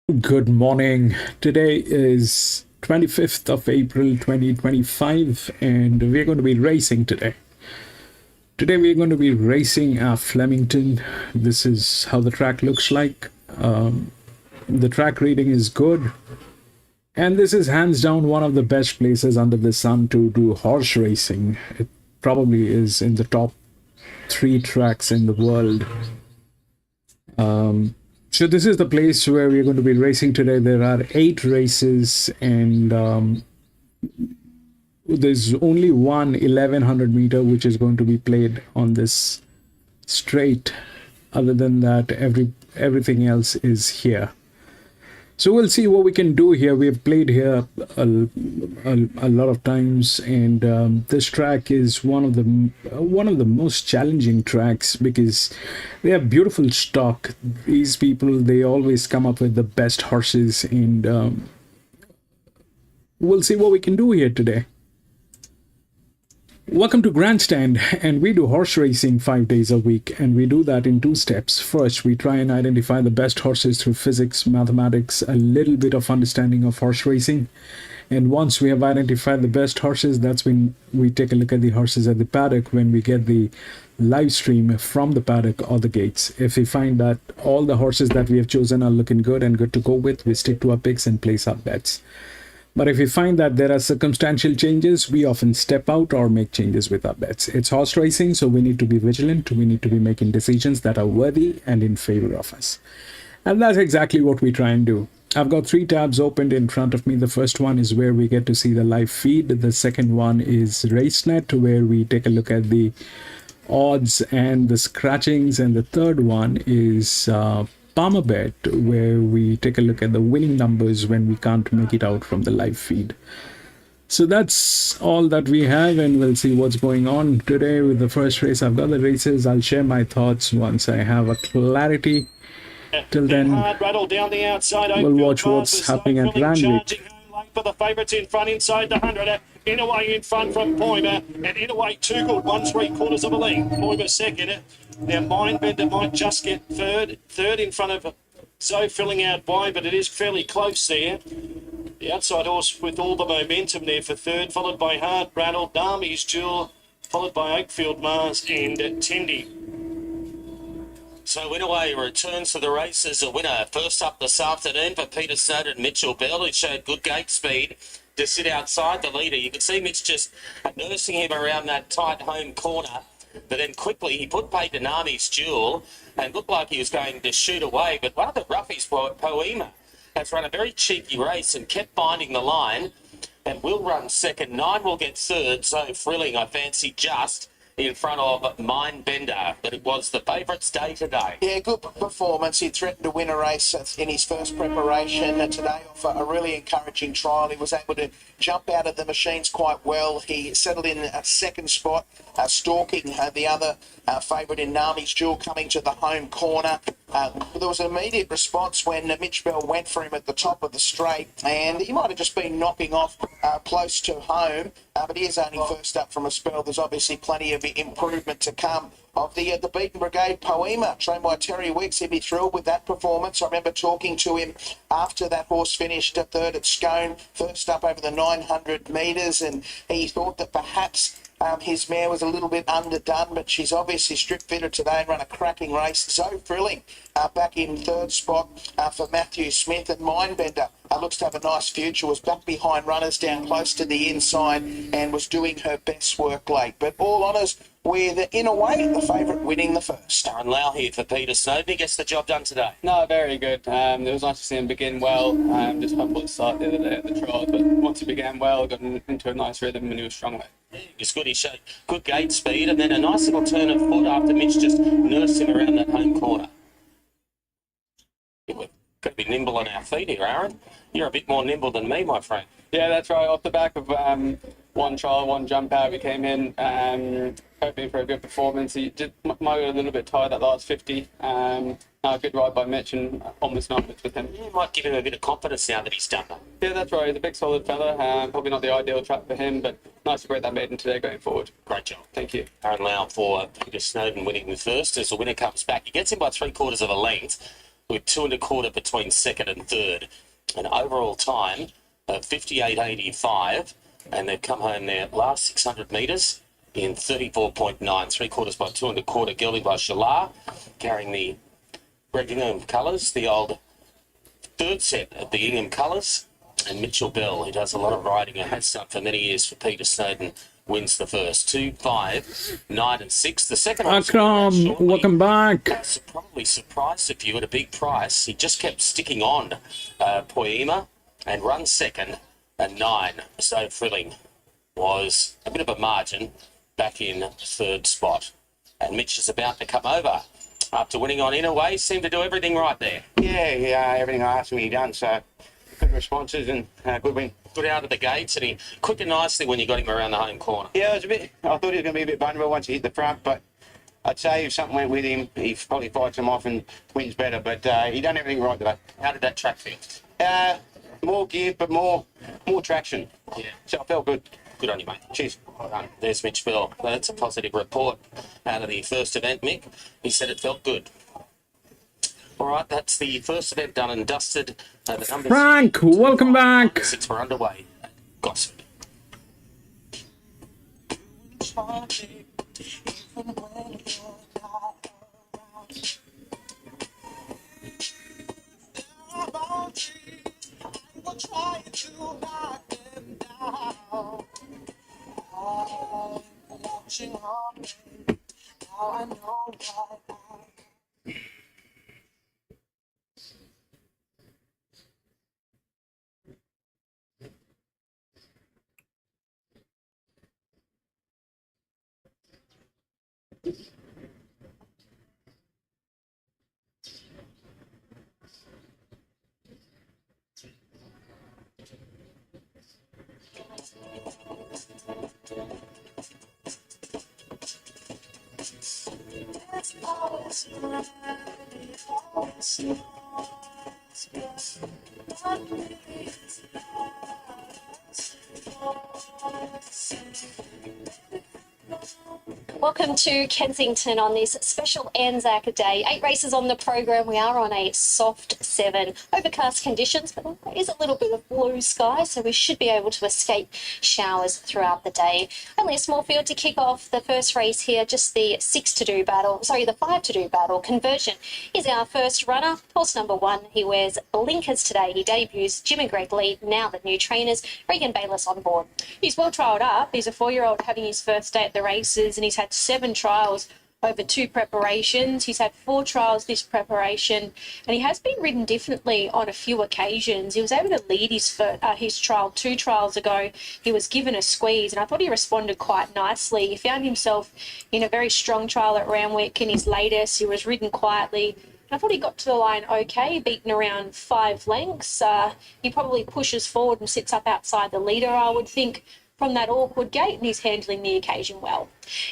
Good morning. Today is 25th of April 2025 and we're going to be racing today. Today we're going to be racing at Flemington. This is how the track looks like. The track rating is good. And this is hands down one of the best places under the sun to do horse racing. It probably is in the top three tracks in the world. So this is the place where we're going to be racing today. There are 8 races and there's only one 1100 meter which is going to be played on this straight. Other than that, everything else is here. So we'll see what we can do here. We've played here a lot of times, and this track is one of the most challenging tracks because they have beautiful stock. These people, they always come up with the best horses, and we'll see what we can do here today. Welcome to Grandstand, and we do horse racing 5 days a week, and we do that in 2 steps. First, we try and identify the best horses through physics, mathematics, a little bit of understanding of horse racing. And once we have identified the best horses, that's when we take a look at the horses at the paddock when we get the live stream from the paddock or the gates. If we find that all the horses that we have chosen are looking good and good to go with, we stick to our picks and place our bets. But if we find that there are circumstantial changes, we often step out or make changes with our bets. It's horse racing, so we need to be vigilant. We need to be making decisions that are worthy and in favor of us. And that's exactly what we try and do. I've got 3 tabs opened in front of me. The first one is where we get to see the live feed. The second one is RaceNet, where we take a look at the odds and the scratchings. And the third one is Palmer Bet, where we take a look at the winning numbers when we can't make it out from the live feed. So that's all that we have, and we'll see what's going on today with the first race. I've got the races. I'll share my thoughts once I have a clarity. Till then, we'll watch what's happening at Randwick. For the favourites in front inside the 100. In away in front from Poimer, and in away too good, 1/3 of a length. Poimer second. Now Mindbender might just get third in front of Zoe filling out wide, but it is fairly close there. The outside horse with all the momentum there for third, followed by Hard Rattled, Army's Jewel, followed by Oakfield Mars and Tendy. So Winaway returns to the race as a winner. First up this afternoon for Peter Snowden and Mitchell Bell, who showed good gate speed to sit outside the leader. You can see Mitch just nursing him around that tight home corner. But then quickly he put Peyton Army's Jewel and looked like he was going to shoot away. But one of the roughies, Poema, has run a very cheeky race and kept binding the line and will run second. 9 will get third. So Thrilling, I fancy, just in front of Mindbender, but it was the favourite's day today. Yeah, good performance. He threatened to win a race in his first preparation today off a really encouraging trial. He was able to jump out of the machines quite well. He settled in a second spot, stalking the other favourite in Nami's Jewel coming to the home corner. There was an immediate response when Mitch Bell went for him at the top of the straight, and he might have just been knocking off close to home, but he is only first up from a spell. There's obviously plenty of improvement to come. Of the Beaten Brigade, Poema, trained by Terry Weeks, he'd be thrilled with that performance. I remember talking to him after that horse finished third at Scone, first up over the 900 metres, and he thought that perhaps his mare was a little bit underdone, but she's obviously strip fitted today and run a cracking race. So Thrilling back in third spot for Matthew Smith, and Mindbender looks to have a nice future, was back behind runners down close to the inside and was doing her best work late. But all honours with, in a way, the favourite winning the first. Darren Lau here for Peter Snowden. He gets the job done today. No, very good. It was nice to see him begin well. Just had to start the other day at the trials, but once he began well, got into a nice rhythm and he was strong. He was good. He showed good gate speed and then a nice little turn of foot after Mitch just nursed him around that home corner. We've got to be nimble on our feet here, Aaron. You're a bit more nimble than me, my friend. Yeah, that's right. Off the back of one trial, one jump out, we came in hoping for a good performance. He might be a little bit tired that last 50. A good ride by Mitch and almost numbers with him. You might give him a bit of confidence now that he's done that. Yeah, that's right. He's a big, solid fella. Probably not the ideal track for him, but nice to break that maiden today going forward. Great job. Thank you. Aaron Lau for Peter Snowden winning the first. As the winner comes back, he gets him by 3/4 of a length. with 2.25 between second and third. An overall time of 58.85, and they've come home their last 600 metres in 34.9, 3/4 by 2.25, gelding by Shalar, carrying the Red Ingham colours, the old third set of the Ingham colours, and Mitchell Bell, who does a lot of riding and has done for many years for Peter Snowden, wins the first. 2, 5, 9 and 6. The second horse, Akram, welcome back. was probably surprised if you at a big price. He just kept sticking on Poema and run second, and 9. So Thrilling was a bit of a margin back in third spot. And Mitch is about to come over after winning on Inner Way. Seemed to do everything right there. Yeah, everything I asked him he done, so good responses and good win. Good out of the gates, and he quick and nicely when you got him around the home corner. Yeah, I thought he was going to be a bit vulnerable once he hit the front, but I'd say if something went with him, he probably fights him off and wins better, but he done everything right today. How did that track feel? More give, but more traction. Yeah. So I felt good. Good on you, mate. Cheers. Well done. There's Mitch Bell. That's a positive report out of the first event, Mick. He said it felt good. All right, that's the first event done and dusted. The numbers. Frank, welcome back. 6 were underway. Gossip. Welcome to Kensington on this special Anzac Day. 8 races on the program. We are on a soft 7. Overcast conditions, but there is a little bit of blue sky, so we should be able to escape showers throughout the day. Only a small field to kick off the first race here, just the 5-to-do battle. Conversion is our first runner. Horse number 1, he wears blinkers today. He debuts Jim and Greg Lee, now the new trainers. Regan Bayless on board. He's well trialled up. He's a 4-year-old having his first day at the races, and he's had 7 trials over 2 preparations. He's had 4 trials this preparation, and he has been ridden differently on a few occasions. He was able to lead his trial 2 trials ago. He was given a squeeze, and I thought he responded quite nicely. He found himself in a very strong trial at Randwick. In his latest, he was ridden quietly. I thought he got to the line okay, beaten around 5 lengths. He probably pushes forward and sits up outside the leader, I would think, from that awkward gate, and he's handling the occasion well.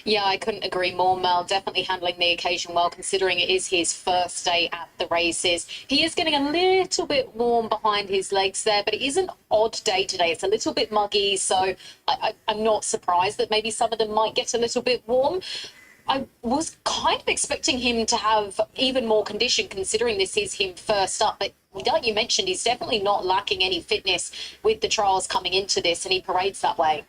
Yeah, I couldn't agree more, Mel. Definitely handling the occasion well, considering it is his first day at the races. He is getting a little bit warm behind his legs there, but it is an odd day today. It's a little bit muggy, so I'm not surprised that maybe some of them might get a little bit warm. I was kind of expecting him to have even more condition, considering this is him first up, but like you mentioned, he's definitely not lacking any fitness with the trials coming into this, and he parades that way.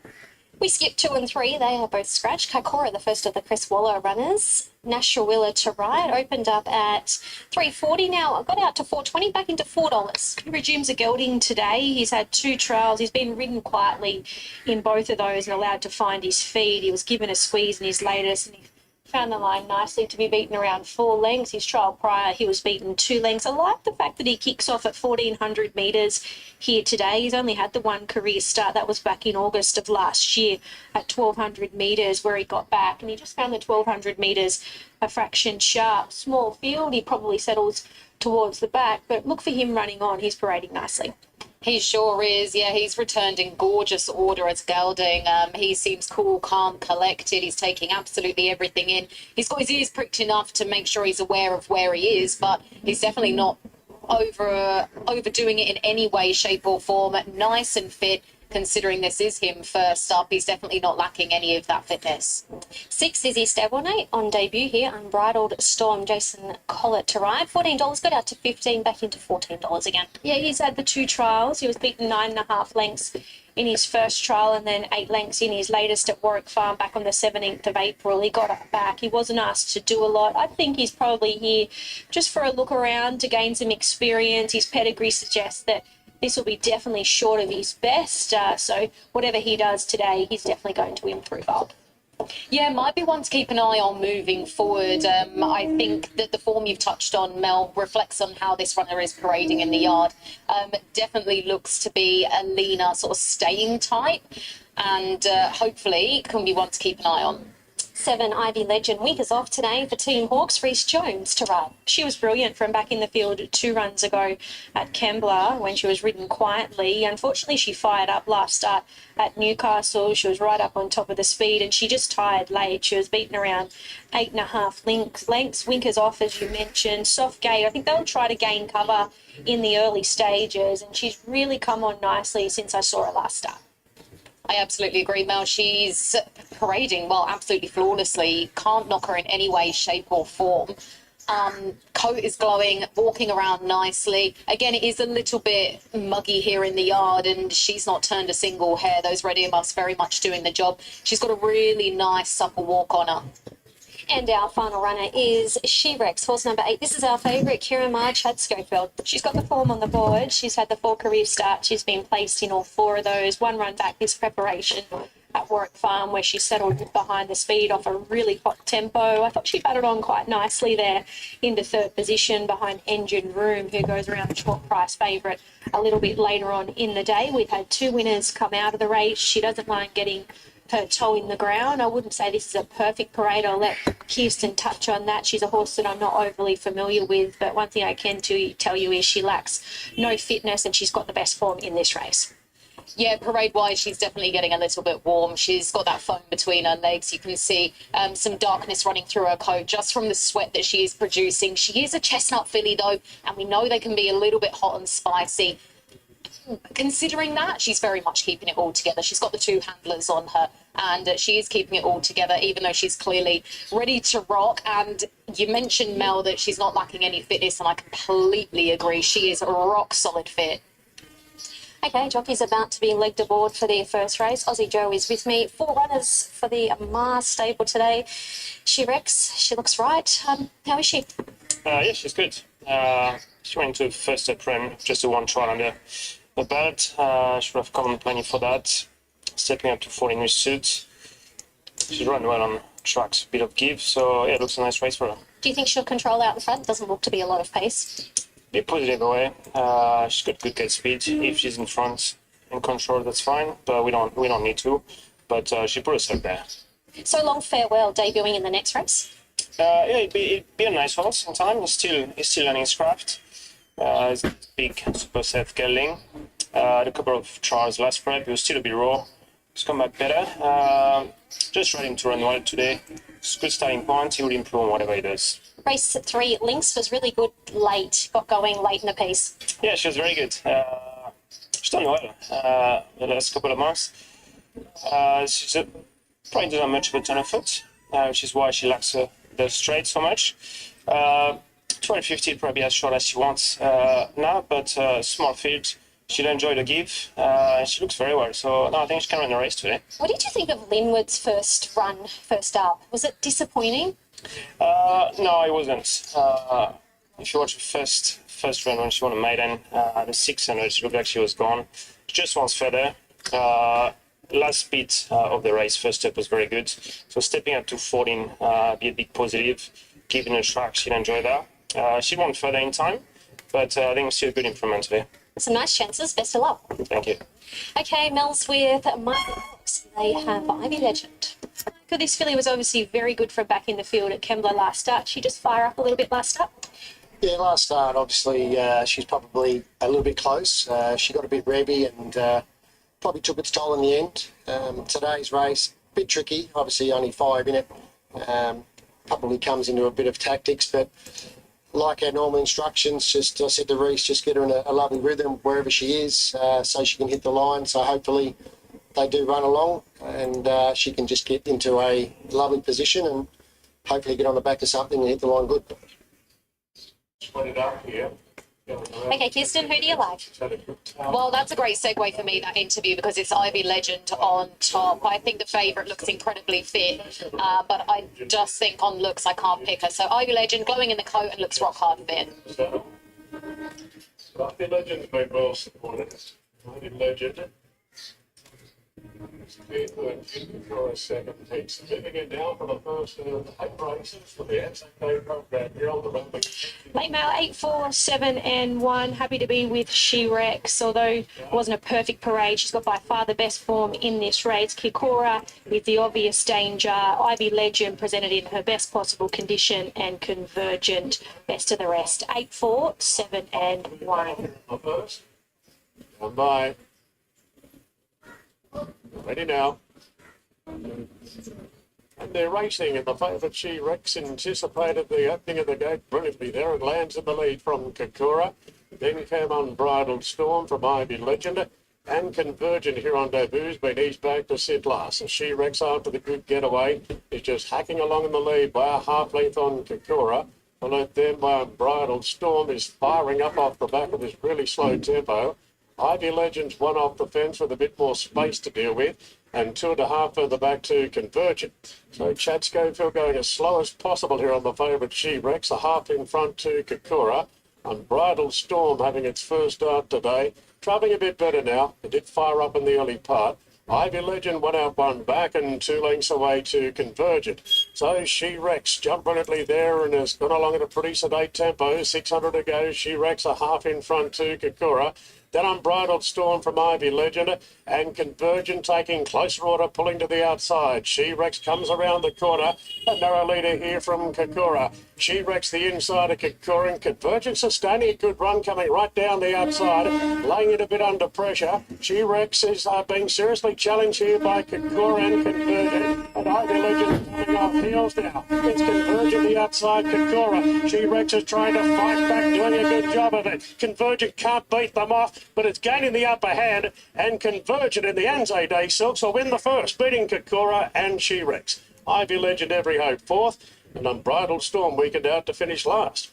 We skip 2 and 3. They are both scratched. Kaikoura, the first of the Chris Waller runners. Nashawilla to ride, opened up at $3.40 now. I got out to $4.20, back into $4. He resumes a gelding today. He's had 2 trials. He's been ridden quietly in both of those and allowed to find his feed. He was given a squeeze in his latest, and he found the line nicely to be beaten around 4 lengths. His trial prior, he was beaten 2 lengths. I like the fact that he kicks off at 1,400 metres here today. He's only had the 1 career start. That was back in August of last year at 1,200 metres where he got back. And he just found the 1,200 metres a fraction sharp. Small field, he probably settles towards the back. But look for him running on. He's parading nicely. He sure is. Yeah, he's returned in gorgeous order as gelding. He seems cool, calm, collected. He's taking absolutely everything in. He's got his ears pricked enough to make sure he's aware of where he is, but he's definitely not overdoing it in any way, shape or form. Nice and fit. considering this is him first up. He's definitely not lacking any of that fitness. 6 Izzy Stablemate on debut here. Unbridled Storm, Jason Collett to ride. $14 got out to 15, back into $14 again. Yeah, he's had the 2 trials. He was beaten 9.5 lengths in his first trial and then 8 lengths in his latest at Warwick Farm back on the 17th of April. He got it back. He wasn't asked to do a lot. I think he's probably here just for a look around to gain some experience. His pedigree suggests that this will be definitely short of his best. So whatever he does today, he's definitely going to improve up. Yeah, might be one to keep an eye on moving forward. I think that the form you've touched on, Mel, reflects on how this runner is parading in the yard. Definitely looks to be a leaner, sort of staying type, and hopefully can be one to keep an eye on. 7 Ivy Legend winkers off today for Team Hawks. Reece Jones to ride. She was brilliant from back in the field 2 runs ago at Kembla when she was ridden quietly. Unfortunately, she fired up last start at Newcastle. She was right up on top of the speed and she just tired late. She was beaten around 8.5 lengths. Winkers off, as you mentioned. Soft gate. I think they'll try to gain cover in the early stages, and she's really come on nicely since I saw her last start. I absolutely agree, Mel. She's parading, well, absolutely flawlessly. Can't knock her in any way, shape or form. Coat is glowing, walking around nicely. Again, it is a little bit muggy here in the yard and she's not turned a single hair. Those red earmuffs very much doing the job. She's got a really nice supple walk on her. And our final runner is She-Rex, horse number 8. This is our favourite, Kira March Schofield. She's got the form on the board. She's had the 4 career starts. She's been placed in all 4 of those. 1 run back this preparation at Warwick Farm, where she settled behind the speed off a really hot tempo. I thought she batted on quite nicely there into 3rd position behind Engine Room, who goes around the short price favourite a little bit later on in the day. We've had 2 winners come out of the race. She doesn't mind getting her toe in the ground. I wouldn't say this is a perfect parade. I'll let Kirsten touch on that. She's a horse that I'm not overly familiar with, but one thing I can tell you is she lacks no fitness and she's got the best form in this race. Yeah, parade-wise, she's definitely getting a little bit warm. She's got that foam between her legs. You can see some darkness running through her coat just from the sweat that she is producing. She is a chestnut filly, though, and we know they can be a little bit hot and spicy. Considering that, she's very much keeping it all together. She's got the 2 handlers on her and she is keeping it all together, even though she's clearly ready to rock. And you mentioned, Mel, that she's not lacking any fitness, and I completely agree. She is rock solid fit. Okay, jockey's about to be legged aboard for their first race. Aussie Joe is with me. 4 runners for the Mars stable today. She-Rex, she looks right. How is she? Yeah, she's good. She went into first step run, just the 1 trial under the belt. Should have come planning for that. Stepping up to 14 with suit. She's run well on tracks, a bit of give, so yeah, it looks a nice race for her. Do you think she'll control out in front? Doesn't look to be a lot of pace. Be positive away. She's got good gate speed. If she's in front and control, that's fine, but we don't need to. But she put herself there. So Long Farewell debuting in the next race. Yeah, it'd be a nice horse in time. He's still learning his craft. He's a big super set gelding. A couple of trials last prep, he was still a bit raw. He's come back better. Just tried him to run well today. It's a good starting point. He will improve on whatever he does. Race 3 Lynx was really good late. Got going late in the piece. Yeah, she was very good. She's done well the last couple of months. She's probably doesn't have much of a ton of foot, which is why she lacks the straight so much. 1250 probably as short as she wants now, but small field. She'll enjoy the give. She looks very well. So no, I think she can run the race today. What did you think of Linwood's first up? Was it disappointing? No, it wasn't. If you watch the first run when she won a maiden, the 600, she looked like she was gone. She just wants further. Last bit of the race, first step was very good. So stepping up to 14, be a big positive. Keeping the track, she'll enjoy that. She won't further in time, but I think still a good improvement today. Some nice chances. Best of luck. Thank you. Okay, Mel's with Michael Hawks. They have Ivy Legend. Good, this filly was obviously very good from back in the field at Kembla last start. She just fire up a little bit last start? Yeah, last start, obviously, she's probably a little bit close. She got a bit revvy and probably took its toll in the end. Today's race, a bit tricky, obviously only 5 in it. Probably comes into a bit of tactics, but like our normal instructions. Just I said to Reese, just get her in a lovely rhythm wherever she is, so she can hit the line. So hopefully they do run along, and she can just get into a lovely position and hopefully get on the back of something and hit the line good. Split it up here. Okay, Kirsten, who do you like? Well, that's a great segue for me, that interview, because it's Ivy Legend on top. I think the favourite looks incredibly fit, but I just think on looks I can't pick her. So Ivy Legend, glowing in the coat and looks rock hard fit. So, Ivy Legend's been well supported. Ivy Legend. For a second, he's moving it down for the first 8 races for the Anzac Day program here on the Randwick. Late male 8, 4, 7 and 1. Happy to be with She Rex. Although it wasn't a perfect parade, she's got by far the best form in this race. Kikora with the obvious danger. Ivy Legend presented in her best possible condition, and Convergent best of the rest. 8, 4, 7 and 1. The first. Come by. Ready now. And they're racing, and the favourite She Rex anticipated the opening of the gate brilliantly there and lands in the lead from Kakura. Then came Unbridled Storm from Ivy Legend, and Convergent here on debut's been eased back to sit last. She Rex, after the good getaway, is just hacking along in the lead by a half length on Kakura. Followed then by Unbridled Storm, is firing up off the back of this really slow tempo. Ivy Legends one off the fence with a bit more space to deal with, and 2.5 further back to Convergent. So Chad Schofield going as slow as possible here on the favourite She Rex, a half in front to Kakura. Unbridled Storm having its first start today, travelling a bit better now. It did fire up in the early part. Ivy Legend 1 out, 1 back, and 2 lengths away to Convergent. So She Rex jumped brilliantly there and has gone along at a pretty sedate tempo. 600 to go. She Rex a half in front to Kakura. Then Unbridled Storm from Ivy Legend, and Convergent taking closer order, pulling to the outside. She Rex comes around the corner. A narrow leader here from Kakura. She Rex the inside of Kakura, and Convergent sustaining a good run, coming right down the outside, laying it a bit under pressure. She Rex is being seriously challenged here by Kakura and Convergent, and Ivy Legend coming off heels now. It's Convergent the outside Kakura. She Rex is trying to fight back, doing a good job of it. Convergent can't beat them off, but it's gaining the upper hand, and Convergent in the Anzac Day Silks will win the first, beating Kakura and She Rex. Ivy Legend every hope 4th, and Unbridled Storm weakened out to finish last.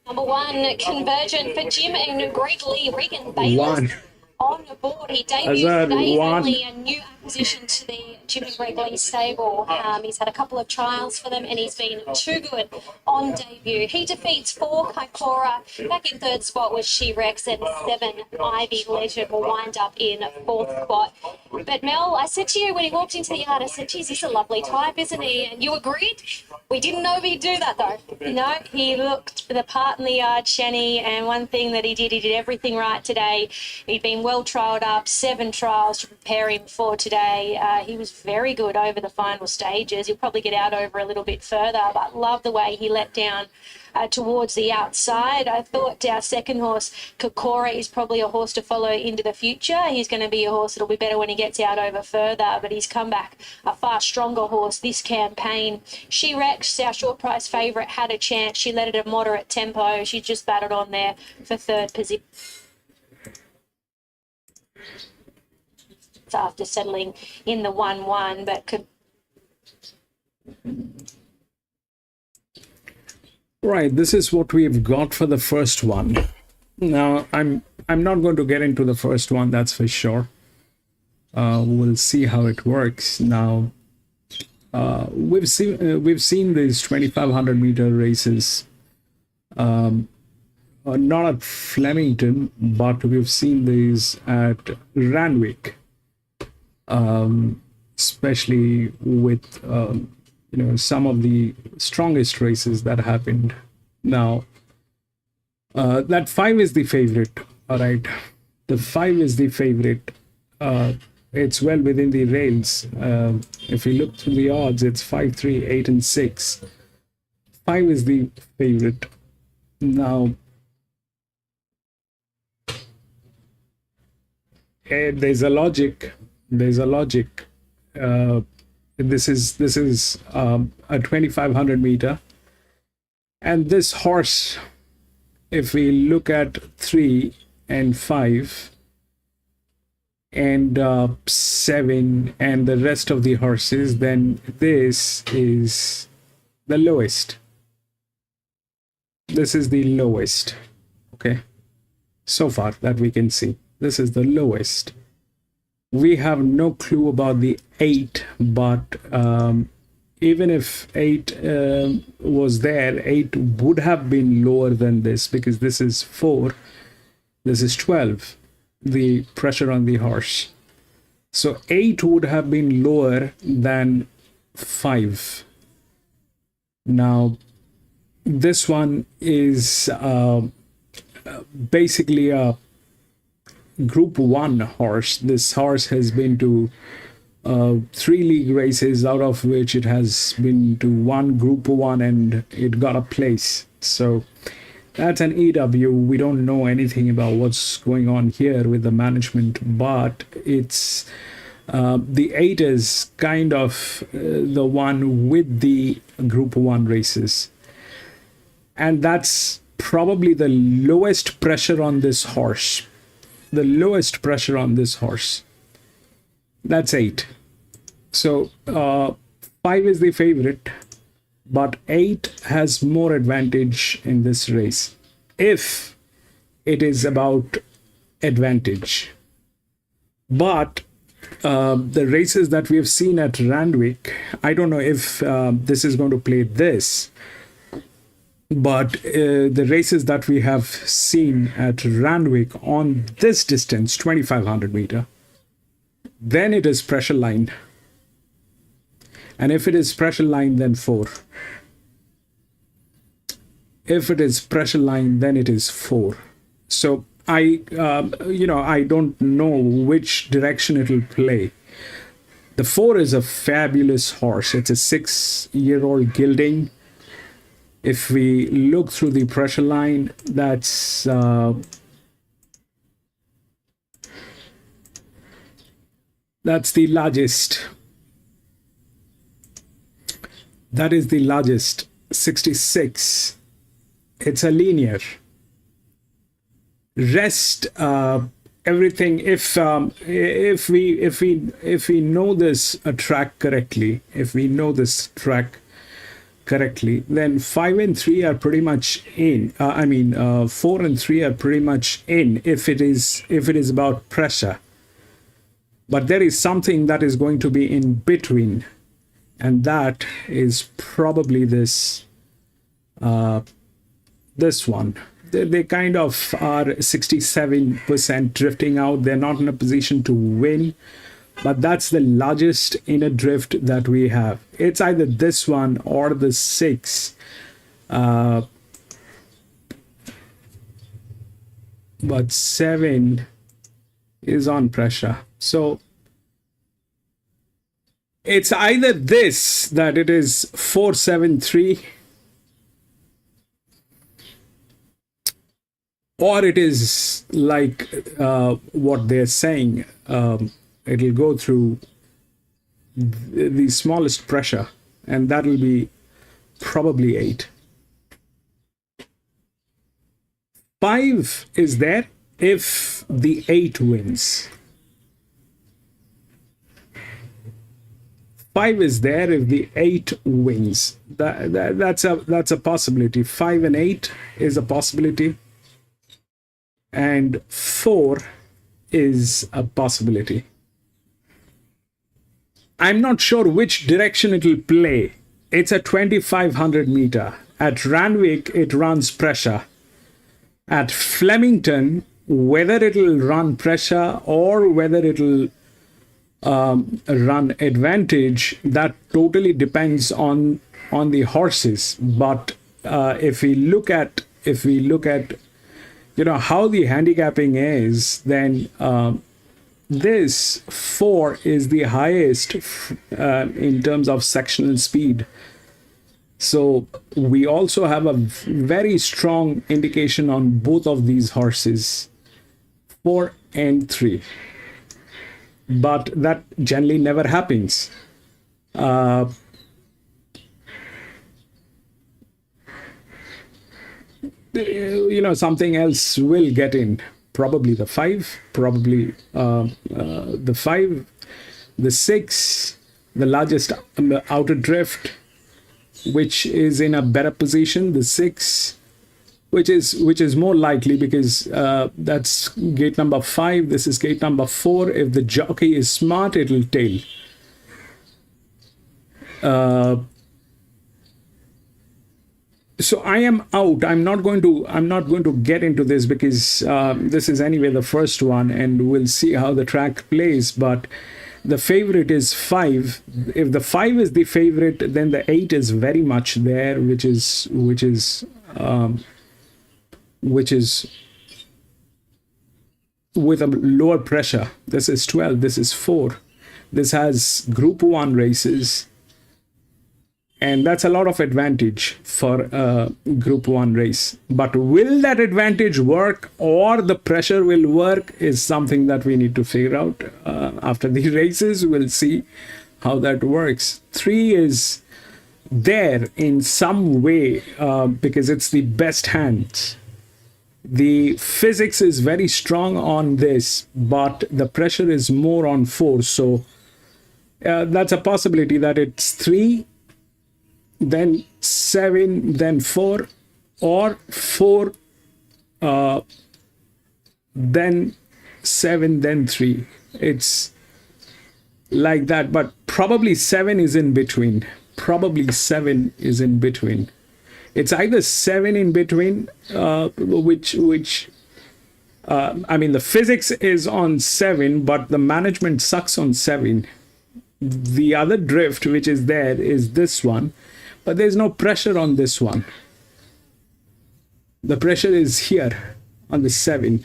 Number 1, Convergent for Jim and Greg Lee. Regan Bayless on board. He debuted today. He's only a new acquisition to the Jim and Greg Lee stable. He's had a couple of trials for them, and he's been too good on debut. He defeats 4 Kaikoura. Back in 3rd spot was She Rex, and 7 Ivy Legend will wind up in 4th spot. But Mel, I said to you when he walked into the yard, I said, geez, he's a lovely type, isn't he? And you agreed? We didn't know he'd do that, though. You know, he looked the part in the yard, Shani, and one thing that he did everything right today. He'd been well trialled up, 7 trials to prepare him for today. He was very good over the final stages. He'll probably get out over a little bit further, but love the way he let down towards the outside. I thought our second horse, Kakora, is probably a horse to follow into the future. He's going to be a horse that'll be better when he gets out over further, but he's come back a far stronger horse this campaign. She Rex, our short price favourite, had a chance. She led at a moderate tempo. She just battled on there for 3rd position after settling in the 1-1, but could. Right, this is what we've got for the first one. Now, I'm not going to get into the first one, that's for sure. We'll see how it works. Now, we've seen these 2,500 meter races, not at Flemington, but we've seen these at Randwick, especially with some of the strongest races that happened. Now, that 5 is the favorite. All right, the 5 is the favorite. It's well within the rails. If you look through the odds, it's 5, 3, 8, and 6. 5 is the favorite. Now, there's a logic. This is a 2,500 meter, And this horse, if we look at 3 and 5 and 7 and the rest of the horses, then this is the lowest. This is the lowest. Okay, so far that we can see, this is the lowest. We have no clue about the 8, but even if 8 was there, 8 would have been lower than this, because this is 4, this is 12, the pressure on the horse. So 8 would have been lower than 5. Now this one is basically a Group 1 horse. This horse has been to 3 league races, out of which it has been to 1 Group 1 and it got a place. So that's an EW. We don't know anything about what's going on here with the management, but it's the 8 is kind of the one with the Group 1 races, and that's probably the lowest pressure on this horse. The lowest pressure on this horse, that's 8. So 5 is the favorite, but 8 has more advantage in this race if it is about advantage. But the races that we have seen at Randwick, I don't know if this is going to play this, but the races that we have seen at Randwick on this distance, 2500 meter, then it is pressure line. And if it is pressure line, then 4. If it is pressure line, then it is 4. So I don't know which direction it will play. The 4 is a fabulous horse. It's a 6-year-old gelding. If we look through the pressure line, that's the largest. That is the largest, 66. It's a linear. Rest, everything. If we know this track correctly, then 5 and 3 are pretty much in. 4 and 3 are pretty much in if it is about pressure. But there is something that is going to be in between, and that is probably this one. They kind of are 67% drifting out. They're not in a position to win, but that's the largest inner drift that we have. It's either this one or the 6. But 7 is on pressure. So it's either this, that it is 473, or it is like what they're saying. It'll go through the smallest pressure, and that'll be probably 8. 5 is there if the 8 wins. 5 is there if the 8 wins. That's a possibility. 5 and 8 is a possibility, and 4 is a possibility. I'm not sure which direction it will play. It's a 2500 meter. At Randwick, it runs pressure. At Flemington, whether it'll run pressure or whether it'll run advantage, that totally depends on the horses. But if we look at how the handicapping is, then this 4 is the highest in terms of sectional speed. So we also have a very strong indication on both of these horses, 4 and 3. But that generally never happens. something else will get in. Probably the 5, probably the 5, the 6, the largest outer drift, which is in a better position, the 6, which is more likely because that's gate number 5, this is gate number 4. If the jockey is smart, it'll tail. So I am out. I'm not going to get into this because this is anyway the first one, and we'll see how the track plays. But the favorite is 5. If the 5 is the favorite, then the 8 is very much there, which is with a lower pressure. This is 12. This is 4. This has Group 1 races. And that's a lot of advantage for a Group 1 race. But will that advantage work, or the pressure will work, is something that we need to figure out after the races. We'll see how that works. 3 is there in some way because it's the best hand. The physics is very strong on this, but the pressure is more on 4. So that's a possibility that it's 3, then 7, then 4, or 4, then 7, then 3. It's like that, but probably 7 is in between. Probably 7 is in between. It's either 7 in between, which I mean, the physics is on 7, but the management sucks on 7. The other drift which is there is this one, but there's no pressure on this one. The pressure is here on the 7.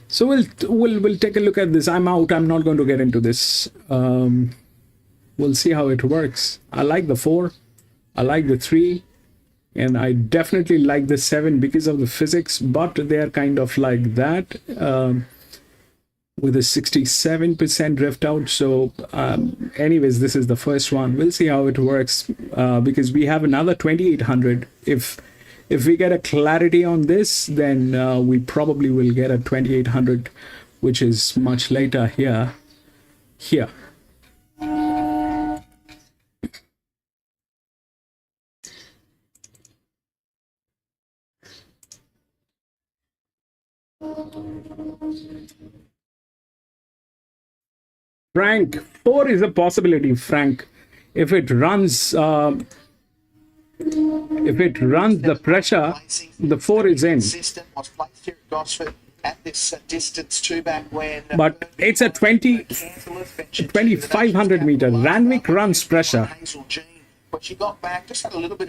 So we'll take a look at this. I'm out. I'm not going to get into this. We'll see how it works. I like the 4. I like the 3. And I definitely like the 7 because of the physics, but they're kind of like that with a 67% drift out. So anyways, this is the first one. We'll see how it works because we have another 2800. If we get a clarity on this, then we probably will get a 2800, which is much later here. Frank, 4 is a possibility, Frank. If it runs the pressure, the 4 is in. At this distance too back when, but it's a 2500 meter. Randwick runs pressure.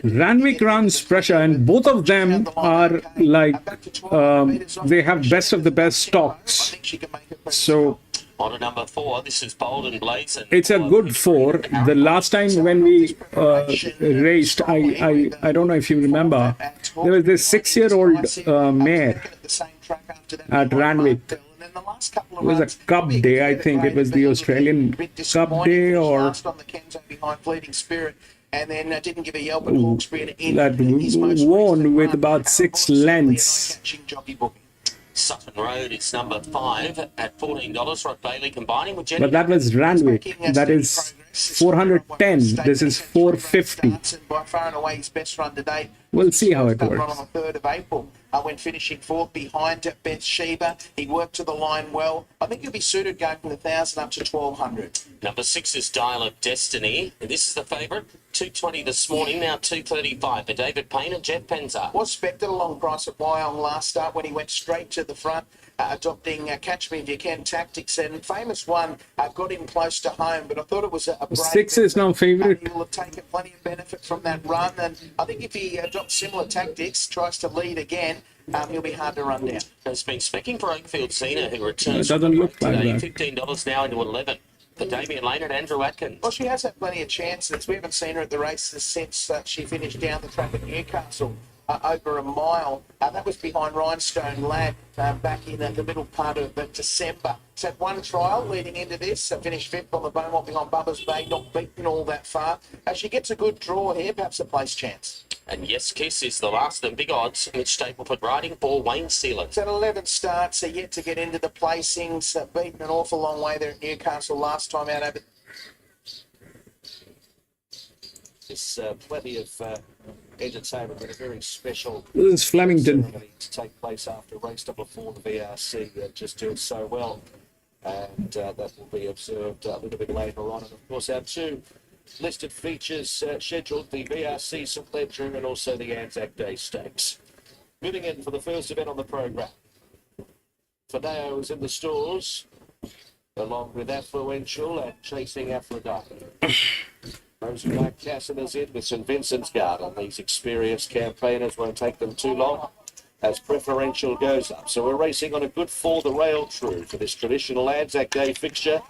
Randwick runs pressure, and both of them are like they have best of the best stocks. So on to number 4, this is Bold and Blaze. It's a good 4. The last time when we raced, I don't know if you remember, there was this 6-year-old mare at Randwick. It was a Cup Day, I think. It was the Australian Cup Day, or and then didn't give a yelp at Hawkesbury that won with about 6 lengths. Sutton Road is number 5 at $14. Rod Bailey combining with Jenny. But that was Randwick. That is 410. This is 450. By far and away his best run today. We'll see how it works. On the 3rd of April, when finishing 4th behind Bathsheba. He worked to the line well. I think he'll be suited going from 1,000 up to 1,200. Number 6 is Dial of Destiny. And this is the favourite. 220 this morning, now 235 for David Payne and Jeff Penza. Was expected a long price of Wyong last start when he went straight to the front, adopting Catch Me If You Can tactics, and Famous One got him close to home, but I thought it was a break. 6 is now favourite. He will have taken plenty of benefit from that run, and I think if he adopts similar tactics, tries to lead again, he'll be hard to run down. Has been speaking for Oakfield Cena, who returns it doesn't look like today, that. $15 now into 11. For Damien Lane and Andrew Atkins. Well, she has had plenty of chances. We haven't seen her at the races since she finished down the track at Newcastle. over a mile. That was behind Rhinestone Lad back in the middle part of December. It's had one trial leading into this, finished fifth on the Beaumont behind Bubba's Bay, not beaten all that far. She gets a good draw here, perhaps a place chance. And Yes Kiss is the last of them big odds. Mitch Stapleton riding for Wayne Sealand. It's at 11 starts, yet to get into the placings. Beaten an awful long way there at Newcastle last time out over. There's plenty of entertainment and a very special This is Flemington. ceremony to take place after race number 4, the VRC just doing so well. And that will be observed a little bit later on. And of course, our two listed features scheduled, the VRC St Ledger and also the Anzac Day Stakes. Moving in for the first event on the program. Fadeo is in the stalls, along with Affluential and Chasing Aphrodite. Rosemary Casson is in with St Vincent's Garden. These experienced campaigners won't take them too long as Preferential goes up. So we're racing on a good for the rail true for this traditional Anzac Day fixture.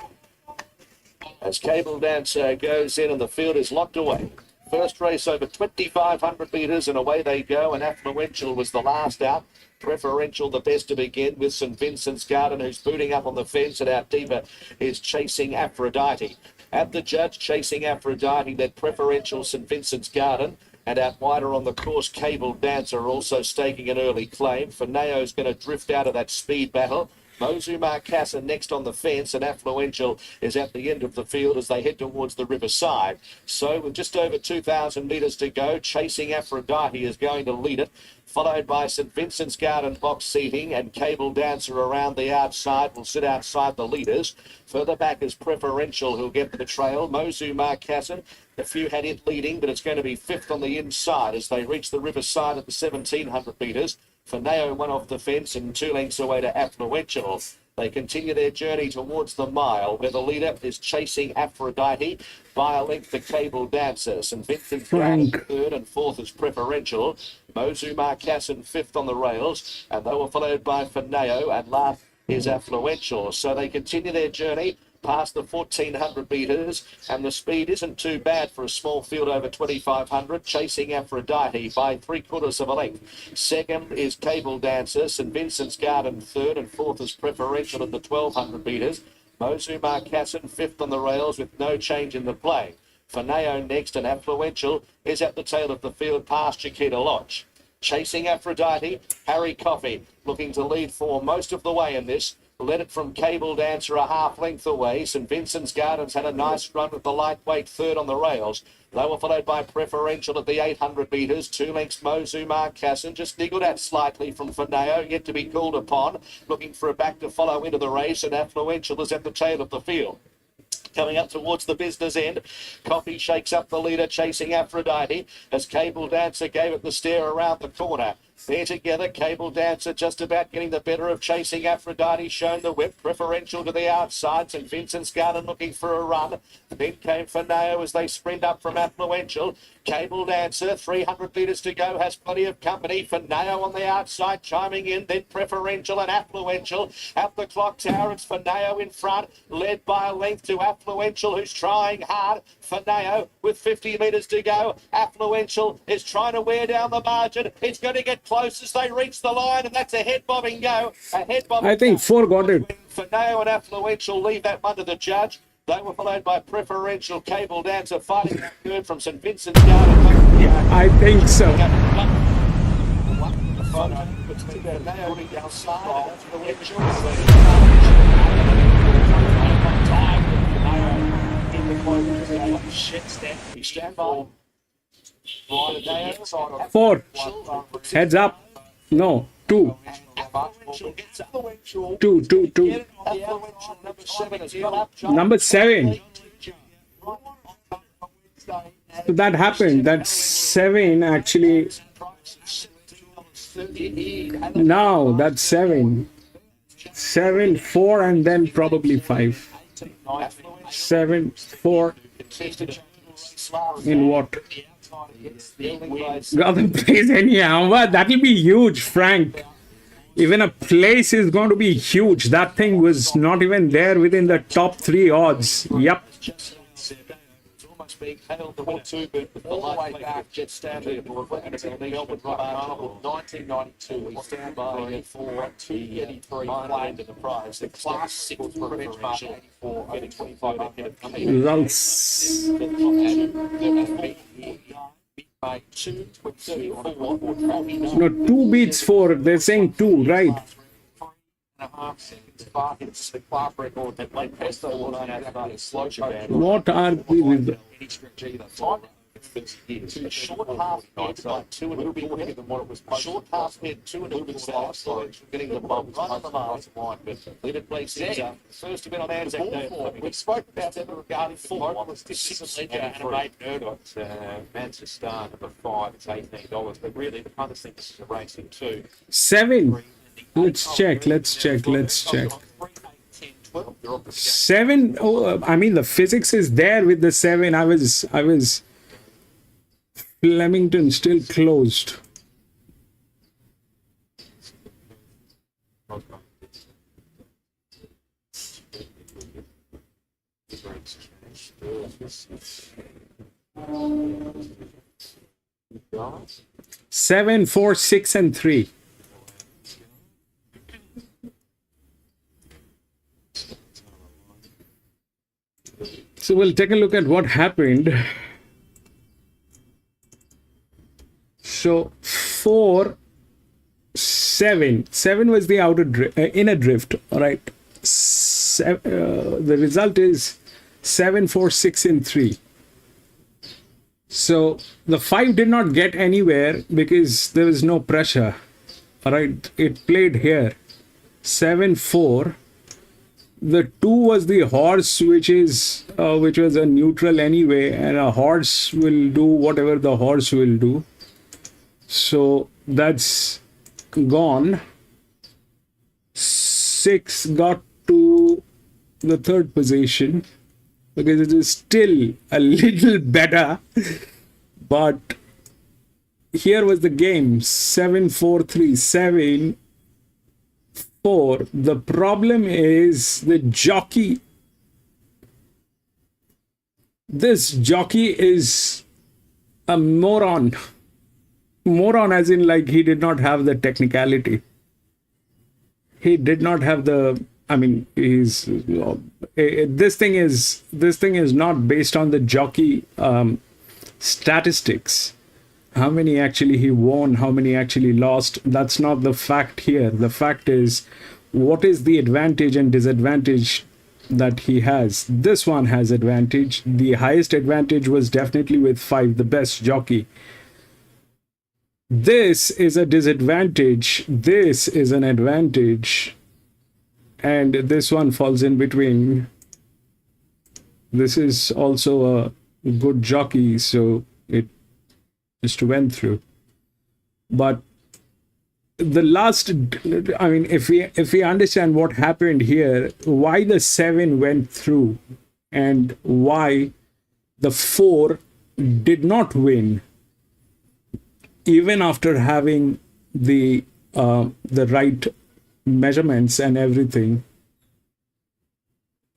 As Cable Dancer goes in and the field is locked away. First race over 2,500 metres and away they go, and Affluential was the last out. Preferential the best to begin with St Vincent's Garden, who's booting up on the fence, and out deeper is Chasing Aphrodite. At the judge, Chasing Aphrodite, that Preferential St Vincent's Garden, and out wider on the course, Cable Dancer also staking an early claim. Faneo's going to drift out of that speed battle. Mozu Marcassa next on the fence, and Affluential is at the end of the field as they head towards the riverside. So with just over 2,000 metres to go, Chasing Aphrodite is going to lead it, followed by St Vincent's Garden box seating, and Cable Dancer around the outside will sit outside the leaders. Further back is Preferential, who'll get the trail. Mozu Marcassa, a few had it leading, but it's going to be fifth on the inside as they reach the riverside at the 1,700 metres. Faneo went off the fence and 2 lengths away to Affluential. They continue their journey towards the mile, where the leader is Chasing Aphrodite by a length. The Cable Dancer. St Vincent's Garden third, and fourth is Preferential. Mozu Marcassin fifth on the rails, and they were followed by Faneo, and last is Affluential. So they continue their journey past the 1,400 metres, and the speed isn't too bad for a small field over 2,500. Chasing Aphrodite by 3/4 of a length. Second is Cable Dancer. St Vincent's Garden third, and fourth is Preferential at the 1,200 metres. Mozu Marcassin fifth on the rails with no change in the play. Faneo next, and Affluential is at the tail of the field past Chiquita Lodge. Chasing Aphrodite, Harry Coffey looking to lead for most of the way in this. Led it from Cable Dancer a half length away. St Vincent's Gardens had a nice run with the lightweight third on the rails. They were followed by Preferential at the 800 metres. 2 lengths Mozu Marcassin, just niggled at slightly from Faneo, yet to be called upon. Looking for a back to follow into the race, and Affluential is at the tail of the field. Coming up towards the business end, Coffee shakes up the leader, Chasing Aphrodite, as Cable Dancer gave it the stare around the corner. There together, Cable Dancer just about getting the better of Chasing Aphrodite, shown the whip. Preferential to the outside, St Vincent's Garden looking for a run. Then came Faneo as they sprint up from Affluential. Cable Dancer, 300 metres to go, has plenty of company. Faneo on the outside, chiming in, then Preferential and Affluential. At the clock tower, it's Faneo in front, led by a length to Affluential, who's trying hard. Faneo with 50 metres to go. Affluential is trying to wear down the margin. It's going to get close as they reach the line, and that's a head bobbing go. A head bobbing I think 4 got it. Faneo and Affluential leave that one to the judge. They were followed by Preferential. Cable Dancer fighting that third from St Vincent's Garden. Yeah, I think so. Stand by. 4. Heads up. No. 2. 2. Number 7. So that happened. That's 7 actually. Now that's 7. 7, 4, and then probably 5. 7, 4. In what? Other place anyhow. Well, that'll be huge, Frank. Even a place is going to be huge. That thing was not even there within the top 3 odds. Yep. almost being hailed the winner too, but with the light back, Jet Stanley aboard and it's Melbourne Remarkable 1992. We stand by for 283 flag to the prize. The class 6 preparation for getting 25 ahead of Results. by 2:34. No, 2 beats 4. They're saying 2, right? 3.5 seconds. But it's the class record that Lake Pesto will not have a slow band. What are we with? Any stretch either. Short half head, like 2 and a bit quicker than what it was. Short half head, 2 and a bit slower. So getting the bump right on the last line. But leave it play things up. First to been on Anzac Day. We spoke about that regarding full. This is Ledger and a mate Nerdot. Manchester Star number 5. It's $18. But really, the other thing this is a racing too. 7. Let's check. 7. Oh, I mean, the physics is there with the 7. I was Flemington still closed. Seven, 4, 6, and 3. So we'll take a look at what happened. So 4, 7. 7 was the inner drift. All right. The result is 7, 4, 6, and 3. So the 5 did not get anywhere because there was no pressure. All right. It played here. 7, 4. The 2 was the horse, which was a neutral anyway, and a horse will do whatever the horse will do. So that's gone. 6 got to the 3rd position because it is still a little better. But here was the game. 7, 4, 3, 7, 4. The problem is the jockey. This jockey is a moron. Moron as in like he did not have the technicality. He did not have the, I mean, this thing is not based on the jockey statistics. How many actually he won, how many actually lost. That's not the fact here. The fact is, what is the advantage and disadvantage that he has? This one has advantage. The highest advantage was definitely with 5, the best jockey. This is a disadvantage. This is an advantage. And this one falls in between. This is also a good jockey, so it just went through. But the last, I mean, if we understand what happened here, why the 7 went through and why the 4 did not win, even after having the right measurements and everything,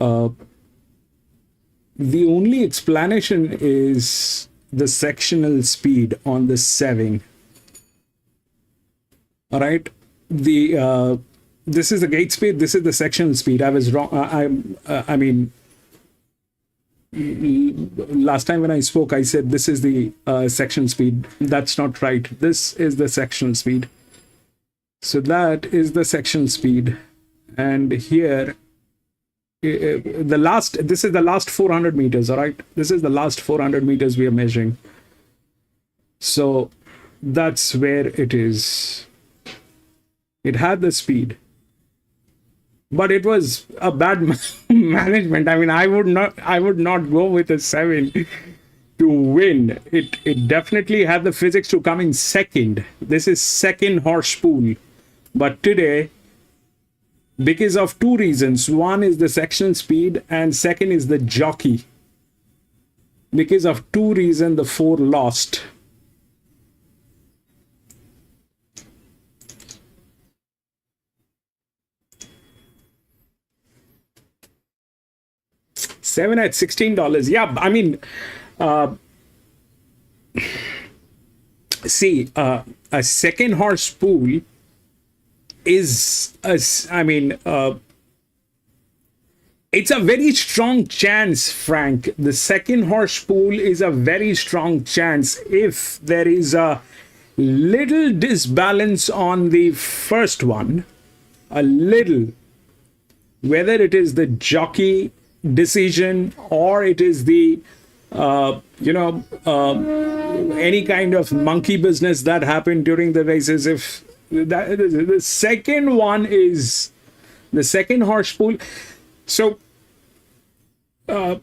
the only explanation is the sectional speed on the 7. All right, this is the gate speed. This is the sectional speed. I was wrong. I mean, last time when I spoke, I said this is the section speed. That's not right. This is the sectional speed. So that is the section speed. And here, this is the last 400 meters. All right. This is the last 400 meters we are measuring. So that's where it is. It had the speed. But it was a bad management. I mean, I would not go with a 7 to win. It definitely had the physics to come in second. This is second horse pool. But today, because of 2 reasons, one is the sectional speed and second is the jockey. Because of 2 reasons, the 4 lost. $7 at $16. Yeah, I mean, See, a second horse pool is, it's a very strong chance, Frank. The second horse pool is a very strong chance if there is a little disbalance on the first one, a little, whether it is the jockey decision or it is the any kind of monkey business that happened during the races. If that, the second one is the second horse pool. So what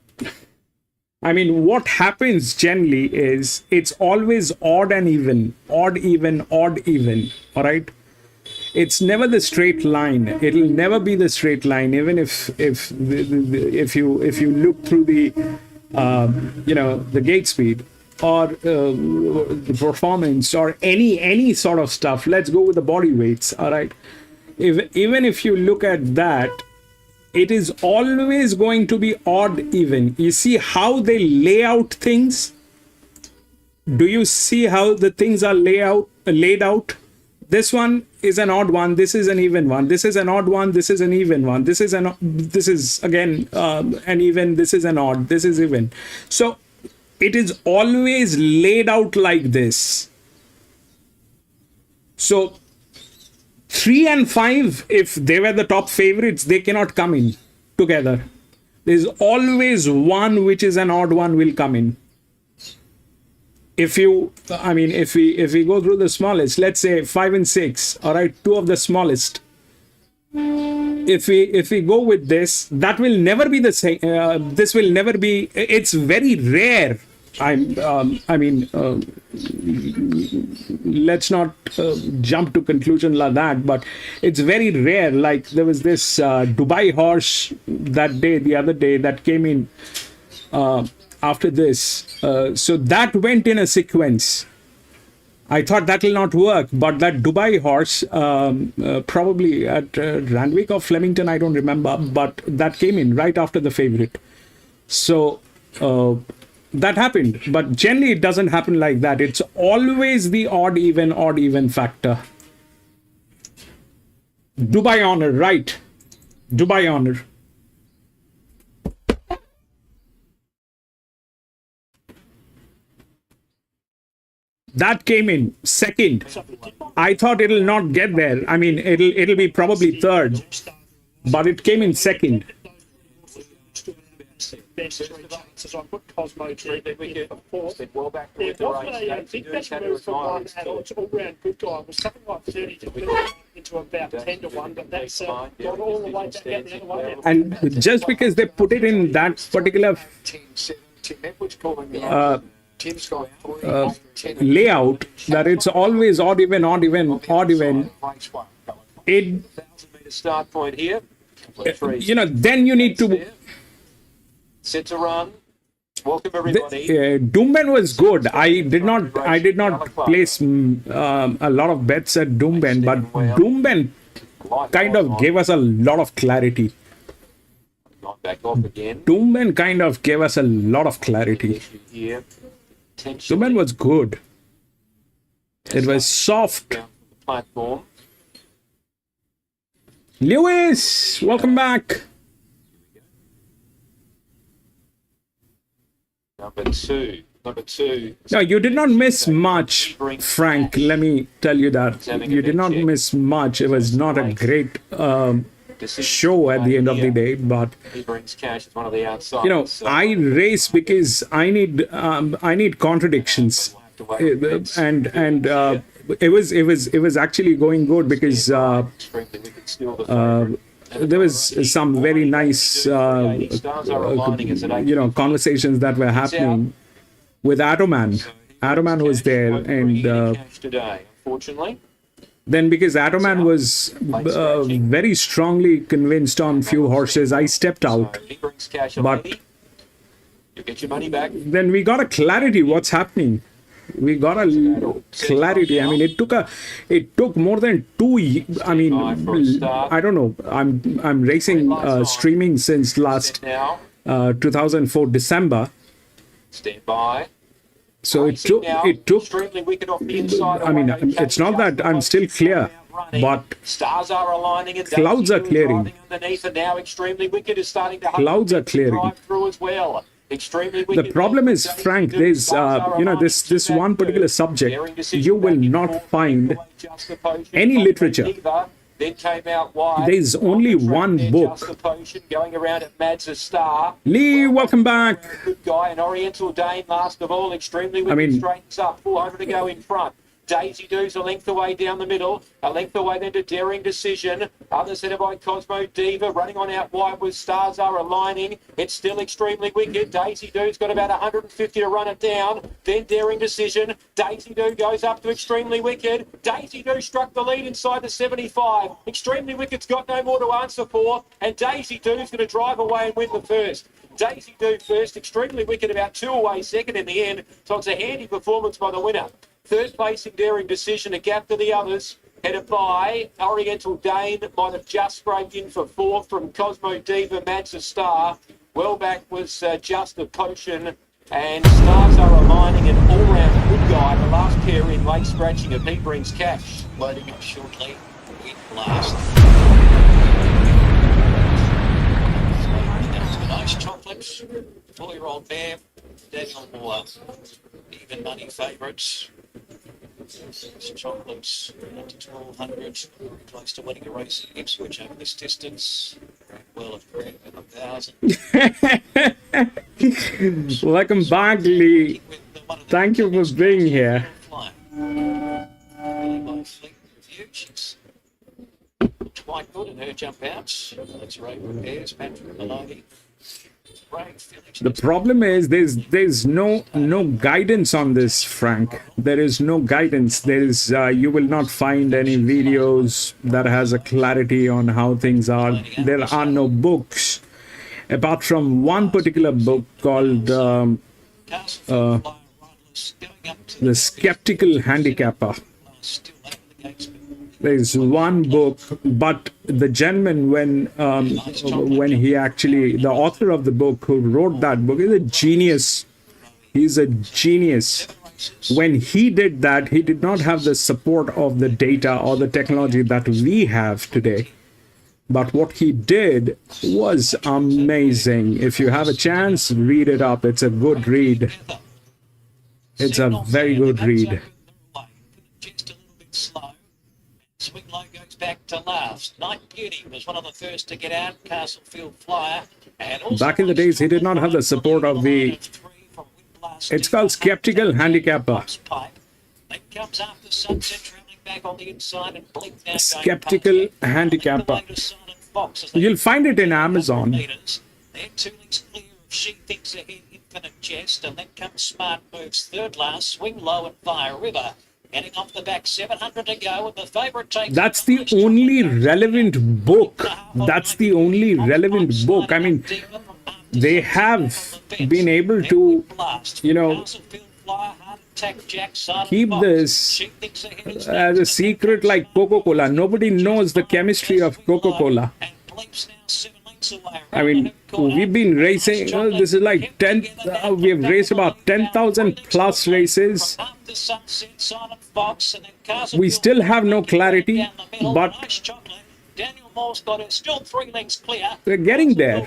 happens generally is it's always odd and even, odd, even, odd, even. All right. It's never the straight line. It'll never be the straight line, even if you look through the the gate speed or the performance or any sort of stuff. Let's go with the body weights. All right. Even if you look at that, it is always going to be odd even. You see how they lay out things? Do you see how the things are laid out? This one is an odd one. This is an even one. This is an odd one. This is an even one. This is again an even. This is an odd. This is even. So it is always laid out like this. So 3 and 5, if they were the top favorites, they cannot come in together. There's always one which is an odd one will come in. If we go through the smallest, let's say 5 and 6, all right, 2 of the smallest. If we go with this, that will never be the same. This will never be. It's very rare. Let's not jump to conclusion like that, but it's very rare. Like there was this Dubai horse the other day that came in after this. So that went in a sequence. I thought that will not work, but that Dubai horse, probably at Randwick or Flemington, I don't remember, but that came in right after the favorite. So that happened, but generally it doesn't happen like that. It's always the odd even factor. Dubai Honor, right? Dubai Honor. That came in second. I thought it'll not get there. I mean, it'll be probably third, but it came in second. I put Cosmo through that we get fourth. Well back there wasn't a big match move from one adult all-round good guy. It was something like 30 to 50 into about 10 to 1, but that's gone all the way back out the other way. And just because they put it in that particular layout, that it's always odd even, it, start point here. then you need to. Set to run. Welcome everybody. Doomben was good. I did not place a lot of bets at Doomben, but Doomben kind of gave us a lot of clarity. Back off again. Doomben kind of gave us a lot of clarity. Doomben was good. It was soft. Platform. Lewis, welcome back. Number two. No, you did not miss much, Frank. Let me tell you that. You did not miss much. It was not a great show at the end of the day, but he brings cash as one of the outsiders. I race because I need contradictions, and it was actually going good because there was some very nice conversations that were happening with Atoman. Atoman was there, and then because Atoman was very strongly convinced on few horses, I stepped out. But then we got a clarity what's happening. We got a clarity. I mean, it took more than 2 years. I mean, I don't know. I'm racing streaming since last 2004 December. Stand by. So it took, Extremely wicked off the inside. I mean, it's not that I'm still clear, but Stars are aligning and clouds are clearing. underneath, and now Extremely Wicked is starting to Clouds are clearing. drive through as well. Extremely Wicked. The problem is, Frank, there's, this one particular subject, you will not find any literature. Then came out wide. There's only one book. Just the Potion going around at Mads' Star. Lee, welcome back. Good guy, and Oriental Dane last of all. Extremely Wicked straightens up. 400 to go in front. Daisy Do's a length away down the middle, a length away then to Daring Decision. Others headed by Cosmo Diva, running on out wide with Stars Are Aligning. It's still Extremely Wicked. Daisy Do's got about 150 to run it down. Then Daring Decision. Daisy Do goes up to Extremely Wicked. Daisy Do struck the lead inside the 75. Extremely Wicked's got no more to answer for, and Daisy Do's going to drive away and win the first. Daisy Do first, Extremely Wicked about 2 away second in the end, so it's a handy performance by the winner. Third placing Daring Decision, a gap to the others, headed by Oriental Dane, might have just scraped in for fourth from Cosmo Diva, Mads' Star. Well back was Just a Potion, and Stars Are Aligning, an all-round good guy. The last pair in late scratching of he brings cash. Loading up shortly, win last. Nice chocolates, 4-year-old mare, Daniel Moore, even money favourites. Chocolates up to 1200, close to winning a race at Ipswich over this distance. Well, of Grant at 1,000. Welcome back, Lee. Thank you for being here. She's quite good in her jump outs. That's Ray Repairs, Patrick Maloney. The problem is there's no guidance on this, Frank. There is no guidance. There is you will not find any videos that has a clarity on how things are. There are no books, apart from one particular book called The Skeptical Handicapper. There's one book, but the gentleman, when he actually, the author of the book who wrote that book is a genius. He's a genius. When he did that, he did not have the support of the data or the technology that we have today. But what he did was amazing. If you have a chance, read it up. It's a good read. It's a very good read. Swing Low goes back to last. Night Beauty was one of the first to get out. Castlefield Flyer. And back in the days, he did not have the support of the... It's called Skeptical Handicapper. Then comes After Sunset, travelling back on the inside and Blink now. Skeptical Handicapper. You'll find it in Amazon. They're 2 lengths clear of She Thinks Ahead, Infinite Jest, and then comes Smart Moves third last. Swing Low and Fire River. Heading off the back, 700 to go, and the favourite takes... That's the only relevant book. That's the only relevant book. I mean, they have been able to, keep this as a secret like Coca-Cola. Nobody knows the chemistry of Coca-Cola. I mean, we've been racing, this is like 10, we have raced about 10,000 plus races. We still have no clarity, but we're getting there.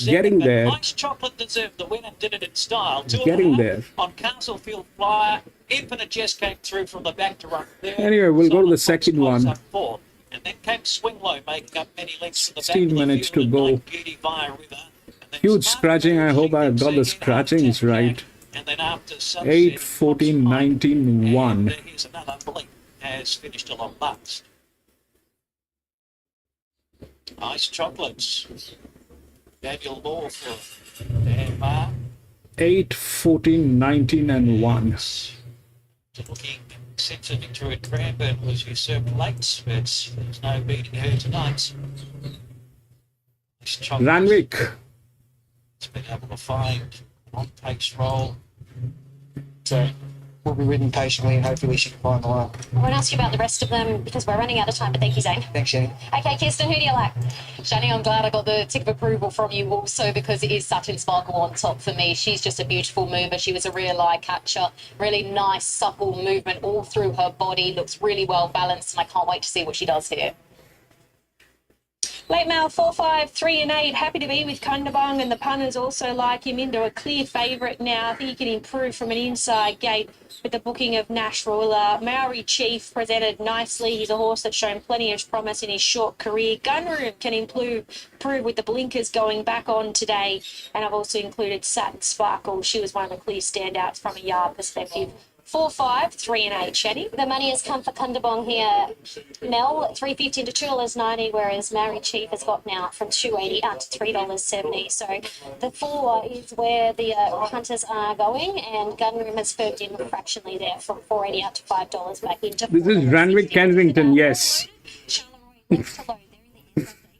Getting there. Nice Chocolate deserved the win and did it in style. Getting there. On Castlefield Flyer, Infinite Jest came through from the back to run there. Anyway, we'll go to the second one. And then came Swing Low, making up many lengths to the 16 minutes to go. Huge scratching. I hope I got the scratchings right. 8, 14, 19, 1. Here's another Blink, has finished along last. Nice Chocolates. Daniel Moore for Dan Marr. 8, 14, 19, and 1. Looking since a victory at Cranbourne was usurped late, but there's no beating her tonight. Randwick. It's been able to find on pace roll. So we'll be ridden patiently and hopefully she can find the line. I won't ask you about the rest of them because we're running out of time, but thank you, Zane. Thanks, Shani. Okay, Kirsten, who do you like? Shani, I'm glad I got the tick of approval from you also because it is Satin Sparkle on top for me. She's just a beautiful mover. She was a real eye catcher, really nice, supple movement all through her body, looks really well balanced, and I can't wait to see what she does here. Late mail 4, 5, 3 and 8. Happy to be with Kundabung, and the punters also like him into a clear favourite now. I think he can improve from an inside gate with the booking of Nash Ruler. Maori Chief presented nicely. He's a horse that's shown plenty of promise in his short career. Gunroom can improve with the blinkers going back on today. And I've also included Satin Sparkle. She was one of the clear standouts from a yard perspective. 4, 5, 3 and 8, Shani. The money has come for Kundabong here. Mel, $3.50 to $2.90, whereas Maori Chief has got now from $2.80 out to $3.70. So the 4 is where the hunters are going, and Gunroom has firmed in fractionally there from $4.80 out to $5 back into. This is Randwick, Kensington. Yes.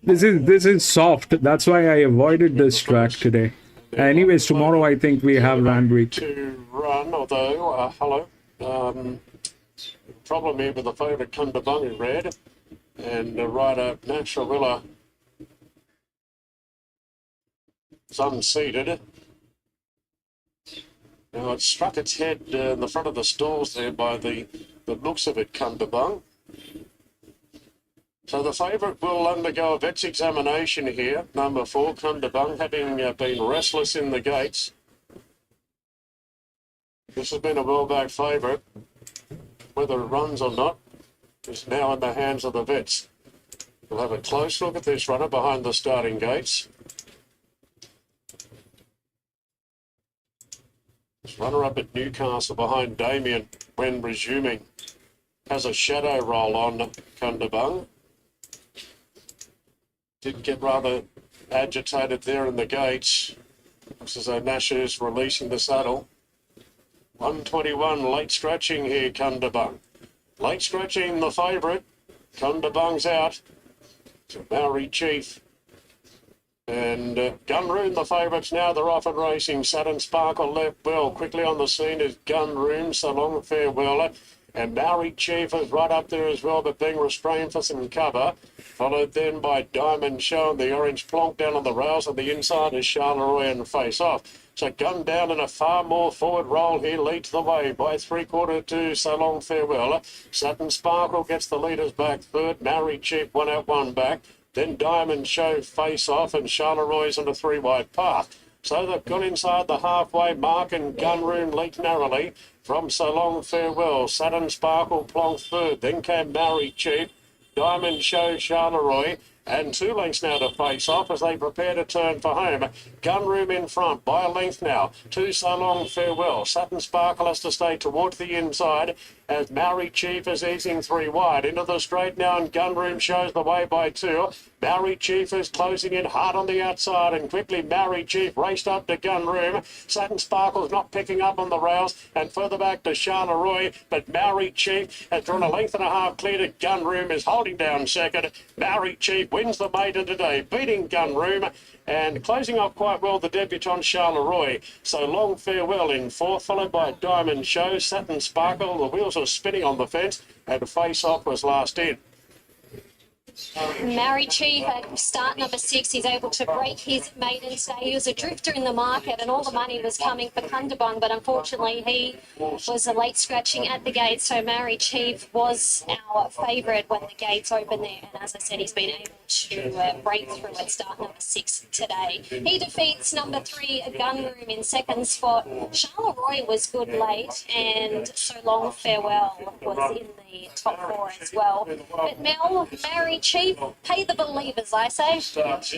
This is soft. That's why I avoided this track today. Anyways, tomorrow I think we have Randwick. To run, although, hello. Problem here with the favourite Kundabung in red, and the rider Natural Willa is unseated. Now it struck its head in the front of the stalls there by the looks of it, Kundabung. So the favourite will undergo a vet's examination here, number 4, Kundabung, having been restless in the gates. This has been a well-backed favourite. Whether it runs or not is now in the hands of the vets. We'll have a close look at this runner behind the starting gates. This runner up at Newcastle behind Damien when resuming has a shadow roll on Kundabung. Did get rather agitated there in the gates. Looks as though Nash is releasing the saddle. 121 late stretching here, Kundabung. Late stretching the favourite. Kundabung's out to Maori Chief. And Gunroom, the favourites now, they're off and racing. Satin Sparkle left well. Quickly on the scene is Gunroom, so long farewell. And Maori Chief is right up there as well, but being restrained for some cover. Followed then by Diamond Show, the orange plonk down on the rails, and the inside is Charleroi and Face Off. So Gun Down in a far more forward roll here leads the way by 3/4 to So Long Farewell. Satin Sparkle gets the leaders back third. Maori Chief 1 out 1 back. Then Diamond Show, Face Off, and Charleroi on a 3-wide path. So they've gone inside the halfway mark, and Gunroom leaked narrowly from So Long Farewell. Satin Sparkle plonked third. Then came Maori Chief, Diamond Show, Charleroi, and 2 lengths now to Face Off as they prepare to turn for home. Gunroom in front by a length now to So Long Farewell. Satin Sparkle has to stay towards the inside as Maori Chief is easing 3 wide. Into the straight now, and Gunroom shows the way by 2. Maori Chief is closing in hard on the outside, and quickly Maori Chief raced up to Gunroom. Satin Sparkle's not picking up on the rails, and further back to Charleroi, but Maori Chief has drawn a length and a half clear to Gunroom, is holding down second. Maori Chief wins the maiden today, beating Gunroom, and closing off quite well the debutant Charleroi. So Long Farewell in fourth, followed by Diamond Show, Satin Sparkle. The wheels are spinning on the fence, and Face Off was last in. Maori Chief at start number 6, he's able to break his maiden stay. He was a drifter in the market and all the money was coming for Kundabung, but unfortunately he was a late scratching at the gate, so Maori Chief was our favourite when the gates opened there, and as I said, he's been able to break through at start number 6 today. He defeats number 3, Gunroom in second spot. Charleroi was good late, and So Long Farewell was in the top 4 as well. But Mel, Maori Chief, pay the believers, I say.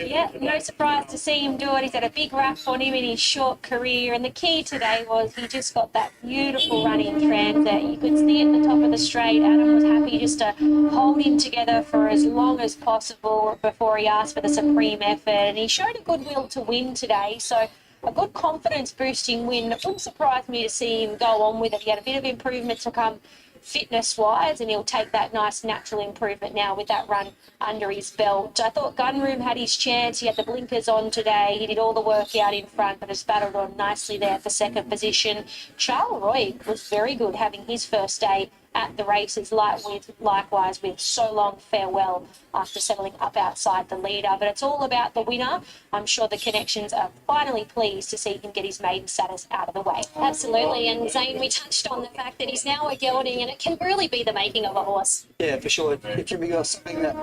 Yeah, no surprise to see him do it. He's had a big rap on him in his short career, and the key today was he just got that beautiful running transit. You could see at the top of the straight, Adam was happy just to hold him together for as long as possible before he asked for the supreme effort, and he showed a good will to win today, so a good confidence boosting win. It wouldn't surprise me to see him go on with it. He had a bit of improvement to come fitness-wise, and he'll take that nice natural improvement now with that run under his belt. I thought Gunroom had his chance. He had the blinkers on today. He did all the work out in front, but has battled on nicely there for second position. Charleroi was very good having his first day at the races, likewise with So Long Farewell after settling up outside the leader. But it's all about the winner. I'm sure the connections are finally pleased to see him get his maiden status out of the way. Absolutely, and Zane, we touched on the fact that he's now a gelding, and it can really be the making of a horse. Yeah, for sure. It can be something that,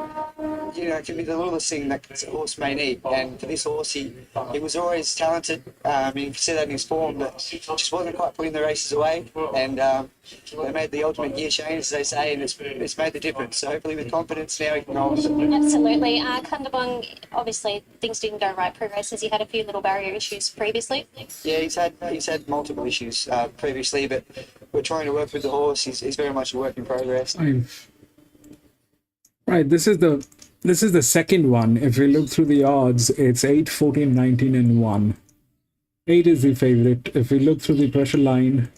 it can be the littlest thing that a horse may need. And for this horse, he was always talented. You can see that in his form, but just wasn't quite putting the races away. And they made the ultimate gear change, as they say, and it's made the difference. So hopefully with confidence now he can roll. Absolutely. Kundabung, obviously things didn't go right pre-races. He had a few little barrier issues previously. Yeah, he's had multiple issues previously, but we're trying to work with the horse. He's very much a work in progress. Right, this is the second one. If we look through the odds, it's 8, 14, 19 and 1. 8 is the favorite. If we look through the pressure line,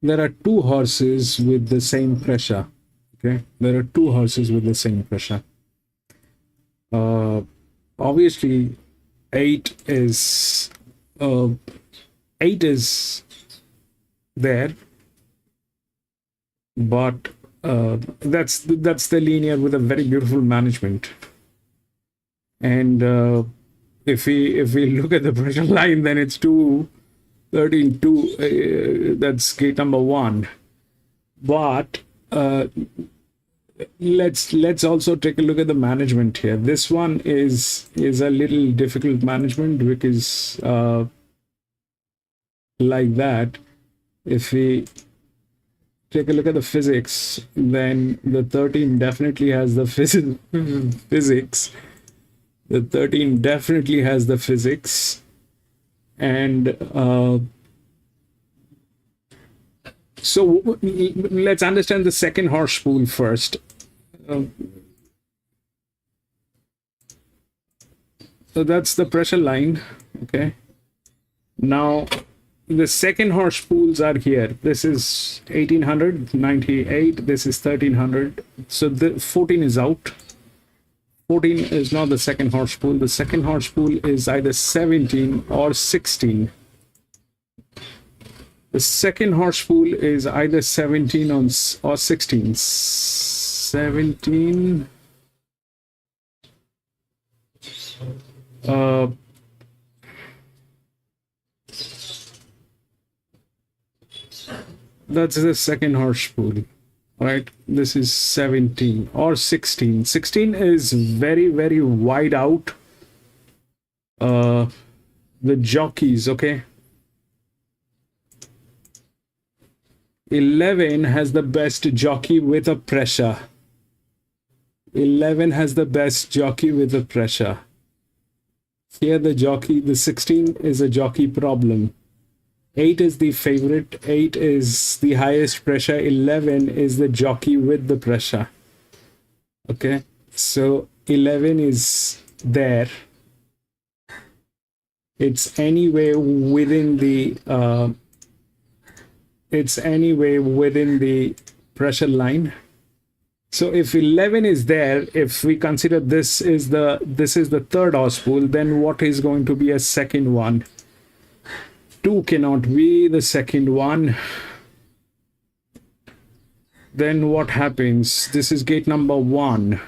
there are 2 horses with the same pressure. Okay, there are 2 horses with the same pressure. Obviously 8 is there, but that's the linear with a very beautiful management. And if we look at the pressure line, then it's 2, 13, 2. That's gate number 1. But let's also take a look at the management here. This one is a little difficult management because like that. If we take a look at the physics, then the 13 definitely has the physics. The 13 definitely has the physics, and so let's understand the second horse pool first. So that's the pressure line. Okay, now the second horse pools are here. This is 1898, this is 1300. So the 14 is out. 14 is not the second horse pool. The second horse pool is either 17 or 16. The second horse pool is either 17 or 16. 17. That's the second horse pool, right? This is 17 or 16. 16 is very, very wide out. The jockeys, okay? 11 has the best jockey with a pressure. 11 has the best jockey with a pressure. Here the 16 is a jockey problem. 8 is the favorite, 8 is the highest pressure, 11 is the jockey with the pressure. Okay, so 11 is there. It's anyway within the pressure line. So if 11 is there, if we consider this is the third horse pool, then what is going to be a second one? 2 cannot be the second one. Then what happens? This is gate number 1.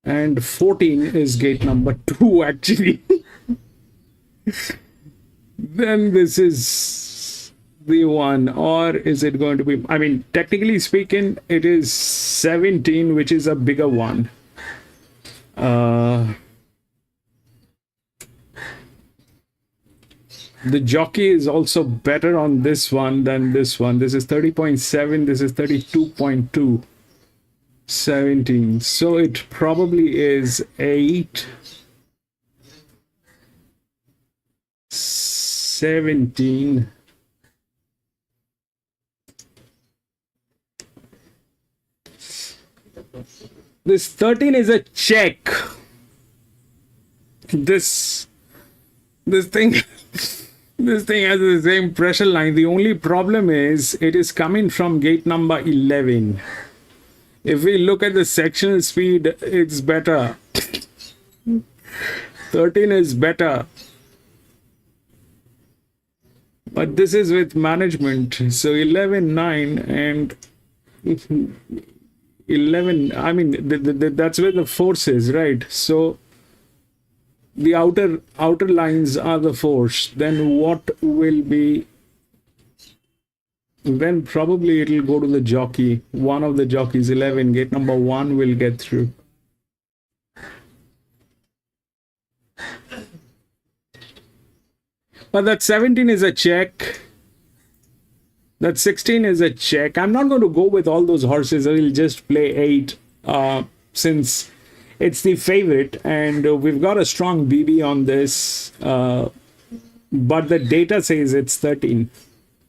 And 14 is gate number 2 actually. Then this is the one, or is it going to be, I mean, technically speaking, it is 17, which is a bigger one. The jockey is also better on this one than this one. This is 30.7, this is 32.2. 17. So it probably is 8. 17. This 13 is a check. This thing This thing has the same pressure line. The only problem is it is coming from gate number 11. If we look at the sectional speed, it's better. 13 is better. But this is with management. So 11, 9 and 11, I mean, that's where the force is, right? So the outer lines are the force. Then what will be? Then probably it'll go to the jockey. One of the jockeys, 11, gate number 1 will get through. But that 17 is a check. That 16 is a check. I'm not going to go with all those horses. I will just play 8 since it's the favorite. And we've got a strong BB on this. But the data says it's 13.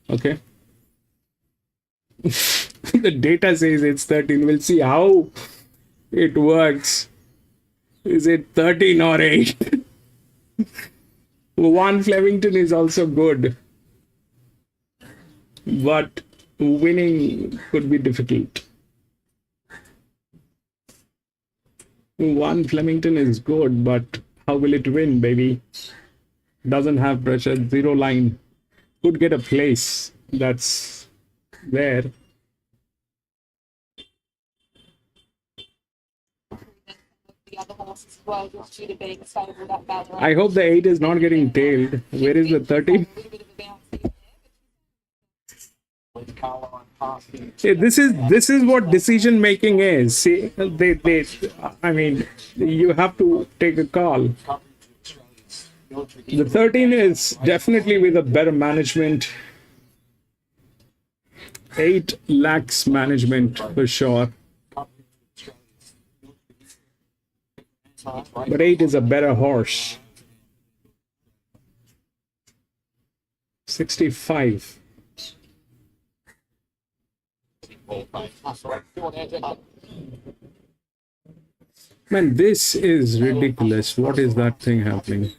Okay. The data says it's 13. We'll see how it works. Is it 13 or 8? 1 Flemington is also good, but winning could be difficult. 1 Flemington is good, but how will it win, baby? Doesn't have pressure, 0 line. Could get a place. That's there. I hope the 8 is not getting tailed. Where is the 13? See, this is what decision making is. See, I mean, you have to take a call. The 13 is definitely with a better management. 8 lacks management for sure. But 8 is a better horse. 65. Man, this is ridiculous. What is that thing happening?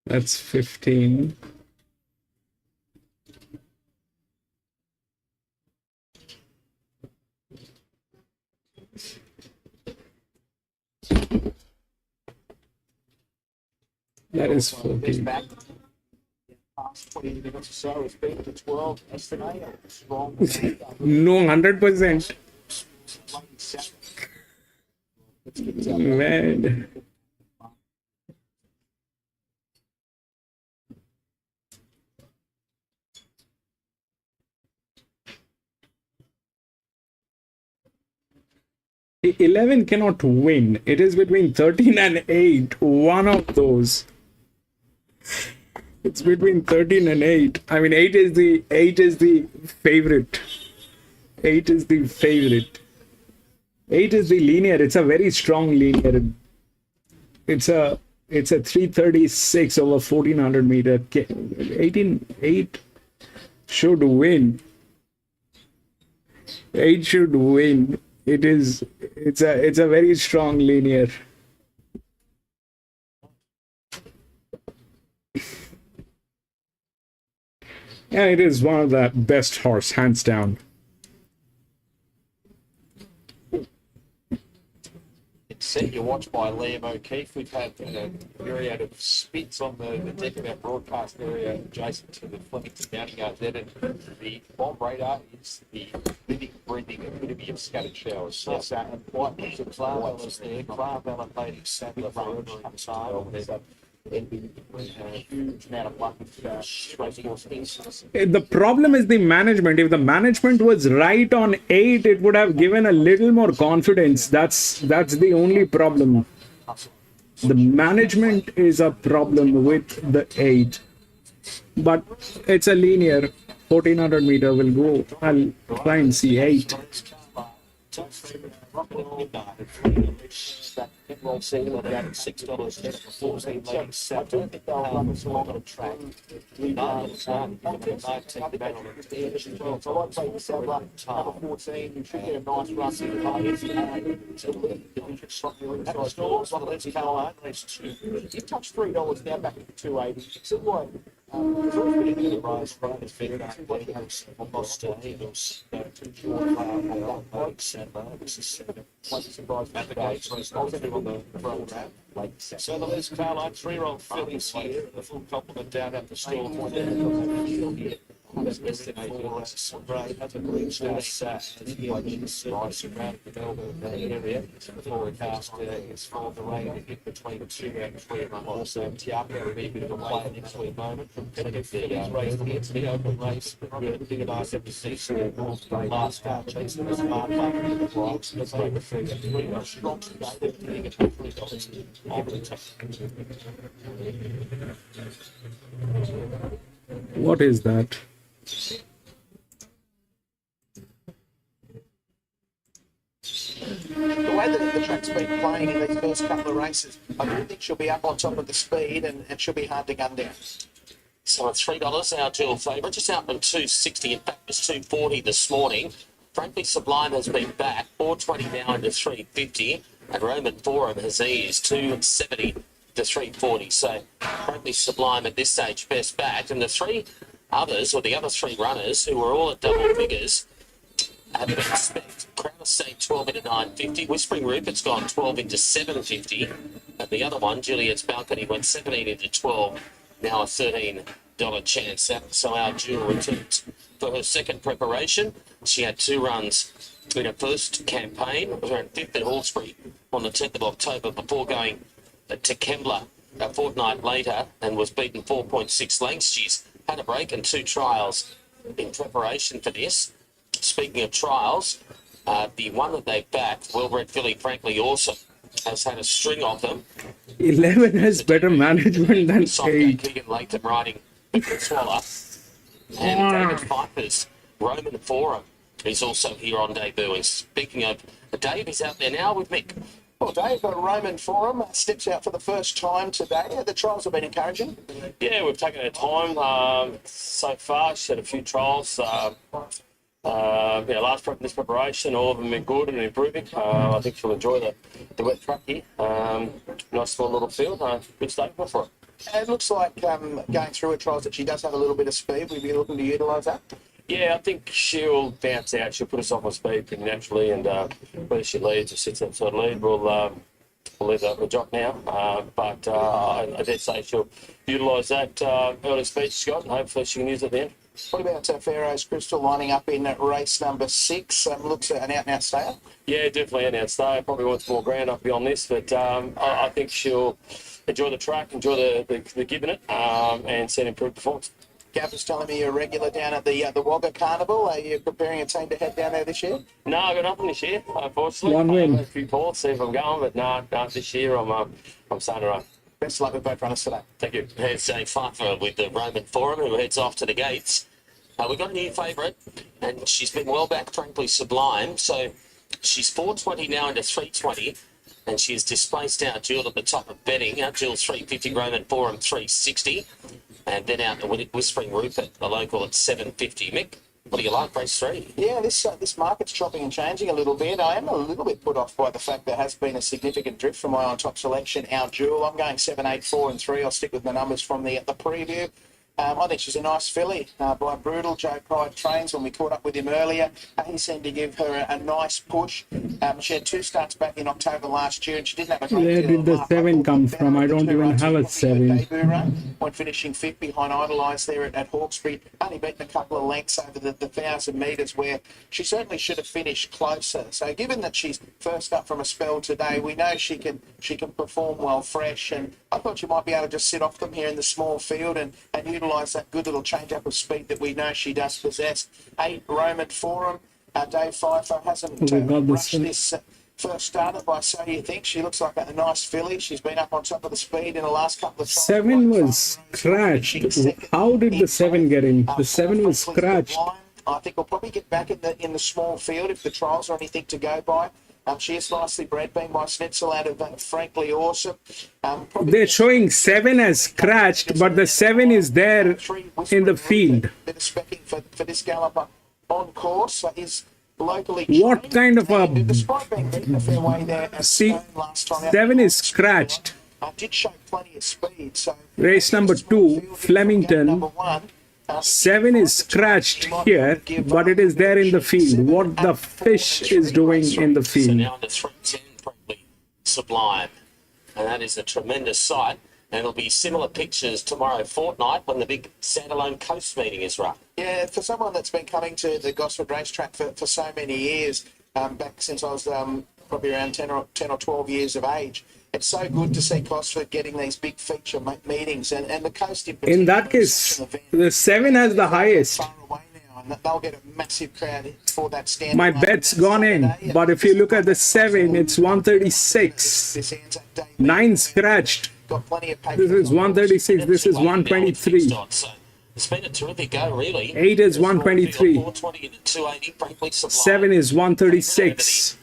That's 15. That is 14. No, 100%. Man. The 11 cannot win. It is between 13 and 8. One of those. It's between 13 and 8. I mean, 8 is the favorite. 8 is the favorite. 8 is the linear. It's a very strong linear. It's a 336 over 1400 meter. 8 should win. 8 should win. It's a very strong linear. Yeah, it is one of the best horse, hands down. Set your watch by Liam O'Keefe. We've had a myriad of spits on the deck of our broadcast area adjacent to the Flemington Gazette, and the bomb radar is the living, breathing epitome of scattered showers. Yes, and white was Clarabella there. Clarabella played in Sadler Road comes home. There's a huge amount of luck with racehorse incidents. The problem is the management. If the management was right on 8, it would have given a little more confidence. That's the only problem. The management is a problem with the 8. But it's a linear. 1400 meter will go. I'll try and see 8. racing, about $6 10 for 14 ladies Saturday. On the track. $9 19 men on the edge. So I'd say yourself number 14, you should get a nice run in the highest. That scores on the left Caroline, race 2. You've touched $3 now, back to $2.80. So what? There's always been a bit of rise, right? There's been almost Eagles, 2 short on bikes, and this is quite a surprise at the gates. Race positive on the program. So the Liz Caroline 3-year-old fillies here, the full complement down at the store point here. That's listed for Sunray at the Grandstand Gazette around the Melbourne area. The forecast is for the rain in between 2 and 3 months. So Tiago will be a bit of a play next week moment. And if the race gets the open race, we're big at ICBC last start chasing the smart market. Let's break the figure. 3 strong today. They're getting it at $3 over the top. What is that? The way that the track's been playing in these first couple of races, I do think she'll be up on top of the speed and she'll be hard to gun down. So at $3, our dual favourite, just out from 260. In fact, it was 240 this morning. Frankly Sublime has been back, 420 now into 350, and Roman Forum has eased 270 to 340. So Frankly Sublime at this stage best backed, and the three others, or the other three runners, who were all at double figures, have been spec. Crown Estate 12 into 950. Whispering Rupert's gone 12 into 750. And the other one, Juliet's Balcony, went 17 into 12. Now a $13 chance. So our dual returns for her second preparation. She had 2 runs in her first campaign. It was around 5th at Hawkesbury on the 10th of October before going to Kembla a fortnight later and was beaten 4.6 lengths. She's had a break and 2 trials in preparation for this. Speaking of trials, the one that they backed, Well-Bred Filly, Frankly Awesome, has had a string of them. 11 has better management than 8. Keegan Latham riding Swallow. And David Pfeiffer's Roman Forum is also here on debut. And speaking of Dave, he's out there now with Mick. Well, Dave, Roman Forum steps out for the first time today. The trials have been encouraging. Yeah, we've taken our time so far. She's had a few trials. Last prep, this preparation, all of them been good and improving. I think she'll enjoy the wet track here. Nice small little field. Good statement for it. It looks like going through her trials that she does have a little bit of speed. We'll be looking to utilise that. Yeah, I think she'll bounce out. She'll put us off on speed pretty naturally, and whether she leads or sits outside lead, we'll leave that the jock now. But I dare say she'll utilise that early speed she's got, and hopefully she can use it at the end. What about Pharaoh's Crystal lining up in race number 6? Looks an out-and-out stayer. Yeah, definitely an out stayer. Probably wants more ground up beyond this, but I think she'll enjoy the track, enjoy the giving it, and see an improved performance. Gav was telling me you're a regular down at the Wagga Carnival. Are you preparing a team to head down there this year? No, I've got nothing this year, unfortunately. One win. A few ports, see if I'm going, but no, this year I'm starting to run. Best of luck with both runners today. Thank you. Here's Dave Pfeiffer with the Roman Forum, who heads off to the gates. We've got a new favourite, and she's been well back, Frankly Sublime. So she's 420 now into 320, and she has displaced our dual at the top of betting. Our dual 350, Roman Forum 360, and then out to Whispering Rupert, the local at 750. Mick, what do you like, race 3? Yeah, this market's chopping and changing a little bit. I am a little bit put off by the fact there has been a significant drift from my on-top selection, our dual. I'm going 7, 8, 4 and 3. I'll stick with the numbers from the preview. I think she's a nice filly by Brutal. Joe Pride trains. When we caught up with him earlier, he seemed to give her a nice push. She had 2 starts back in October last year, and she didn't have a great Where deal did the 7 come from? I don't even have a 7. Debut run, when finishing 5th behind Idolise there at Hawkesbury. Only beaten a couple of lengths over the 1,000 metres, where she certainly should have finished closer. So given that she's first up from a spell today, we know she can perform well fresh, and I thought she might be able to just sit off them here in the small field and utilise that good little change-up of speed that we know she does possess. 8, Roman Forum. Dave Pfeiffer hasn't rushed this first starter by So You Think. She looks like a nice filly. She's been up on top of the speed in the last couple of times. 7 was scratched. How did the 7 get in? The 7 was scratched. I think we'll probably get back in the small field if the trials are anything to go by. She is nicely bred, being my Schnitzel out of Frankly Awesome. They're showing 7 as scratched, but the 7 is there in the field. Bit of specking for this galloper on course. So he's locally What kind of a... despite being beaten a fair way there at See, Stone last time out, 7 is scratched. did show plenty of speed. So Race number 2, Flemington. number 1. 7 is scratched here, but it is there in the field. What the fish is doing in the So field. now under 310, probably Sublime. And that is a tremendous sight. And it'll be similar pictures tomorrow fortnight when the big standalone coast meeting is run. Yeah, for someone that's been coming to the Gosford racetrack for so many years, back since I was probably around 10 or 12 years of age, it's so good to see Gosford getting these big feature meetings, and the coast in particular. In that case, the 7 has the highest. Far away now, and they'll get a massive crowd for that stand. My bet's gone in, but if you look at the 7, it's 136. 9 scratched. Got plenty of paper. This is 136, this is 123. So it's been a terrific go, really. 8 is 123. 420 into 280, frankly Sublime. 7 is 136.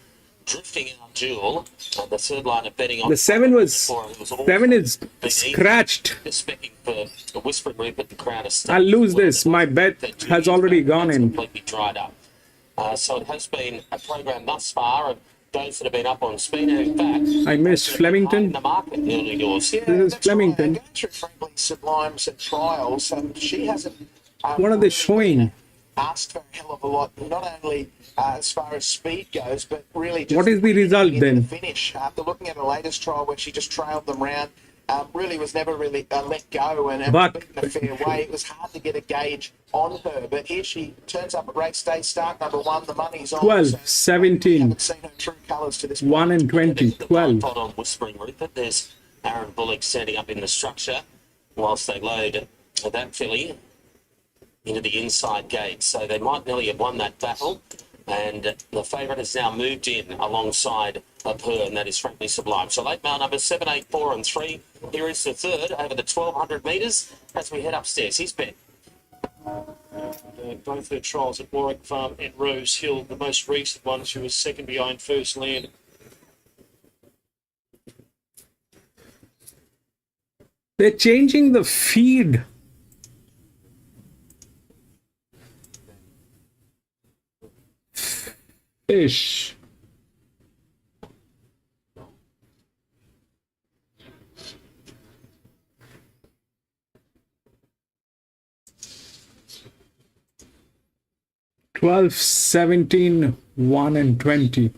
Drifting our duel, and the third line of betting on The 7 is 7 is scratched. Just specking for a Whispering Rupert, the crown is I'll lose this. My bet has already gone in. completely dried up. So it has been a program thus far of those that have been up on speed. And in fact, I missed Flemington. in the market early doors. Yeah, This is that's Flemington. Right. Going through Frankly Sublimes and trials, she hasn't. What are they showing? Asked for a hell of a lot, not only as far as speed goes, but really just What is the result in then? The finish. After looking at her latest trial where she just trailed them round, really was never really let go and But- beaten a fair way. It was hard to get a gauge on her, but here she turns up at race day start number 1. The money's on. 12, so 17, haven't seen her true colours to this 1 and 20, The 12. blindfold on Whispering Rupert. There's Aaron Bullock standing up in the structure whilst they load that filly into the inside gate. So they might nearly have won that battle. And the favourite has now moved in alongside of her, and that is Frankly Sublime. So late mail number 7, 8, 4 and 3. Here is the third over the 1,200 metres as we head upstairs. He's Bet. Both her trials at Warwick Farm and Rose Hill, the most recent one, she was second behind First Land. They're changing the feed. Fish. Twelve, 17, 1 and 20.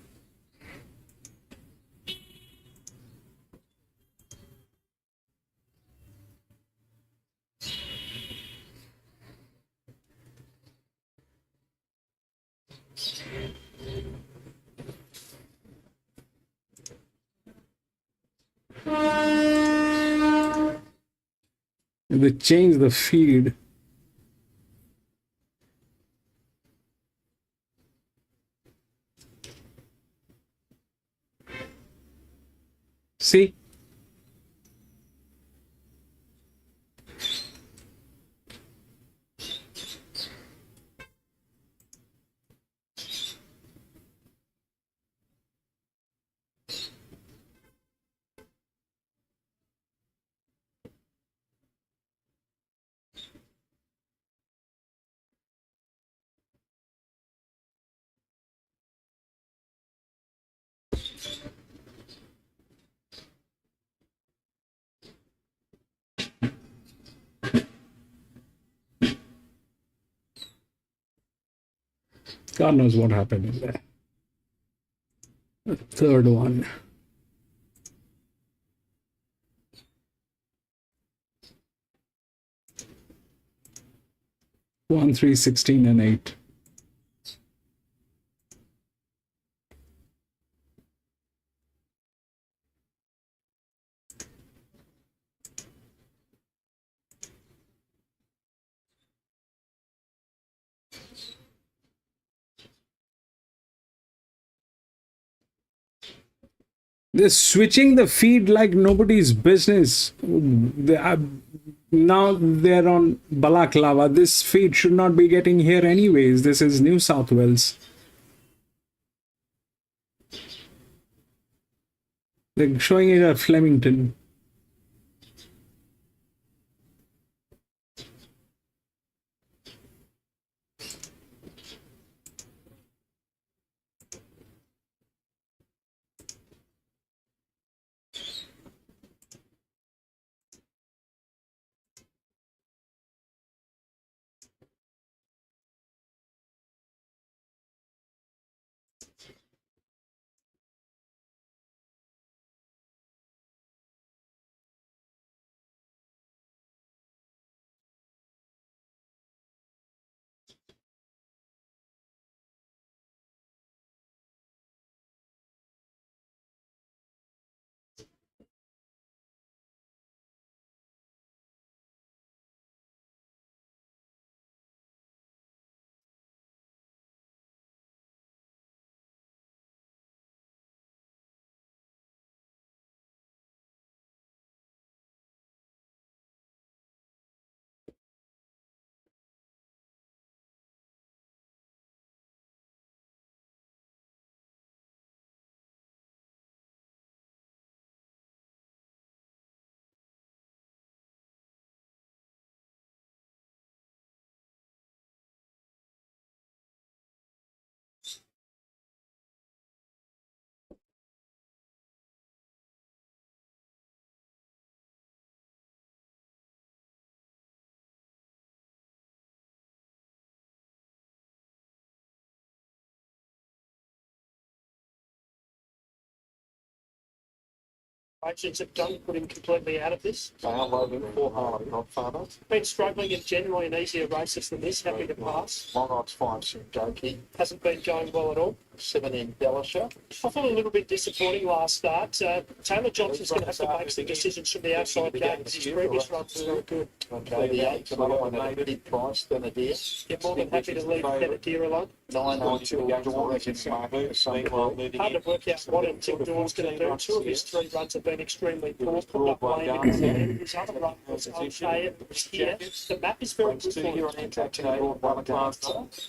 They change the feed. See? God knows what happened in there. The third one. One, 3, 16 and 8. They're switching the feed like nobody's business. Now they're on Balaklava. This feed should not be getting here anyways. This is New South Wales. They're showing it at Flemington. Agents have done put him completely out of this. They are loading for hard, not farmer. Been struggling in generally in easier races than this, happy to pass. Long odds 5 Sundoki, Hasn't been going well at all. 7 Embellisher. I thought a little bit disappointing last start. Taylor Johnson's going to have to make some decisions from the outside gate because his previous runs were very good. Okay, the 8's another one at a big price, then a deer. You're more than happy to leave Benadryl alone. 9 until Dawn is in market, the same Hard to work out what until Dawn's going to do. 2 of his 3 runs have been extremely poor. Put up lane at his end. His other run was okay. It was here. The map is very good for him.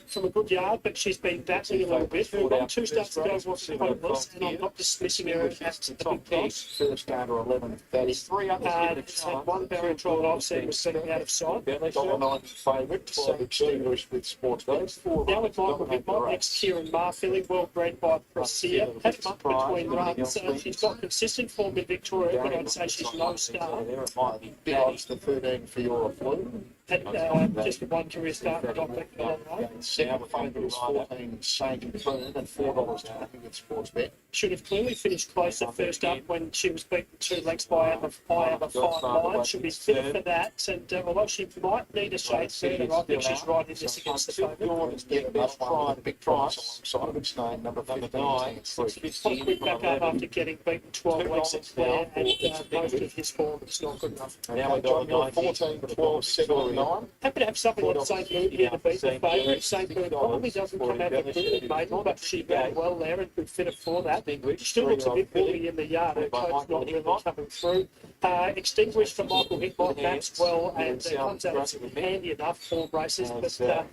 From a good yard, but she's been battling a little bit. We've got 2 starts to go was pointless, and I'm not dismissing her at the big price. First starter 11:30. It's had one barrier trial that I've seen was sitting out of sight. $1.90 favourite, so extinguished with sports bets. Now with Michael Hickmott, next Kieran Marr, filling well bred by Presea. Had a month between runs. She's got consistent form in Victoria, but I'd say she's no star. There it might be big odds to 13 for your flu. Had just one career start and got back the long way. Second favourite is 14 Saint and Fern and $4 with sports bet. Should have clearly finished closer first up when she was beaten 2 lengths by out of 5 lines. She'll be fit for that, and although she might need a shade further, I think she's right in this against the favourite. Big price alongside its name, number 15. Quite a quick back up after getting beaten 12 lengths at Clare, and most of his form is not good enough. Now we've got 14, 12, 7 and 9. Happy to have something like St. Moon here to beat the favourite. St. Moon probably doesn't come out with good maiden, but she ran well there and could fit it for that. She still looks a bit bully in the yard. Her coach not really coming through. Extinguished for Michael Hickmott, maps well, and comes out with some handy enough form races, but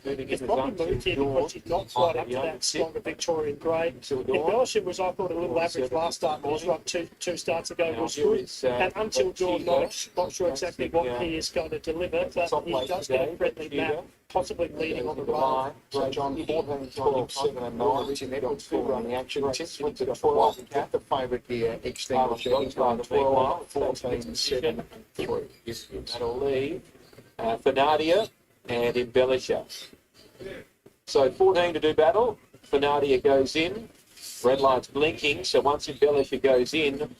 it's probably moved here because she's not quite up to that stronger Victorian grade. Embellisher was, I thought, a little average last start, but his run two starts ago was good. And until Dawn, not sure exactly what he is going to deliver, but he does get a friendly map, possibly leading on the run. So John, 14, 12, 7 and 9. Richard Edwards full run the action. Tips went to 12. Cat the favourite here, Extinguisher. He's gone 12, 14, 7 and 3. That'll leave Fanadia and Embellisher. So 14 to do battle. Fanadia goes in. Red light's blinking, so once Embellisher goes in,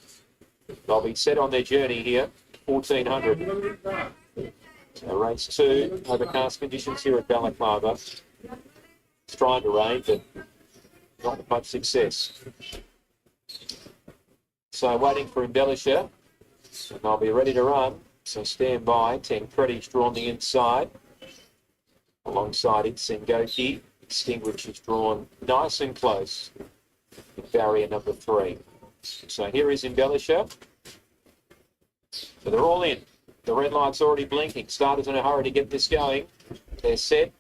they'll be set on their journey here. 1400. So race 2, overcast conditions here at Balaclava. It's trying to rain, but not much success. So waiting for Embellisher, and they'll be ready to run. So stand by. 10 Credits drawn the inside. Alongside it, Sengoki. Extinguish is drawn nice and close. Barrier number 3. So here is Embellisher. So they're all in. The red light's already blinking. Starters in a hurry to get this going. They're set.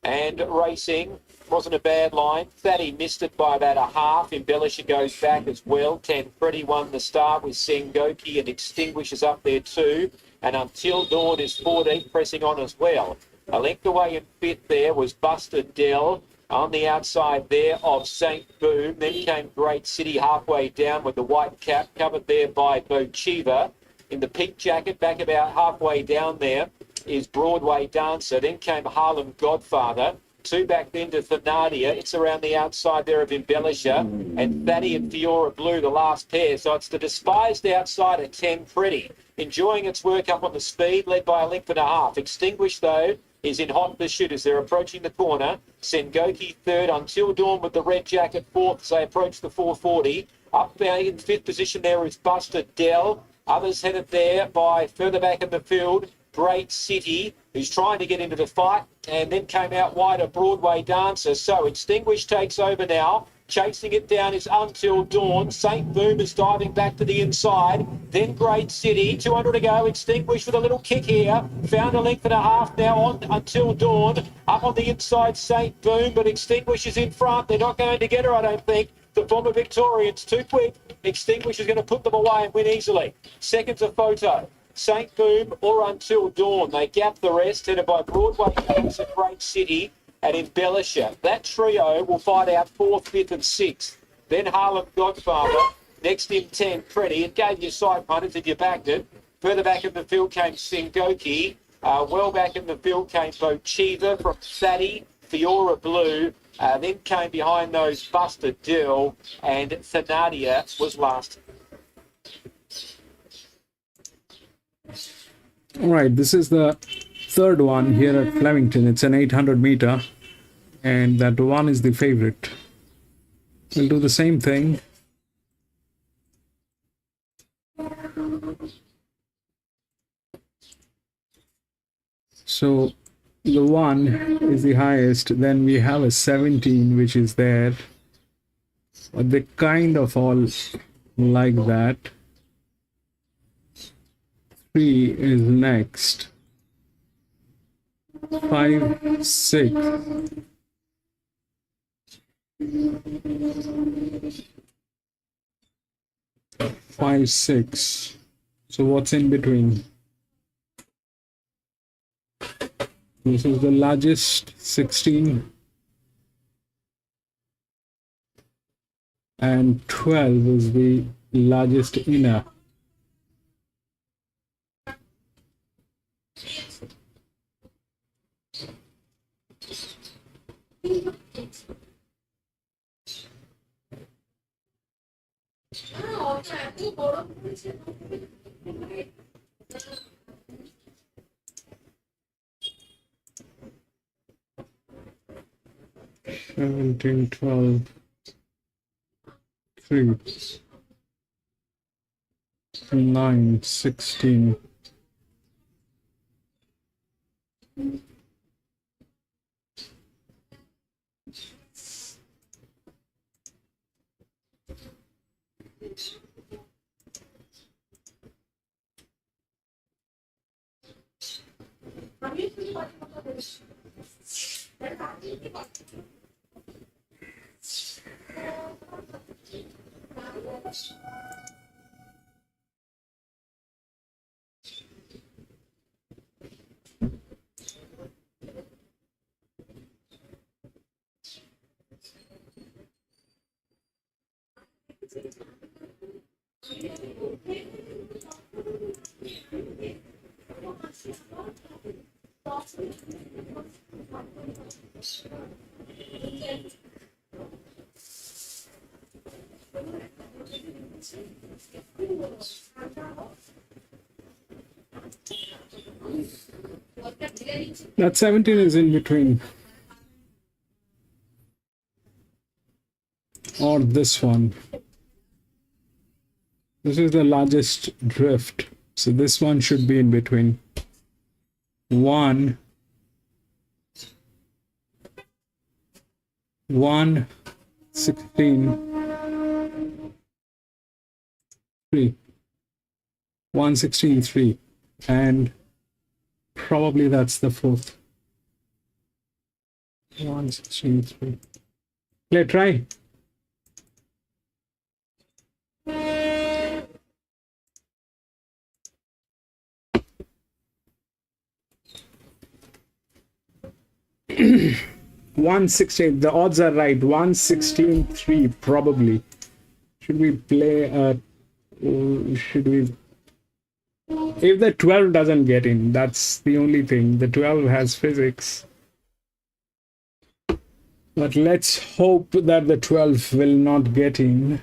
And racing wasn't a bad line. Thaddy missed it by about a half. Embellisher goes back as well. 10 Pretty won the start with Sengoki and Extinguishes up there too. And Until Dawn is 14, pressing on as well. A length away in fifth there was Buster Dell. On the outside there of St. Boom. Then came Great City halfway down with the white cap, covered there by Bochiva. In the pink jacket, back about halfway down there, is Broadway Dancer. Then came Harlem Godfather. Two back then to Thanadia. It's around the outside there of Embellisher. And Thaddy and Fiora Blue, the last pair. So it's the despised outside at 10 Pretty. Enjoying its work up on the speed, led by a length and a half. Extinguished, though, is in hot pursuit as they're approaching the corner. Sengoki third, Until Dawn with the red jacket fourth as they approach the 440. Up there in fifth position there is Buster Dell. Others headed there by further back in the field. Great City, who's trying to get into the fight, and then came out wide a Broadway Dancer. So Extinguished takes over now. Chasing it down is Until Dawn. St. Boom is diving back to the inside. Then Great City. 200 to go. Extinguished with a little kick here. Found a length and a half now on Until Dawn. Up on the inside, St. Boom, but Extinguished is in front. They're not going to get her, I don't think. The former Victorians too quick. Extinguished is going to put them away and win easily. Second's a Photo. St. Boom or Until Dawn. They gap the rest, headed by Broadway Dancer, Great City, and Embellisher. That trio will fight out 4th, 5th and 6th. Then Harlem Godfather. Next in 10, Pretty. It gave you side punters if you backed it. Further back in the field came Sengoki. Well back in the field came Bochiva from Thaddy, Fiora Blue. Then came behind those Buster Dill, and Thanadia was last. All right, this is the third one here at Flemington. It's an 800 meter, and that one is the favorite. We'll do the same thing. So the one is the highest, then we have a 17 which is there, but they kind of all like that. 3 is next. 5, 6. 5, 6. So what's in between? This is the largest, 16. And 12 is the largest inner. Seventeen, 12, 3, 9, 16. That 17 is in between. Or this one. This is the largest drift. So this one should be in between. 1, 16, 3. 116, 3. And probably that's the fourth. 163. Play, try. One 16. The odds are right. 116.3 probably. Should we play should we? If the 12 doesn't get in, that's the only thing. The 12 has physics. But let's hope that the 12 will not get in.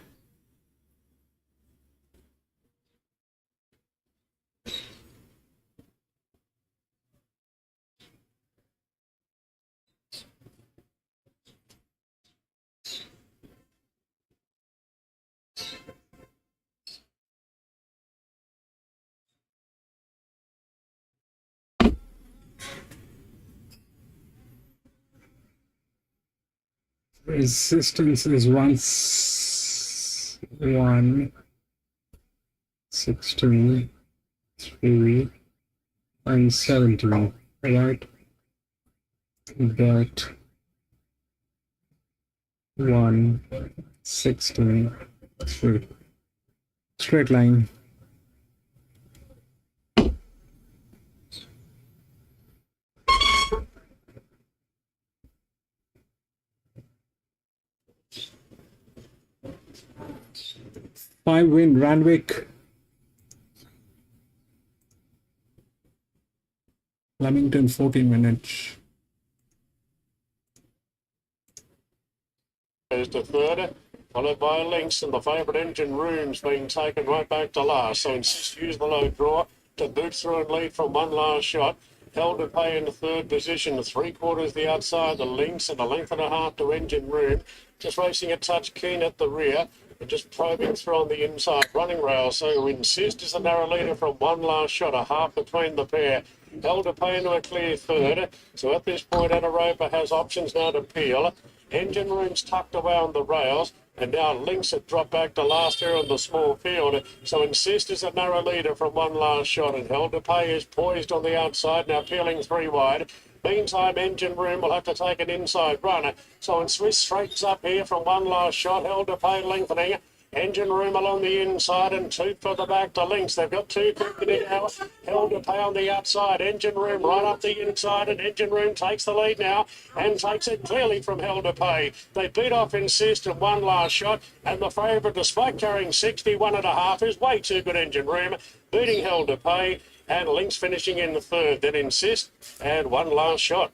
Resistance is 116, 3, and 17, right? That 116, 3. Straight line. Five win Randwick. Flemington 14 minutes. Goes to third, followed by Lynx, and the favourite Engine Room's being taken right back to last. So Insist use the low draw to boot through and lead from one last shot. Held to pay in the third position, 3/4 the outside, the Lynx, and a length and a half to Engine Room. Just racing a touch keen at the rear. And just probing through on the inside running rail. So Insist is the narrow leader from one last shot, a half between the pair. Held to pay into a clear third. So at this point, Anaropa has options now to peel. Engine Room's tucked away on the rails. And now Lynx had dropped back to last here on the small field. So Insist is a narrow leader from one last shot. And Held to Pay is poised on the outside, now peeling 3 wide. Meantime, Engine Room will have to take an inside run. So Insist straightens up here from one last shot. Held to Pay lengthening. Engine Room along the inside and 2 for the back to Lynx. They've got 2 competing now. Held to Pay on the outside. Engine Room right up the inside, and Engine Room takes the lead now and takes it clearly from Held to Pay. They beat off Insist in one last shot, and the favourite, despite carrying 61.5, is way too good. Engine Room beating Held to Pay, and Lynx finishing in the third. Then Insist and one last shot.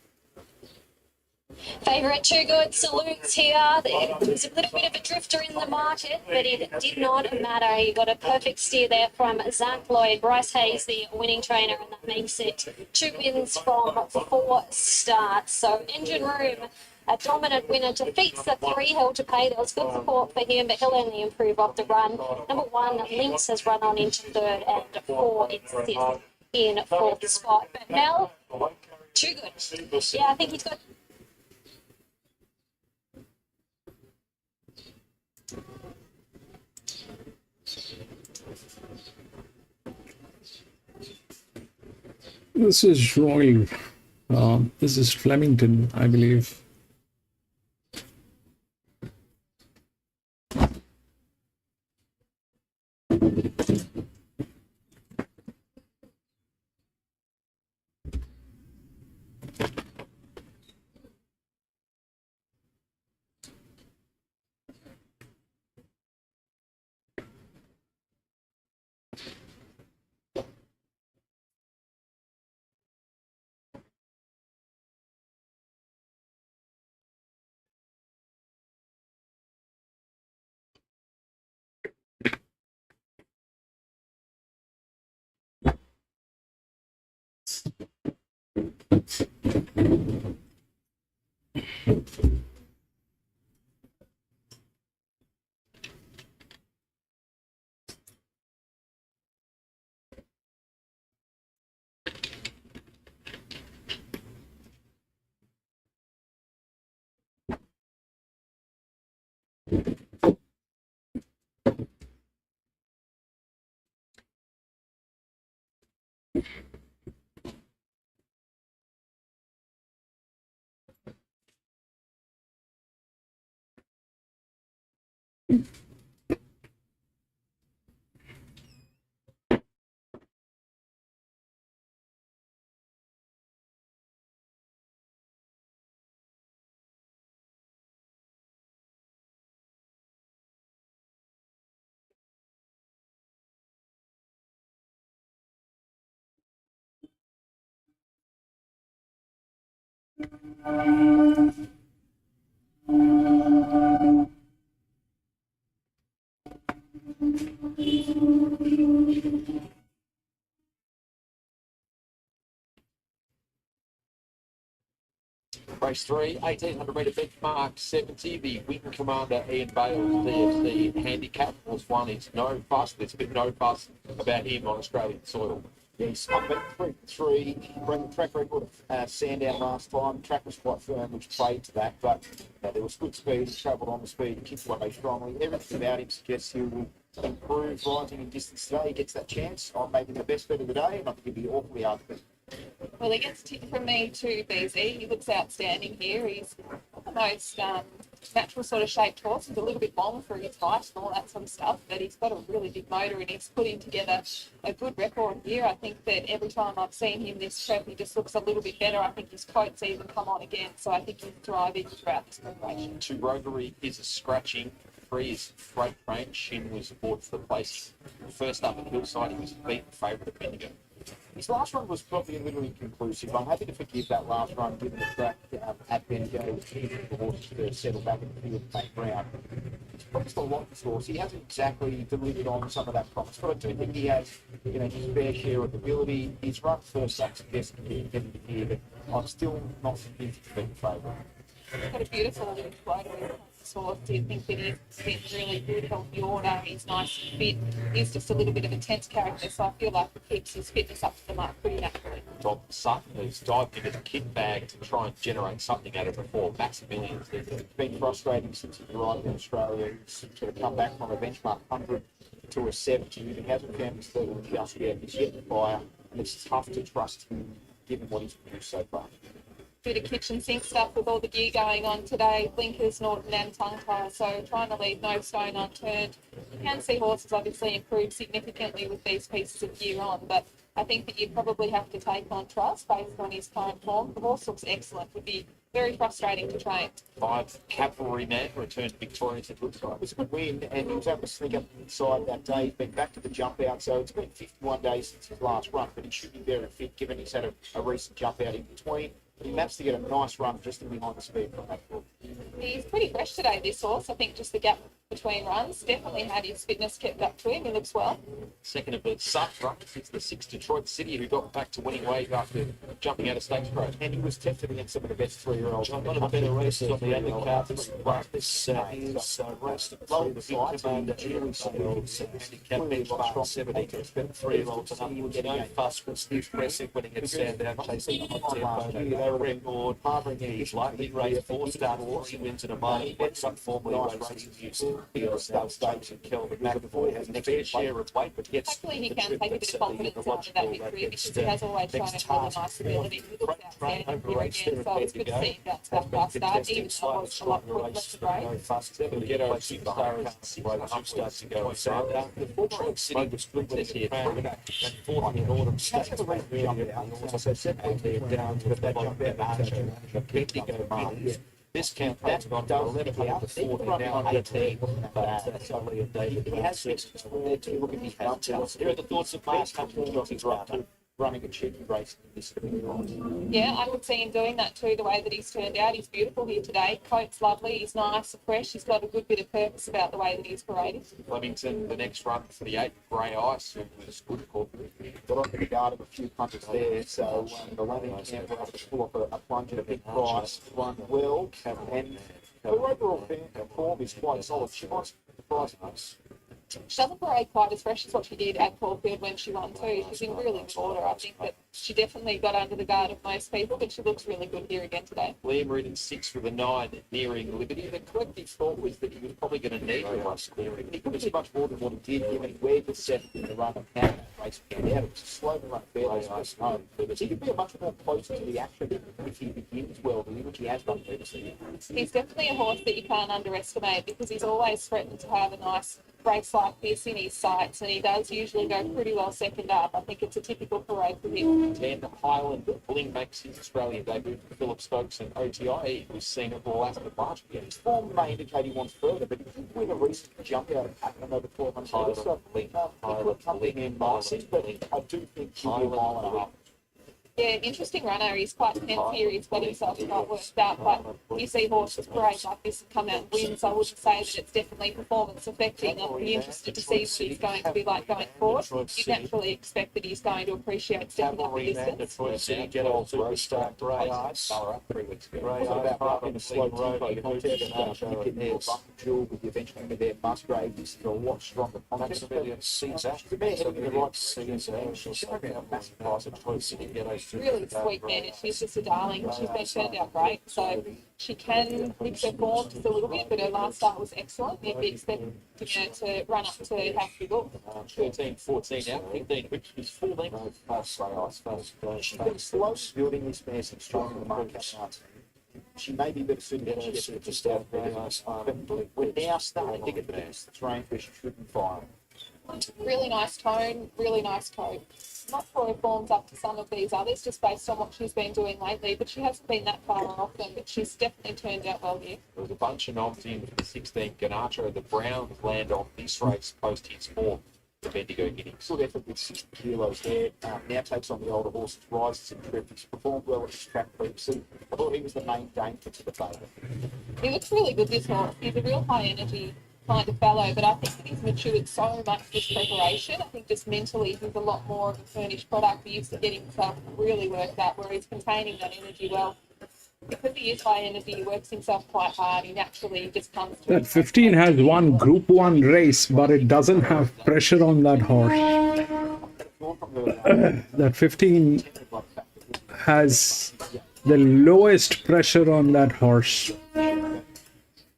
Favourite Too Good salutes here. There was a little bit of a drifter in the market, but it did not matter. He got a perfect steer there from Zach Lloyd. Bryce Hayes, the winning trainer, and that makes it 2 wins from 4 starts. So Engine Room, a dominant winner, defeats the 3 Held to Pay. There was good support for him, but he'll only improve off the run. Number 1, Lynx has run on into third, and 4 Insist in fourth spot. But Mel, Too Good. Yeah, I think he's got... This is Royal. This is Flemington, I believe. Race 3, 1800 metre benchmark 70. The wing commander Ian Bale's DFC handicap was won. It's no fuss. There's been no fuss about him on Australian soil. Yes, I've been 3-3, ran the track record of Sandown last time. Track was quite firm, which played to that, but there was good speed. He travelled on the speed, kicked away strongly. Everything about him suggests he will improve rising in distance today. He gets that chance. I'm making the best bet of the day, and I think he'll be awfully hard to beat. Well, he gets ticked from me to BZ. He looks outstanding here. He's the most natural sort of shaped horse. He's a little bit long for his height and all that sort of stuff, but he's got a really big motor and he's putting together a good record here. I think that every time I've seen him this prep, he just looks a little bit better. I think his quotes even come on again, so I think he's thriving throughout this preparation. 2 Rotary is a scratching. 3 is Freight Train. Shin was aboard for the place. First up at Hillside, he was beaten favourite at Bendigo. His last run was probably a little inconclusive. I'm happy to forgive that last run, given the track at Bendigo. The horses to settle back in the field and take ground. He's promised a lot this horse. He hasn't exactly delivered on some of that promise, but I do think he has, his fair share of ability. His run first up suggests he can get into here, but I'm still not convinced to be the favourite. He's got a beautiful little floater with this horse. Do you think that he's been really good, healthy order? He's nice and fit. He's just a little bit of a tense character, so I feel like he keeps his fitness up to the mark pretty naturally. Bob Sutton, who's dived into the kit bag to try and generate something out of it for Maximilian's. It's been frustrating since he arrived in Australia. He's sort of come back from a benchmark 100 to a 70. He hasn't found his level just yet. He's yet to fire, and it's tough to trust him given what he's produced so far. Bit of kitchen sink stuff with all the gear going on today, blinkers, Norton and tongue tie, so trying to leave no stone unturned. You can see horses obviously improve significantly with these pieces of gear on, but I think that you probably have to take on trust based on his current form. The horse looks excellent. Would be very frustrating to train. 5 Cavalryman returned to Victoria to Hillside. It was a good win, and he was able to sneak up inside that day. He's been back to the jump out, so it's been 51 days since his last run, but he should be very fit given he's had a recent jump out in between. He managed to get a nice run just in behind the speed from that book. He's pretty fresh today, this horse. I think just the gap between runs definitely had his fitness kept up to him. He looks well. Second of the Sutton run, it's the 6 Detroit City who got back to winning ways after jumping out of Stakes Road. And he was tested against some of the best 3-year-olds. One of the better races on the handicap. This is race through the big commander Julie Sales handicap benchmark 70. It's been 3-year-olds and upwards. No fuss was impressive winning at Sandown, chasing a tempo record. He's likely raced 4 starts, 3 wins in a mile. What's up formally racing used to start stakes and Kelvin McAvoy has an fair share of weight, but gets hopefully he can take a bit of confidence out of that victory because he has always shown a really nice ability. He looks outstanding here again, so it's good to see him bounce back last start, even though it was a lot quicker left to break. Get over starts to go inside. The Detroit City was good this year. And 4th in autumn stakes. So 7 down to that jump out last year. Bendigo wins. This campaign's gone from 11 to 14, now 18, but that's only a day. He has fixed there to look at his bounce out. Here are the thoughts of Mark He's running a cheeky race in this thing. Yeah, I could see him doing that too, the way that he's turned out. He's beautiful here today. Coat's lovely. He's nice and fresh. He's got a good bit of purpose about the way that he's parading. Flemington, the next run for the 8, Grey Ice, who was good call. Got off the guard of a few punters there, so the London camp were able to pull off a plunge at a big price, run well, and her overall form is quite solid. She might surprise us. She doesn't parade quite as fresh as what she did at Caulfield when she won too. She's in really good order. I think that she definitely got under the guard of most people, but she looks really good here again today. Liam ridden 6 with a 9, nearing Liberty. The collective thought was that he was probably going to need one clearing. He could have did much more than what he did, given where he was set in the run of now. race began out. It was a slow run, fairly nice no. But he could be a much more closer to the action if he begins well, which he has done previously. He's definitely a horse that you can't underestimate because he's always threatened to have a nice race like this in his sights, and he does usually go pretty well second up. I think it's a typical parade for him. 10 Highland Bling makes his Australian debut for Philip Stokes and OTI. He was seen at the last of March. His form may indicate he wants further, but he did win a recent jump out of Pattern over 1200 metres. So I put something in Marcy, but I do think he'll be a mile and a half. Yeah, interesting runner. He's quite tense here. He's got himself quite worked out. But you see horses parade like this and come out and win, so I wouldn't say that it's definitely performance affecting. I'll be interested to see what he's going to be like going forward. You'd naturally expect that he's going to appreciate stepping up the distance. Get old superstar Grey Eyes. 3 weeks ago. Grey Eyes in a slow tempo contest. You can hear Jewel with the eventually there. Musgrave is a lot stronger. That's a million seats. She's a bit heavy to the right seats. She's going to have a massive price of choice if you get those. Really sweet man. She's just a darling. She's been turned out great. So she can mix her form just a little bit, but her last start was excellent. You'd be expecting her to run up to how she looked. 13, 14 now, 15, which is full length. She's been slow building this mare since joining the market. She may be better suited than she gets to just out very nice. But we're now starting to get the terrain where she shouldn't fire. Really nice tone, really nice coat. Not sure her form's up to some of these others, just based on what she's been doing lately, but she hasn't been that far off them, but she's definitely turned out well here. There was a bunch of knobs in for the 16 Ganacha. The Browns land on this race post his form. The Bendigo Guineas. Good effort with 60 kilos there. Now takes on the older horses, rises in trip. He's performed well at this track previously. I thought he was the main danger to the favourite. He looks really good, this horse. He's a real high energy kind of fellow, but I think that he's matured so much with preparation. I think just mentally he's a lot more of a furnished product. He used to get himself really worked out, where he's containing that energy well. Because he is high energy, he works himself quite hard. He naturally just comes to That 15 has won Group 1 race, but it doesn't have pressure on that horse. That 15 has the lowest pressure on that horse.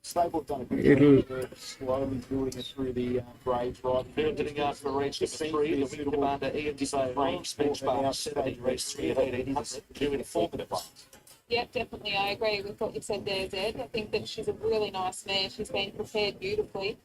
Stable done a good job slowly building it through the grades, right? Building up for race number 3, the wing commander Ian Frames benchmark 70 race 3 at 1800, two informative ones. Yeah, definitely. I agree with what you said there, Zed. I think that she's a really nice mare. She's been prepared beautifully.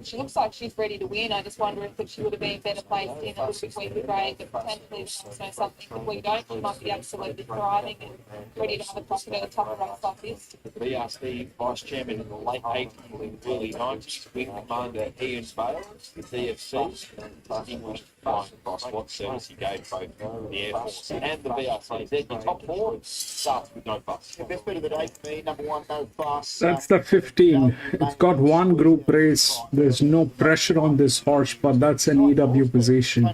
She looks like she's ready to win. I just wonder if she would have been better placed in a little bit weaker grade, but potentially there's also something that we don't. She might be absolutely thriving and ready to have a crack at a tougher race like this. The BRC Vice Chairman in the late 80s and early 90s, Wing Commander Ian Bales, the DFC, English flying across what service he gave both the Air Force and the BRC. The top four starts with no fuss. The best bet of the day for me, number 1, no fuss. That's the 15. It's got one group race. There's no pressure on this horse, but that's an EW position.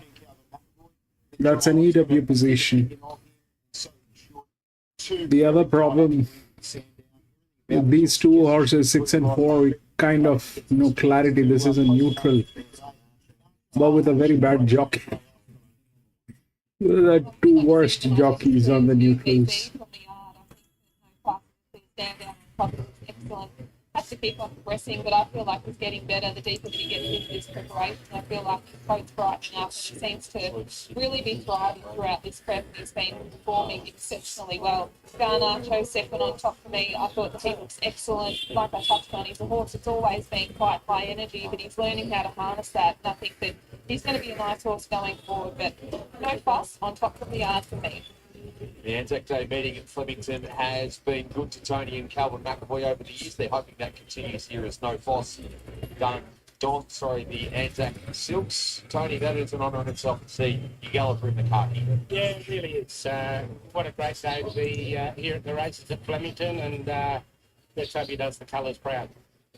That's an EW position. The other problem with these two horses, 6 and 4, we kind of no clarity. This is a neutral, but with a very bad jockey. The two worst jockeys on the neutrals. Excellent. Has to keep on progressing, but I feel like he's getting better the deeper that he gets into this preparation. I feel like his coat's brightening up, and he seems to really be thriving throughout this prep. He's been performing exceptionally well. Garnacho second on top for me. I thought that he looks excellent. Like I touched on, he's a horse that's always been quite high energy, but he's learning how to harness that, and I think that he's going to be a nice horse going forward, but no fuss on top of the yard for me. The Anzac Day meeting at Flemington has been good to Tony and Calvin McAvoy over the years. They're hoping that continues here as no fuss. The Anzac Silks. Tony, that is an honour in itself to see you gallop in the car here. Yeah, it really is. What a great day to be here at the races at Flemington, and let's hope he does the colours proud.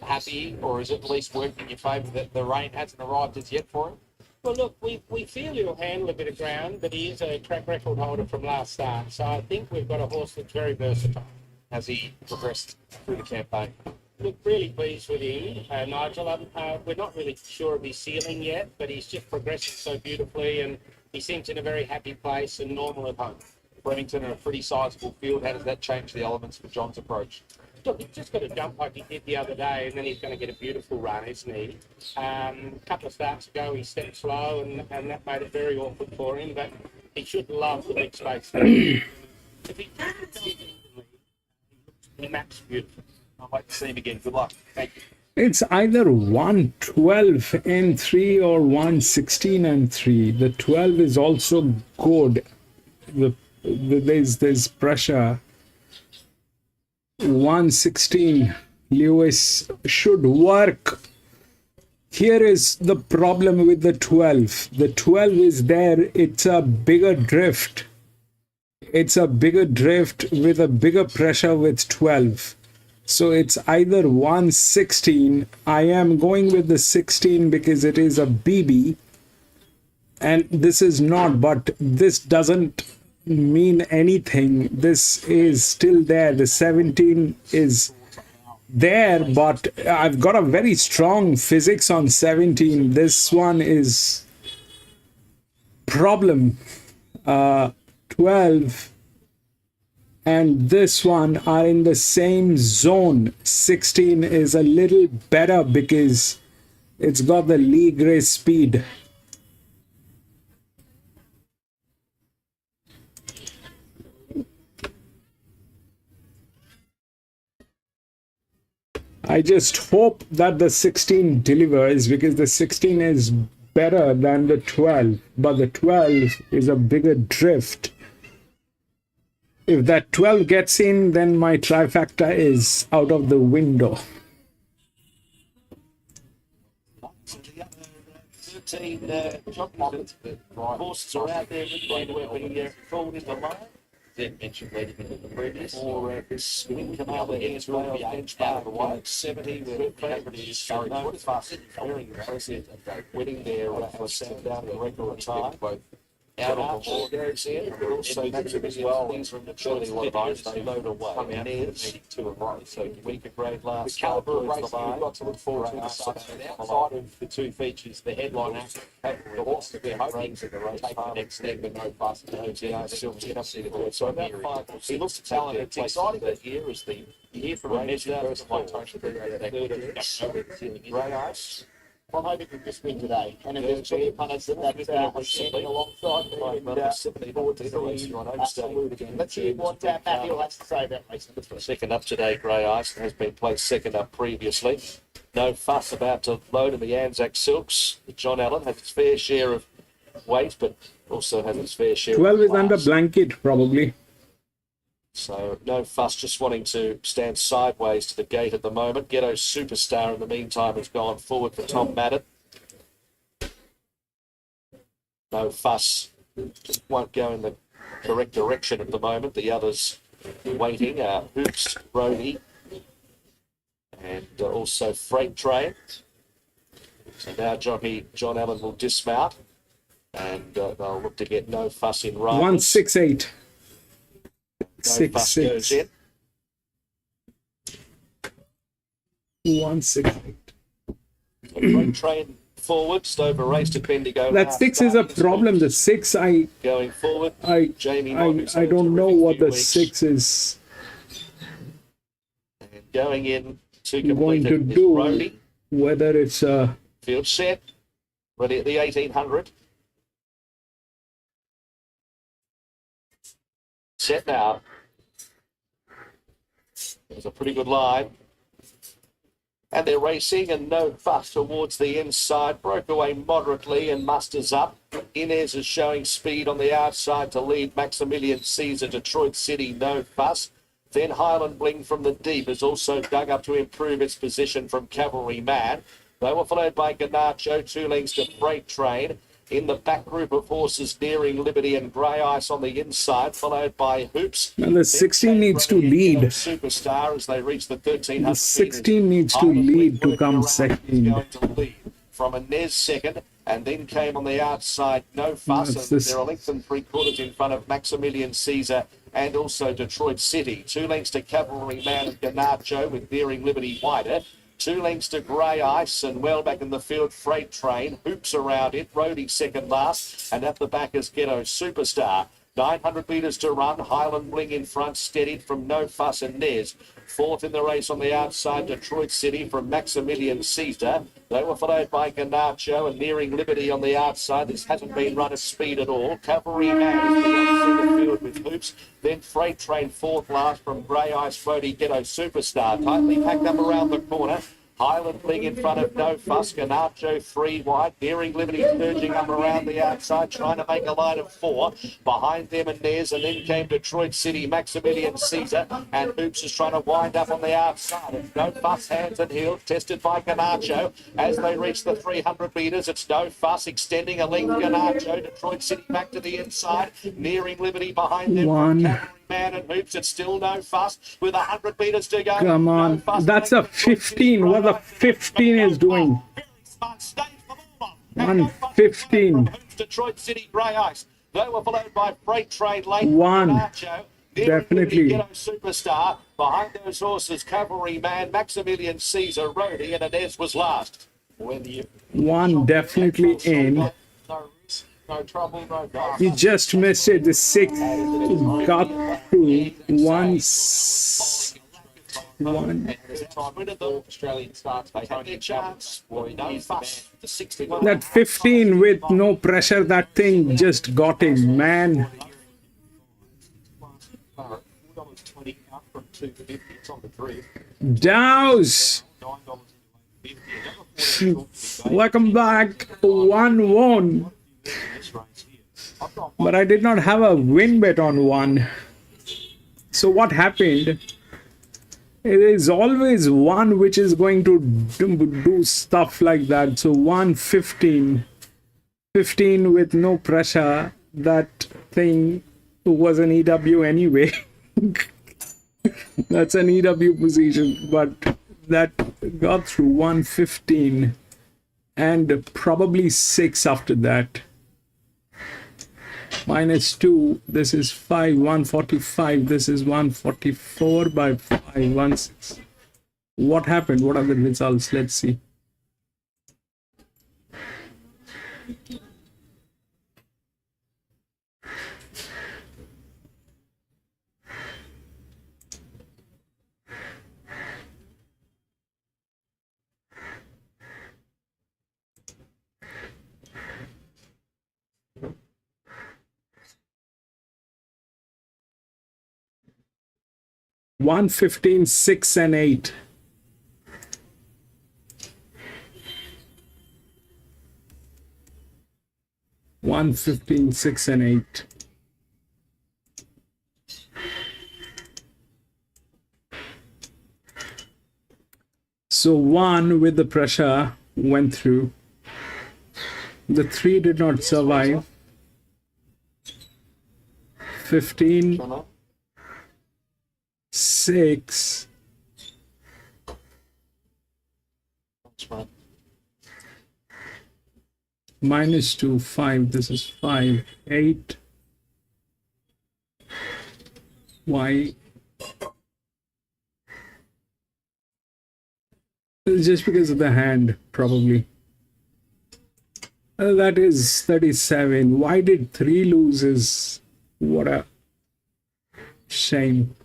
Happy, or is it at least working in your favour that the rain hasn't arrived as yet for him? Well, look, we feel he'll handle a bit of ground, but he is a track record holder from last start. So I think we've got a horse that's very versatile. Has he progressed through the campaign? Look, really pleased with him, Nigel. We're not really sure of his ceiling yet, but he's just progressing so beautifully, and he seems in a very happy place and normal at home. Flemington are a pretty sizable field. How does that change the elements for John's approach? he's just got to jump like he did the other day, and then he's going to get a beautiful run, isn't he? A couple of starts ago, he stepped slow, and that made it very awkward for him, but he should love the big space. If he maps beautiful. I'd like to see him again. Good luck. Thank you. It's either 112 and 3 or 116 and 3. The 12 is also good. There's pressure. 116, Lewis should work. Here is the problem with the 12. The 12 is there. It's a bigger drift. It's a bigger drift with a bigger pressure with 12. So it's either 116. I am going with the 16 because it is a BB. And this is not, but this doesn't mean anything. This is still there. The 17 is there, but I've got a very strong physics on 17. This one is problem. 12 and this one are in the same zone. 16 is a little better because it's got the Lee Gray speed. I just hope that the 16 delivers because the 16 is better than the 12, but the 12 is a bigger drift. If that 12 gets in, then my trifecta is out of the window. 13 horses are out there midway where we fall into line. Then mentioned leading into the previous. Or this win commander is well benchmark away. 70 with Cambridge. No fuss. Very impressive. Winning there for down the record time. Out Archer goes in, but also Maximilian well. Things from the truly lot of they load away. And Nez to a right. So weaker grade last. The calibre of racing we've got to look forward to this outside of the two features, the headline act, the horse that we're hoping to take the next step and no fuss. So about 5 he looks talented. It's exciting that year is the year from a measure first line touch. Grey Ice. I'm hoping to just win today, and if there's any punters that are standing alongside me, and forward to the absolute again. Let's hear what Matthew has to say about racing. Second up today, Grey Ice has been placed second up previously. No fuss about to load in the Anzac Silks. John Allen has his fair share of weight, but also has his fair share 12 of is under blanket, probably. So no fuss, just wanting to stand sideways to the gate at the moment. Ghetto Superstar in the meantime has gone forward for Tom Madden. No fuss, just won't go in the correct direction at the moment. The others waiting are Hoops, Rhodey, and also Freight Train. So now jockey John Allen will dismount, and they'll look to get no fuss in riders. 168. No fuss goes in. 168. Freight Train forward, Stover raced at Bendigo. That 6 is a problem. The 6, going forward. Jamie I don't know what the 6 is and going in to going complete to it is do. Rhodey. Whether it's a Field set, ready at the 1800. Set now. There's a pretty good line. And they're racing and no fuss towards the inside. Broke away moderately and musters up. Inez is showing speed on the outside to lead Maximilian Caesar. Detroit City, no fuss. Then Highland Bling from the deep has also dug up to improve its position from Cavalry Man. They were followed by Ganacho, 2 lengths to Freight Train. In the back group of horses, Nearing Liberty and Grey Ice on the inside, followed by Hoops. and the 16 needs to lead. Superstar as they reach the 1300. The 16 needs to lead to come second. Going to lead from a Nez second, and then came on the outside, no fuss. That's And this- they're a length and 3/4 in front of Maximilian Caesar and also Detroit City. 2 lengths to Cavalry Man and Ganacho with Nearing Liberty wider. 2 lengths to Grey Ice and well back in the field, Freight Train. Hoops around it. Rhodey second last. And at the back is Ghetto Superstar. 900 metres to run. Highland Bling in front, steadied from No Fuss and Nez. Fourth in the race on the outside, Detroit City from Maximilian Caesar. They were followed by Ganacho and Nearing Liberty on the outside. This hasn't been run at speed at all. Cavalry Man is beyond centre field with Hoops. Then Freight Train fourth last from Grey Ice Floaty Ghetto Superstar. Tightly packed up around the corner. Highland Bling in front of No Fuss, Ganacho 3 wide, Nearing Liberty surging up around the outside, trying to make a line of 4. Behind them and Nez, and then came Detroit City, Maximilian Caesar, and Hoops is trying to wind up on the outside. It's No Fuss, hands and heels, tested by Ganacho. As they reach the 300 metres, it's No Fuss extending a length, Ganacho, Detroit City back to the inside, Nearing Liberty behind them. One. Man and Hoops, it's still No Fuss with 100 metres to go. Come on. That's a 15. What the 15 is doing. 115. Detroit City Grey Ice. They were followed by Freight Train late. One. Definitely. Superstar. Behind those horses, Cavalry Man, Maximilian Caesar, Rody, and Inez was last. One definitely in. No trouble, no doubt. You just missed it. The 6 got to 1. Australian starts, they have their chance. No fuss. The 61. That 15 with no pressure, that thing just got him, man. Douse. Welcome back. 1-1. But I did not have a win bet on 1. So what happened? It is always 1 which is going to do stuff like that. So 115. 15 with no pressure. That thing was an EW anyway. That's an EW position. But that got through 115. And probably 6 after that. -2, this is 5, 145, this is 144 by 5, 16. What happened? What are the results? Let's see. One 15, 6 and 8. One 15, 6 and 8. So 1 with the pressure went through. The 3 did not survive. 15. 6. -2, 5. This is 5, 8. Why? It's just because of the hand, probably. That is 37. Why did 3 loses? What a shame.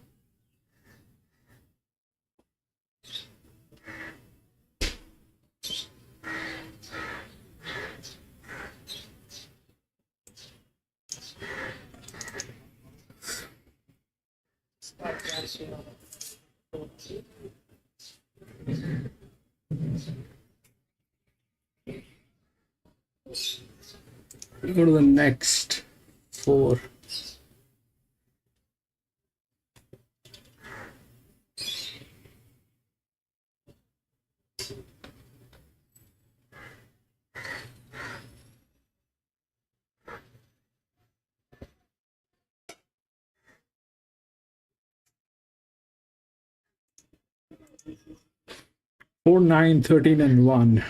Go to the next 4. Four, 9, 13 and 1.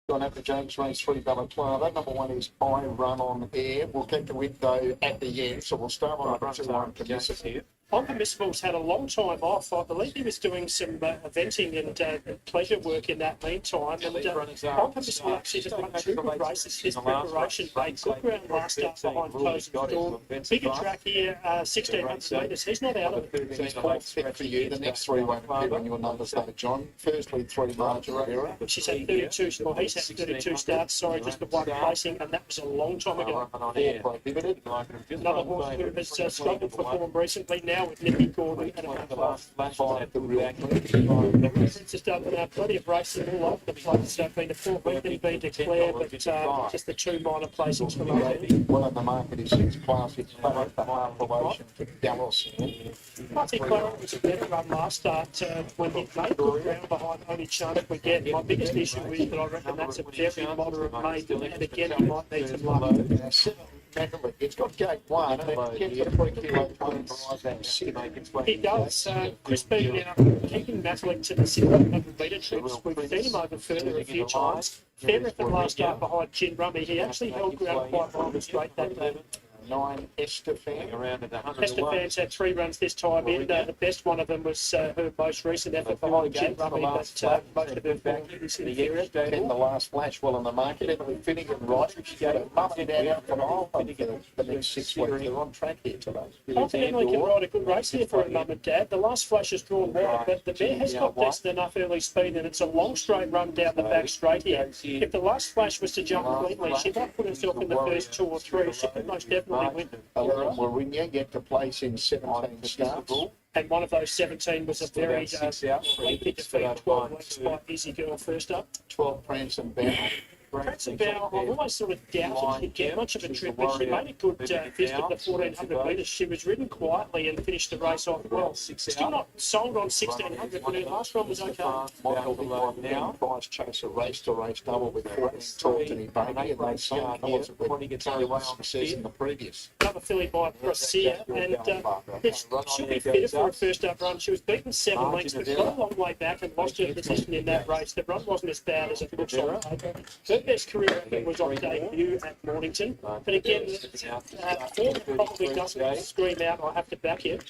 Gone out to James Race 3 Balaclava. That number 1 is I Run On Air. We'll get to it though at the end, so we'll start on number 2 on Permissible here. Unpermissible's had a long time off. I believe he was doing some eventing and pleasure work in that meantime. And Unpermissible actually just won 2 good races this preparation. Made good ground last start behind closing door. Bigger track here, 1,600 metres. He's not out of it. He's quite fit for you. The next 3 won't appear on your numbers though, John. Firstly, 3 Margin Era. She's had 32, well, he's had 32 starts, sorry, just the 1 placing, and that was a long time ago. Prohibited. Another horse who has struggled for form recently now with Nippy Gordon and a flash. It's done plenty of racing all over the place. There's been a 4 weekly been declared, but just the 2 minor placings for the Well, in the market is Classic Claret, the half promotion for Dallas. Classic Claret was a better run last start when he made good ground behind Only Chance We Get. My biggest issue is that I reckon that's a very moderate mate, and again, I might need some luck. It's got gate 1 and it gets a pretty kilo points. He does. Chris Bean now keeping Mathling to the 600 metre trips. We've seen him over further a few times. Fair effort last start behind Chin Rummy. He actually held ground quite well and straight that day. 9 Estefan around at 100. Estefan's had 3 runs this time in. The best one of them was her most recent effort behind Chin Rummy, but most of her back is in the area. In the last flash, well on the market, Emily Finnegan right. She got a bump it out for the next 6 weeks. They're on track here today. I think Emily can ride a good race here for her mum and dad. The last flash has drawn wide, but the mare has got less than enough early speed, and it's a long straight run down the back straight here. If the last flash was to jump cleanly, she might put herself in the first 2 or 3. She could most definitely win. Mourinho get to place in 17 starts. And one of those 17 was a very lengthy defeat, 12 weeks by Easy Girl first up. 12 Prance and Bow. Prance and Bow, I've always sort of doubted she'd get much of a trip, but she made a good fist at the 1,400 metres. She was ridden quietly and finished the race off well. Still not sold on 1,600, but her last run was okay. Michael now. Price Chaser race to race double with 14 Talk to Me Baby, and they sold colours with Terry Wilson says in the previous. Another filly by Pressia, and she'll be fitter for a first up run. She was beaten 7 lengths, but got a long way back and lost her position in that race. The run wasn't as bad as it looks like. Her best career effort was on debut at Mornington, but again, form probably doesn't scream out, I have to back it.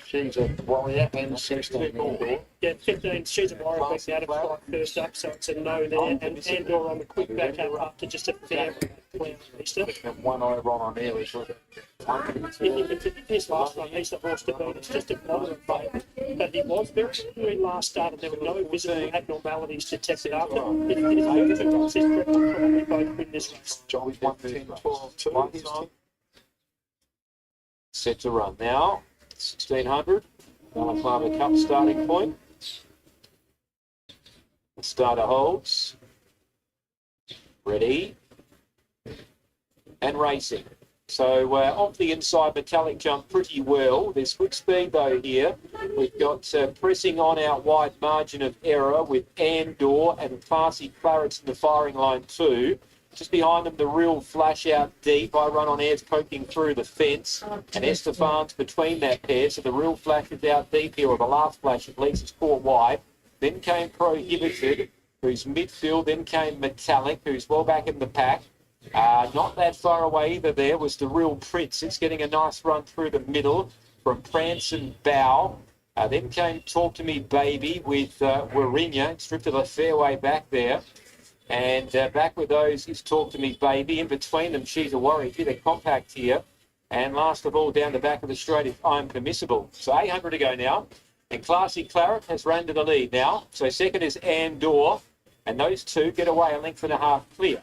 She's a warrior, and 16. Yeah, 15, she's a warrior, back out of flight first up, so it's a no there, and Andor on the quick back up to just a fair clean Easter. And 1 eye run on air is His last run, he's the horse to beat. It's just a moderate favourite, but he was very secure in last start, and there were no visible abnormalities detected after. If his runs is correct, will probably both win this race. Joey's 110, 12, 2. Set to run now. 1,600. Balaclava Cup starting point. The starter holds. Ready. And racing. So off the inside, Metallic jumped pretty well. There's good speed though here. We've got pressing on out wide margin of error with Andor and Classy Clarets in the firing line too. Just behind them, the real flash out deep. I Run On Air's poking through the fence, and Estefan's between that pair. So the real flash is out deep here, or the last flash at least is caught wide. Then came Prohibited, who's midfield. Then came Metallic, who's well back in the pack. Not that far away either there was the Real Prince. It's getting a nice run through the middle from Prance and Bow. Then came Talk to Me Baby with Warrinya. It's drifted a fair way back there. And back with those is Talk to Me Baby. In between them, She's a Warrior. Bit of compact here. And last of all, down the back of the straight is I'm Permissible. So 800 to go now. And Classy Claret has run to the lead now. So second is Andor. And those two get away a length and a half clear.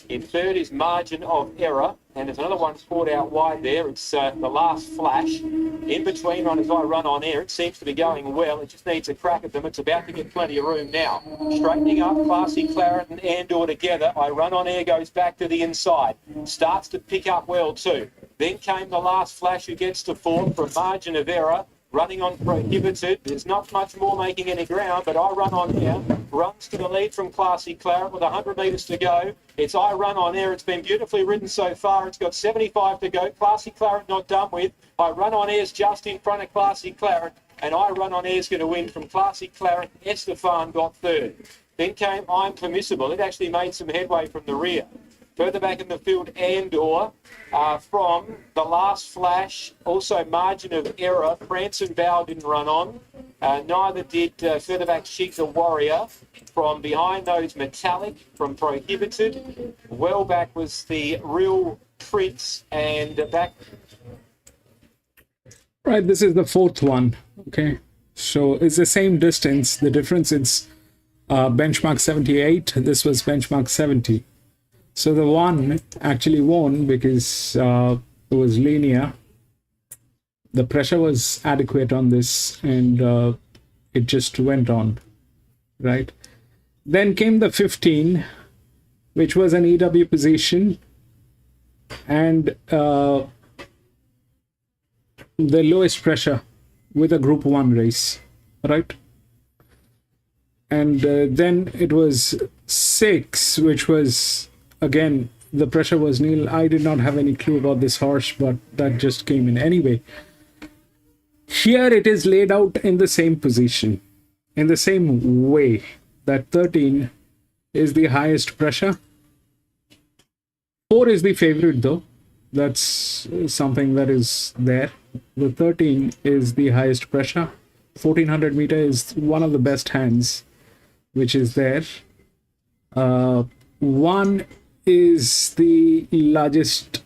In third is Margin of Error, and there's another one caught out wide there. It's the last flash. In between runners, I Run On Air. It seems to be going well. It just needs a crack at them. It's about to get plenty of room now. Straightening up, Classy Claret and Andor together. I Run On Air goes back to the inside. Starts to pick up well too. Then came the last flash who gets to fourth from Margin of Error. Running on Prohibited. There's not much more making any ground, but I Run On Air runs to the lead from Classy Claret with 100 metres to go. It's I Run On Air. It's been beautifully ridden so far. It's got 75 to go. Classy Claret not done with. I Run On Air's just in front of Classy Claret, and I Run On Air's going to win from Classy Claret. Estefan got third. Then came I'm Permissible. It actually made some headway from the rear. Further back in the field, Andor from the last flash. Also margin of error. Franson Bow didn't run on. Neither did further back Sheik the Warrior. From behind those, Metallic from Prohibited. Well back was the Real Prince, and back. Right, this is the fourth one. Okay, so it's the same distance. The difference is benchmark 78. This was benchmark 70. So the one actually won because it was linear. The pressure was adequate on this, and it just went on, right? Then came the 15, which was an EW position, and the lowest pressure with a Group 1 race, right? And then it was 6, which was, again, the pressure was nil. I did not have any clue about this horse, but that just came in. Anyway, here it is laid out in the same position, in the same way, that 13 is the highest pressure. 4 is the favorite, though. That's something that is there. The 13 is the highest pressure. 1400 meter is one of the best hands, which is there. 1 is the largest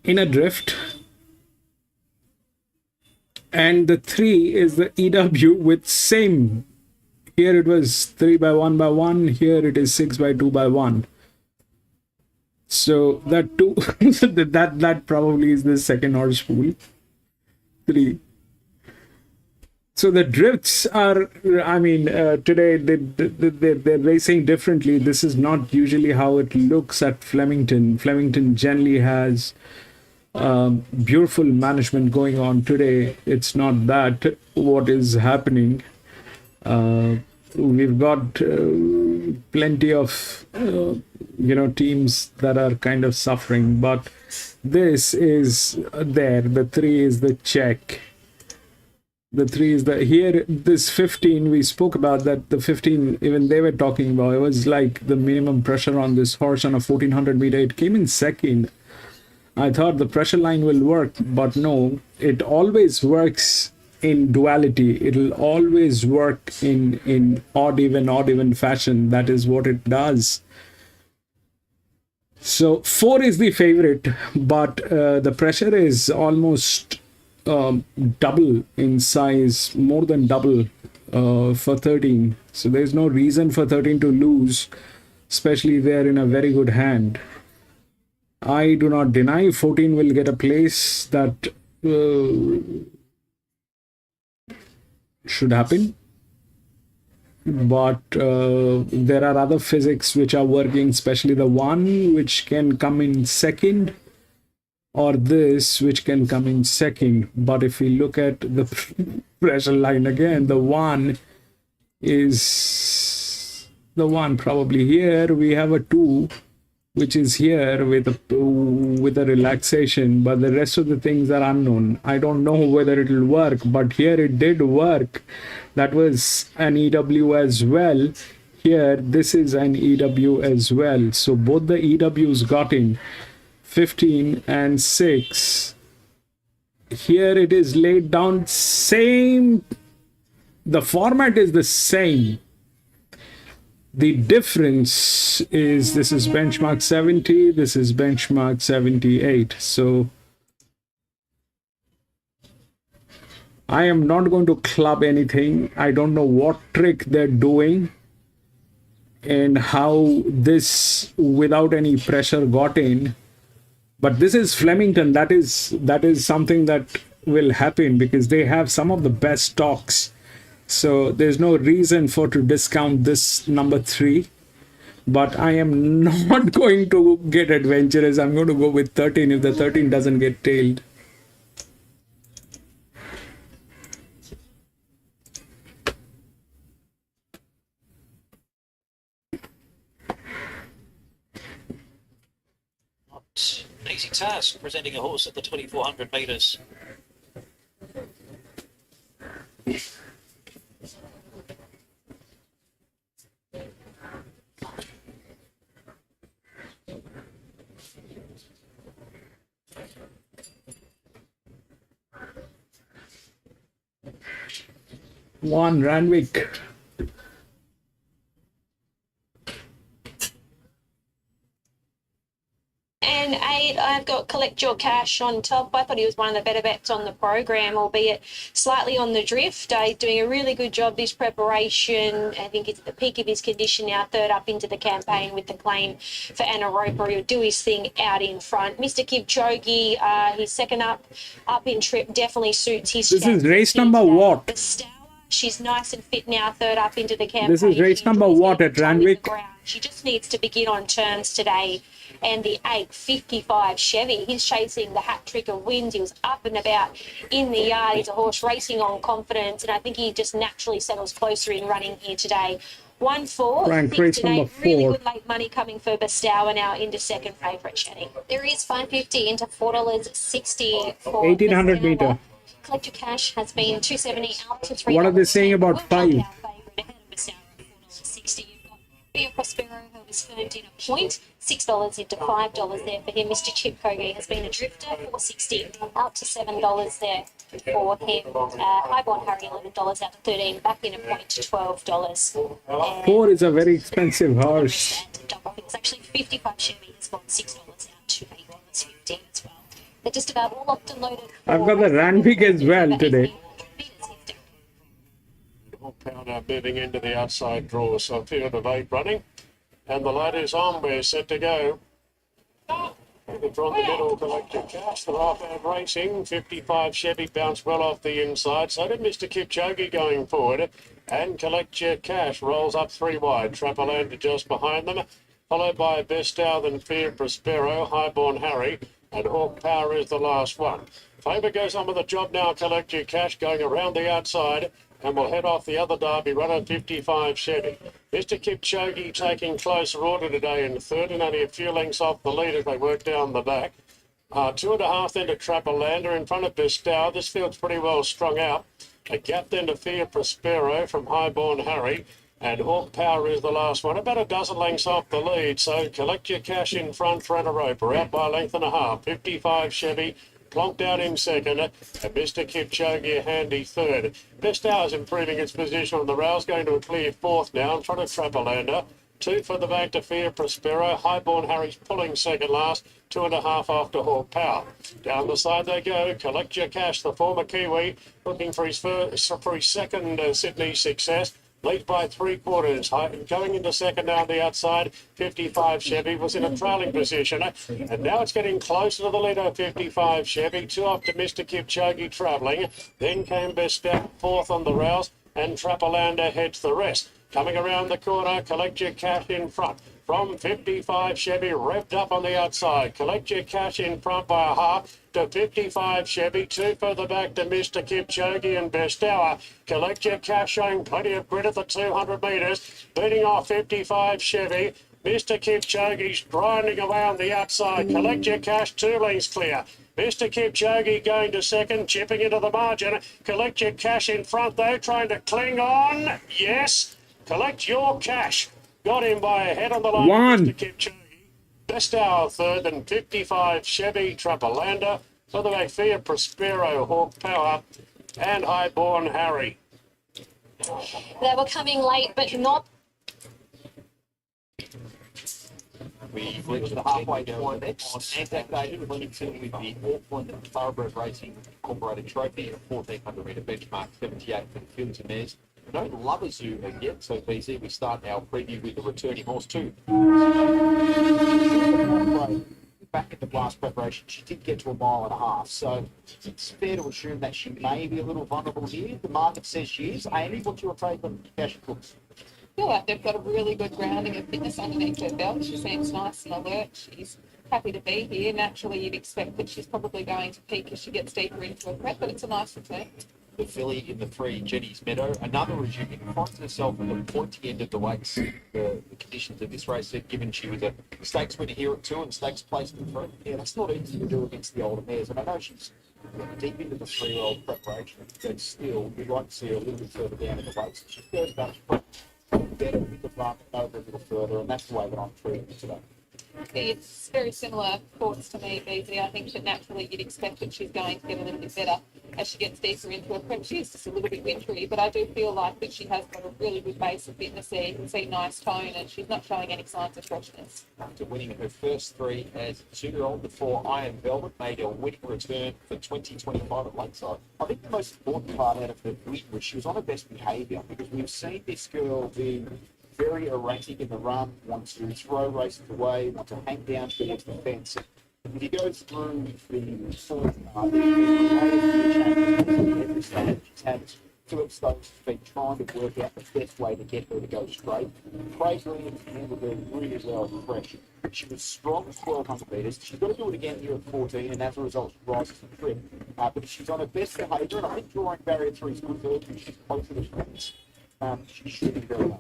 inner drift, and the 3 is the EW with same. Here it was 3 by 1 by 1. Here it is 6 by 2 by 1. So that 2 that probably is the second horse pool. 3. So the drifts are, I mean, today they're racing differently. This is not usually how it looks at Flemington. Flemington generally has beautiful management going on. Today it's not that what is happening. We've got plenty of teams that are kind of suffering, but this is there. The 3 is the check. The 3 is the here. This 15 we spoke about, that the 15 even they were talking about, it was like the minimum pressure on this horse on a 1400 meter. It came in second. I thought the pressure line will work, but no, it always works in duality. It'll always work in odd even fashion. That is what it does. So 4 is the favorite, but the pressure is almost double in size, more than double for 13. So there's no reason for 13 to lose, especially they're in a very good hand. I do not deny 14 will get a place. That should happen, but there are other physics which are working, especially the 1 which can come in second, or this which can come in second. But if we look at the pressure line again, the 1 is the 1 probably. Here we have a 2 which is here with a relaxation, but the rest of the things are unknown. I don't know whether it will work, but here it did work. That was an EW as well. Here this is an EW as well. So both the EWs got in, 15 and 6. Here it is laid down same. The format is the same. The difference is this is benchmark 70, this is benchmark 78. So I am not going to club anything. I don't know what trick they're doing and how this without any pressure got in. But this is Flemington. That is something that will happen because they have some of the best stocks. So there's no reason to discount this number 3. But I am not going to get adventurous. I'm going to go with 13 if the 13 doesn't get tailed. Not an easy task presenting a horse at the 2400 metres. 1 Randwick. And 8, I've got Collect Your Cash on top. I thought he was one of the better bets on the program, albeit slightly on the drift. He's doing a really good job this preparation. I think he's at the peak of his condition now, third up into the campaign with the claim for Anna Roper. He'll do his thing out in front. Mr. Kipchoge, he's second up in trip, definitely suits his This is chances race here number today. what? Bestower, she's nice and fit now, third up into the campaign. This is race number what at Randwick? She just needs to begin on turns today. And the 855 Chevy, he's chasing the hat trick of wins. He was up and about in the yard. He's a horse racing on confidence, and I think he just naturally settles closer in running here today. 1-4, Frank, 6 race and 8, number really 4. good late money coming for Bestower now into second favourite, Shanny. There is $5.50 into $4.60 for 1800 Bestower. meter. Collect Your Cash has been $2.70 out to $3. What are they saying about 5? Via Prospero, who was firmed in a point, $6 into $5 there for him. Mr. Chip Kogi has been a drifter, $4.60 out to $7 there for him. Highborn Harry, $11 out to $13, back in a point to $12. 4 is a very expensive horse. It's actually 55 Chevy has gone $6 out to $8.15 as well. They're just about all locked and loaded. I've got the Randwick as well today. Power now moving into the outside draw, so a field of 8 running. And the light is on, we're set to go. The draw in the middle, Collect Your Cash. The right hand racing, 55 Chevy bounced well off the inside. So did Mr. Kipchoge going forward. And Collect Your Cash rolls up 3 wide. Trapolander just behind them, followed by Bestower, then Fear Prospero, Highborn Harry, and Hawk Power is the last one. Faber goes on with the job now, Collect Your Cash, going around the outside. And we'll head off the other Derby runner, 55 Chevy. Mr. Kipchoge taking closer order today in third and only a few lengths off the lead as they work down the back. 2.5 then to Trapolander in front of Bestower. This field's pretty well strung out. A gap then to Fear Prospero from Highborn Harry. And Hawk Power is the last one, about a dozen lengths off the lead. So Collect Your Cash in front for Anna Roper, out by a length and a half. 55 Chevy. Plonked out in second, and Mr. Kipchoge a handy third. Bestower's improving its position on the rails, going to a clear fourth now in front of Trapolander. 2 for the back to Fear Prospero. Highborn Harry's pulling second last, 2.5 after Hawk Power. Down the side they go. Collect Your Cash, the former Kiwi, looking for his second Sydney success. Lead by 3/4. Going into second down the outside, 55 Chevy was in a trailing position. And now it's getting closer to the leader, 55 Chevy. 2 off to Mr. Kipchoge travelling. Then came Bestower, 4th on the rails, and Trapolander heads the rest. Coming around the corner, Collect Your Cash in front. From 55 Chevy, revved up on the outside. Collect Your Cash in front by a half to 55 Chevy. 2 further back to Mr. Kipchoge and Bestower. Collect Your Cash showing plenty of grit at the 200 metres. Beating off 55 Chevy. Mr. Kipchoge's grinding away on the outside. Collect Your Cash, 2 lengths clear. Mr. Kipchoge going to second, chipping into the margin. Collect Your Cash in front though, trying to cling on. Yes. Collect Your Cash. Got him by a head on the line. 1. Mr. Kipchoge. Bestower third and 55 Chevy. Trapolander. Further back, Fear Prospero, Hawk Power, and Highborn Harry. They were coming late, but not. We've reached the halfway point on Anzac Day in Flemington with the Auckland Thoroughbred Racing Incorporated Trophy, a 1400 metre benchmark, 78 for the fillies and mares. No Lovers Zoo yet, so BZ, we start our preview with the returning horse too. Back in the blast preparation, she did get to 1.5 miles, so it's fair to assume that she may be a little vulnerable here. The market says she is. Amy, what's your take on Cash Cooks? I feel like they've got a really good grounding of fitness underneath her belt. She seems nice and alert. She's happy to be here. Naturally, you'd expect that she's probably going to peak as she gets deeper into her prep, but it's a nice return. The filly in the 3, Jenny's Meadow, another resuming, finds herself at the pointy end of the weights. The conditions of this race, given she was a stakes winner here at 2 and stakes placed in 3. Yeah, that's not easy to do against the older mares. And I know she's deep into the 3-year-old preparation, but still, we'd like to see her a little bit further down in the weights. She goes back better with the market over a little further, and that's the way that I'm treating it today. It's very similar thoughts to me, BZ. I think that naturally you'd expect that she's going to get a little bit better as she gets deeper into her prep. She is just a little bit wintry, but I do feel like that she has got a really good base of fitness there. You can see nice tone, and she's not showing any signs of freshness. After winning her first 3 as a 2-year-old before Iron Velvet made a winning return for 2025 at Lakeside. I think the most important part out of her win was she was on her best behaviour, because we've seen this girl be very erratic in the run, want to throw races away, want to hang down towards the fence. If you go through the full every stage she's had to exposed feet, trying to work out the best way to get her to go straight. Craig Williams handled her really well fresh. She was strong as 1,200 metres. She's got to do it again here at 14, and as a result, she rises the trip. But she's on her best behaviour, and I think drawing barrier 3 is good for her because she's closer to strengths. She should be very well.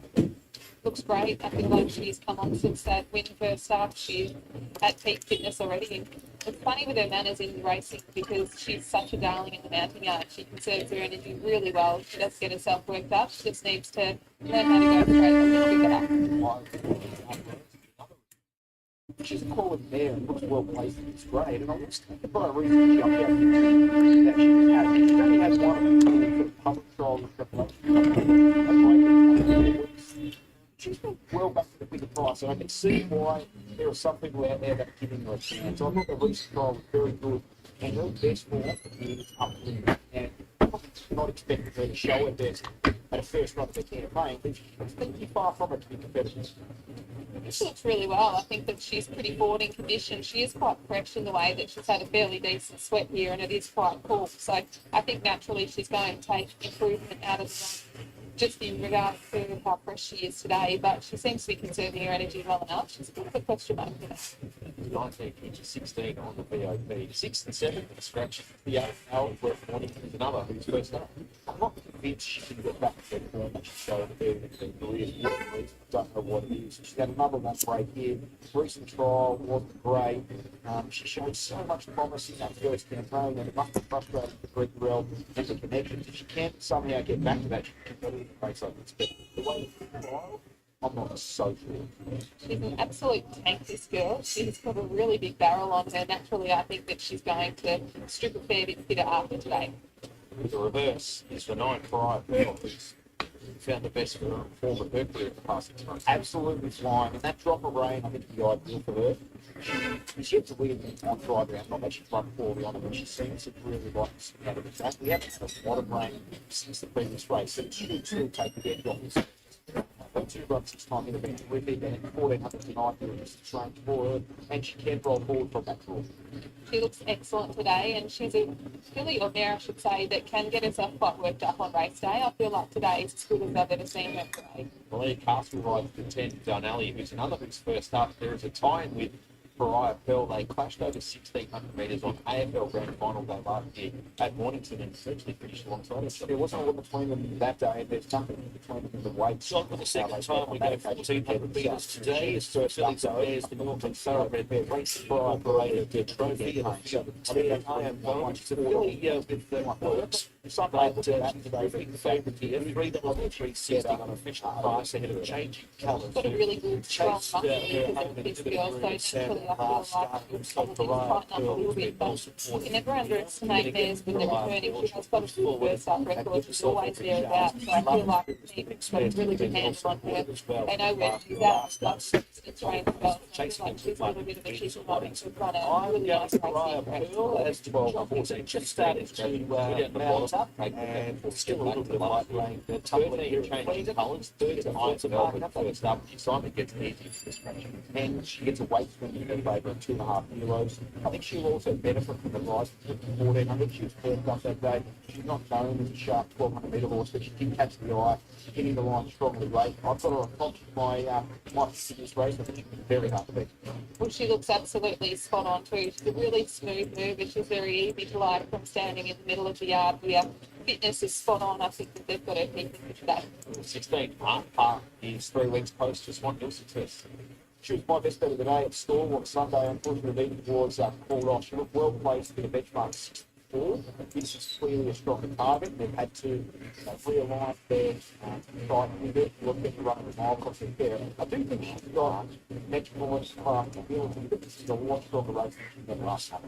Looks great. I feel like she's come on since that win first up. She's at peak fitness already. And it's funny with her manners in racing because she's such a darling in the mounting yard. She conserves her energy really well. She doesn't get herself worked up. She just needs to learn how to go straight a little bit better. She's a quality mare and looks well placed in this grade, and I was taken by a reason she jumped out that she was had. She's only had one sort of public trial with preparation. She's been well back to the bigger price, and I can see why there are some people out there that are giving her a chance. I thought the recent trial was very good, and her best form is up there. And I'm not expecting her to show her best at a first run of the campaign, but she's too far from it to be competitive. She looks really well. I think that she's pretty forward in condition. She is quite fresh in the way that she's had a fairly decent sweat here, and it is quite cool. So I think naturally she's going to take improvement out of the run, just in regards to how fresh she is today. But she seems to be conserving her energy well enough. She's a bit of a question mark here. 19 inches 16 on the VOP, 6 and 7 for the scratch. The 8 hours worth Mornington is another who's first up. I'm not convinced she can get back to that form that she showed earlier in her career. Don't know what it is. She's had another long break here. Recent trial wasn't great. She showed so much promise in that first campaign, and it must be frustrating for Greg Rell and the connections. If she can somehow get back to that, she can compete in the race like this. But the way it's trial, I'm not so sure. She's an absolute tank, this girl. She's got a really big barrel on her. Naturally, I think that she's going to strip a fair bit fitter after today. The reverse is the 9 Pariah Pearl, who's found the best form of her career in the past 6 months. Absolutely flying, and that drop of rain, I think, would be ideal for her. She's yet to win on dry ground, not that she's run poorly on it, but she seems to really like this out of the track. We haven't had a lot of rain since the previous race, so it should still take the edge off this. Her 2 runs this time in have been terrific, and 1,400 tonight, they're just trained for her, and she can roll forward from that draw. She looks excellent today, and she's a filly or mare, I should say, that can get herself quite worked up on race day. I feel like today is as good as I've ever seen her today. Malia Castle rides the 10, Darnelli, who's another who's first up. There is a tie-in with Pariah Pearl. They clashed over 1,600 metres on AFL Grand Final day last year at Mornington and essentially finished alongside us. There wasn't a lot between them that day, and there's nothing between them in the weight. So for the second time we go 1,400 metres today is for Phillips Bears, the Northern Thoroughbred race Pariah Parade trophy. I am going to Philly with the works. But the favourite here, 3,360 on official price ahead of changing colours. Got a really good strong muscle this girl, so naturally I feel like she'll probably tighten up a little bit, but you can never underestimate mares when they're returning. She has got a good first up record, she's always thereabouts, so I feel like they've got a really good hands on her. They know where she's at, but it's trained well. I feel like she's got a bit of a cheeky running to run a really nice race here. As 12, 14, just started to mount up, and still a little bit of light rain. The 13 changing colours, 13 to Melbourne first up. The assignment gets easy for this race. And she gets a weight swing in her favour of 2.5 kilos. I think she'll also benefit from the rise to 1,400. She was first up that day. She's not known as a sharp 1,200 metre horse, but she did catch the eye, hitting the line strongly late. I've got her on top of my this race. I think it's very hard to beat. Well, she looks absolutely spot on too. She's a really smooth mover. She's very easy to ride from standing in the middle of the yard here. Fitness is spot on. I think that they've got her peaking for today. 16 Park is 3 lengths post to Swan Hill success. She was my best bet of the day at Storm on Sunday. Unfortunately, the was called off. She looked well placed in a benchmark 4. This is clearly a stronger target. They've had to realign their fight with it, look at the run of the mile cost of there. I do think she's got much more craft ability, but this is a lot stronger race than she did last time.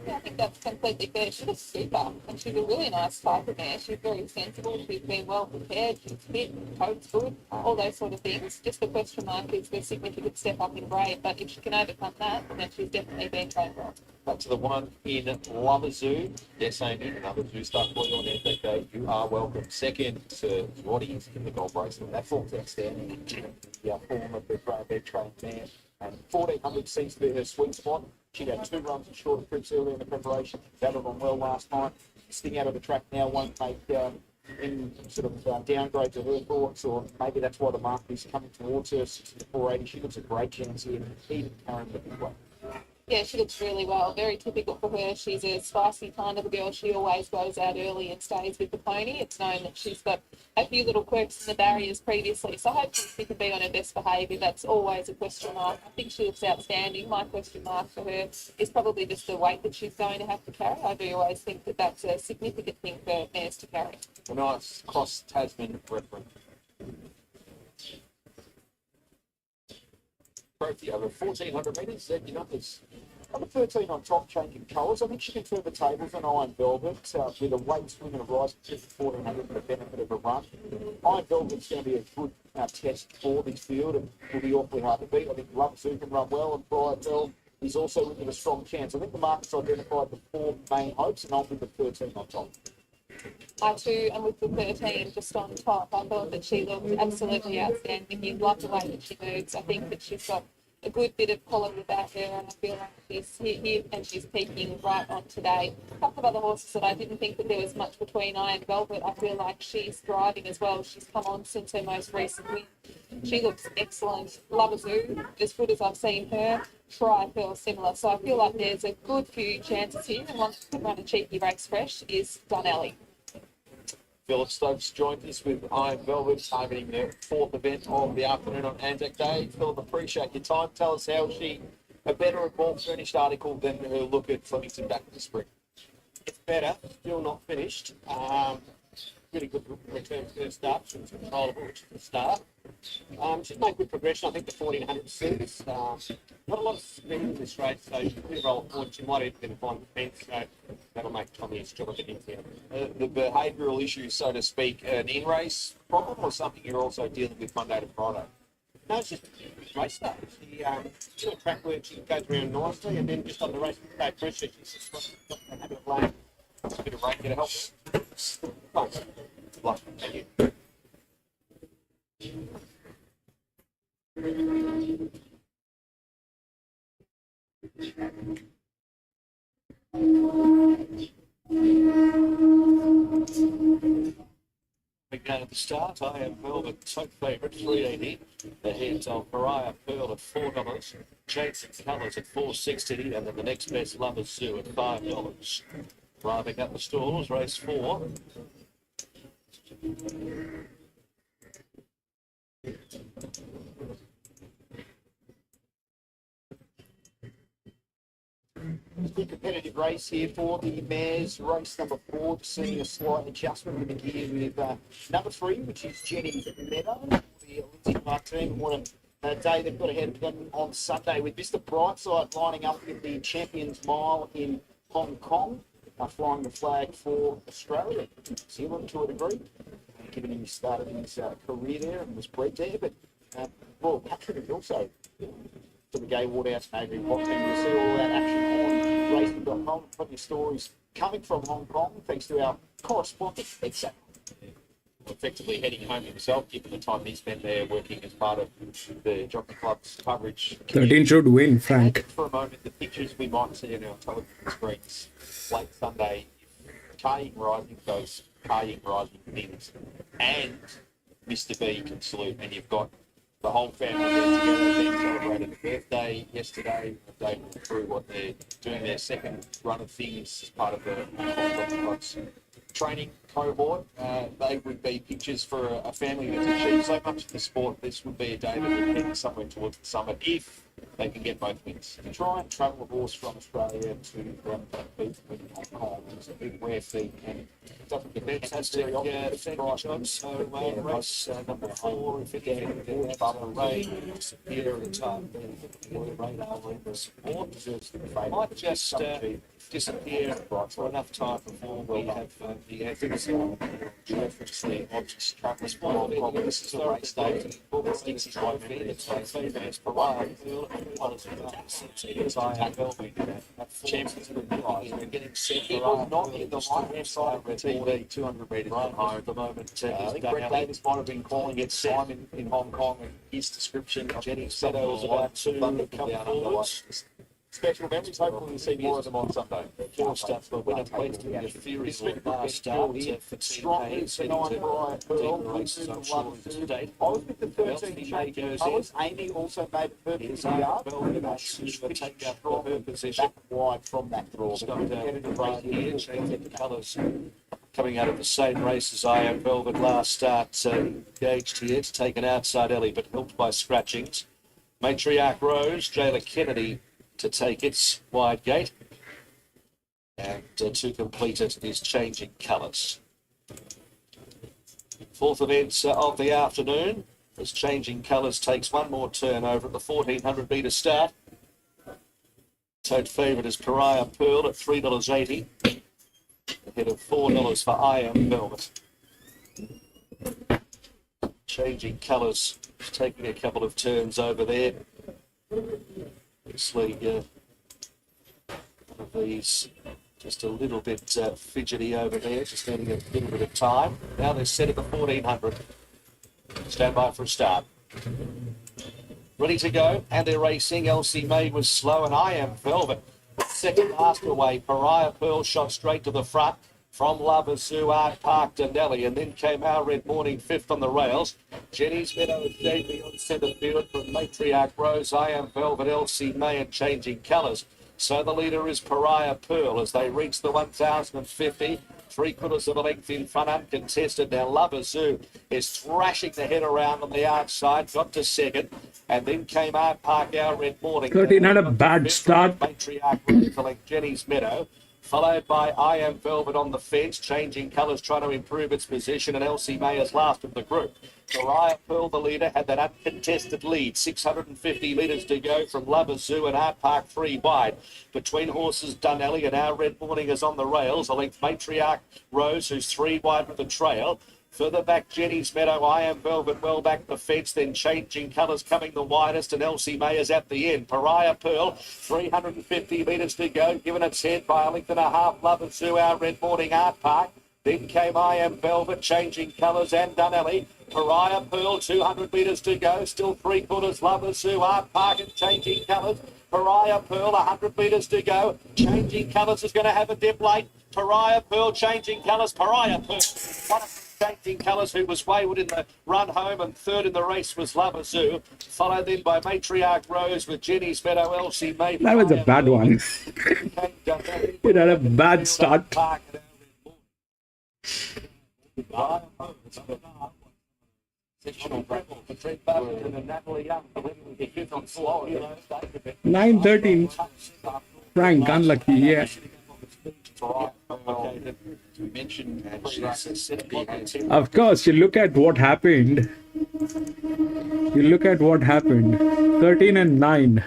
Yeah, I think that's completely fair. She's a super, and she's a really nice type of mare. She's very sensible. She's been well prepared. She's fit, coat's good, all those sort of things. Just the question mark is the significant step up in grade. But if she can overcome that, then she's definitely been trained well. Back to the one in Lavazoo. Yes, Amy, Lavazoo start for you on Anzac Day. You are welcome. Second to Roddy in the gold bracelet. That form's outstanding. The form of the grey trained mare. And 1400 seems to be her sweet spot. She had 2 runs in shorter trips earlier in the preparation. She battled on well last night. Sitting out of the track now won't make any sort of downgrade to her thoughts, or maybe that's why the market is coming towards her. 480. She looks a great chance here, even carrying the big one. Yeah, she looks really well. Very typical for her. She's a spicy kind of a girl. She always goes out early and stays with the pony. It's known that she's got a few little quirks in the barriers previously. So hopefully she can be on her best behaviour. That's always a question mark. I think she looks outstanding. My question mark for her is probably just the weight that she's going to have to carry. I do always think that that's a significant thing for mares to carry. A nice cross Tasman reference. Trophy over 1400 metres. Then your numbers. Number 13 on top, changing colours. I think she can turn the tables on Iron Velvet with a weight swing and a rise to 1400 for the benefit of a run. Iron Velvet's going to be a good test for this field and will be awfully hard to beat. I think Lavazoo can run well, and Briartell is also with a strong chance. I think the market's identified the 4 main hopes, and I'll be the 13 on top. I too am with the 13 just on top. I thought that she looked absolutely outstanding. You love the way that she moves. I think that she's got a good bit of quality about her, and I feel like she's here and she's peaking right on today. A couple of other horses that I didn't think that there was much between Iron Velvet. I feel like she's thriving as well. She's come on since her most recent win. She looks excellent. Lavazoo, as good as I've seen her. Pearl similar. So I feel like there's a good few chances here, and one that could run a cheeky race fresh is Donnelly. Philip Stokes joined us with Iron Velvet, targeting the 4th event of the afternoon on Anzac Day. Philip, appreciate your time. Tell us how she a better and more finished article than her look at Flemington back in the spring. It's better, still not finished. Really good return first up. She was controllable, which is the start. She's made good progression. I think the 1400 suits. Not a lot of speed in this race, so she could roll forward. She might even find the fence, so that'll make Tommy's job a bit easier. The behavioural issue, so to speak, an in-race problem or something you're also dealing with Monday to Friday? No, it's just race stuff. She doing track work, she goes around nicely, and then just on the race day pressure, she's just got a habit of laying a bit of rain to help her. Thanks. Good luck. Thank you. Again at the start, I am Velvet, top favourite, 380. The heads of Mariah Pearl at $4, Chasing Colours at $4.60, and then the next best Lavazoo at $5. Arriving at the stalls, race 4. It's a good competitive race here for the mares. Race number 4, seeing a slight adjustment with the gear with number 3, which is Jenny Meadow. The Lindsay Clark team. What a day they've got ahead of them on Sunday with Mr. Brightside lining up in the Champions Mile in Hong Kong, flying the flag for Australia, New Zealand to a degree, given he started his career there and was bred there. But well, Patrick is also to the Gay Waterhouse and Avery Boxing. You'll see all that action on racing.com. Plenty of stories coming from Hong Kong, thanks to our correspondent, Ed Effectively heading home himself, given the time he spent there working as part of the Jockey Club's coverage. 13 should win, Frank. For a moment, the pictures we might see on our television screens late Sunday, if Carrying Rising goes Carrying Rising wins, and Mr. B can salute, and you've got the whole family there together, being celebrated a birthday yesterday. They went through what they're doing, their second run of things as part of the Jockey Club's training cohort. They would be pictures for a family that's achieved so much in the sport. This would be a day that would head somewhere towards the summit if they can get both wins. To try and travel a horse from Australia to Grandstand Gazette in Hong Kong big rare feed. And fantastic finish on. So race number 4, if it can Bubble Ray disappear at the time, then radar for support might just disappear for enough time before we have the anthems reference the objects. This is the race day. It's trophy. It's famous Pariah. Champions of the prize. We're getting set. He was not in the right-hand side of the TV, 200 metres higher at the moment. I think Brett Davis might have been calling it Simon in Hong Kong, and his description of Jenny Seto was about to come forwards. Special memories. Hopefully, we'll see more of them on Sunday. First up, the winner placed in the Fury's last start for Team Hayes. And I'm Brian Pearl. Races I'm sure to date. I was with the 13 goes in. Amy also made the purpose yard. To take up her position. Back wide from that draw. Got right here, changing the colours. Coming out of the same race as I Am Velvet last start. Engaged here to take an outside alley, but helped by scratchings. Matriarch Rose, Jayla Kennedy to take its wide gate, and to complete it is Changing Colours. Fourth event of the afternoon as Changing Colours takes one more turn over at the 1400 metre start. Tote favourite is Pariah Pearl at $3.80, ahead of $4 for I Am Velvet. Changing Colours taking a couple of turns over there. Obviously, one of these just a little bit fidgety over there, just needing a little bit of time. Now they're set at the 1400. Stand by for a start. Ready to go, and they're racing. Elsie May was slow, and I Am Velvet. Second last away. Pariah Pearl shot straight to the front. From Lover Zoo, Art Park, Denelli, and then came Our Red Morning fifth on the rails. Jenny's Meadow and Jamie on centre field from Matriarch Rose, I Am Velvet, Elsie May, and Changing Colours. So the leader is Pariah Pearl as they reach the 1050. 3/4 of a length in front, uncontested. Now Lover Zoo is thrashing the head around on the outside, got to second, and then came Art Park, Our Red Morning. 13 had a bad start. Matriarch Rose select Jenny's Meadow, followed by I Am Velvet on the fence. Changing Colours trying to improve its position, and Elsie May is last of the group. Pariah Pearl, the leader, had that uncontested lead. 650 metres to go from Lover Zoo and Art Park 3 wide. Between horses Dunelly and Our Red Morning is on the rails. A length Matriarch Rose, who's 3 wide with the trail. Further back, Jenny's Meadow, I Am Velvet, well back the fence, then Changing Colours coming the widest, and Elsie May is at the end. Pariah Pearl, 350 metres to go, given its head by a length and a half. Lover Zoo, Our Red Morning, Art Park. Then came I Am Velvet, Changing Colours, and Dunelly. Pariah Pearl, 200 metres to go, still 3/4. Lover Zoo, Art Park, and Changing Colours. Pariah Pearl, 100 metres to go. Changing Colours is going to have a dip late. Pariah Pearl, Changing Colours. Pariah Pearl, one of Changing Colours, who was wayward in the run home, and third in the race was Lover Zoo, followed then by Matriarch Rose with Jenny's Meadow, Elsie May. That was a bad one. It had a bad start. Sectional Breville, the Trent Buffington and Natalie Young, the fifth on slow. 9:13. Frank, unlucky, yeah. Of course, you look at what happened. 13 and 9.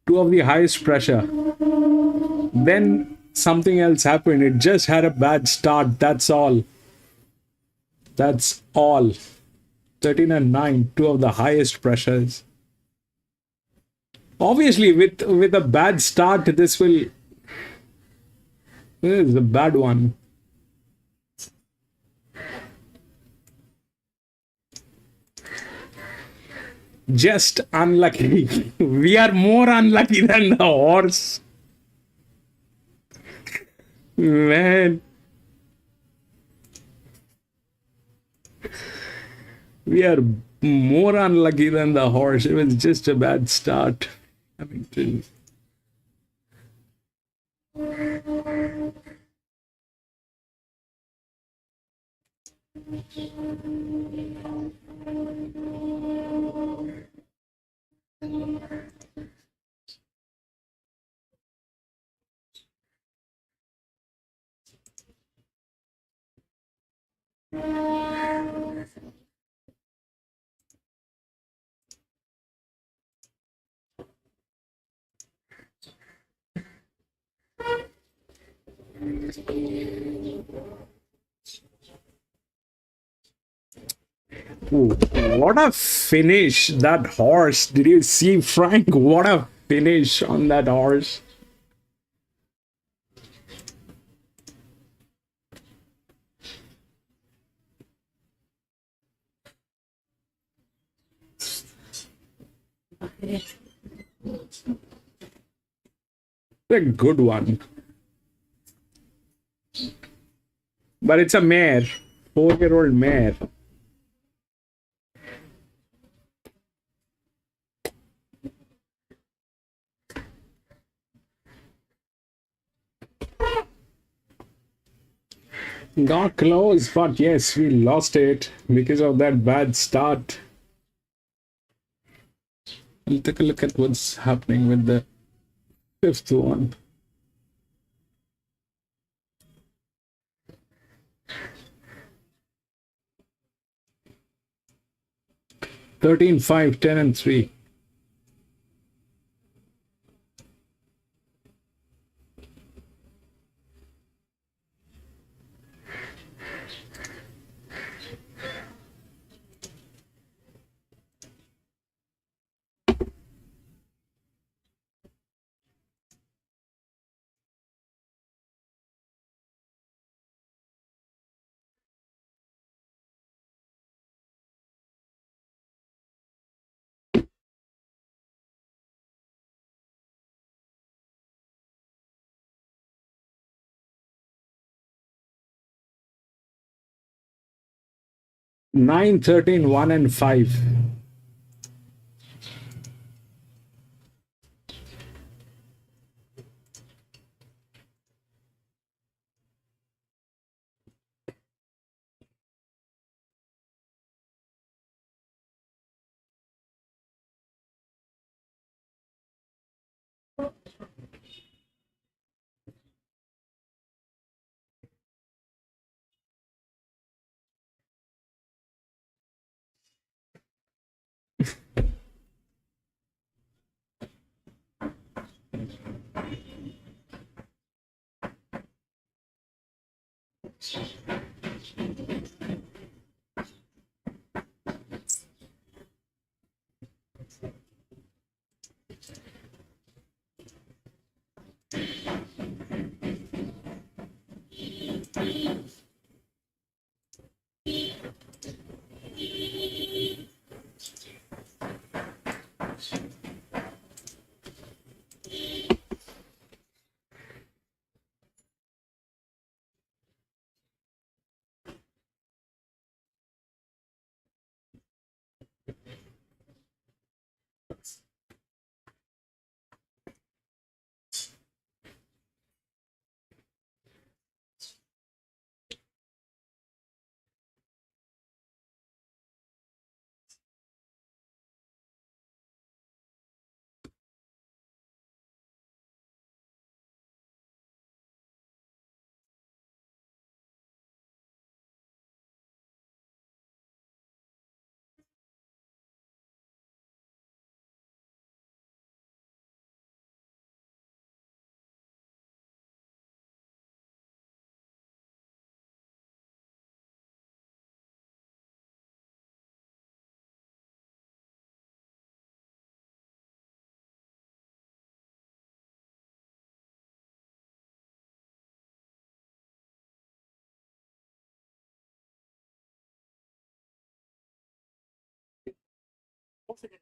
2 of the highest pressure. Then something else happened. It just had a bad start. That's all. 13 and 9, 2 of the highest pressures. Obviously, with a bad start, this is a bad one. Just unlucky. We are more unlucky than the horse. Man. We are more unlucky than the horse. It was just a bad start. Flemington. Ooh, what a finish that horse. Did you see, Frank? What a finish on that horse. A good one. But it's a mare. 4-year-old mare. Got close, but yes, we lost it because of that bad start. We'll take a look at what's happening with the 5th one. Thirteen, 5, 10, and 3. Nine, 13, 1, and 5.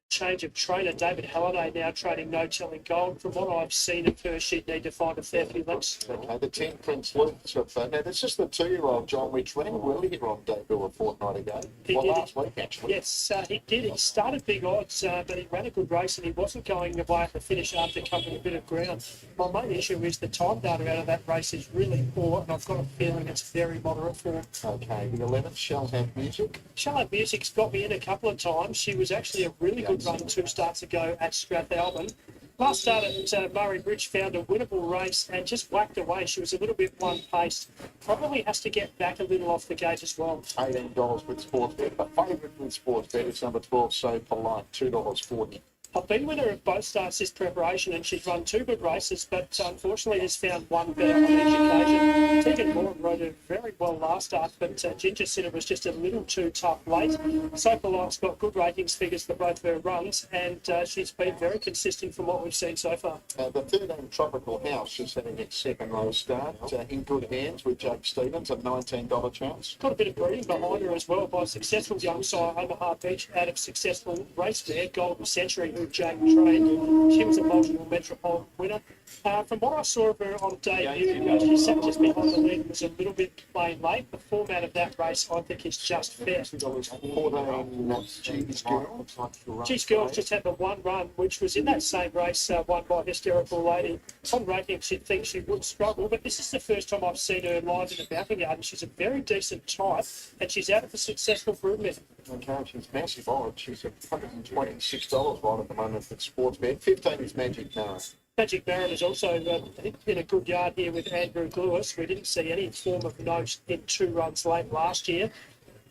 Change of trainer, David Halliday now training No Telling Gold. From what I've seen of her, she'd need to find a fair few lengths. Okay, the 10 Prince Luke's with now that's just the 2-year-old John Rich winning Willie hit on debut a fortnight ago. Last week actually. Yes, he did. He started big odds, but he ran a good race and he wasn't going away at the finish after covering a bit of ground. My main issue is the time data out of that race is really poor, and I've got a feeling it's very moderate form. Okay, the 11th Shall Have Music. Shall Have Music's got me in a couple of times. She was actually a really good run 2 starts ago at Strathalbyn. Last start at Murray Bridge found a winnable race and just whacked away. She was a little bit one-paced. Probably has to get back a little off the gate as well. $18 with Sportsbet. But favourite with Sportsbet is number 12, So Polite, $2.40. I've been with her at both starts this preparation and she's run 2 good races, but unfortunately has found one better on each occasion. Tegan Moore rode her very well last start, but Ginger Sitter was just a little too tough late. So Polite's got good ratings figures for both her runs, and she's been very consistent from what we've seen so far. The 13 Tropical House is having its second row start in good hands with Jake Stevens at $19 chance. Got a bit of breeding behind her as well by a successful young sire, Omaha Beach, out of successful race mare, Golden Century, who Jake trained. She was a multiple Metropolitan winner. From what I saw of her on debut, she sat just behind the lead and was a little bit plain late. The format of that race, I think, is just fair. 14 G's Girl. G's Girl's just had the one run, which was in that same race, won by Hysterical Lady. On ratings, you'd think she would struggle, but this is the first time I've seen her live in the mounting yard, and she's a very decent type, and she's out of a successful broodmare. Okay, she's massive odds. She's at $126 right at the moment at Sportsbet. 15 is Magic Narrow. Magic Baron is also in a good yard here with Andrew Lewis. We didn't see any form of note in 2 runs late last year.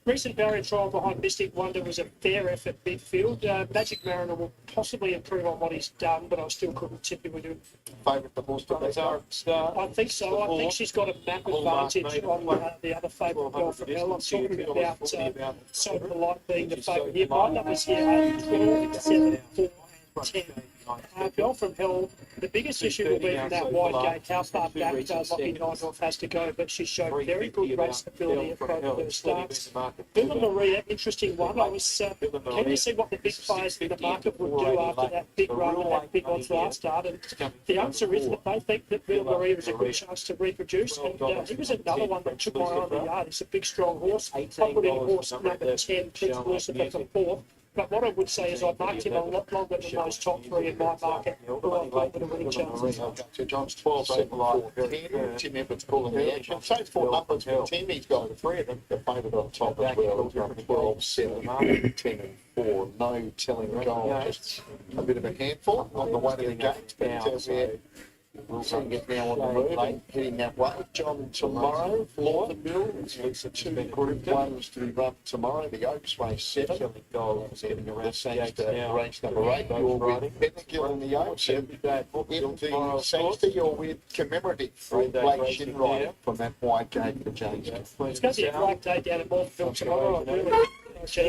Recent barrier trial behind Mystic Wonder was a fair effort midfield. Magic Mariner will possibly improve on what he's done, but I still couldn't tip him with him. Favourite the horse to I think so. I think she's got a map advantage on the other favourite girl from Hell. I'm talking about So Polite being the favourite here. My numbers here are 12, 7, 4, and 10. Girl from Hell, the biggest issue will be in that wide gate, how far back Lockie Nighthoff has to go, but she showed very good race ability at both of her starts. Villa Maria, interesting one. I was keen to see what the big players in the market would do after that big run and that big odds last start, and the answer is that they think that Villa Maria is a good chance to reproduce, and he was another one that took my eye on the yard. He's a big, strong horse. I put in horse number 10, Prince Lucifer for 4th. But what I would say is I marked him a lot longer than those top 3 in my market, who I've got with a winning chance. So John's 12, 7, 4, 10. Tim Everett's calling the action. So it's 4 numbers for Tim. He's got 3 of them. The favourite on top as well. 12, 7, 10 and 4. No telling goal. Just a bit of a handful on the way to the gate. But we'll seeing it now on the move, heading that way. John, tomorrow, for the Mill, it's the 2 Group 1s to be run tomorrow. The Oaks race 7. Heading around Sangster, race number 8. You're with Bennegill in the Oaks. In the Sangster, you're with Commemorative with Blake Shinrider from that wide gate for James. It's going to be a great day down at Morpheville tomorrow. I'm really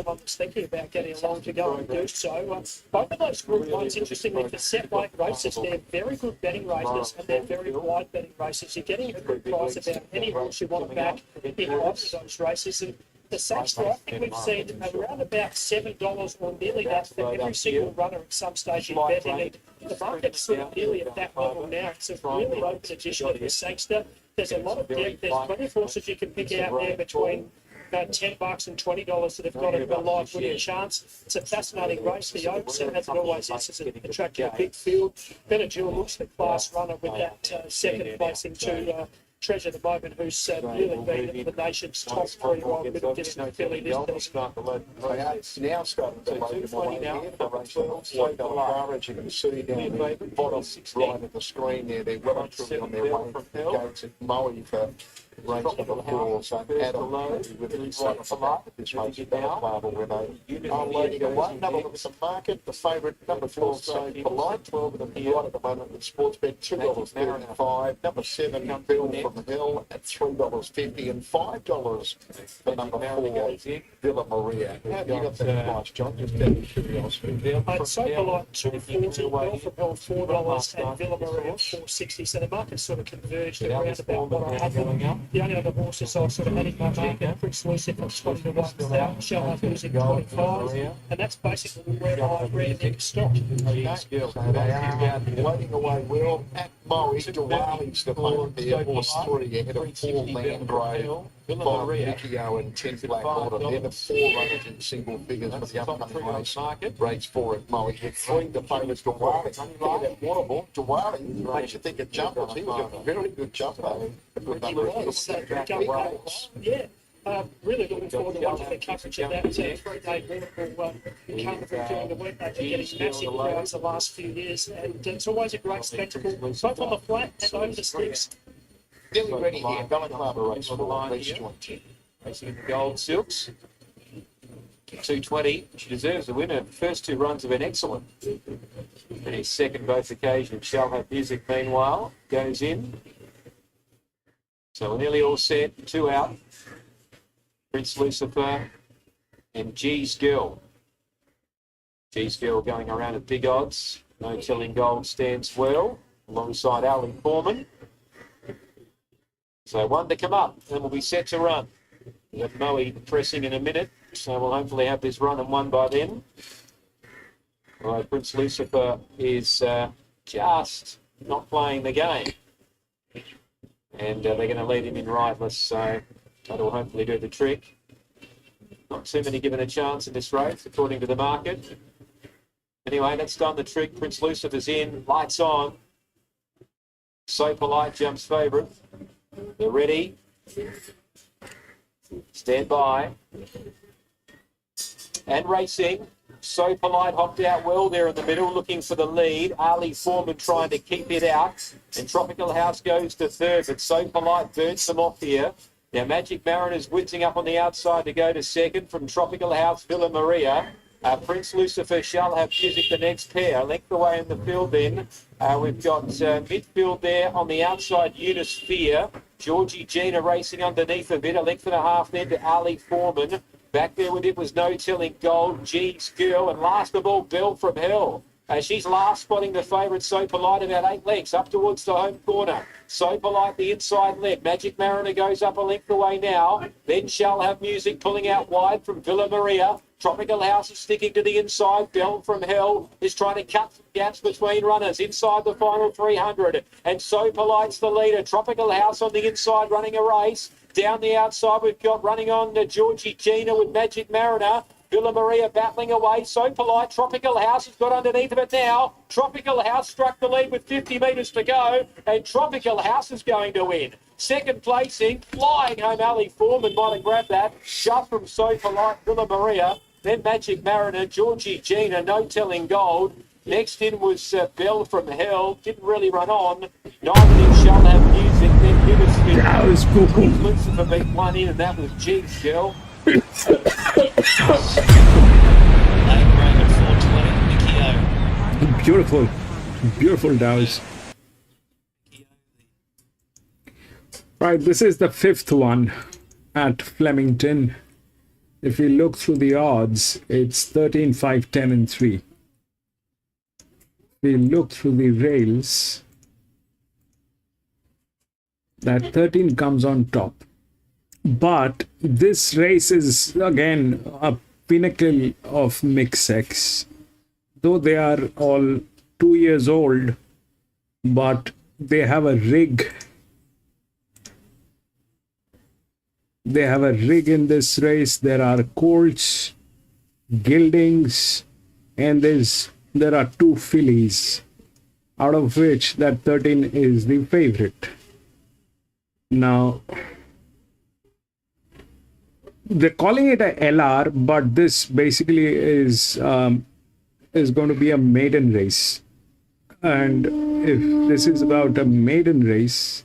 I'm just thinking about getting along to go and do so. Both of those Group 1s, interestingly, for set weight races, they're very good betting races and they're very wide betting races. You're getting a good price about any horse you want to back in either of those races. And the Sangster, I think we've seen around about $7 or nearly that for every single runner at some stage in betting. And the market's sort of nearly at that level now. It's a really open edition of the Sangster. There's a lot of depth. There's plenty of horses you can pick out there between $10 and $20 that have got a live winning chance. It's a fascinating race. The Oaks, as it always is, it's attracting a big field. Bennegill looks the class runner with that second placing to Treasure the Moment, who's really been the nation's top 3 while middle distance filly this season. It's now starting to load more here. The race courage, you can see down the bottom right of the screen there. They're well and truly on their way to the gates at Moe for race number 4. So Adam with a son of a market. This race is Marble where they are loading away. Another look at the market. The favourite, number 12, So Polite. 12 of them right at the moment with Sportsbet, $2.35. Number 7, Bill from the Hill at $3.50 and $5 for number 4, Villa Maria. How have you got that price, John? Just out of curiosity. I'd say Polite $2.40, Bill from Hill $4 and Villa Maria $4.60. So the market's sort of converged around about what I had going up. The only other horses I sort of had in my market, Prince Lucifer at 20 to 1 without Shell losing 25, and that's basically where I really stopped. So they are waiting away well at Moe. Diwali's the favourite there, horse 3 ahead of 4 Landgrave, 5 Nikio and 10 Black Order. They're the 4 runners in single figures for the upcoming race. Race 4 at Moe. With 3, the favourite Diwali. Look at that waterable. Diwali makes you think of jumpers. He was a very good jumper. Good number of Yeah. Really looking forward to watching the coverage of that 3-day Liverpool carnival during the week. They've been getting massive crowds the last few years, and it's always a great spectacle, both on the flat and over the sticks. Billy ready here, Bella Club race on the line here. Racing in the gold silks. 220. She deserves the winner. The first 2 runs have been excellent. And his second both occasions. Shall Have Music, meanwhile, goes in. So we're nearly all set. 2 out. Prince Lucifer and G's Girl. G's Girl going around at big odds. No Telling Gold stands well alongside Ali Foreman. So 1 to come up, and we'll be set to run. We've got Moe pressing in a minute, so we'll hopefully have this run and 1 by then. All right, Prince Lucifer is just not playing the game. And they're going to lead him in riderless, so that'll hopefully do the trick. Not too many given a chance in this race, according to the market. Anyway, that's done the trick. Prince Lucifer's in, lights on. So Polite jumps favourite. They're ready. Stand by. And racing. So Polite hopped out well there in the middle, looking for the lead. Ali Foreman trying to keep it out. And Tropical House goes to third, but So Polite burns them off here. Now Magic Mariner's whizzing up on the outside to go to second from Tropical House, Villa Maria. Prince Lucifer Shall Have Music, the next pair. Length away in the field then. We've got midfield there on the outside, Eunice Fear. Georgie Gina racing underneath a bit. A length and a half then to Ali Foreman. Back there with it was No Telling Gold, G's Girl, and last of all, Belle from Hell. She's last, spotting the favourite So Polite about 8 lengths up towards the home corner. So Polite the inside left. Magic Mariner goes up a length away now. Then Shall Have Music pulling out wide from Villa Maria. Tropical House is sticking to the inside. Belle from Hell is trying to cut some gaps between runners inside the final 300. And So Polite's the leader. Tropical House on the inside running a race. Down the outside, we've got running on Georgie Gina with Magic Mariner. Villa Maria battling away. So Polite. Tropical House has got underneath of it now. Tropical House struck the lead with 50 metres to go. And Tropical House is going to win. Second placing, flying home Ali Foreman might have grabbed that. Shut from So Polite, Villa Maria. Then Magic Mariner, Georgie Gina, No Telling Gold. Next in was Belle from Hell. Didn't really run on. Neither did Shall Have Music. Then Eunice Fear. That was cool. Lucifer beat 1 in, and that was G's Girl. Beautiful, beautiful Dows. Right, this is the 5th one at Flemington. If we look through the odds, it's 13, 5, 10, and 3. If we look through the rails, that 13 comes on top. But this race is again a pinnacle of mixed sex. Though they are all 2 years old, but they have a rig. They have a rig in this race. There are colts, gildings, and there are 2 fillies, out of which that 13 is the favorite. Now, they're calling it a LR, but this basically is going to be a maiden race. And if this is about a maiden race,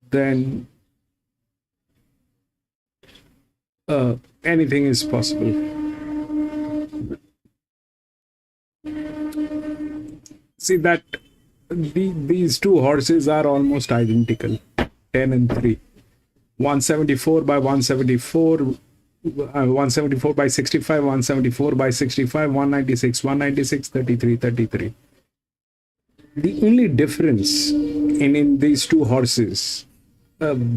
then anything is possible. See that these 2 horses are almost identical, 10 and 3. 174 by 174, 174 by 65, 174 by 65, 196, 196, 33, 33. The only difference in these 2 horses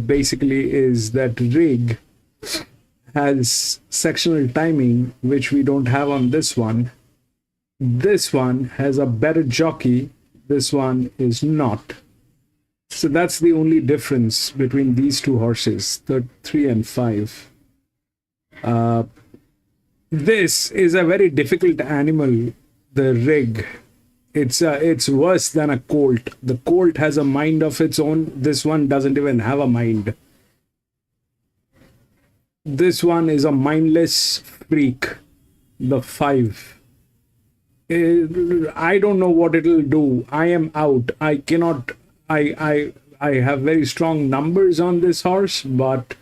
basically is that rig has sectional timing, which we don't have on this one. This one has a better jockey. This one is not. So that's the only difference between these 2 horses, 3 and 5. This is a very difficult animal, the rig. It's worse than a colt. The colt has a mind of its own. This one doesn't even have a mind. This one is a mindless freak, the 5. I don't know what it'll do. I am out. I cannot. I have very strong numbers on this horse, but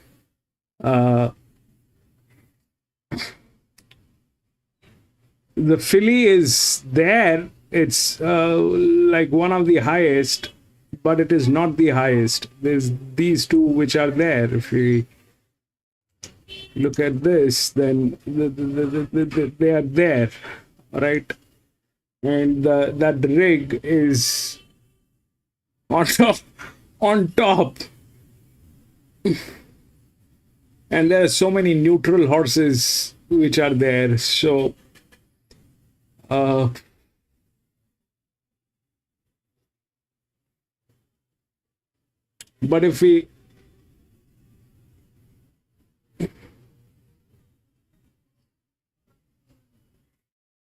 the filly is there. It's like one of the highest, but it is not the highest. There's these two which are there. If we look at this, then they are there, right? And that rig is on top, on top. And there are so many neutral horses which are there. So but if we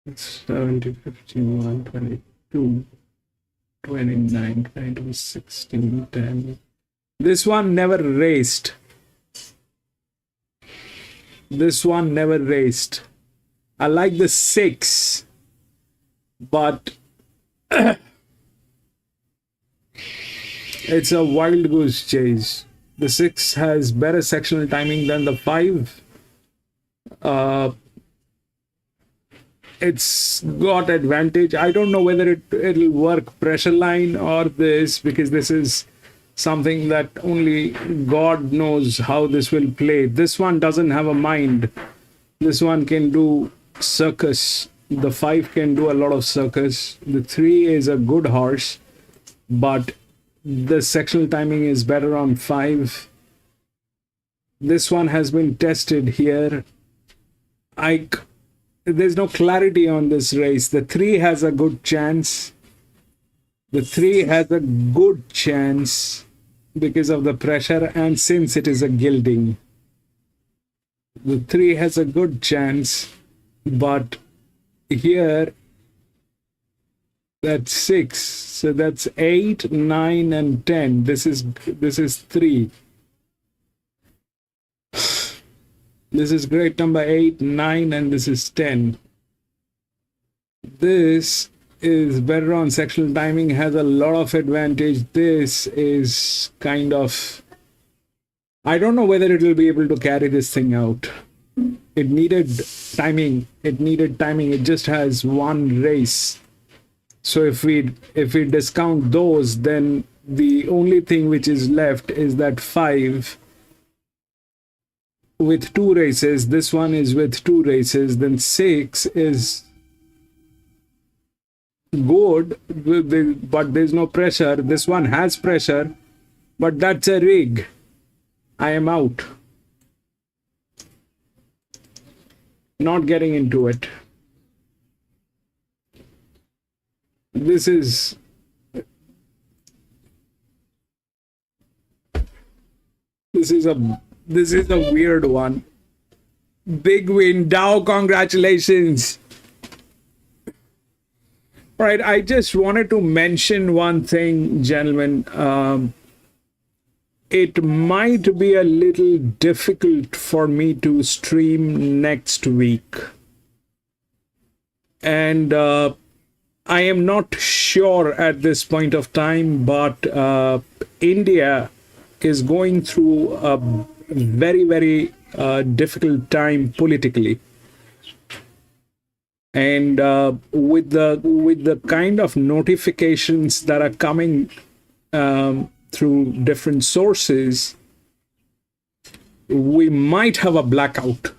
it's 70, 51, 22, 29, 22, 16, 10. This one never raced. This one never raced. I like the 6, but it's a wild goose chase. The 6 has better sectional timing than the 5. It's got advantage. I don't know whether it'll work pressure line or this, because this is something that only God knows how this will play. This one doesn't have a mind. This one can do circus. The 5 can do a lot of circus. The 3 is a good horse, but the sectional timing is better on 5. This one has been tested here. There's no clarity on this race. The 3 has a good chance. The 3 has a good chance because of the pressure, and since it is a gilding. The 3 has a good chance, but here that's 6. So that's 8, 9, and 10. This is 3. This is grade number 8, 9, and this is 10. This is better on sectional timing, has a lot of advantage. This is kind of... I don't know whether it will be able to carry this thing out. It needed timing. It just has one race. So if we discount those, then the only thing which is left is that 5 with 2 races. This one is with 2 races. Then 6 is good, but there's no pressure. This one has pressure, but that's a rig. I am out. Not getting into it. This is a weird one. Big win, Dow, congratulations. All right, I just wanted to mention one thing, gentlemen. It might be a little difficult for me to stream next week. And I am not sure at this point of time, but India is going through a very, very difficult time politically. And with the kind of notifications that are coming through different sources, we might have a blackout.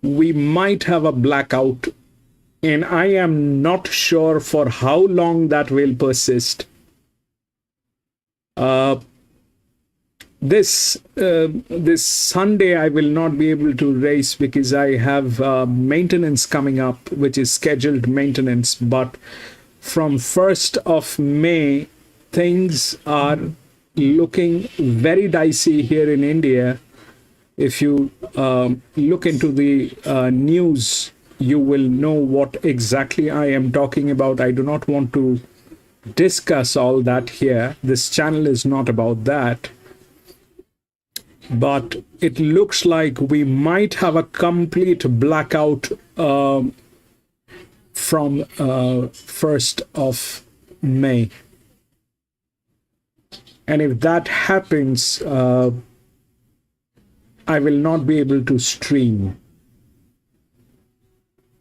We might have a blackout, and I am not sure for how long that will persist. This Sunday I will not be able to race because I have maintenance coming up, which is scheduled maintenance. But from 1st of May, things are looking very dicey here in India. If you look into the news, you will know what exactly I am talking about. I do not want to discuss all that here. This channel is not about that. but it looks like we might have a complete blackout from 1st of May. And if that happens, I will not be able to stream.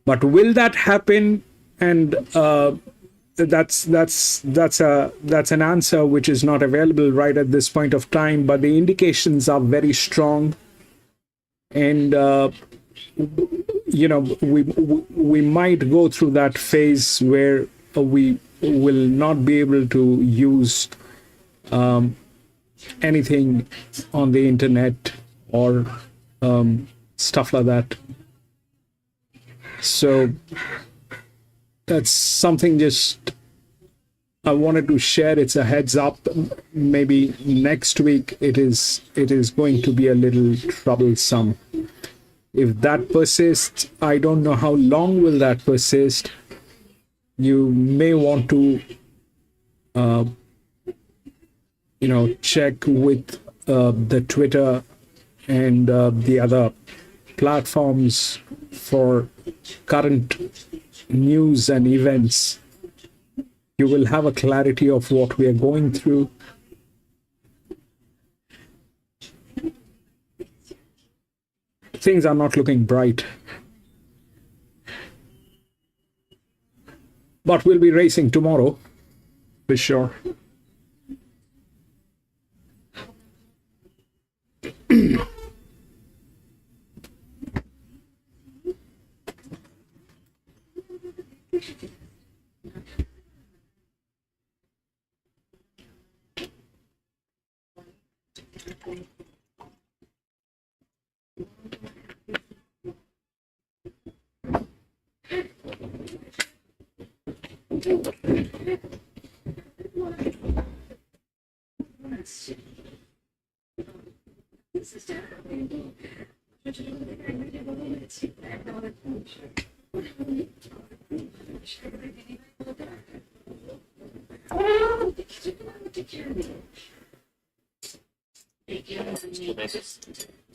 But will that happen? And that's an answer which is not available right at this point of time. But the indications are very strong, and you know, we might go through that phase where we will not be able to use anything on the internet or stuff like that. So that's something just I wanted to share. It's a heads up. Maybe next week it is going to be a little troublesome. If that persists, I don't know how long will that persist. You may want to you know, check with the Twitter and the other platforms for current news and events. You will have a clarity of what we are going through. Things are not looking bright. But we'll be racing tomorrow, for sure.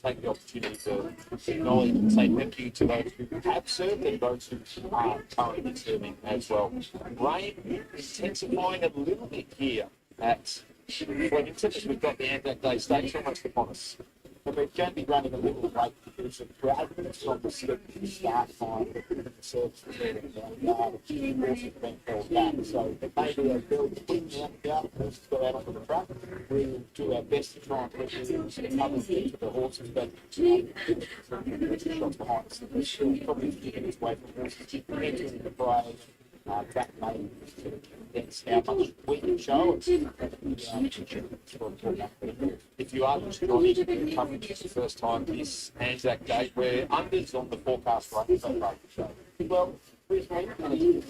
Take the opportunity to acknowledge and say thank you to those who have served and those who are currently serving as well. Rain intensifying a little bit here at Flemington as we've got the Anzac Day Stakes almost upon us. But we're going to be running a little late because of gravity from the start time. The service was there in the yard. The horse has been held back. So it may be a very quick out. The horses go out onto the track. We'll do our best to try and push the others into the horses, but shots behind us. We're still probably getting its way from horses entering the fray. That may condense how much we can show. If you are just joining coverage for the first time this Anzac Day, we're unders on the forecast rain so far to show. Well, Brisbane, it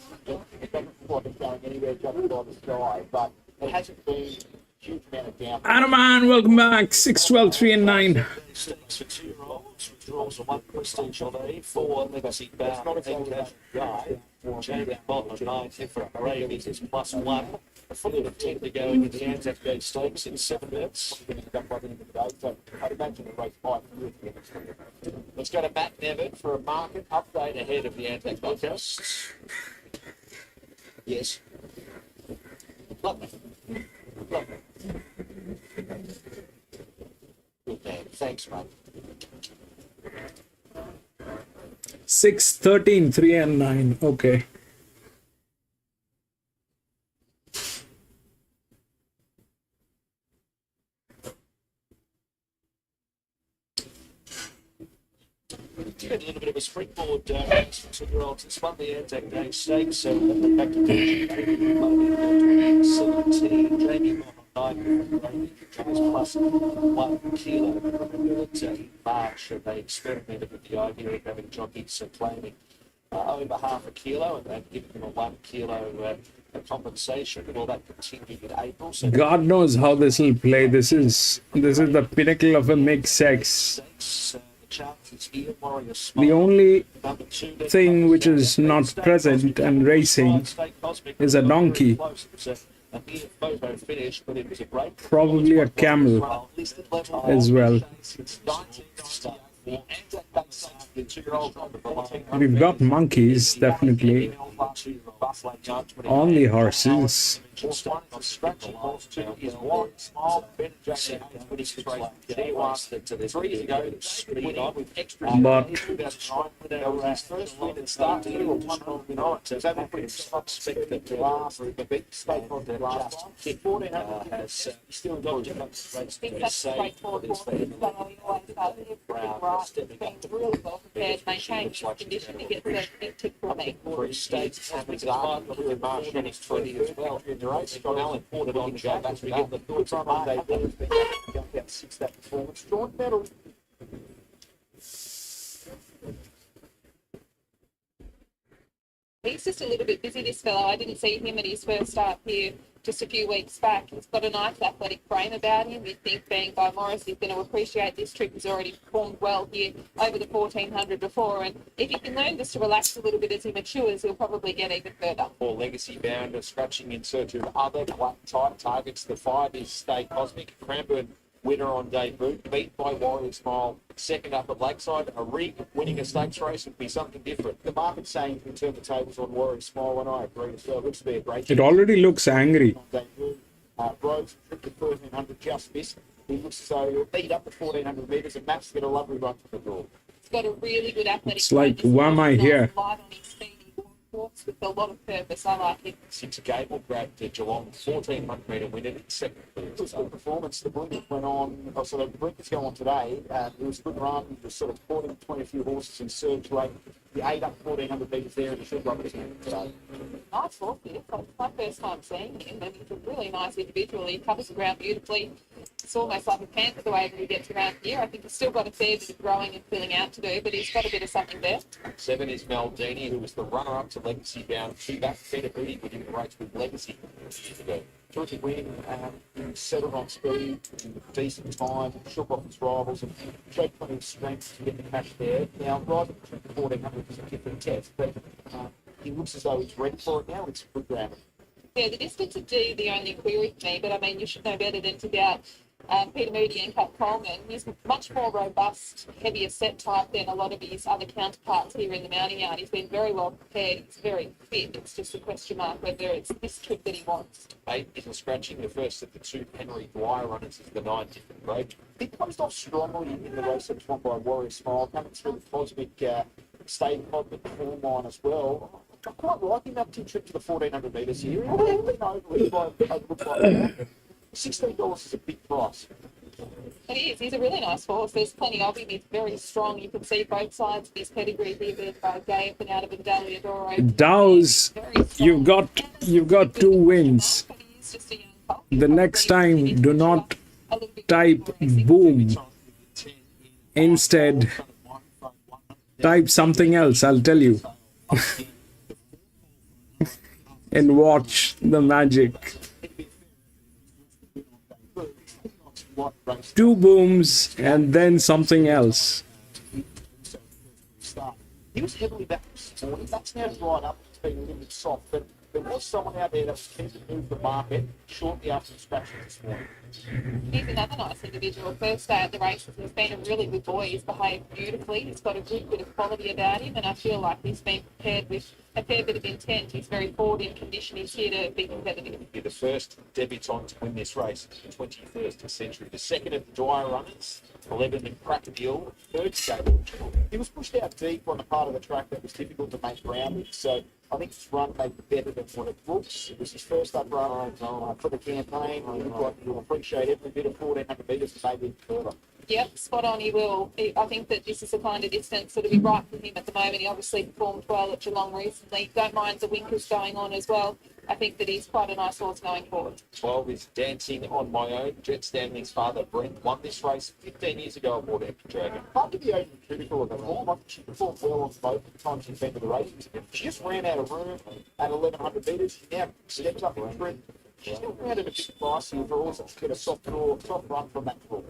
doesn't quite be going anywhere just by the sky, but it hasn't been a huge amount of down. Adaman, welcome back. 6, 12, 3 and 9. Stakes for 2-year-olds, draws a 1 Prestige Holiday, 4 Legacy Bound, 8 Guy, Jamie Bond of 9 different Ravens is +1. A full of 10 to go into the Anzac Day Stakes in 7 minutes. We're going to go by the end of the day, so I'd imagine the race 5 minutes. Let's go to Matt Nevitt for a market update ahead of the Anzac podcast. Yes. Lovely. Lovely. Good man. Thanks, mate. 6, 13, 3 and 9. Okay. It's been a little bit of a springboard race for 2-year-olds. It's won the Anzac Day Stakes, so back to 17. Jamie Bond on 9 plus 1 kilo. Remember that in March they experimented with the idea of having jockeys claiming over half a kilo and then giving them a 1 kilo compensation. Well, that continued in April. So God knows how this will play. This is the pinnacle of a mixed sex. The only thing which is not present and racing is a donkey. a near photo finish, but it was a great Probably a camel as well. since 1998. The Anzac Bayside, the 2-year-old on the 1400. We've got monkeys definitely on the horses. Scratching horse 2 is Warren Smile, Ben Jackson, 3 years ago, speed on with extra. But His first win and start to do a 109. So they were pretty suspect that the last, the big state of the last 1400 has still got different rates to That's a great forward horse. So he always does everything right. He's been really well prepared, maintained his condition to get the big tick from me. Three states, and it's really March 2020 as well. In the race, John Allen poured it on the go back to get the thoughts on Monday. There's been about 6 that performance. Drawn medal. He's just a little bit busy, this fellow. I didn't see him at his first start here just a few weeks back. He's got a nice athletic frame about him. You'd think being by Morris, he's going to appreciate this trip. He's already performed well here over the 1400 before. And if he can learn just to relax a little bit as he matures, he'll probably get even further. For legacy bounder, scratching in search of other type targets. The 5 is Stay Cosmic. Cranbourne winner on debut, beat by Warrior Smile. Second up at Lakeside, a rig winning a stakes race would be something different. The market's saying you can turn the tables on Warrior Smile, and I agree as well. Looks to be a great. it already looks angry. Rose trip to 1300 just missed. He looks as though he'll beat up the 1400 metres, and Matt's get a lovely run from the draw. He's got a really good athletic It's like, frame. why am I here? Light on his feet. He walks with a lot of purpose. I like him. Since Gable grabbed Geelong 1400 metre win in second. It was a good performance. The blinkers went on, so the blinkers go on today. It was a good run. He was sort of caught in between a few horses and surged late. The 8 up 1400 metres there, and he should run this game today. Nice horse here. It's my first time seeing him, and he's a really nice individual. He covers the ground beautifully. It's almost like a panther the way that he gets around here. I think he's still got a fair bit of growing and filling out to do, but he's got a bit of something there. 7 is Maldini, who was the runner-up to Legacy bound. 2 back, Peter Booty, within the race with Legacy years ago. Terrific win, settled on speed, decent time, shook off his rivals, and showed plenty of strength to get the cash there. Now, riding through the 1400 is a different test, but he looks as though he's ready for it now. It's good ground. Yeah, the distance would be the only query for me, but I mean, you should know better than to doubt Peter Moody and Cat Coleman. He's much more robust, heavier set type than a lot of his other counterparts here in the mounting yard. He's been very well prepared. He's very fit. It's just a question mark whether it's this trip that he wants. 8 isn't scratching. The first of the 2 Henry Dwyer runners is the 9 different grade. He closed off strongly in the race that was won by Warrior Smile, coming through the Cosmic State Cosmic form line as well. I quite like him up to trip to the 1400 metres here. He's been overlooked by $16 is a big price. It is. He's a really nice horse. There's plenty of him. He's very strong. You can see both sides of his pedigree here with Gay and out of Vidalia Doro. Dows, you've got 2 wins. The next time, do not type boom. Instead, type something else, I'll tell you. And watch the magic. 2 booms and then something else. He was heavily back this morning. That's now dried up. It's been a little bit soft, but there was someone out there that was keen to move the market shortly after the scratching this morning. He's another nice individual. First day at the races, he's been a really good boy. He's behaved beautifully. He's got a good bit of quality about him, and I feel like he's been prepared with a fair bit of intent. He's very forward in condition. He's here to be competitive. He'll be the first debutant to win this race in the 21st century. The second of the Dwyer runners, 11 and Crackerdeal, third stable. He was pushed out deep on a part of the track that was difficult to make ground with, so I think his run may be better than what it looks. It was his first up run for the campaign. I think like he'll appreciate every bit of 1400 metres and maybe further. Yep, spot on, he will. I think that this is the kind of distance that'll be right for him at the moment. He obviously performed well at Geelong recently. Don't mind the winkers going on as well. I think that he's quite a nice horse going forward. 12 is Dancing on My Own. Jet Stanley's father, Brent, won this race 15 years ago aboard Empty Dragon. Hard to be overly critical of her form. I think she performed well on both the times she's been to the races. She just ran out of room at 1100 metres. She now steps up in sprint. She's still rounded a bit pricey for horses to get a soft run from that draw.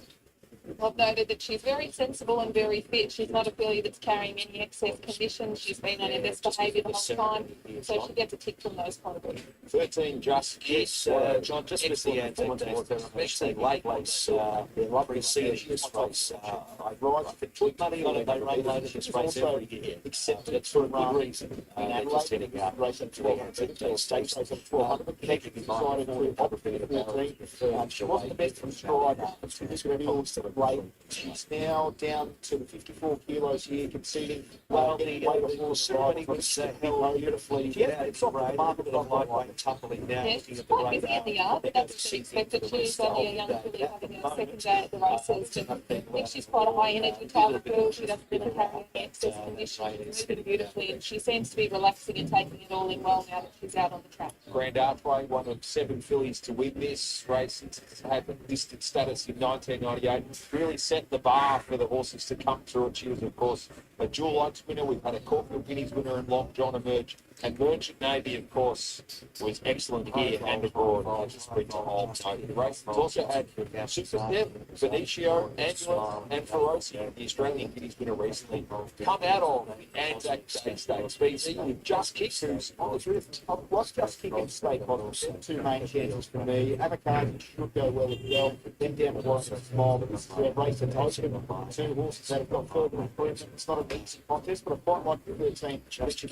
I've noted that she's very sensible and very fit. She's not a filly that's carrying any excess conditions. She's been on her best behaviour the whole time, so she gets a tick from those point of view. 13 just kiss, John, just with the Anzac Day, especially late race. Like we see in this race, I put money on it. They run late in this race every year, except it's for a good reason. They're just heading out racing to the Anzac Day Stakes. Keeping in mind everything about she wasn't the best from stride. This reveals to the late. She's now down to the 54 kilos here, conceding well getting away before ceremony was held beautifully. Yeah, it's off the market at a lightweight tumbling now. Yes, she's quite busy in the yard, but that's to be expected. She's only a young filly having her second day at the races. But I think she's quite a high energy type of girl. She doesn't really carry any excess condition. She's moving beautifully, and she seems to be relaxing and taking it all in well now that she's out on the track. Grand Archway, one of 7 fillies to win this race. It's had listed status in 1998. Really set the bar for the horses to come through it. She was, of course, a dual odds winner. We've had a Caulfield Guineas winner and Long John emerge. And Merchant Navy, of course, was excellent here and abroad. Just been to home. The race has also had Super Dev, Benicio, Angela, and Feroci, the Australian Guineas winner recently, come out of the Anzac Day Stakes. BC with Just Kick, who's on the drift. What's Just Kick and Stake Models? 2 main chances for me. Avocado should go well as well. Then down to Warren Small, but this is a race that's open. 2 horses that have got further improvement. It's not an easy contest, but a fight like the 13, just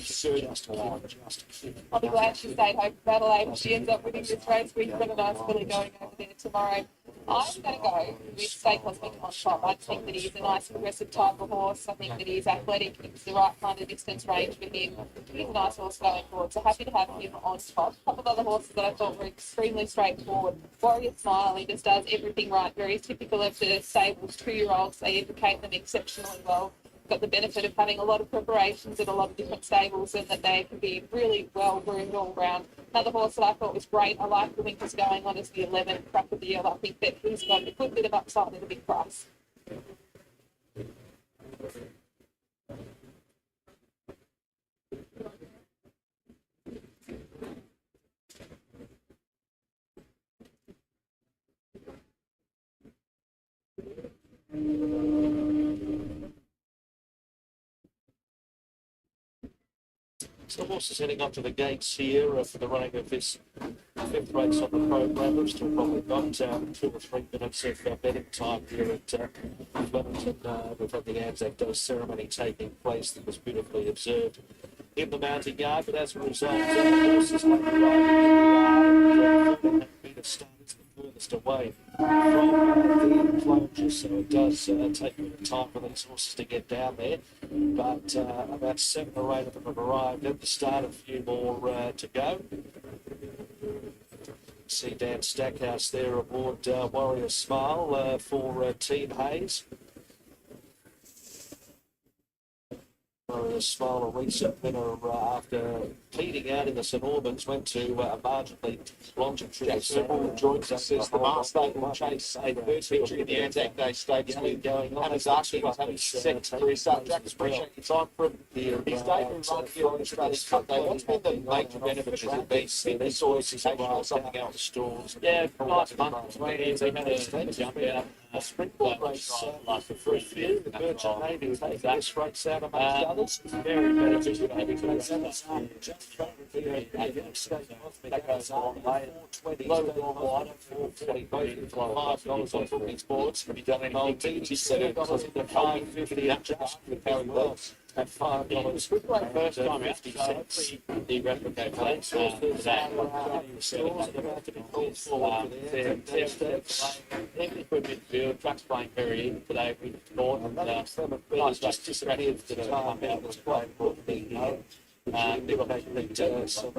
I'll be glad she stayed home from Adelaide if she ends up winning this race. We've got a nice filly going over there tomorrow. I'm going to go with Stay Cosmic on top. I think that he's a nice progressive type of horse. I think that he's athletic. It's the right kind of distance range for him. He's a nice horse going forward, so happy to have him on top. A couple of other horses that I thought were extremely straightforward. Warrior Smile, he just does everything right. Very typical of the stables 2-year-olds. They educate them exceptionally well. Got the benefit of having a lot of preparations at a lot of different stables, and that they can be really well groomed all round. Another horse that I thought was great, I like the Winkers going on, is the 11 Crack of the Year. I think that he's got a good bit of upside at a big price. So the horses heading up to the gates here for the running of this 5th race on the program. We've still probably got 2 or 3 minutes of betting time here at Flemington. We've had the Anzac Day ceremony taking place that was beautifully observed in the mounting yard, but as a result, horses like the ride in the yard and the started the furthest away from the enclosure, so it does take a bit of time for these horses to get down there. But about 7 or 8 of them have arrived at the start, a few more to go. See Dan Stackhouse there aboard Warrior Smile for Team Hayes. Warrior Smile, a recent winner after pleading out in the St Albans, went to a marginally longer trip. Circle joins us as the master will chase a first victory in the Anzac Day Stakes with Hamazaki was having second for his son. Jack, appreciate your time from here. His debut run here on Australia's Cup Day. What's been the major benefit? Has it been this sort of situation or something else? Stores? Yeah, nice month between here. We had a jump out. A sprint race for free few. The Merchant Navy taking this race out amongst others. Very beneficial to having That goes a long way. $5 on footy sports. Have you done anything to set it? The $5.50 with Harry Wells at $5. First time out, so hopefully he replicates that. Even if we're midfield, track's playing very even today. We thought, nice just disappeared to come out was quite important here. People make some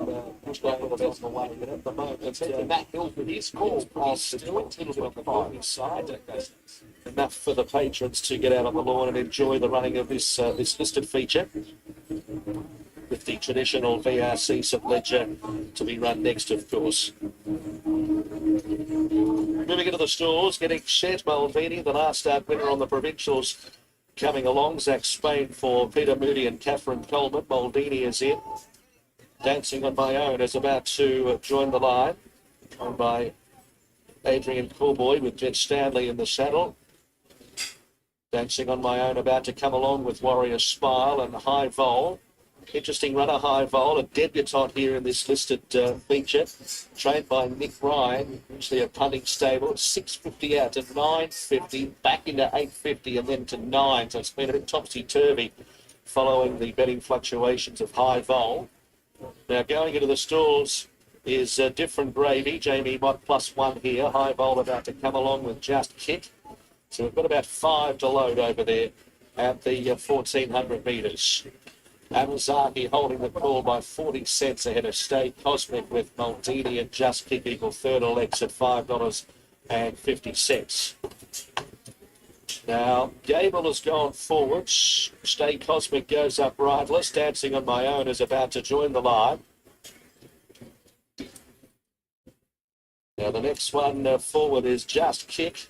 push back on the way, but at the moment, Matt Hilford is called still a little bit on the side. Enough for the patrons to get out on the lawn and enjoy the running of this this listed feature, with the traditional VRC St Ledger to be run next, of course. Moving into the stalls, getting Shed Malvini, the last start winner on the provincials, coming along. Zach Spain for Peter Moody and Catherine Coleman. Maldini is in. Dancing on My Own is about to join the line, joined by Adrian Coolboy with Jet Stanley in the saddle. Dancing on My Own about to come along with Warrior Smile and High Vol. Interesting runner, High Vol, a debutant here in this listed feature, trained by Nick Ryan, usually a punting stable. 6.50 out to 9.50, back into 8.50 and then to 9. So it's been a bit topsy-turvy following the betting fluctuations of High Vol. Now going into the stalls is Different Gravy. Jamie Mott +1 here. High Vol about to come along with Just Kick. So we've got about 5 to load over there at the 1,400 metres. Amazaki holding the call by 40 cents ahead of Stay Cosmic, with Maldini and Just Kick equal third elects at $5.50. Now, Gable has gone forwards. Stay Cosmic goes up rightless. Dancing on My Own is about to join the line. Now, the next one forward is Just Kick.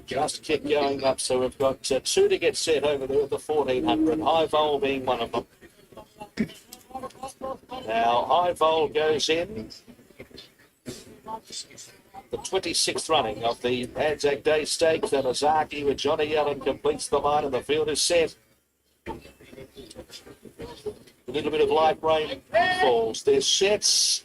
Just Kick going up, so we've got 2 to get set over there at the 1,400. High Vol being one of them. Now, High Vol goes in. The 26th running of the Anzac Day Stakes. Amazaki with Johnny Allen completes the line and the field is set. A little bit of light rain falls. There's sets.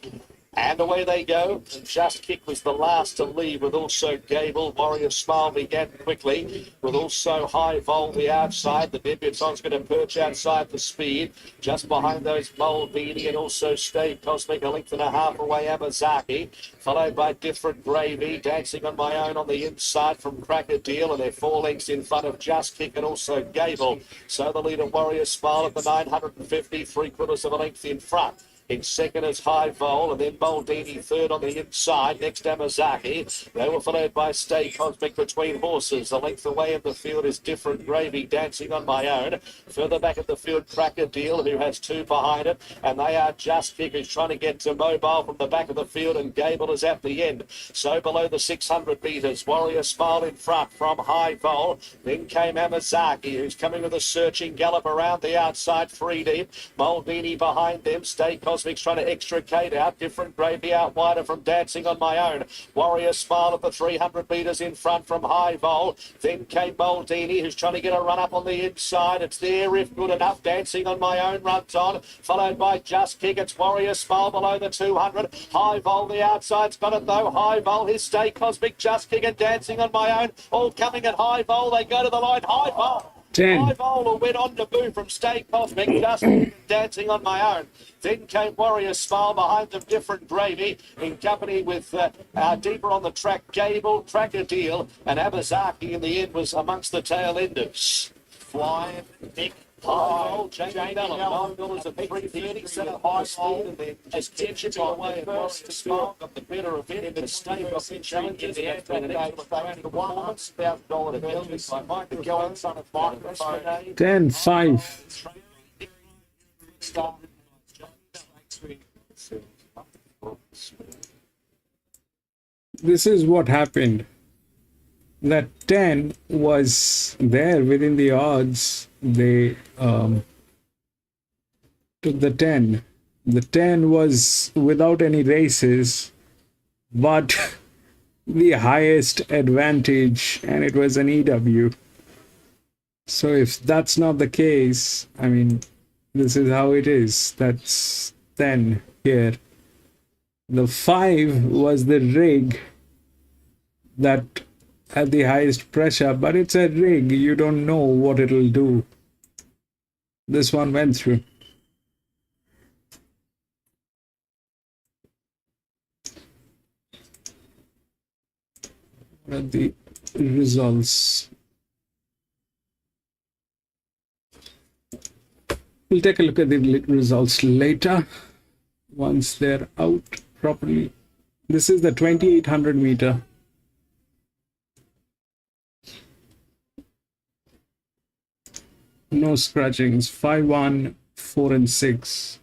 And away they go. And Just Kick was the last to leave, with also Gable. Warrior Smile began quickly, with also High Vol the outside. The debutante's going to perch outside the speed. Just behind those, Maldini and also Stay Cosmic, a length and a half away, Amazaki. Followed by Different Gravy. Dancing on My Own on the inside from Cracker Deal, and they're 4 lengths in front of Just Kick and also Gable. So the leader, Warrior Smile, at the 950, 3/4 of a length in front. In second is High Vol, and then Maldini third on the inside. Next, Amazaki. They were followed by Stay Cosmic between horses. A length away in the field is Different Gravy, Dancing on My Own. Further back at the field, Cracker Deal, who has 2 behind it. And they are Just Kick, who's trying to get to Mobile from the back of the field, and Gable is at the end. So below the 600 metres, Warrior Smile in front from High Vol. Then came Amazaki, who's coming with a searching gallop around the outside, 3 deep. Maldini behind them. Stay Cosmic trying to extricate out. Different Gravy out wider from Dancing on My Own. Warrior Smile at the 300 metres in front from High Vol. Then came Maldini, who's trying to get a run up on the inside. It's there if good enough. Dancing on My Own runs on, followed by Just Kick. It's Warrior Smile below the 200. High Vol the outside's got it though. High Vol, his Stay Cosmic, Just Kick and Dancing on My Own, all coming at High Vol. They go to the line. High Vol. 10. High Vol went on debut from Stay Cosmic, Just Dancing on My Own. Then came Warrior Smile, behind them Different Gravy, in company with deeper on the track, Gable, Tracker Deal, and Amazaki in the end was amongst the tail enders. Flying Nick. Oh, Jamie Bellum, $9 at 3.30, set at high speed, and then just tension away. Warrior Smile got the better of it in the stable of the challenges. The performance, $1,000 to go. I might be going on a microphone. 10, 5. This is what happened. That 10 was there within the odds. They took the 10. The 10 was without any races, but the highest advantage, and it was an EW. So if that's not the case, I mean, this is how it is. That's 10 here. The 5 was the rig that had the highest pressure, but it's a rig. You don't know what it'll do. This one went through. What are the results? We'll take a look at the results later once they're out properly. This is the 2800 meter. No scratchings. 5, 1, 4 and 6.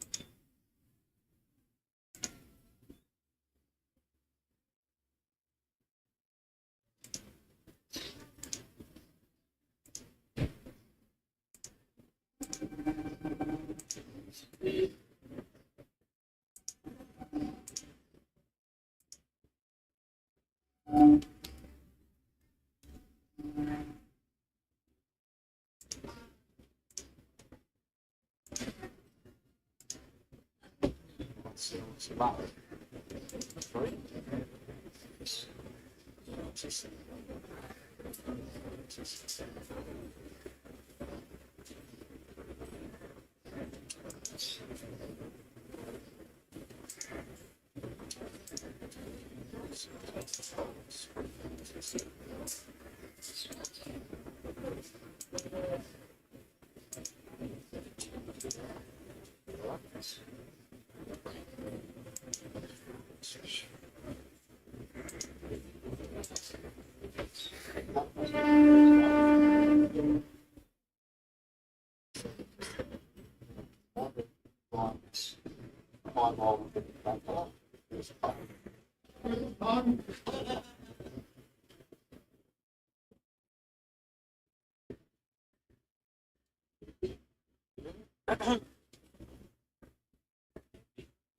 Marcel's Luck. 3.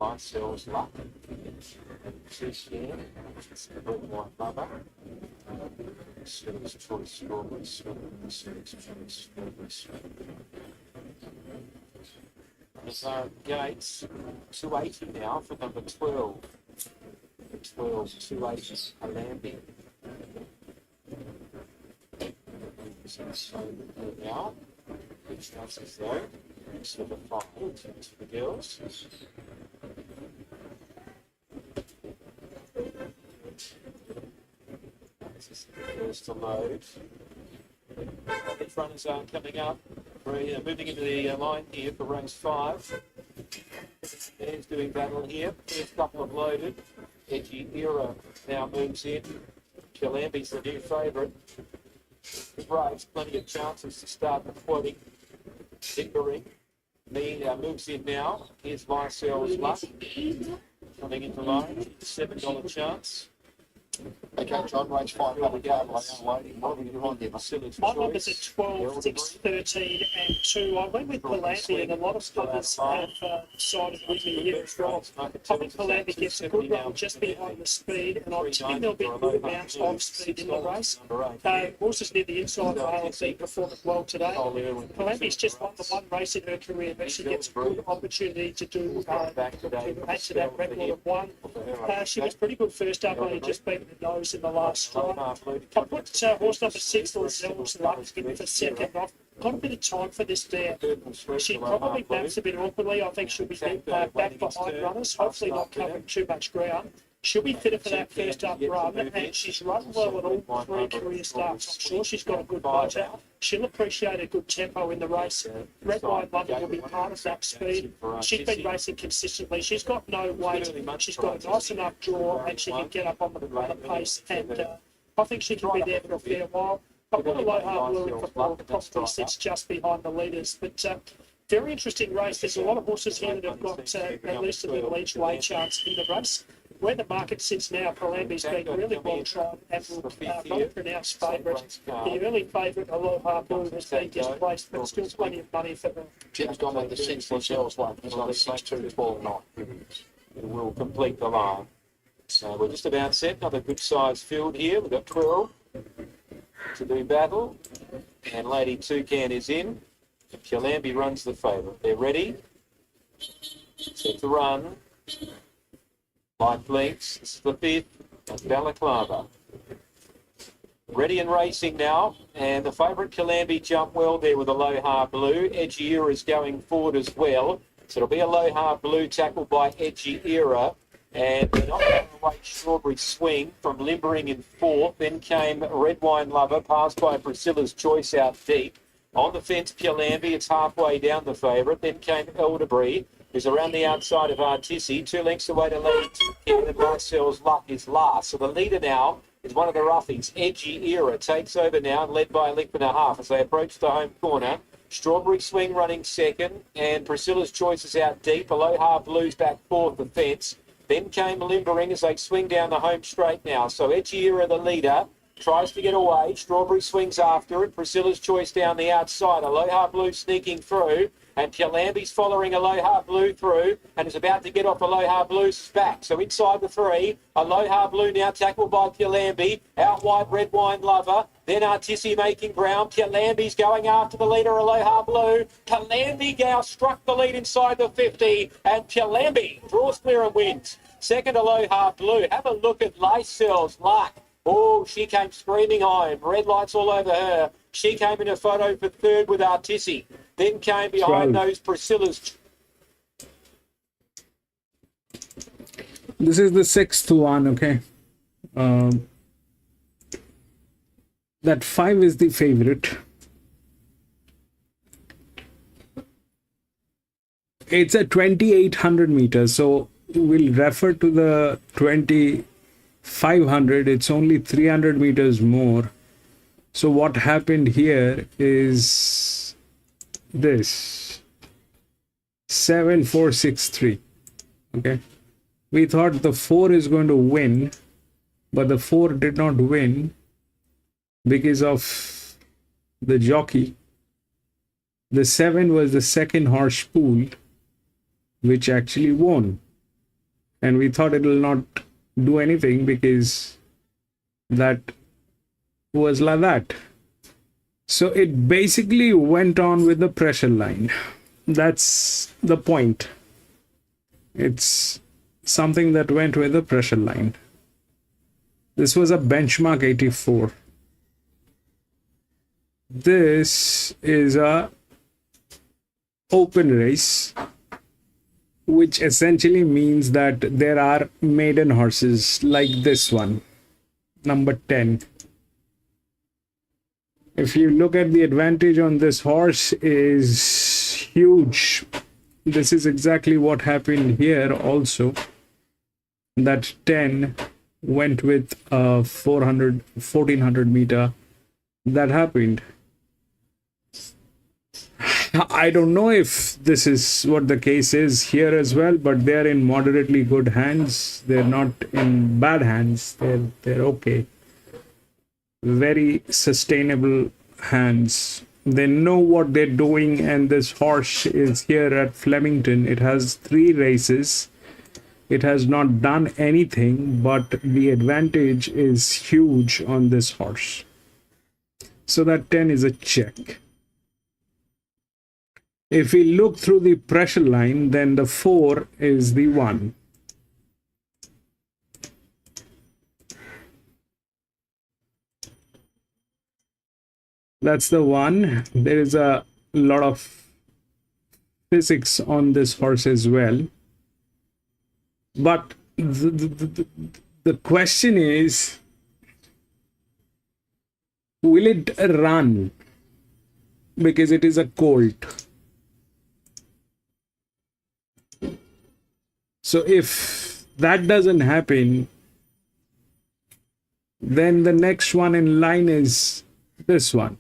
Marcel's Luck. CCN. Redwine Lover. Settler's Choice Strawberry Swing. Settler's Choice Strawberry Swing. So Gates, 280 now for number 12. 12, 280, Alambi. So now, which does is though, next number 5 for the girls. This is the first to load. The runners are coming up. We're moving into the line here for race 5. Dan's doing battle here. First couple have loaded. Edgy Era now moves in. Kilambi's the new favourite. The Braves, plenty of chances to start the quoting. Dickering. Me moves in now. Here's Marcel's Luck. Coming into line. $7 chance. Okay, John, race 5, public game, loading. What are we doing here? My numbers are 12, 6, 13 and 2. I went with Palambi and a lot of others have sided with me here as well. I think Palambi gets a good run just behind the speed and I'm tipping there'll be a good amount of speed in the race. Horses near the inside rail have been performing well today. Palambi's just won the one race in her career but she gets a good opportunity to do back to that record of 1. She was pretty good first up, only just beaten the nose in the last stride. I put horse number 6, Lazelle's Luck, in for second. I've got a bit of time for this there. She probably backs a bit awkwardly. I think she'll be back behind runners, hopefully not covering too much ground. She'll be fitter for that first up run, and she's run well at all 3 career starts. I'm sure she's got a good motor. She'll appreciate a good tempo in the race. Redwine Lover will be part of that speed. She's been racing consistently. She's got no weight. She's got a nice enough draw, and she can get up on the runner pace. And I think she can be there for a fair while. I've got a low half blue in for possibly sits just behind the leaders, but. Very interesting race. There's a lot of horses here that have got at least a little each way chance in the race. Where the market sits now, Palambi's been really well tried and will not a pronounced favourite. The early favourite, Aloha Blue, has been displaced, but still plenty of money for them. Jim's gone with the 6 Lazelle's Luck. He's on 6, 2, 12, 9. It will complete the line. So we're just about set. Another good sized field here. We've got 12 to do battle. And Lady Toucan is in. Kilambi runs the favourite. They're ready. Set to run. Light blinks. This is the 5th. And Balaclava. Ready and racing now. And the favourite Kilambi jumped well there with a low half blue. Edgy Era is going forward as well. So it'll be a low half blue tackled by Edgy Era. And they're not going away Strawberry Swing from limbering in 4th. Then came Redwine Lover, passed by Priscilla's Choice out deep. On the fence, Kilambi, it's halfway down the favourite. Then came Elderbury, who's around the outside of Artissi. 2 lengths away to Lady Toucan, and Marcel's Luck is last. So the leader now is one of the roughies. Edgy Era takes over now and led by a length and a half as they approach the home corner. Strawberry Swing running second, and Priscilla's Choice is out deep. Aloha Blues back 4th, the fence. Then came Limbering as they swing down the home straight now. So Edgy Era, the leader, tries to get away. Strawberry Swings after it. Priscilla's Choice down the outside. Aloha Blue sneaking through. And Tialambi's following Aloha Blue through and is about to get off Aloha Blue's back. So inside the 3, Aloha Blue now tackled by Tialambi. Out wide, Red Wine Lover. Then Artissi making ground. Tialambi's going after the leader, Aloha Blue. Tialambi now struck the lead inside the 50. And Tialambi draws clear and wins. Second, Aloha Blue. Have a look at Lacel's luck. Oh, she came screaming home. Red lights all over her. She came in a photo for third with Artissi. Then came behind those Priscilla's. This is the 6th one, okay. That 5 is the favorite. It's a 2800 meters, so we'll refer to the 2500. It's only 300 meters more. So what happened here is this 7463. Okay, we thought the 4 is going to win, but the 4 did not win because of the jockey. The 7 was the second horse pool which actually won, and we thought it will not do anything because that was like that. So it basically went on with the pressure line. That's the point. It's something that went with the pressure line. This was a benchmark 84. This is a open race, which essentially means that there are maiden horses like this one, number 10. If you look at the advantage on this horse is huge. This is exactly what happened here also. That 10 went with 1400 meter. That happened. I don't know if this is what the case is here as well, but they're in moderately good hands. They're not in bad hands. They're okay. Very sustainable hands. They know what they're doing, and this horse is here at Flemington. It has 3 races. It has not done anything, but the advantage is huge on this horse. So that 10 is a check. If we look through the pressure line, then the 4 is the 1. That's the 1. There is a lot of physics on this horse as well. But the question is, will it run? Because it is a colt. So if that doesn't happen, then the next one in line is this one,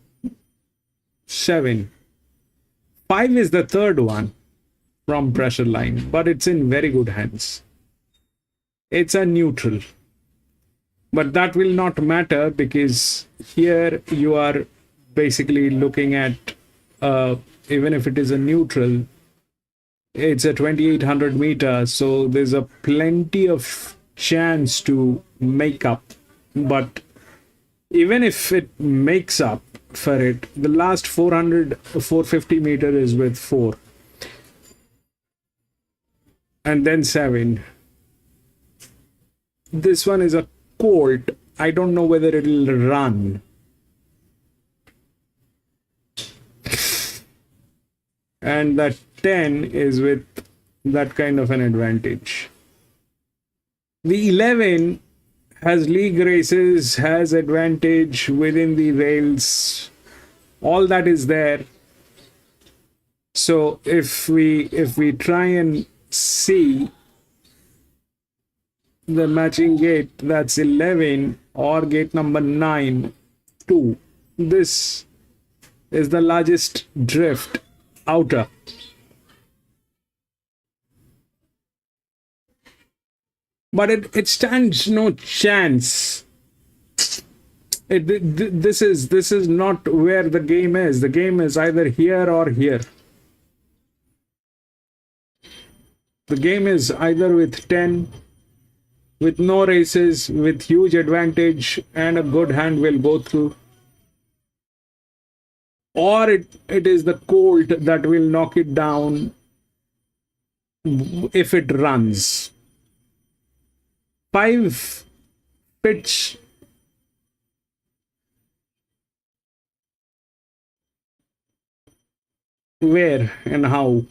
7. 5 is the third one from pressure line, but it's in very good hands. It's a neutral, but that will not matter because here you are basically looking at even if it is a neutral, it's a 2800 meter, so there's a plenty of chance to make up. But even if it makes up for it, the last 450 meter is with 4 and then 7. This one is a colt. I don't know whether it'll run. And that 10 is with that kind of an advantage. The 11 has league races, has advantage within the rails. All that is there. So if we try and see the matching gate, that's 11 or gate number 9, 2. This is the largest drift, outer. But it stands no chance. This is not where the game is. The game is either here or here. The game is either with 10, with no races, with huge advantage, and a good hand will go through, or it is the colt that will knock it down if it runs. 5 pitch. Where and how?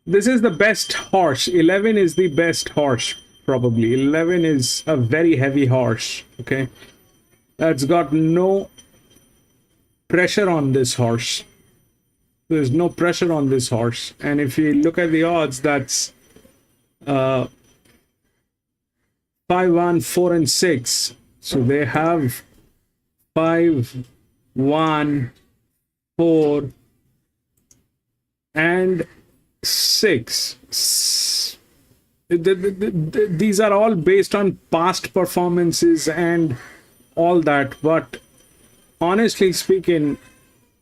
This is the best horse. 11 is the best horse, probably. 11 is a very heavy horse, okay? That's got no pressure on this horse. There's no pressure on this horse. And if you look at the odds, that's 5, 1, 4, and 6. So they have 5, 1, 4, and 6. These are all based on past performances and all that, but honestly speaking,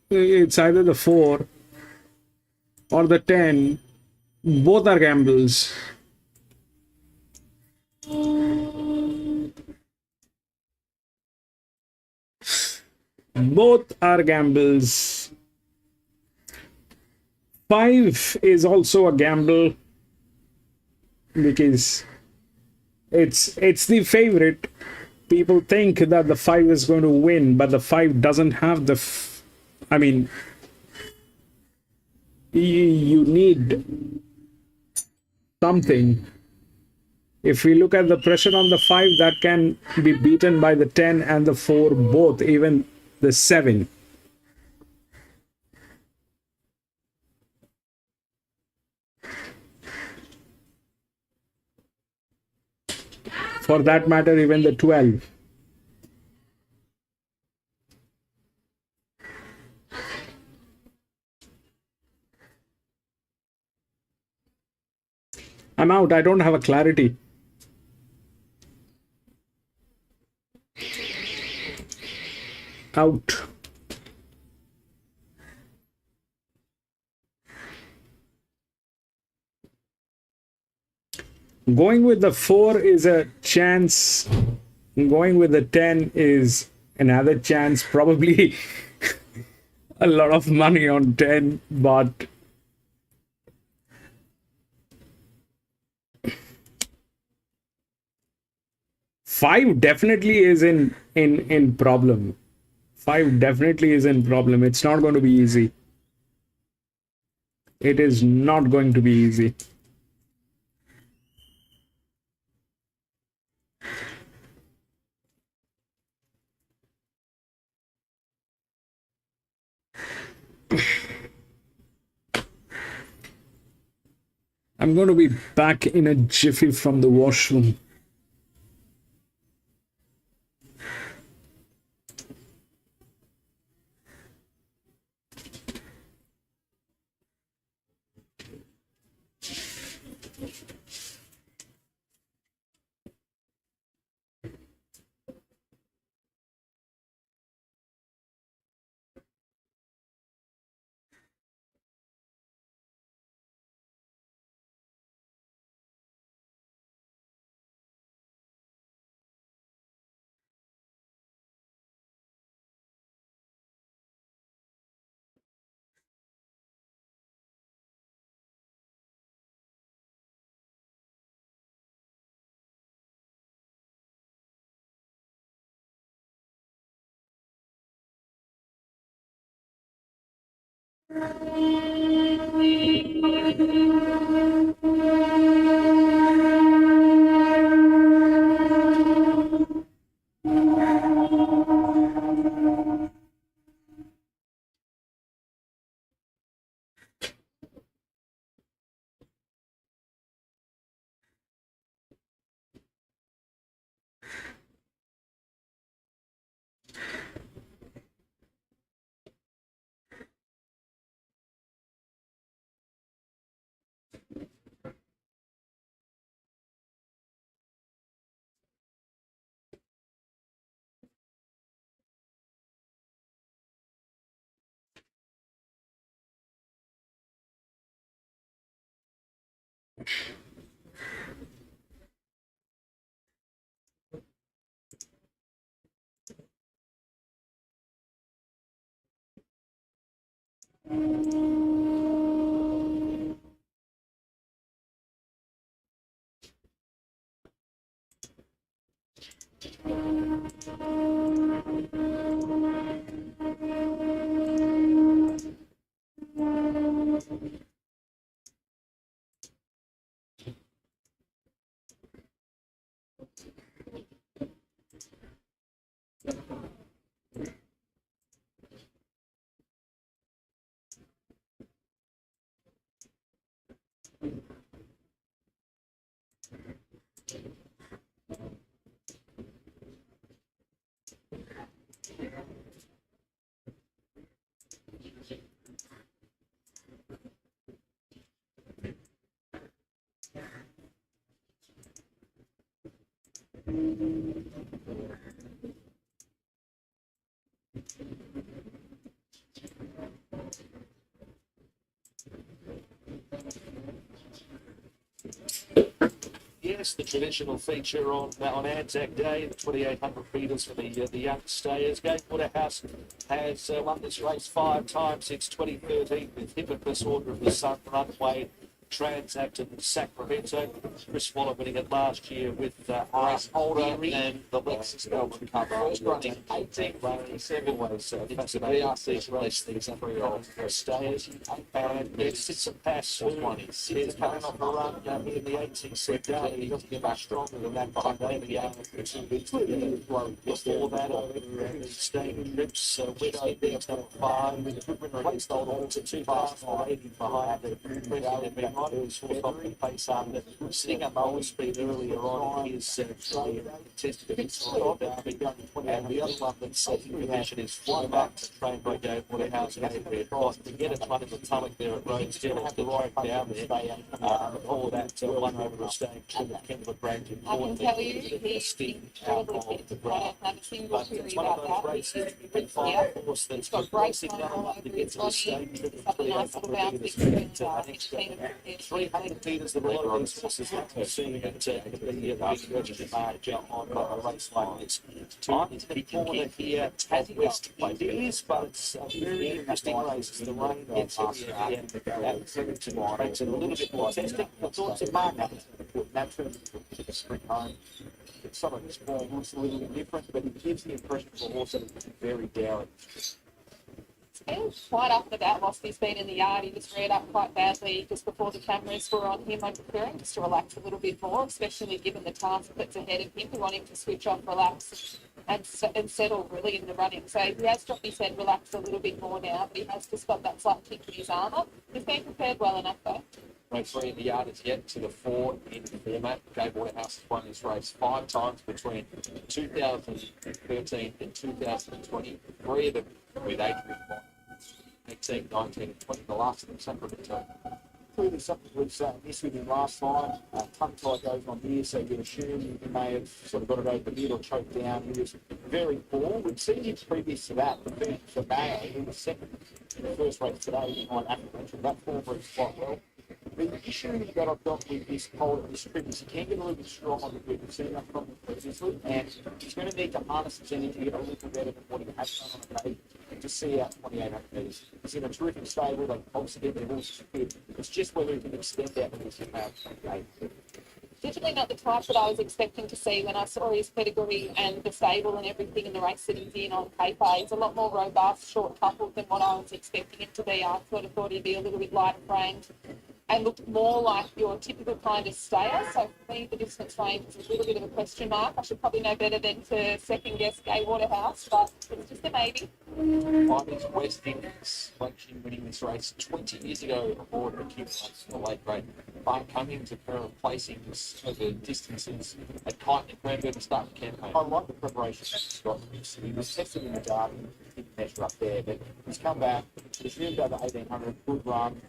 it's either the 4 or the 10. Both are gambles. Both are gambles. 5 is also a gamble because it's the favorite. People think that the 5 is going to win, but the 5 doesn't have the I mean, you need something. If we look at the pressure on the 5, that can be beaten by the 10 and the 4 both, even the 7. For that matter, even the 12. I'm out. I don't have a clarity. Out. Going with the 4 is a chance. Going with the 10 is another chance. Probably a lot of money on 10, but five definitely is in problem. 5 definitely is in problem. It's not going to be easy. It is not going to be easy. I'm going to be back in a jiffy from the washroom. Yes, the traditional feature on Anzac Day, the 2,800 metres for the young stayers. Gate Waterhouse has won this race 5 times since 2013 with Hippocrates, Order of the Sun, Runway, Transact and Sacramento. Chris Waller winning it last year with Race Holder and the Lexus Melbourne Cup. First running 1857 was it's a VRC race. These are for stayers. And it sits a pass who is coming off a run in the 18 sector. He doesn't get much stronger than that behind David Young. Before that, staying trips with ABX number 5 with a good winner against Old Alton, 2 fast or 80 behind the who's fourth off the pace after sitting up Old Speed earlier on in his tested against and the other one that's second position is fullback trained by Gate Waterhouse. To get a ton in the tummock there at Roadstead, have to ride down there before that one over a staying Kendall Bragg. I can tell you, he's incredibly fit to play. I've never seen what theory about that. He's got great time all over his body. He's got a nice little bounce. 300 metres, the lot of these horses have to see it the big registered margin on a race like this. Corner here at West Indies, but it's a very interesting race. The rain gets here and that Flemington makes it a little bit more testing. The thoughts of Mark naturally to the spring home. Some of his form looks a little bit different, but it gives the impression of a horse that it's very daring. He was quite up and about whilst he's been in the yard. He just reared up quite badly just before the cameras were on him when preparing, just to relax a little bit more, especially given the task that's ahead of him. We want him to switch off, relax, and settle really in the running. So he has dropped his head, relaxed a little bit more now, but he has just got that slight kick in his armour. He's been prepared well enough though. Race 3 in the yard is yet to the 4 in format. Gate Waterhouse has won this race 5 times between 2013 and 2020. 3 of them with Adrian Bond. 18, 19, and 20, the last of them Sacramento. Clearly something was missed with him last time. Tongue tie goes on here, so you assume he may have sort of got it over the mid or choked down. He was very poor. We've seen him previous to that, for May, he was second in the first race today behind African. That form works quite well. The issue you got up with this whole this trip is he can get a little bit strong on the grid. We've seen that from previously, and he's going to need to harness his energy to get a little better than what he has done on the day to see out 2,800 metres. He's in a terrific stable. They obviously get their horses good. It's just whether he can extend out the horse game. Definitely not the type that I was expecting to see when I saw his pedigree and the stable and everything in the race that he's in on paper. He's a lot more robust, short coupled than what I was expecting him to be. I sort of thought he'd be a little bit lighter framed and looked more like your typical kind of stayer. So for me, the distance range is a little bit of a question mark. I should probably know better than to second guess Gate Waterhouse, but it's just a maybe. Finals West Indies selection winning this race 20 years ago aboard the accumulates for the late great Mark Cummings, a pair of placings over distances at Kyneton and Randwick to start the campaign. I like the preparation that he's got. He was tested in the Derby, didn't measure up there, but he's come back. He's moved over 1,800, good run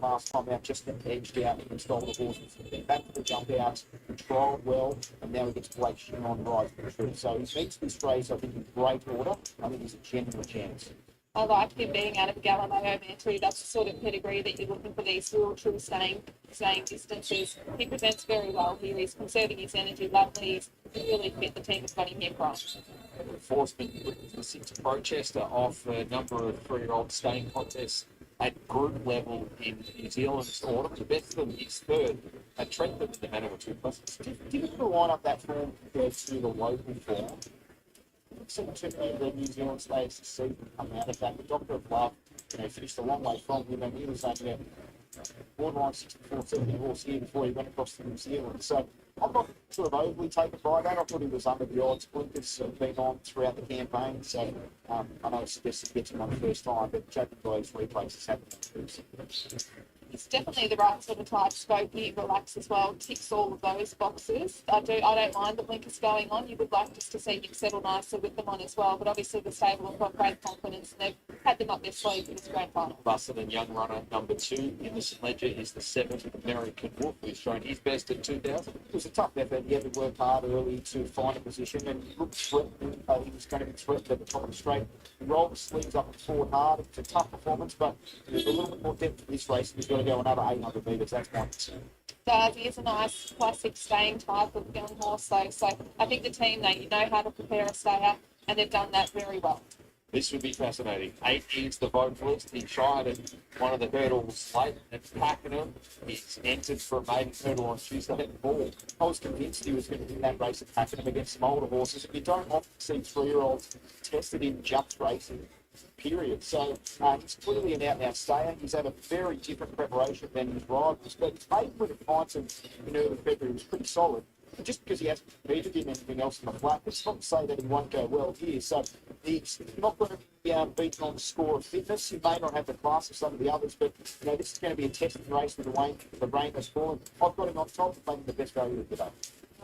last time out, just edged out and stole the horses. Then back to the jump out, controlled well, and now he gets Blake Shin on rise for the truth. So he meets this race, I think, in great order. I think he's a genuine chance. I like him being out of Galileo there too. That's the sort of pedigree that you're looking for, these real true staying distances. He presents very well here. He's conserving his energy lovely. He's really fit. The team has got him here right. Enforcement with the 6 Prochester off a number of 3-year-old staying contests at group level in New Zealand this autumn. The best of them is third at Trentham in the manner of 2 plus. Given the line up that form compared to the local form, seen too many of the New Zealand stays this season come out of that. The Doctor of Love, finished a long way from him, and he was only a borderline 64, 70 horse here before he went across to New Zealand. So I'm not sort of overly taken by that. I thought he was under the odds. Blinkers have been on throughout the campaign, so I know it's suggested he gets him on the first time, but judging by his replays, it's happening. It's definitely the right sort of type. Scopey, relax as well, ticks all of those boxes. I don't mind the blinkers going on. You would like just to see him settle nicely with them on as well, but obviously the stable have got great confidence and they've had them up their sleeve in this grand final. Busted and young runner number 2 in the St Ledger is the 7th American Wolf, who's shown his best at 2,000. It was a tough effort. He had to work hard early to find a position, and he looked threatened. He was going to be threatened at the top of the straight. He rolled the sleeves up and forward hard. It's a tough performance, but there's a little bit more depth to this race. He's got to go another 800 metres. That's my concern. He is a nice classic staying type of young horse, though. So I think the team, they know how to prepare a stayer, and they've done that very well. This would be fascinating. 8 is the vote list. He tried at one of the hurdles late at Pakenham. He's entered for a maiden hurdle on Tuesday at Ball. I was convinced he was going to win that race at Pakenham against some older horses. You don't often see 3-year-olds tested in jumps racing, period. So he's clearly an out-and-out stayer. He's had a very different preparation than his rivals, but his maiden win at Pinton in early February was pretty solid. And just because he hasn't competed in anything else in the flat, it's not to say that he won't go well here. So he's not going to be beaten on the score of fitness. He may not have the class of some of the others, but this is going to be a testing race with the rain has fallen. I've got him on top and making the best value of the day.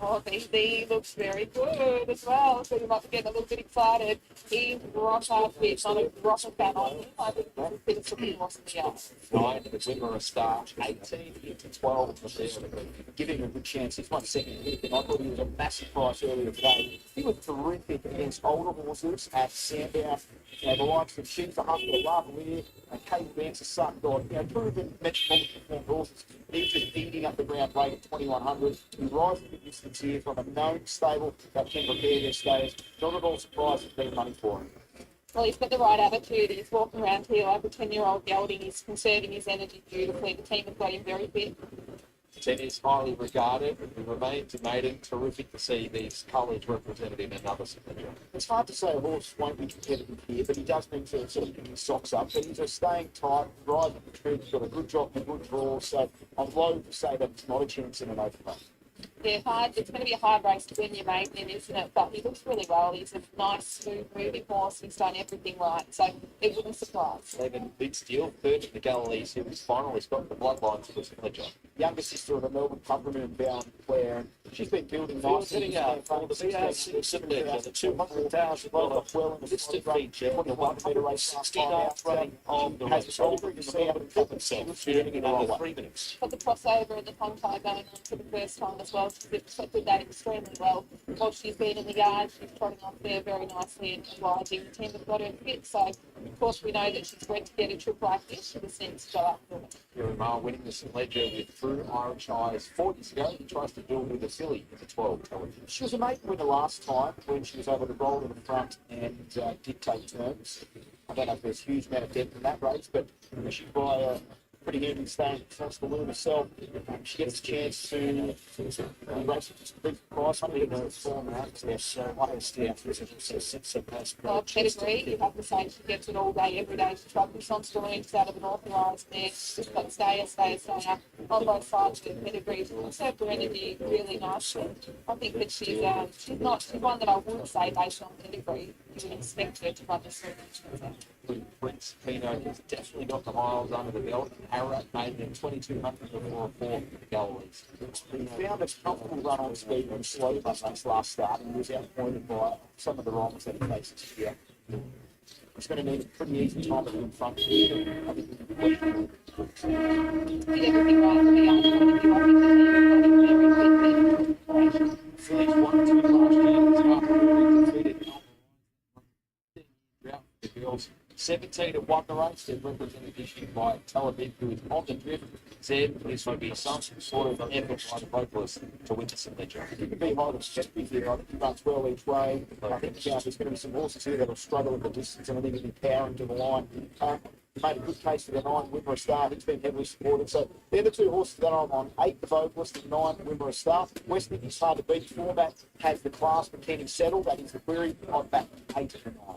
Oh, BZ looks very good as well, so you might be getting a little bit excited. He's rocker fit, not a rocker fan on him. I think he's a bit of a loss in the yard. 9 to the winner a start, 18 into 12 for there. Giving him a good chance. He's won second hit, and I thought he was a massive price earlier today. He was terrific against older horses at Sandown. The likes of She's the Hustler, Lavalier, and Kate Vance's son, God, proven metropolitan performed horses. He's just eating up the ground rate at 2,100. He rises the distance here from a known stable that can prepare their stayers. Not at all surprised there's been money for him. Well, he's got the right attitude. He's walking around here like a 10-year-old gelding. He's conserving his energy beautifully. The team have got him very fit. 10 is highly regarded. He remains a maiden. Terrific to see these colours represented in another signature. It's hard to say a horse won't be competitive here, but he does need to sort of pick his socks up. But he's a staying tight, rising the tree. He's got a good job and a good draw. So I'm loath to say that it's not a chance in an open race. Yeah, hard. It's going to be a hard race to win your maiden, isn't it? But he looks really well. He's a nice, smooth, moving horse. He's done everything right, so it wouldn't surprise. 11 Big Steel, third in the Galilees, who was finalist got the bloodlines for St Ledger. Younger sister of the Melbourne Pumperman and Bound Claire, and she's been building nicely. Setting out for the VRC St Ledger, the $200,000 listed feature, the 169th running of the race. Over in the cup itself, in under 3 minutes. Got the crossover and the tongue tie going on for the first time as well. She's accepted that extremely well. While she's been in the yard, she's trotting off there very nicely and obliging. The team have got her fit, so of course we know that she's bred to get a trip like this. She just needs to go up for it. Mar winning the St Ledger with True Irish Eyes 4 years ago. He tries to do it with a filly in the 12. She was a maiden winner last time when she was able to roll in the front and dictate terms. I don't know if there's a huge amount of depth in that race, but she's by a pretty handy staying across the wheel herself. She gets a chance to race at just a big price. I think it's form out. Yes, I understand. Well, pedigree, you have to say she gets it all day, every day. She travels on stories out of an authorised mare. She's got stayer on both sides of the pedigree. She conserved her energy really nicely. I think that she's one that I would say based on pedigree. You would expect her to run the through. Prince Pino has definitely got the miles under the belt. Ararat made them 2,200 before a 4 for the Galilees. He found a comfortable run on speed and slow bus race last start and was outpointed by some of the wrongs that he faces here. He's going to need a pretty easy time in front here. I think we can did everything right from the young point of view. I think the team have got him very fit. Phillies 1-2 last year. The girls 17 have won the race. They're represented this year by Tel Aviv, who is on the drift. Zed is going to be some sort of an effort by the vocalist to win to St. Ledger. You can be high expected here. I think he runs well each way. I think there's going to be some horses here that will struggle in the distance, and I think he'll be powering to the line. Made a good case for the 9, Winner Star. He's been heavily supported. So they're the 2 horses that I'm on. 8, the vocalist, and 9, Winner Star. West Indies hard to beat. Format has the class, but can he settle? That is the query. I'm back 8 and 9.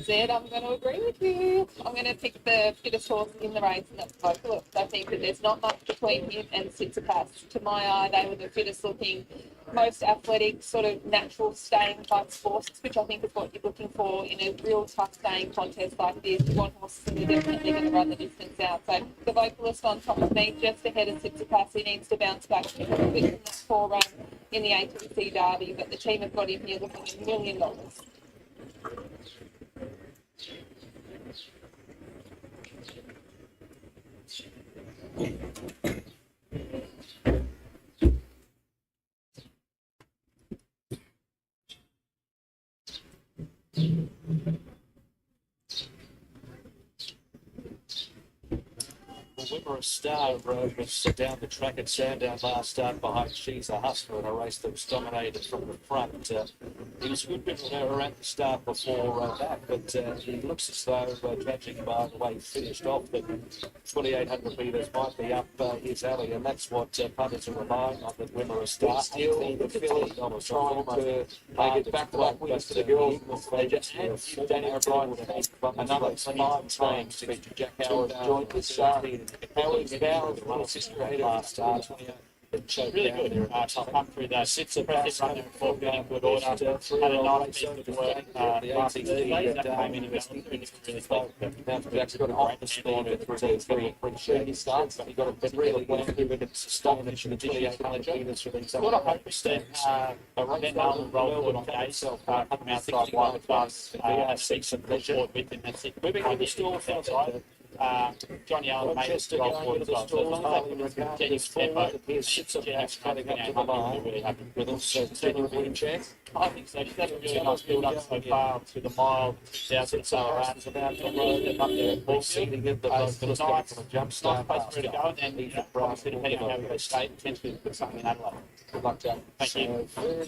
Zed, I'm going to agree with you. I'm going to pick the fittest horse in the race, and that's Vocalist. I think that there's not much between him and Sitsipas. To my eye, they were the fittest looking, most athletic, sort of natural staying type horses, which I think is what you're looking for in a real tough staying contest like this. You want horses that are definitely going to run the distance out. So the Vocalist on top of me, just ahead of Sitsipas. He needs to bounce back a little bit from that 4 run in the ATC Derby, but the team have got him here looking at $1 million. Winner Star was down the track at Sandown last start behind She's a Hustler in a race that was dominated from the front. He was a good bit at the start before that, but he looks as though, judging by the way he finished off, that 2,800 metres might be up his alley, and that's what punters are relying on with Winner Star. Still, the filly trying to get back to that wins to the girls. They just had Danny O'Brien with another 5 times to Jack Howard joined the start. Howard's down with one sister ahead last start. Really good. Top up through that. Sits impressive run there before getting good order. Had a nice piece of work. Last Thursday that came in West Indies really close. Now Jack's got a great speed pretty sure he starts, but he got a really well to sustain it in the 2,800 metres for these. What I hope is that that Melbourne roll good on days, coming outside one plus, and seeks some support with him. That's it. We've been with the store things, right? Johnny Allen made us roll forward as well. So getting tempo. Sits up there, cutting up to the line with also genuine chance. I think so. She's had a really nice build up so far to the mile. Down to Sarah about the road up there. Ball seating in the vocalist coming from a jump start. Nice place for her to go. And then obviously depending on how we go state, potentially put something in Adelaide. Good luck, Joe. Thank you.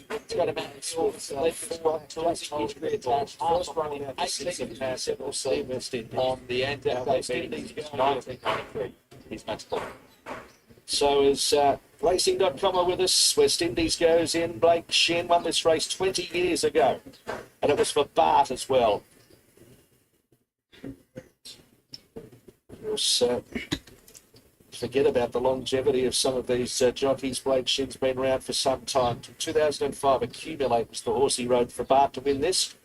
It's got about first running out the 6 and pass it will see West Indies on the West Indies 1993. He's match ball. So is Racing.com with us. West Indies goes in. Blake Shin won this race 20 years ago. And it was for Bart as well. Forget about the longevity of some of these jockeys. Blake Shin's been around for some time. 2005 Accumulate was the horse he rode for Bart to win this.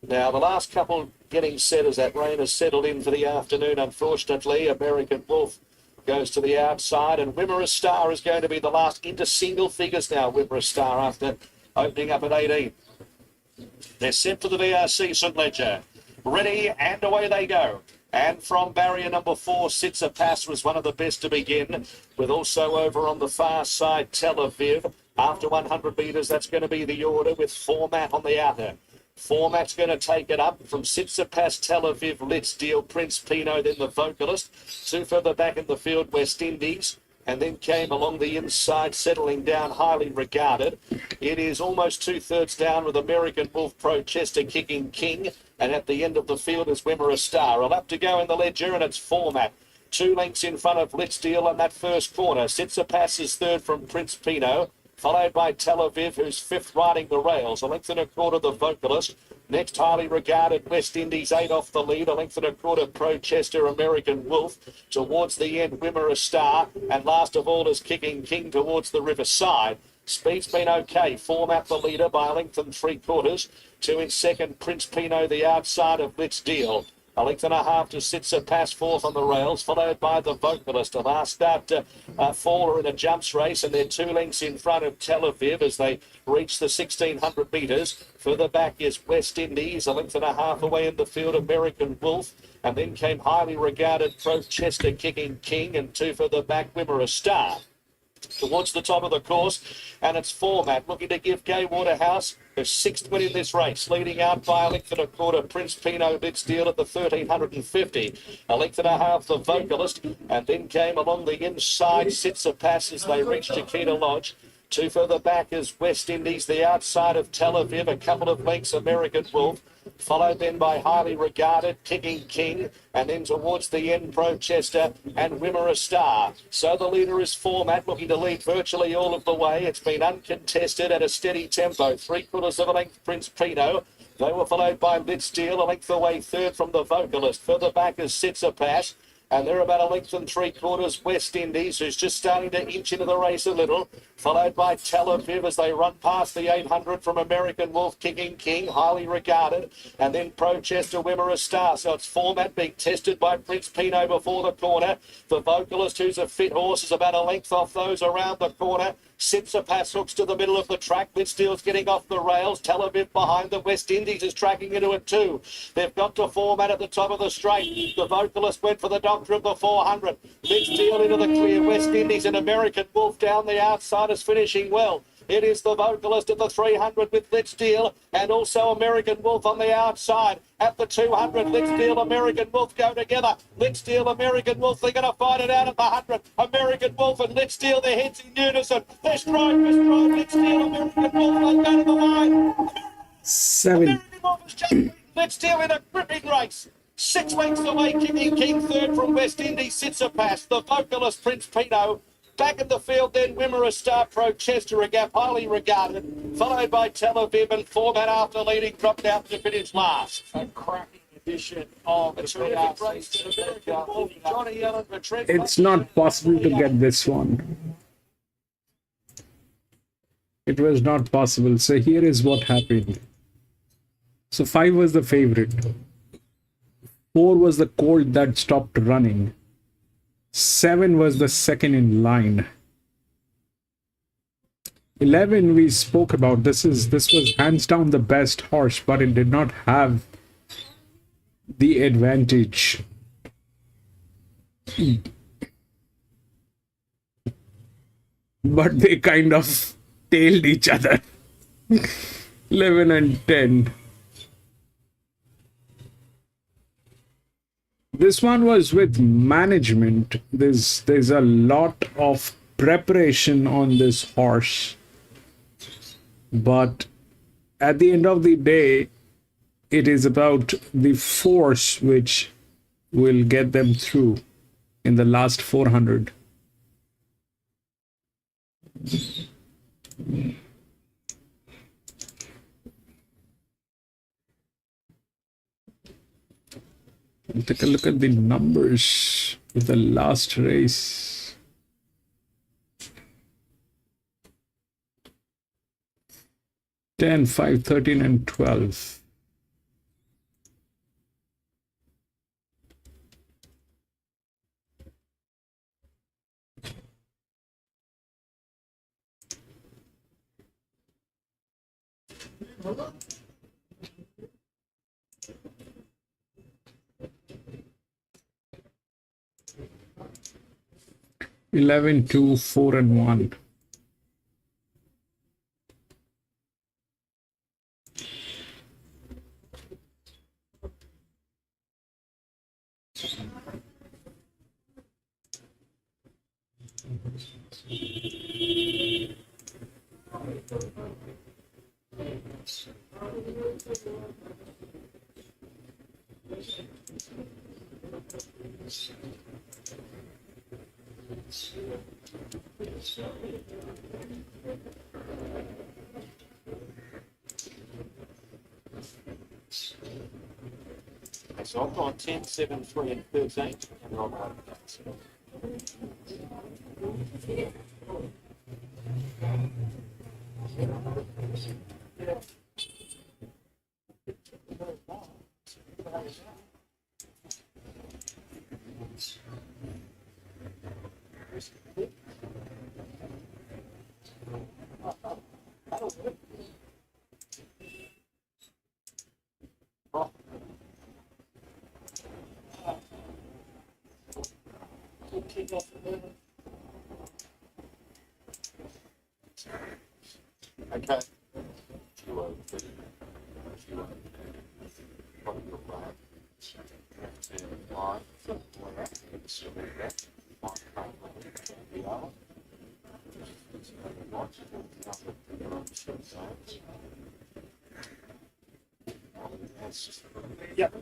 Now, the last couple getting set as that rain has settled in for the afternoon, unfortunately. American Wolf goes to the outside, and Wimmera Star is going to be the last into single figures now. Wimmera Star after opening up at 18. They're set for the VRC St. Ledger. Ready, and away they go. And from barrier number 4, Sitsa Pass was one of the best to begin, with also over on the far side Tel Aviv. After 100 metres, that's going to be the order with Format on the outer. Format's going to take it up from Sitsa Pass, Tel Aviv, Let's Deal, Prince Pino, then the Vocalist. 2 further back in the field, West Indies. And then came along the inside, settling down, highly regarded. It is almost 2/3 down with American Wolf Pro Chester kicking King. And at the end of the field is Wimmera Star. I'll have to go in the ledger, and it's Format. 2 lengths in front of Let's Deal on that first corner. Sitsa Pass is 3rd from Prince Pino, followed by Tel Aviv, who's 5th riding the rails. 1.25 the Vocalist. Next, highly regarded West Indies, 8 off the lead. 1.25 Pro Chester, American Wolf. Towards the end, Wimmera Star. And last of all is Kicking King towards the riverside. Speed's been okay. Format the leader by 1.75. 2 in second, Prince Pino, the outside of Let's Deal. 1.5 to Sitsa Pass, 4th on the rails, followed by the Vocalist. A last start faller in a jumps race, and they're 2 lengths in front of Tel Aviv as they reach the 1,600 metres. Further back is West Indies, 1.5 away in the field, American Wolf. And then came highly regarded Pro Chester kicking King, and 2 further back, Wimmera Star. towards the top of the course, and it's Format looking to give Gay Waterhouse her 6th win in this race, leading out by a length and a quarter. Prince Pino bid steal at the 1350, a length and a half the Vocalist, and then came along the inside Sitsipas as they reached Chiquita Lodge. 2 further back is West Indies, the outside of Tel Aviv, a couple of lengths American Wolf, followed then by Highly Regarded, Kicking King, and then towards the end Prochester and Wimmer a Star. So the leader is Format, looking to lead virtually all of the way. It's been uncontested at a steady tempo, 3/4 of a length Prince Pino. They were followed by Litsteel, a length away third from the Vocalist. Further back is Sitsipas. And they're about a length and 3/4 West Indies, who's just starting to inch into the race a little, followed by Tel Aviv as they run past the 800 from American Wolf, Kicking King, Highly Regarded, and then Prochester, Wimmer a Star. So it's Format being tested by Prince Pino before the corner. The Vocalist, who's a fit horse, is about a length off those around the corner. Sitsipas hooks to the middle of the track. Litsteel's getting off the rails. Tel Aviv behind the West Indies is tracking into it too. They've got to Format at the top of the straight. The Vocalist went for the doctor of the 400. Litsteel into the clear. West Indies and American Wolf down the outside is finishing well. It is the Vocalist at the 300 with Litsteel and also American Wolf on the outside. At the 200, Litsteel, American Wolf go together. Litsteel, American Wolf, they're going to fight it out at the 100. American Wolf and Litsteel, their heads in unison. They're stride for stride. Litsteel, American Wolf, they go to the line. 7. American Wolf has just beaten Litsteel in a gripping race. 6 lengths away, Kicking King third from West Indies, Sitsipas. The Vocalist, Prince Pino. Back in the field then, Wimmer a Star, Prochester, a gap Highly Regarded, followed by Tel Aviv, and Format after leading dropped out to finish last. A cracking edition of the terrific race to American Wolf. Johnny Allen retreats. It's not possible to get this one. It was not possible. So here is what happened. So 5 was the favorite. 4 was the colt that stopped running. 7 was the second in line. 11 we spoke about. This was hands down the best horse, but it did not have the advantage. But they kind of tailed each other. 11 and 10. This one was with management. There's a lot of preparation on this horse. But at the end of the day, it is about the force which will get them through in the last 400. Take a look at the numbers of the last race. Ten, 5, 13, and 12. Eleven, 2, 4, and 1. So I've gone 10, 7, 3, and 13. And I'll go with Okay. Yep.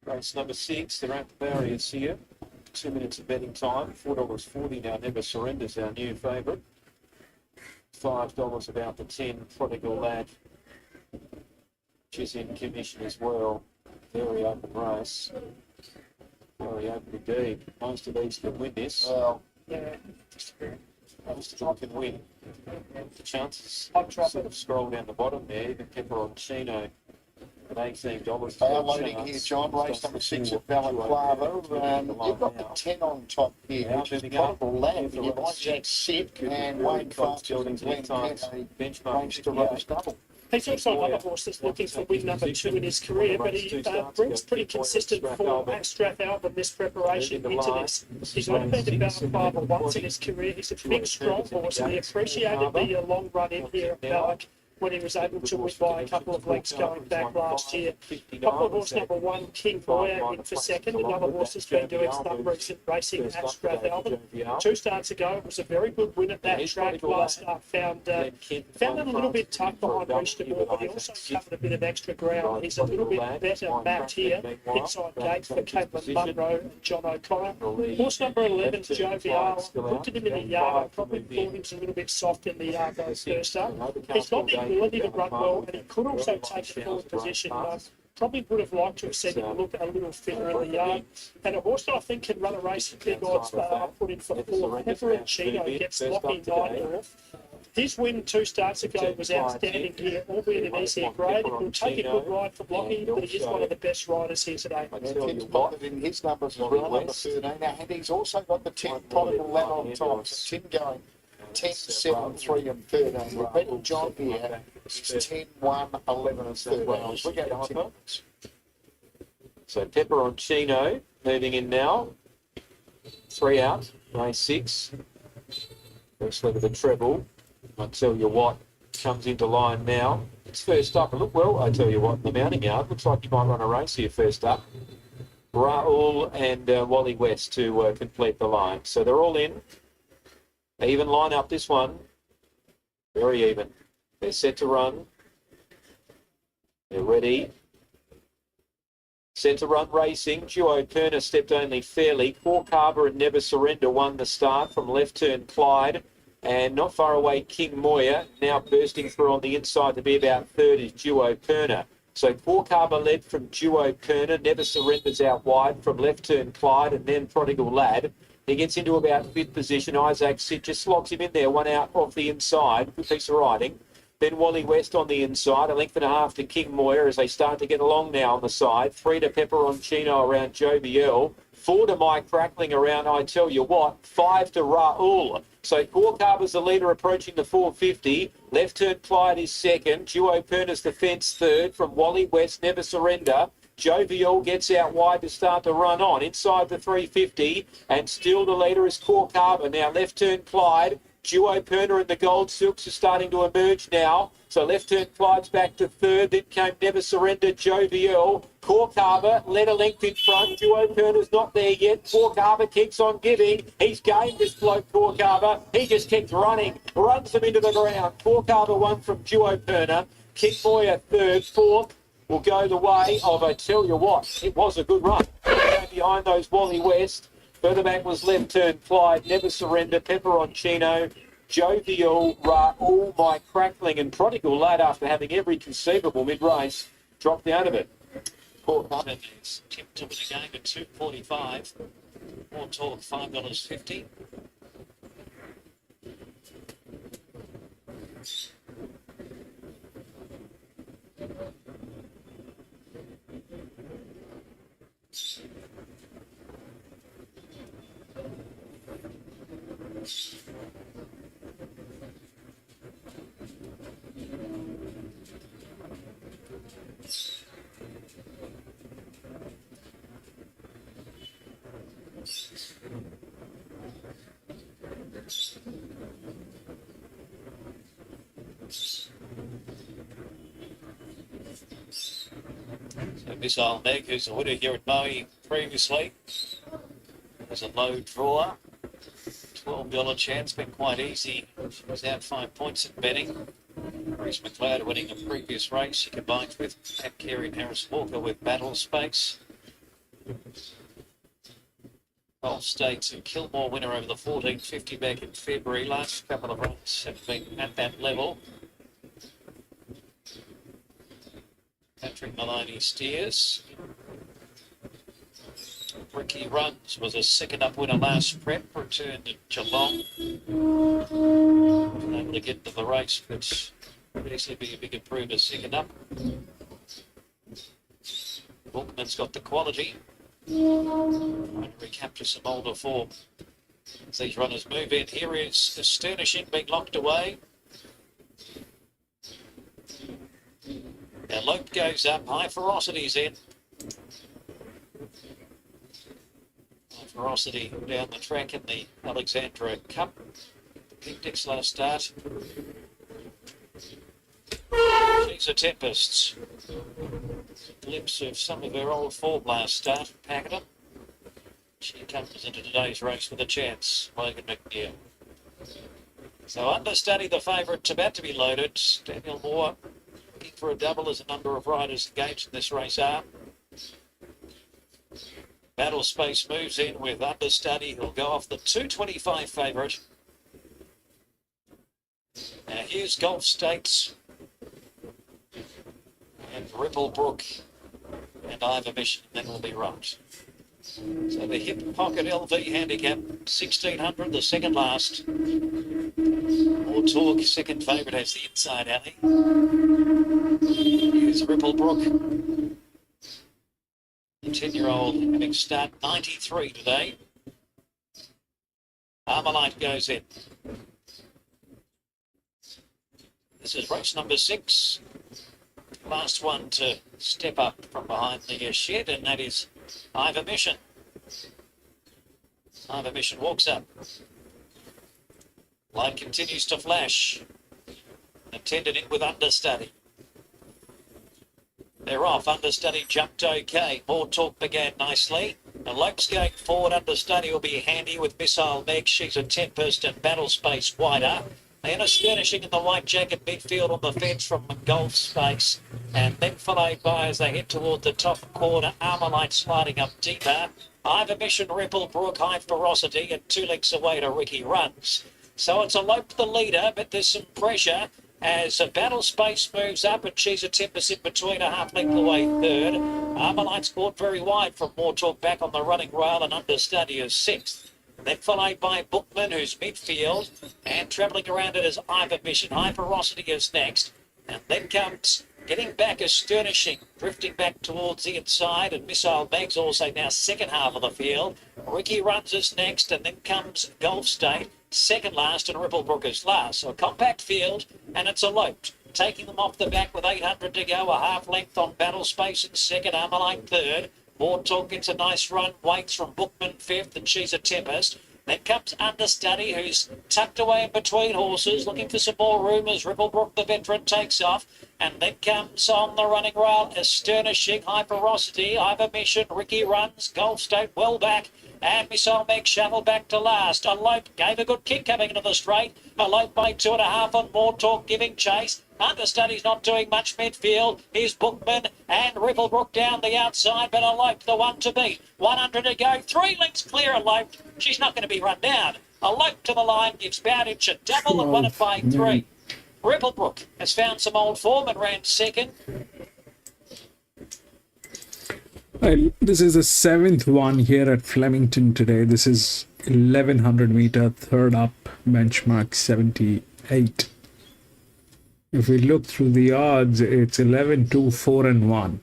Race number 6, the ramp barriers here. 2 minutes of betting time. $4.40 now. Never Surrenders, our new favourite. $5 about the 10. Prodigal Lad, which is in commission as well. Very open race. Very open indeed. Most of these can win this. Well, Yeah. Most of them can win. The chances sort of scroll down the bottom there. Even Pepperoncino at $18. Loading here, John. Race number 6 at Balaclava. You've got the 10 on top here, which is Prodigal Lad. You might just sit and wait for Glen race to race double. He's also another horse that's looking for win number 2 in his career, but he brings pretty consistent form at Strathalbyn this preparation into this. He's only been to Balaclava once in his career. He's a big, strong horse, and he appreciated the long run in here at Balak when he was able to win by a couple of lengths going back last year. Couple of horse number 1, King Boyer, in for second. Another horse has been doing some recent racing at Strathalbyn. 2 starts ago, it was a very good win at that track. Last start found it a little bit tough behind Reachable, but he also covered a bit of extra ground. He's a little bit better backed here, inside gate for Caitlin Munro and John O'Connor. Horse number 11, Jovial, looked at him in the yard. I probably thought he was a little bit soft in the yard though first up. He's got the ability to run well, and he could also take a forward position. Probably would have liked to have seen him look a little fitter in the yard. And a horse that I think can run a race at big odds, put in for 4. Pepperoncino gets Lockie 9 off. His win 2 starts ago was outstanding here, albeit an easier grade. It will take a good ride from Lockie, but he is one of the best riders here today. Tim's got it in his numbers as well, number 13. And he's also got the 10 Prodigal Lad on top. So Tim going 10, 7, 3 and 13. We're betting John here. It's 10, 1, 11 and 13. We go to Tim. So Pepperoncino moving in now. 3 out, race 6. First leg of the treble. I tell you what, comes into line now. It's first up. Look well, I tell you what, in the mounting yard. Looks like he might run a race here first up. Raoul and Wally West to complete the line. So they're all in. Even line up this one. Very even. They're set to run. They're ready. Set to run racing. Duo Perner stepped only fairly. Cork Harbour and Never Surrender won the start from left turn Clyde. And not far away, King Moyer, now bursting through on the inside to be about third is Duo Perner. So Cork Harbour led from Duo Perner. Never Surrenders out wide from left turn Clyde and then Prodigal Lad. He gets into about 5th position. Isaac Sid just slots him in there, 1 out off the inside. Good piece of riding. Then Wally West on the inside, 1.5 lengths to King Moyer as they start to get along now on the side. 3 to Pepperoncino around Jovial. 4 to Mike Crackling around I Tell You What. 5 to Raoul. So Cork Harbour's the leader approaching the 450. Left turn Clyde is second. Duo Perner's the fence third from Wally West, Never Surrender. Jovial gets out wide to start to run on inside the 350 and still the leader is Cork Harbour. Now left turn Clyde, Duo Perner and the Gold Silks are starting to emerge now. So left turn Clyde's back to third, then came Never Surrender, Jovial. Cork Harbour led a length in front. Duo Perner's not there yet. Cork Harbour keeps on giving. He's gained this bloke, Cork Harbour. He just keeps running, runs them into the ground. Cork Harbour won from Duo Perner. King Moyer third, fourth. will go the way of, I tell you what, it was a good run. Behind those, Wally West. Further back was Left Turn Clyde, Never Surrender, Pepperoncino, Jovial, Raoul, My Crackling, and Prodigal Lad, after having every conceivable mid-race, dropped out of it. Port London is tipped to win a game at $2.45. More talk, $5.50. So Missile Meg, who's the winner here at Maui previously, was a low drawer. $12 chance, been quite easy. She was out 5 points in betting. Reese McLeod winning a previous race. She combines with Pat Carey and Harris Walker with Battle Space. Gulf Stakes and Kilmore winner over the 1450 back in February. Last couple of runs have been at that level. Patrick Maloney steers. Ricky Runs was a second up winner last prep, returned to Geelong. Wasn't able to get to the race, but could easily be a big improvement second up. Bookman's got the quality. Trying to recapture some older form as these runners move in. Here is Astonishing being locked away. Now Lope goes up, High Ferocity's in. High Ferocity down the track in the Alexandra Cup. The Pink Dicks last start. She's a Tempest. Glimpse of some of her old form last start, Pakenham. She comes into today's race with a chance, Logan McNeil. So understudy the favourite, about to be loaded. Daniel Moore looking for a double as a number of riders engaged in this race are. Battle Space moves in with understudy, who'll go off the 225 favourite. Now here's Gulf Stakes and Ripplebrook and Ivor Mission, then will be right. So the Hip Pocket LV handicap, 1600, the second last. More talk, second favourite has the inside alley. Here's Ripplebrook. The 10-year-old having start 93 today. Armalite goes in. This is race number 6. Last one to step up from behind the shed, and that is Ivor Mission. Ivor Mission walks up. Light continues to flash. Attended in with understudy. They're off. Understudy jumped okay. More talk began nicely. And Lope's going forward. Understudy will be handy with Missile Meg. She's a Tempest and Battle Space wider. Then Astonishing in the white jacket midfield on the fence from Gulf Space. And then followed by, as they head toward the top corner, Armalite sliding up deeper. Ivor Mission, Ripplebrook, High Ferocity, and 2 lengths away to Ricky Runs. So it's a Lope the leader, but there's some pressure as a Battle Space moves up, and she's a 10% in between, a half length away third. Armalite's caught very wide from More Talk back on the running rail, and understudy is 6th. Then followed by Bookman, who's midfield, and travelling around it is Ivor Mission. High Ferocity is next, and then comes getting back Astonishing, drifting back towards the inside, and Missile Meg's also now second half of the field. Ricky Runs is next, and then comes Gulf State, second last, and Ripplebrook is last. So a compact field, and it's eloped. Taking them off the back with 800 to go, a half length on Battle Space in second, Armalite third. More Talk gets a nice run, waits from Bookman 5th, and she's a Tempest. Then comes Understudy, who's tucked away in between horses, looking for some more room as Ripplebrook, the veteran, takes off. And then comes on the running rail, Astonishing, High Ferocity, Ivor Mission, Ricky Runs, Gulf State well back. And Missile Meg shovel back to last. Lope gave a good kick coming into the straight. Lope by 2.5 on More Talk giving chase. Understudy's not doing much midfield. Here's Bookman and Ripplebrook down the outside, but Eloped the one to beat. 100 to go. 3 lengths clear Eloped. She's not going to be run down. Eloped to the line gives Bowditch a double and won it by 3. Ripplebrook has found some old form and ran second. This is the 7th one here at Flemington today. This is 1100 meter, third up, benchmark 78. If we look through the odds, it's 11, 2, 4 and 1.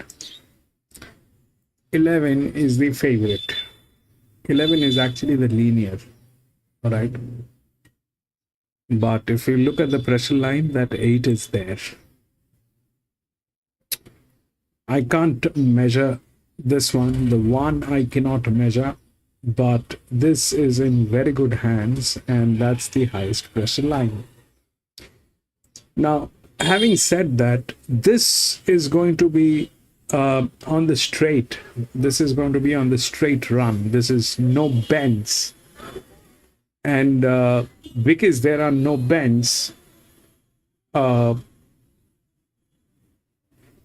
11 is the favorite. 11 is actually the linear, all right? But if you look at the pressure line, that 8 is there. I can't measure this one. The 1 I cannot measure, but this is in very good hands, and that's the highest pressure line. Now, having said that, this is going to be on the straight. This is going to be on the straight run. This is no bends. And because there are no bends,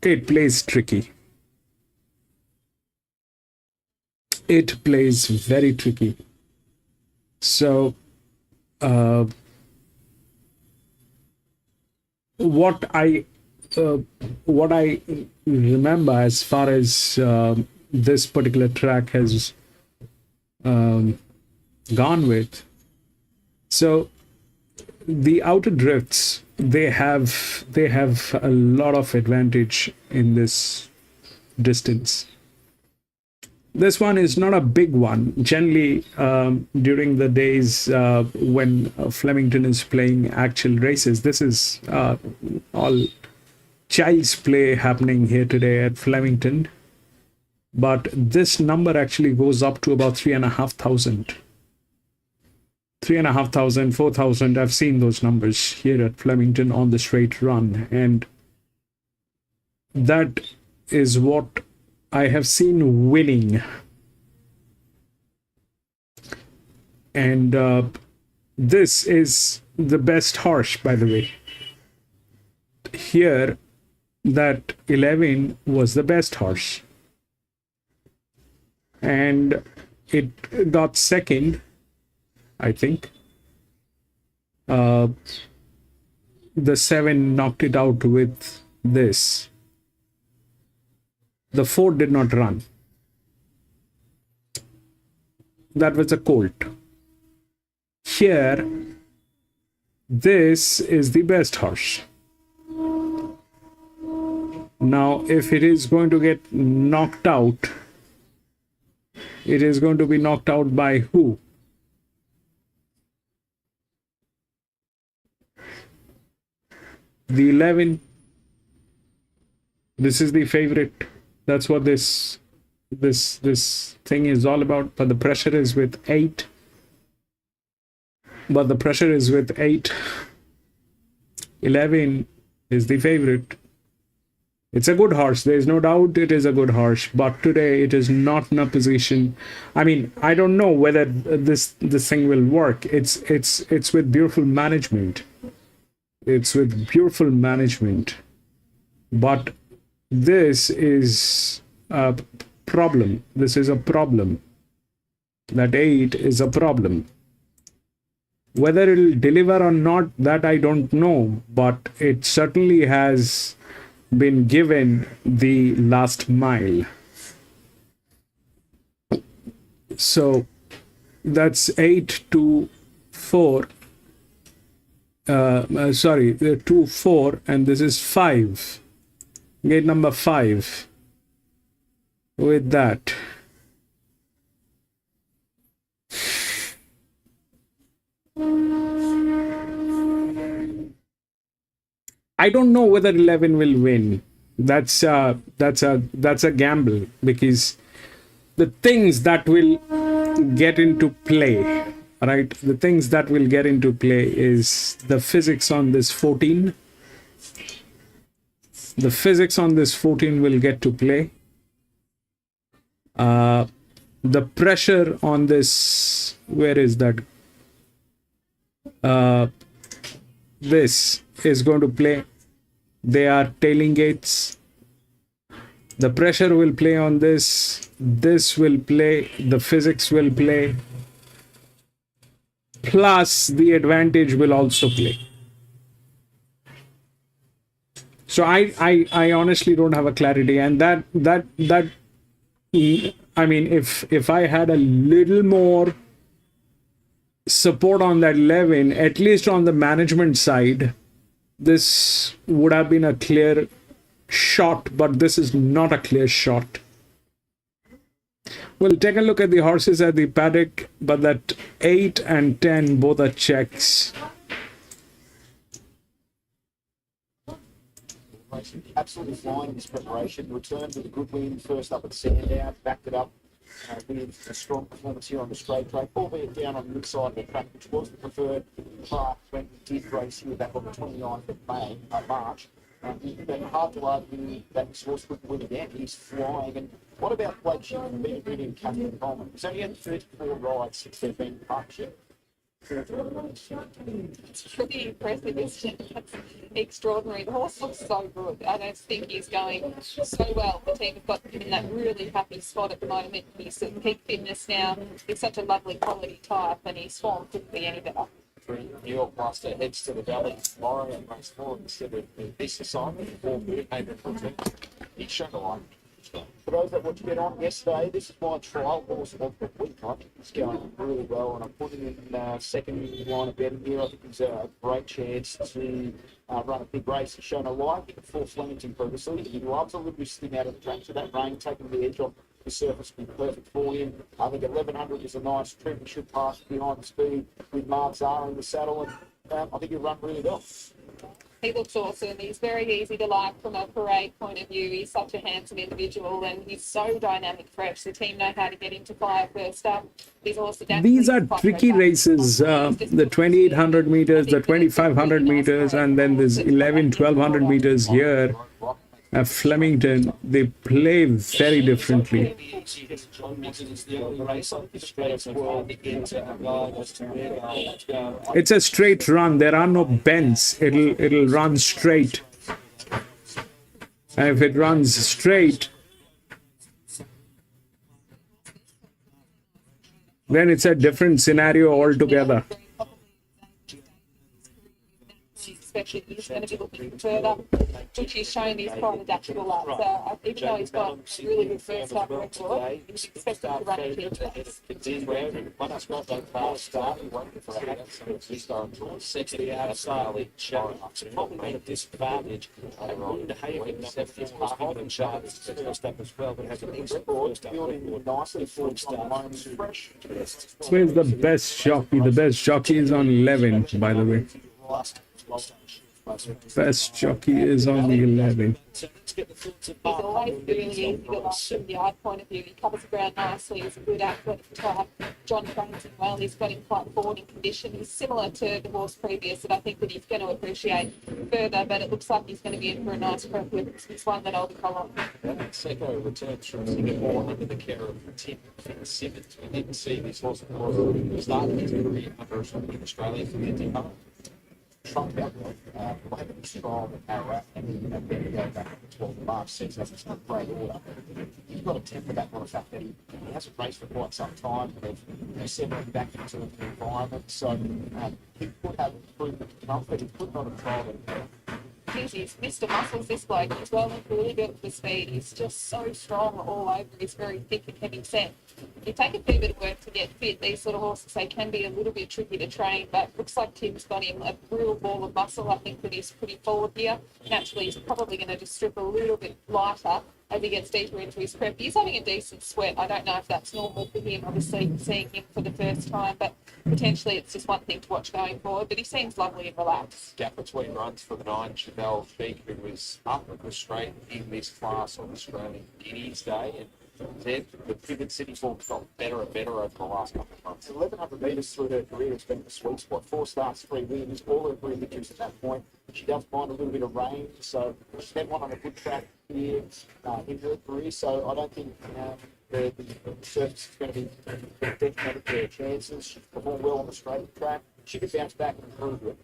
it plays tricky. It plays very tricky. So what I remember as far as this particular track has gone with, so the outer drifts, they have a lot of advantage in this distance. This one is not a big one. Generally, during the days when Flemington is playing actual races, this is all child's play happening here today at Flemington. But this number actually goes up to about 3,500. 3,500, 4,000. I've seen those numbers here at Flemington on the straight run. And that is what I have seen winning. And this is the best horse, by the way. Here, that 11 was the best horse. And it got second, I think. The 7 knocked it out with this. The 4 did not run. That was a colt. Here, this is the best horse. Now, if it is going to get knocked out, it is going to be knocked out by who? The 11. This is the favorite. That's what this thing is all about. But the pressure is with 8. But the pressure is with 8. 11 is the favorite. It's a good horse. There is no doubt it is a good horse. But today it is not in a position. I mean, I don't know whether this thing will work. It's with beautiful management. It's with beautiful management. But this is a problem. This is a problem. That 8 is a problem. Whether it will deliver or not, that I don't know. But it certainly has been given the last mile. So that's 8 to 4. 2, 4, and this is 5. Gate number 5. With that, I don't know whether 11 will win. That's a gamble, because the things that will get into play, right? The things that will get into play is the physics on this 14. The physics on this 14 will get to play. The pressure on this, where is that? This is going to play. They are tailing gates. The pressure will play on this. This will play. The physics will play. Plus, the advantage will also play. So I honestly don't have a clarity, and that I mean, if I had a little more support on that 11, at least on the management side, this would have been a clear shot, but this is not a clear shot. We'll take a look at the horses at the paddock, but that 8 and 10 both are checks. Absolutely flying in this preparation. Returned with a good win, first up at Sandown, backed it up with a strong performance here on the straight track, albeit down on the inside of the track, which was the preferred path when we did race here back on the 29th of March. But hard to argue that this horse could win again. He's flying. And what about Blake Shelton being good in Catherine Coleman? He's only had 34 rides since they've been in partnership. It's pretty impressive, isn't it? That's extraordinary. The horse looks so good. I just think he's going so well. The team have got him in that really happy spot at the moment. He's at peak fitness now. He's such a lovely quality type, and his form couldn't be any better. New York Master heads to the Valley tomorrow and race 4 instead of this assignment for Handicapping. He's shown a lot. For those that watched Get On yesterday, this is my trial horse of the week. I think he's going really well, and I'm putting in second line of betting here. I think he's a great chance to run a big race. He's shown a light for Flemington previously. He loves a little bit of spin out of the track, so that rain taking the edge off the surface will be perfect for him. I think 1100 is a nice trip. He should pass behind the speed with Mark Zara in the saddle, and I think he'll run really well. He looks awesome. He's very easy to like from a parade point of view. He's such a handsome individual, and he's so dynamic fresh. The team know how to get him to fire first up. He's also These are tricky races, the 2800 meters, the 2500 meters, and then this 1200 meters here at Flemington. They play very differently. It's a straight run. There are no bends. It'll run straight. And if it runs straight, then it's a different scenario altogether. Especially he's going to be looking further, which he's shown he's quite adaptable at. So even though he's got a really good first half record, he's expected to run a big race. Where's the best jockey? The best jockey is on 11, by the way. Best jockey is on the 11. He's always really easy to like from the eye point of view. He covers the ground nicely. He's a good athletic type. John trains him well. He's got him quite forward in condition. He's similar to the horse previous that I think that he's going to appreciate further, but it looks like he's going to be in for a nice prep with this one that I'll be following. Seco returns from Singapore under the care of Tim Simmons. We didn't see this horse starting his career in Australia for the Handicapping. Trump outlook, having a strong arrow and then go back to 12 March sets up a great order. You've got to temper that on the fact that he hasn't raced for quite some time. They've settled back into the environment, so he could have improvement to come, but he could not have tried it. He's Mr. Muscles, this bloke. He's well and really built for speed. He's just so strong all over. He's very thick and heavy set. You take a fair bit of work to get fit. These sort of horses, they can be a little bit tricky to train, but looks like Tim's got him a real ball of muscle. I think that he's pretty forward here. Naturally, he's probably going to just strip a little bit lighter as he gets deeper into his prep. He's having a decent sweat. I don't know if that's normal for him, obviously, seeing him for the first time, but potentially it's just one thing to watch going forward, but he seems lovely and relaxed. Gap between runs for the 9, Chevelle Sheik, who was up and was straight in this class on Australian Guineas Day, and then the pivot city form's got better and better over the last couple of months. 1100 metres through her career has been the sweet spot. 4 starts, 3 wins, all her career victories at that point. She does find a little bit of range, so she's had one on a good track here in her career, so I don't think the surface is going to be detrimental to her chances. She performed well on the straight track. She could bounce back and improve it.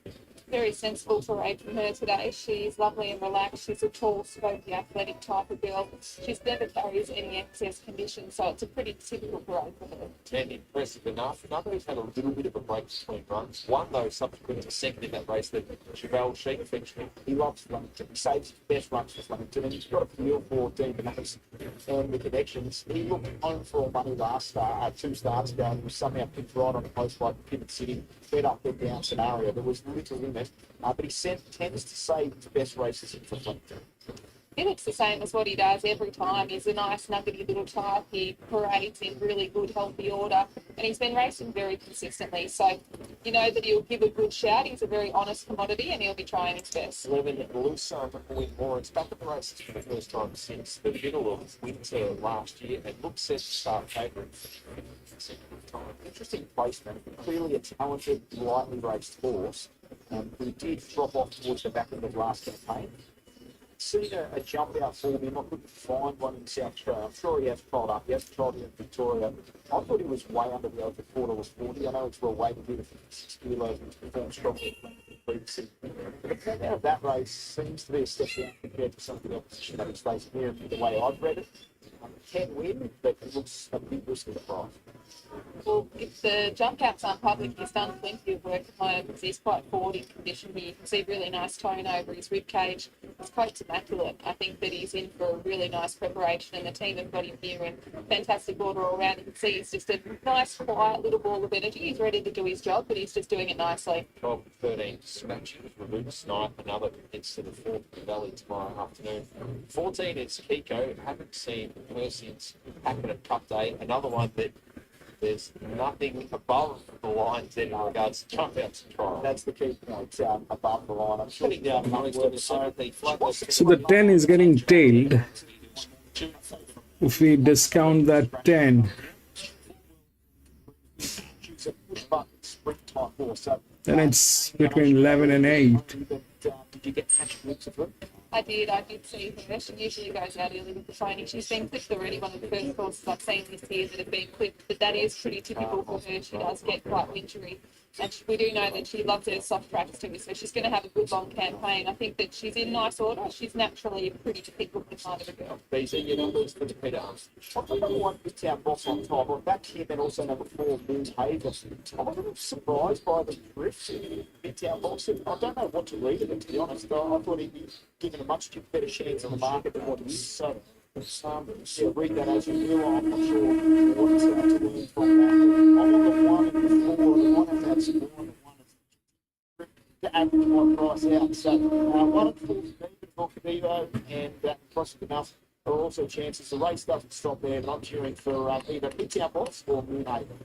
very sensible parade from her today. She's lovely and relaxed. She's a tall, spokey, athletic type of girl. She's never carries any excess condition, so it's a pretty typical parade for her. 10 impressive enough. Another who's had a little bit of a break between runs. One, though, subsequent to second in that race, that Chevelle Sheik featuring. He loves Flemington. He saves his best runs for Flemington, and he's got a feel for Dean Bananas and the connections. He looked home for money last 2 starts ago, and he was somehow picked right on the post by Pivot City. Fed up, fed down scenario. There was little in it, but he tends to save his best races in for Flemington. He looks the same as what he does every time. He's a nice, nuggety little type. He parades in really good, healthy order, and he's been racing very consistently. So you know that he'll give a good shout. He's a very honest commodity, and he'll be trying his best. 11 loose Win Lawrence back at the races for the first time since the middle of winter last year, and looks set to start favourite. Interesting placement. Clearly a talented, lightly raced horse. He did drop off towards the back end of last campaign. Seen a jump out for him. I couldn't find one in South Australia. I'm sure he has trialled up. He has trialled in Victoria. I thought he was way under the over $4.40. I know it's well weighted here, 56 kilos, and performed strongly previously. But the point out of that race seems to be a step down compared to some of the opposition that he's facing here, the way I've read it. Can win, but it looks a big risk of the prize. Well, if the jump outs aren't public, he's done plenty of work at home because he's quite forward in condition here. You can see really nice tone over his rib cage. His coat's immaculate. I think that he's in for a really nice preparation, and the team have got him here in fantastic order all round. You can see he's just a nice, quiet little ball of energy. He's ready to do his job, but he's just doing it nicely. 12 13 Scratchy with Remote Snipe, another commits to the 4th Valley tomorrow afternoon. 14 is Kiko. Haven't seen her since Hackett at Cup Day. Another one that there's nothing above the lines in regards to jump outs and trial. That's the key point, above the line. I'm putting down money to the side. So the 10 is getting tailed. If we discount that 10, then it's between 11 and 8. Did you get catch looks of them? I did see her. She usually goes out early with the training. She's been clipped already, one of the first courses I've seen this year that have been clipped, but that is pretty typical for her. She does get quite wintry. And we do know that she loves her soft tracks too, so she's going to have a good long campaign. I think that she's in nice order. She's naturally a pretty typical kind of a girl. These are your numbers for the Peters. I've got number 1 Midtown Boss on top. I'm back here, and also number 4 Moon Haven. I'm a little surprised by the drift in Midtown Boss. I don't know what to read of it, to be honest. I thought he'd be given a much better chance on the market than what he is. So, read that as you will. I'm not sure what's to learn from that. I'm on the 1 and the 4. The 1 has had some more, and the 1 is to average my price out. So, 1 and 4 for Cabildo, and close enough are also chances. The race doesn't stop there, but I'm cheering for either Midtown Boss or Moon Haven.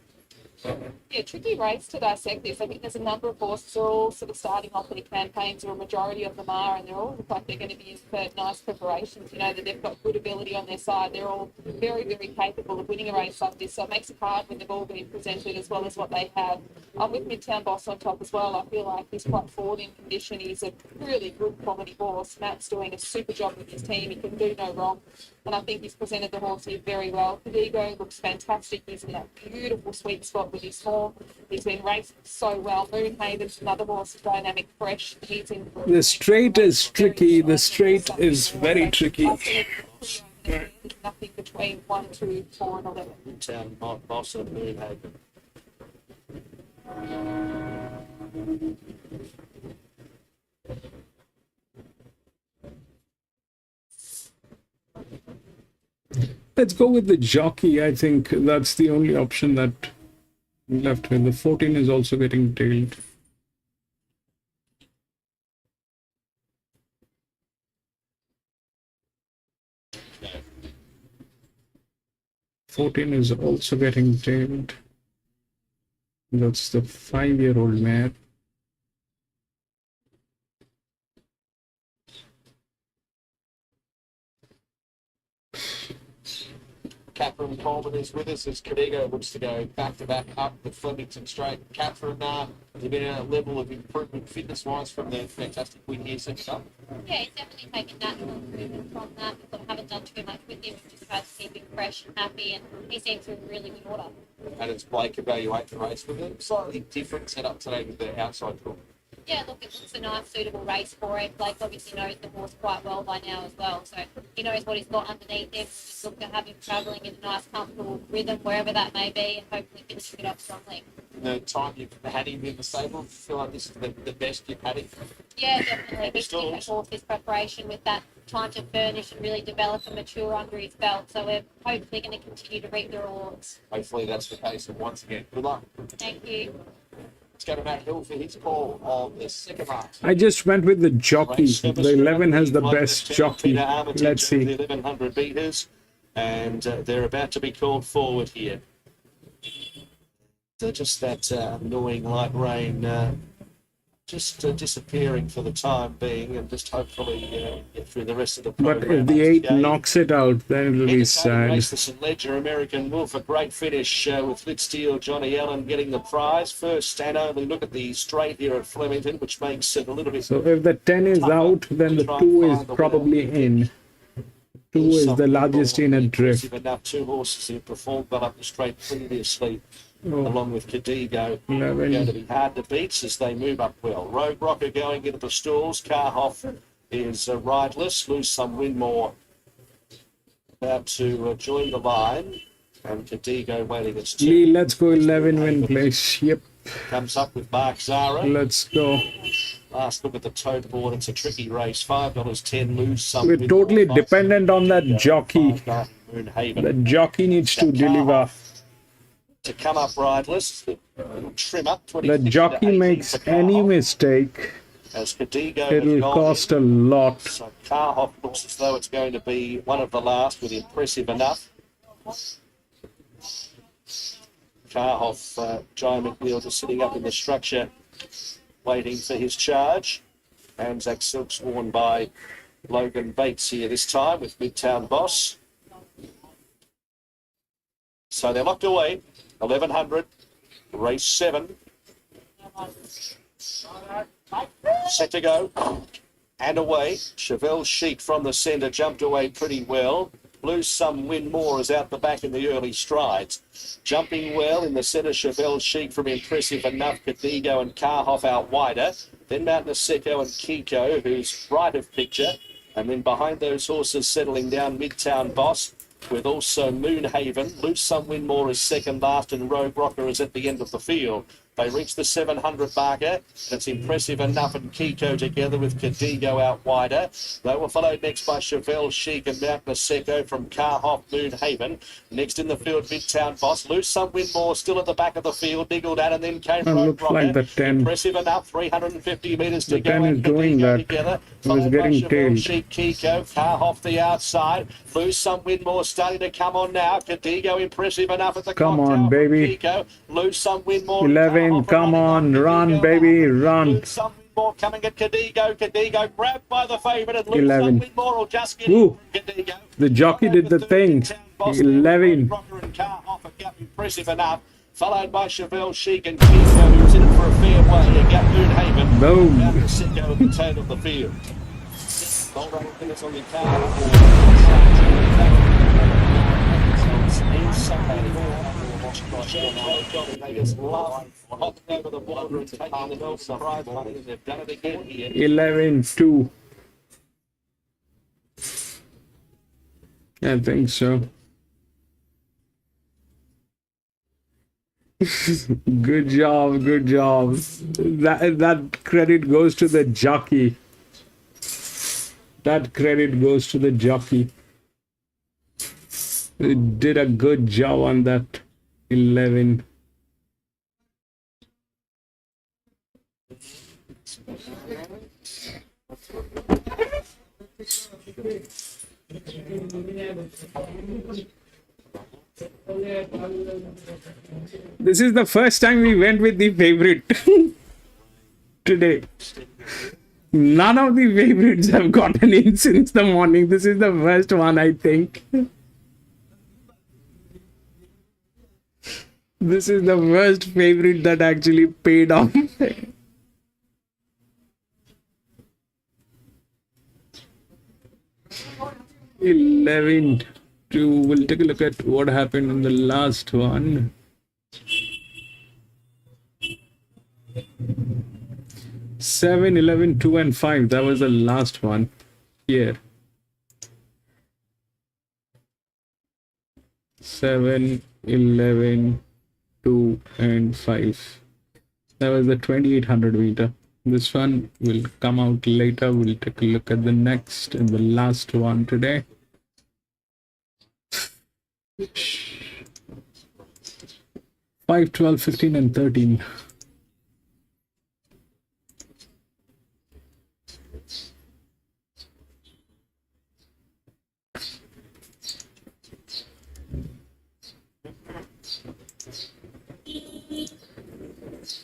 Yeah, tricky race to dissect this. I think there's a number of horses who are all sort of starting off their campaigns, or a majority of them are, and they're all look like they're going to be in for nice preparations. You know, that they've got good ability on their side. They're all very, very capable of winning a race like this, so it makes it hard when they've all been presented as well as what they have. I'm with Midtown Boss on top as well. I feel like he's quite forward in condition. He's a really good quality horse. Matt's doing a super job with his team. He can do no wrong. And I think he's presented the horse here very well. Padigo looks fantastic. He's in that beautiful sweet spot with his form. He's been racing so well. Moonhaven's another horse, dynamic, fresh. He's in. The straight is tricky. The straight is very tricky. Nothing between 1, 2, 4, and 11. Midtown Boss and Moonhaven. Let's go with the jockey. I think that's the only option that left with. The 14 is also getting tailed. No. 14 is also getting tailed. That's the 5-year-old mare. Catherine Coleman is with us as Cadigo looks to go back-to-back up the Flemington Straight. Catherine, has there been a level of improvement fitness-wise from the fantastic win here since up? Yeah, he's definitely taken natural improvement from that. We haven't done too much with him. We've just tried to keep him fresh and happy, and he seems in really good order. How does Blake evaluate the race with a slightly different setup today with the outside draw? Yeah, look, it looks a nice, suitable race for him. Blake obviously knows the horse quite well by now as well, so he knows what he's got underneath him. Just look to have him travelling in a nice, comfortable rhythm, wherever that may be, and hopefully finishing it off strongly. The time you've had him in the stable, do you feel like this is the best you've had him? Yeah, definitely. He's taken forth his preparation with that time to furnish and really develop and mature under his belt, so we're hopefully going to continue to reap the rewards. Hopefully that's the case, and once again, good luck. Thank you. Let's go to Matt Hill for his call on the second mark. I just went with the jockey. The 11 has the best jockey. Let's see. The 1100 meters, and they're about to be called forward here. So just that annoying light rain just disappearing for the time being, and just hopefully get through the rest of the But program. if the 8 knocks it out, then it'll be sad. Race the St Ledger American Wolf, a great finish with Lit Steel, Johnny Allen getting the prize. First and only look at the straight here at Flemington, which makes it a little bit. So if the 10 is out, then the 2 is probably in. 2 is the largest in a drift. Enough 2 horses who performed well up the straight previously. Oh. Along with Cadigo, 11. going to be hard to beat as they move up well. Rogue Rocker going into the stalls. Carhoff is rideless. Lose some Winmore about to join the line, and Cadigo waiting its turn. Lee, let's go 11 win place. Yep. Comes up with Mark Zara. Let's go. Last look at the tote board. It's a tricky race. $5.10. Lose some. We're totally dependent on that jockey. Moonhaven. The jockey needs to deliver. To come up rideless, trim up. The jockey makes any mistake, as Cadigo it'll cost a lot. So Carhoff looks as though it's going to be one of the last with impressive enough. Carhoff, Giant McNeil just sitting up in the structure, waiting for his charge. Anzac Silk's worn by Logan Bates here this time with Midtown Boss. So they're locked away. 1100, race 7. Set to go. And away. Chevelle Chic from the centre jumped away pretty well. Lose some, win more is out the back in the early strides. Jumping well in the centre, Chevelle Chic from impressive enough. Cadigo and Carhoff out wider. Then Mount Niseko and Kiko, who's right of picture. And then behind those horses settling down Midtown Boss, with also Moonhaven. Lose some, win more is second last, and Rogue Rocker is at the end of the field. They reach the 700 marker, and it's impressive enough, and Kiko together with Cadigo out wider. They were followed next by Chevelle Chic and Mount Niseko from Carhoff, Moonhaven. Next in the field, Midtown Boss. Lose some, win more, still at the back of the field. Niggled out, and then came Rogue Rocker. Like the 10. Impressive enough, 350 metres to The go. 10 is doing that. Together. He was getting tailed. Chic, Kiko, Carhoff the outside. Lose some, win more, starting to come on now. Cadigo impressive enough at the Come on, baby. Kiko, lose some, win more. 11, come on, run, baby, run. Lose some, win more coming at Cadigo. Cadigo grabbed by the favourite, and lose 11. some, win more, or just get Ooh, Cadigo. the jockey did the thing. 11. Rocker and Carhoff are gap impressive enough. Followed by Chevelle Chic and Kiko, who's in it for a fair way. And Gap Moonhaven. Boom. Out to sit go at the tail of the field. Gold running fingers on your car. Over the border and taking the Melbourne prize money, and they've done it again here. 11-2. I think so. Good job, good job. That credit goes to the jockey. That credit goes to the jockey. He did a good job on that 11. This is the first time we went with the favorite today. None of the favorites have gotten in since the morning. This is the first one, I think. This is the first favorite that actually paid off. 11-2. We'll take a look at what happened in the last one. 7, 11, 2 and 5. That was the last one here. 7, 11, 2 and 5. That was the 2800 meter. This one will come out later. We'll take a look at the next and the last one today. Five, 12, 15 and 13.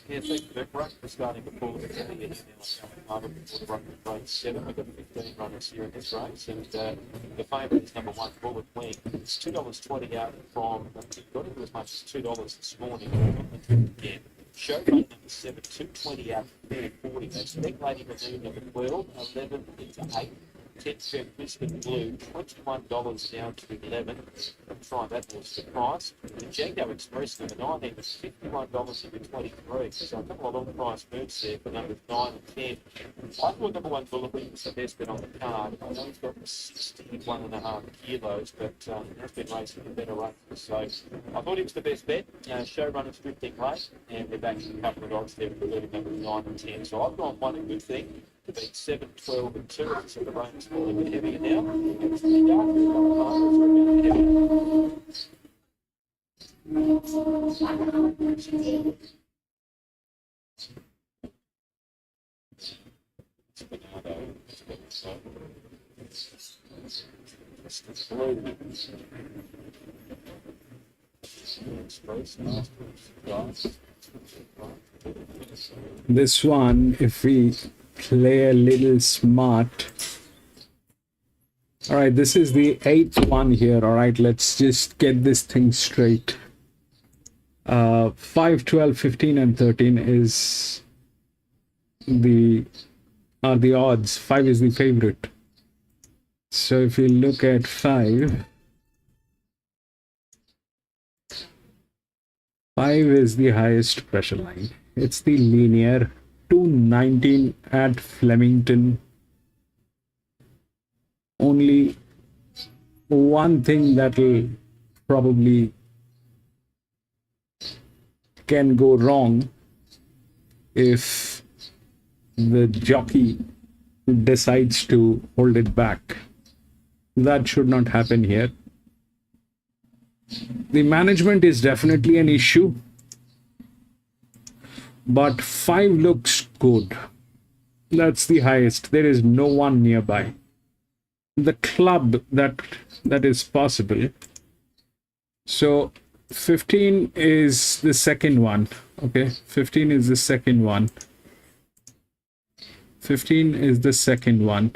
Yeah, thank you, Vic. Ruck is starting to pull the heavy now coming before the run of race 7. We've got 15 runners here in this race, and the favourite is number 1, Bullet Wing. It's $2.20 out from, it got into as much as $2 this morning. Again. Show run number 7, $2.20 out from fair 40. That's Big Lady Balloon number 12, 11 into 8. 10 cent Brisbane Blue, $21 down to 11. I'm trying that was the price. The Django Express number 19 was $51 into 23. So a couple of long price moves there for numbers 9 and 10. I thought number 1 Bullet Wing was the best bet on the card. I know he's got 61.5 kilos, but has been racing a better run. So I thought he was the best bet. Showrunner's drifting late, and they've actually a couple of odds there, including numbers 9 and 10. So I've gone one a good thing. To beat 7, 12 and 2, so the rain's a little bit heavier now. It's pretty dark here, This one, if we play a little smart. All right, this is the 8th one here. All right, let's just get this thing straight. 5, 12, 15 and 13 is the odds. 5 is the favorite. So if we look at 5, 5 is the highest pressure line. It's the linear. 219 at Flemington. Only one thing that will probably can go wrong if the jockey decides to hold it back. That should not happen here. The management is definitely an issue. But 5 looks good. That's the highest. There is no one nearby. The club that is possible. So 15 is the second one. Okay, 15 is the second one. 15 is the second one.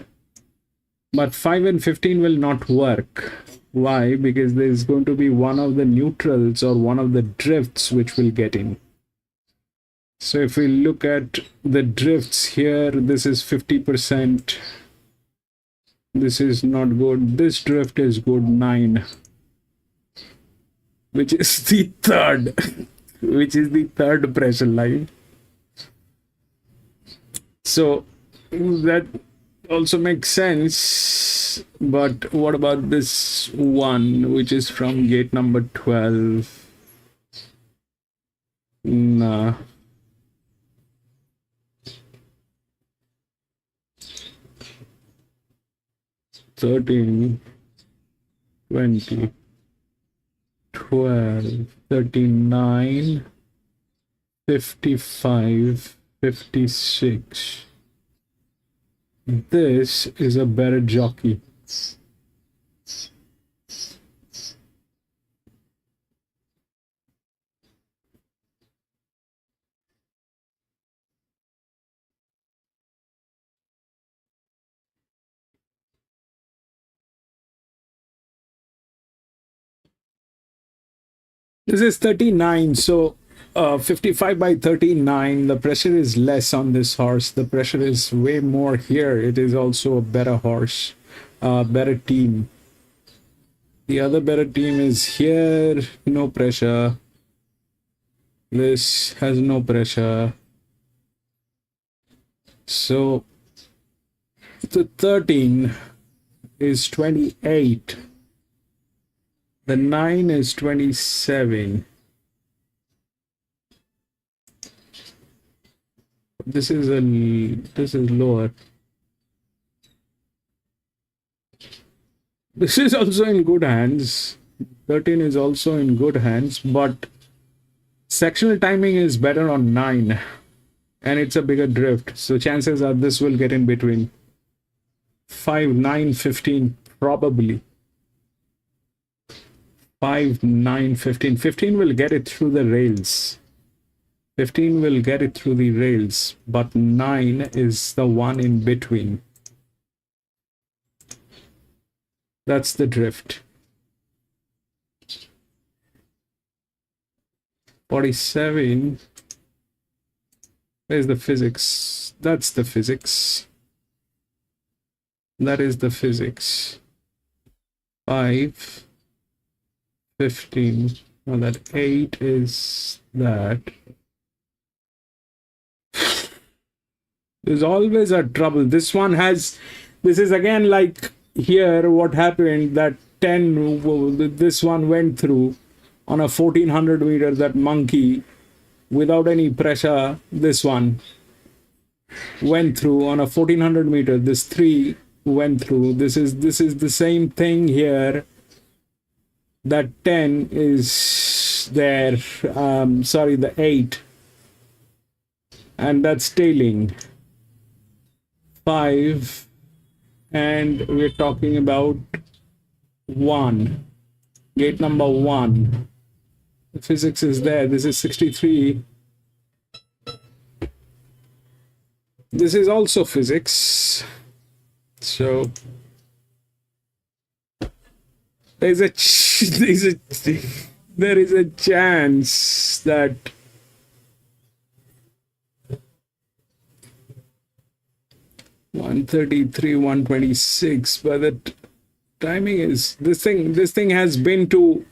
But 5 and 15 will not work. Why? Because there is going to be one of the neutrals or one of the drifts which will get in. So if we look at the drifts here, this is 50%. This is not good. This drift is good, 9. Which is the third. Which is the third pressure line. So that also makes sense. But what about this one, which is from gate number 12? Nah. 13, 20, 12, 39, 55, 56. This is a better jockey. This is 39, so 55 by 39, the pressure is less on this horse. The pressure is way more here. It is also a better horse, better team. The other better team is here, no pressure. This has no pressure. So the 13 is 28. The 9 is 27. This is lower. This is also in good hands. 13 is also in good hands, but sectional timing is better on 9 and it's a bigger drift. So chances are this will get in between. 5, 9, 15 probably. 5, 9, 15. 15 will get it through the rails. 15 will get it through the rails, but 9 is the one in between. That's the drift. 47. Where's the physics? That's the physics. That is the physics. 5, 15. Now that 8 is that. There's always a trouble. This is again like here what happened, that 10, this one went through on a 1400 meter, that monkey without any pressure. This one went through on a 1400 meter. This 3 went through. This is the same thing here. That 10 is there. Sorry, the 8, and that's tailing. 5, and we're talking about 1, gate number 1. The physics is there. This is 63. This is also physics. So there is a chance that (133, 126), but the timing is this thing has been to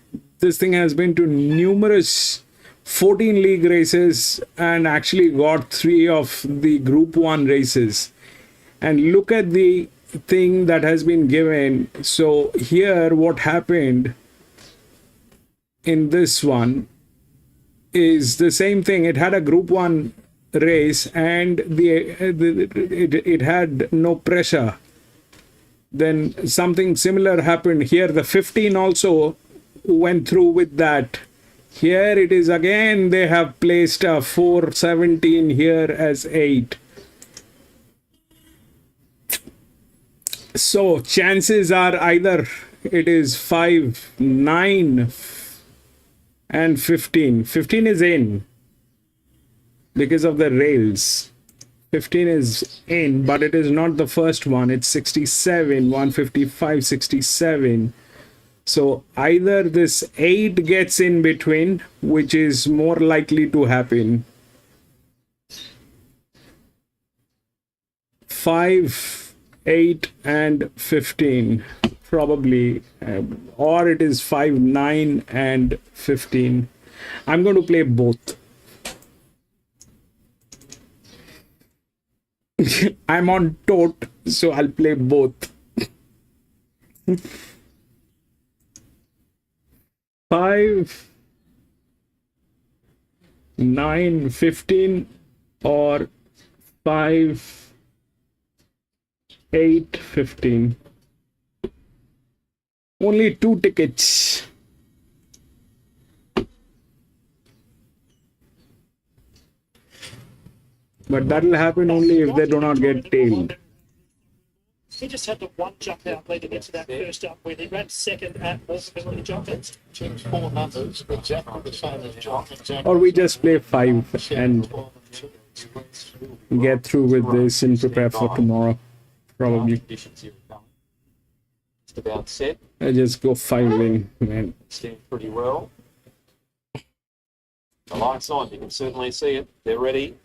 numerous 14 league races and actually got 3 of the Group 1 races. And look at the thing that has been given. So here what happened in this one is the same thing. It had a Group 1 race and it had no pressure. Then something similar happened here. The 15 also went through with that. Here it is again, they have placed a 417 here as 8. So chances are either it is 5, 9 and 15. 15 is in because of the rails. 15 is in, but it is not the first one. It's 67, 155, 67. So either this 8 gets in between, which is more likely to happen. 5, 8 and 15 probably, or it is 5, 9 and 15. I'm going to play both. I'm on tote, so I'll play both. 5, 9, 15 or 5, 8, 15. Only 2 tickets. But that will happen only if they do not get tailed. He just had the one jump out leading into that first up win. He ran second at Morganville jump ins. Choose 4 numbers, exactly the same as John. Or we just play 5 and get through with this and prepare for tomorrow. Probably. Just about set. I just go 5 in, man. Stand pretty well. The lights on, you can certainly see it. They're ready.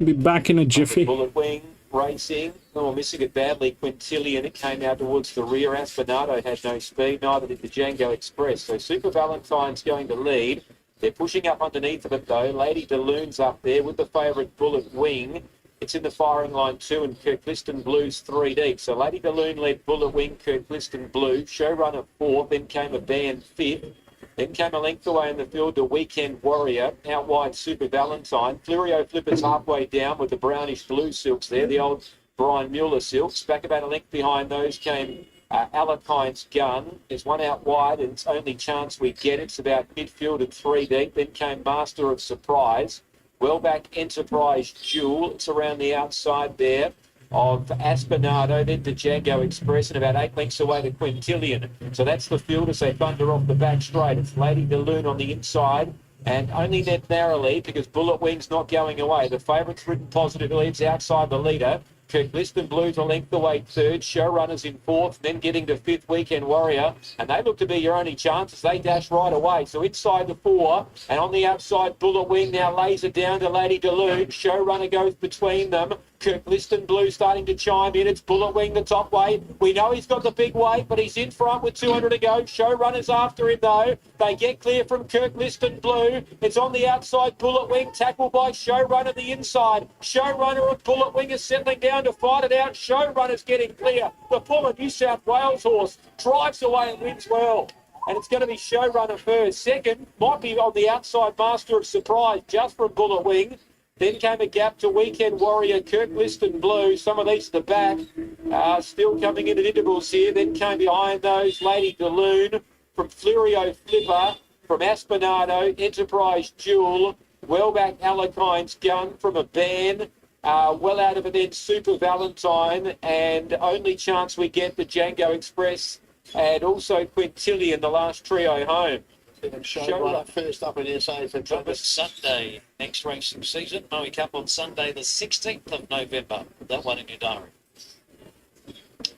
Be back in a jiffy. Bullet Wing racing. Oh, missing it badly. Quintillion, it came out towards the rear. Aspinato had no speed, neither did the Django Express. So Super Valentine's going to lead. They're pushing up underneath of it though. Lady Delhoun's up there with the favourite Bullet Wing. It's in the firing line 2 and Kirkliston Blues 3 deep. So Lady Balloon led Bullet Wing, Kirkliston Blue, Showrunner 4th, then came a band 5th. Then came a length away in the field to Weekend Warrior, out wide Super Valentine. Flurio Flippers halfway down with the brownish blue silks there, the old Brian Mueller silks. Back about a length behind those came Alakine's Gun. There's one out wide and it's only chance we get. It's about midfield and 3 deep. Then came Master of Surprise. Well back Enterprise Jewel. It's around the outside there of Aspinado, then to Django Express, and about 8 lengths away to Quintillion. So that's the field as they thunder off the back straight. It's Lady Balloon on the inside, and only net narrowly because Bullet Wing's not going away. The favourite's ridden positively. It's outside the leader. Kirkliston Blues a length away 3rd, Showrunners in 4th, then getting to 5th, Weekend Warrior, and they look to be your only chances. They dash right away. So inside the 4, and on the outside, Bullet Wing now lays it down to Lady Deluge. Showrunner goes between them. Kirkliston Blue starting to chime in. It's Bullet Wing the top weight. We know he's got the big weight, but he's in front with 200 to go. Showrunner's after him though. They get clear from Kirkliston Blue. It's on the outside, Bullet Wing tackled by Showrunner the inside. Showrunner and Bullet Wing is settling down to fight it out. Showrunner's getting clear. The former New South Wales horse drives away and wins well. And it's going to be Showrunner first. Second might be on the outside, Master of Surprise, just from Bullet Wing. Then came a gap to Weekend Warrior, Kirkliston Blue. Some of these at the back still coming in at intervals here. Then came behind those Lady Balloon from Flurio Flipper, from Aspinado, Enterprise Jewel, well back Alakine's Gun from a ban. Well out of it then Super Valentine, and only chance we get the Django Express and also Quintillion, the last trio home. Showrunner first up in SA for Travis Sunday. Next racing season, Moe Cup on Sunday the 16th of November. That one in your diary.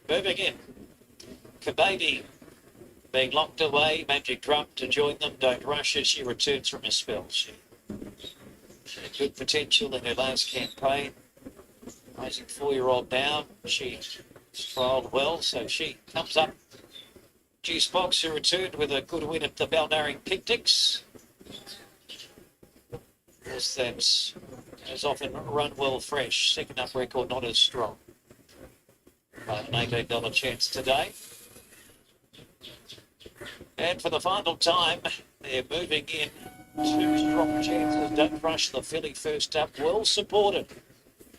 Moving in. Kababy being locked away. Magic Drum to join them. Don't rush her. She returns from a spell. She had good potential in her last campaign. Rising 4-year-old now. She trialled well, so she comes up. Juice Box, who returned with a good win at the Balnarring Picnics. Yes, that's as often run well fresh. Second up record not as strong. An $18 chance today. And for the final time, they're moving in. 2 strong chances. Don't Rush the filly first up. Well supported.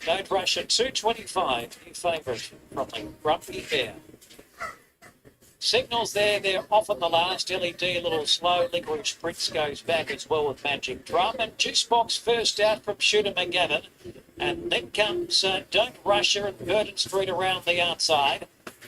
Don't Rush at 225. New favourite from the Grumpy Bear. Signals there, they're off on the last. LED a little slow. Licorice Prince goes back as well with Magic Drum. And Juice Box first out from Shooter McGavin. And then comes Don't Rush Her and Burden Street around the outside.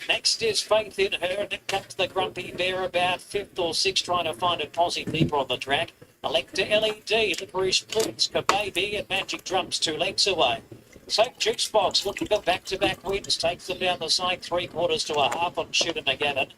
Next is Faith in Her, and then comes the Grumpy Bear about 5th or 6th, trying to find a posse deeper on the track. Elector LED, Licorice Prince, Kababy, and Magic Drums 2 lengths away. So Juice Box looking for back-to-back wins, takes them down the side 3/4 to a half on Shooter McGavin.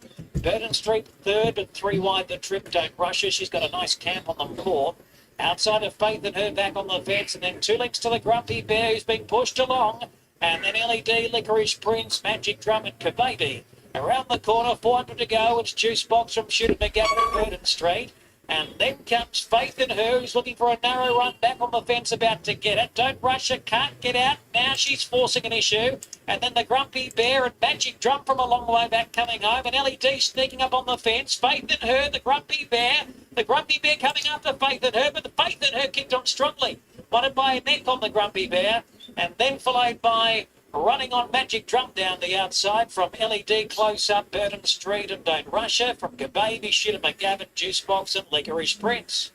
Burden Street 3rd, but 3 wide the trip. Don't Rush Her. She's got a nice camp on the 4. Outside of Faith in Her back on the fence, and then 2 lengths to the Grumpy Bear, who's being pushed along. And then LED, Licorice Prince, Magic Drum and Kababy. Around the corner, 400 to go. It's Juice Box from Shooter McGavin and Burden Street. And then comes Faith in Her, who's looking for a narrow run back on the fence, about to get it. Don't Rush Her, can't get out. Now she's forcing an issue. And then the Grumpy Bear and Magic Drum from a long way back coming home. And LED sneaking up on the fence. Faith in Her, the Grumpy Bear. The Grumpy Bear coming after Faith in Her, but the Faith in Her kicked on strongly. Won by a neck on the Grumpy Bear. And then followed by running on Magic Drum down the outside from LED close up, Burden Street and Don't Rush Her, from Kababy, Shooter McGavin, Juice Box and Licorice Prince.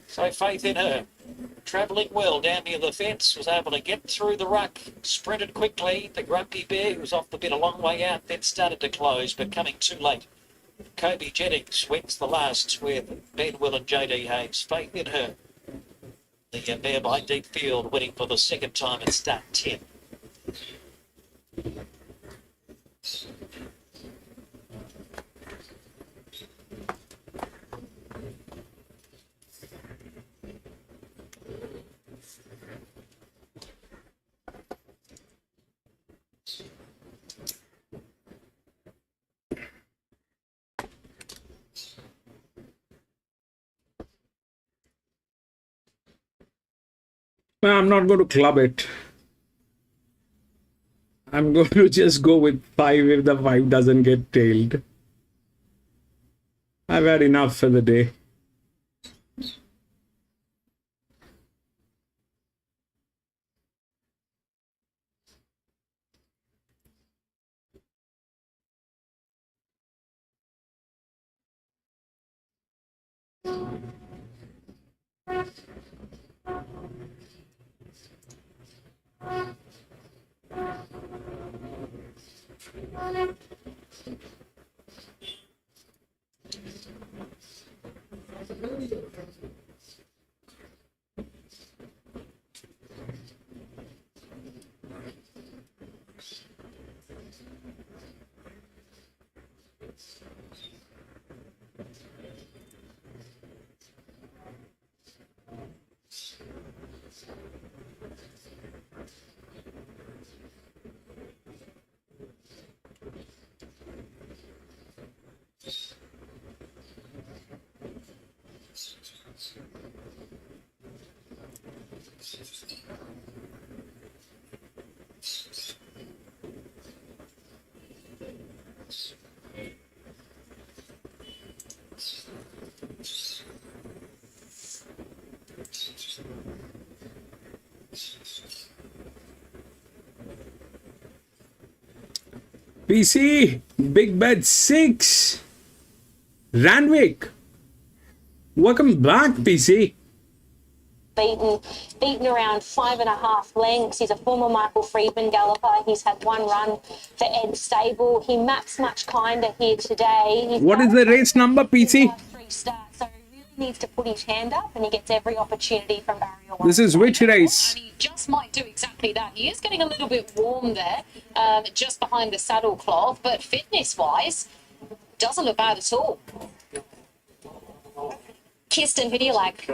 So Faith in Her, travelling well down near the fence, was able to get through the ruck, sprinted quickly. The Grumpy Bear, who was off the bit a long way out, then started to close, but coming too late. Kobe Jennings wins the last with Ben Will and JD Hayes. Faith in Her. The Bear by deep field, winning for the second time at start 10. Well, I'm not going to club it. I'm going to just go with 5 if the 5 doesn't get tailed. I've had enough for the day. PC, big bet 6. Randwick. Welcome back, PC. Beaten around 5.5 lengths. He's a former Michael Friedman galloper. He's had 1 run for Ed Stable. He maps much kinder here today. What is the race number, PC? 3 starts, so he really needs to put his hand up, and he gets every opportunity from barrier 1. This is which race? He just might do exactly that. He is getting a little bit warm there, just behind the saddle cloth, but fitness-wise, doesn't look bad at all. Kirsten, who do you like?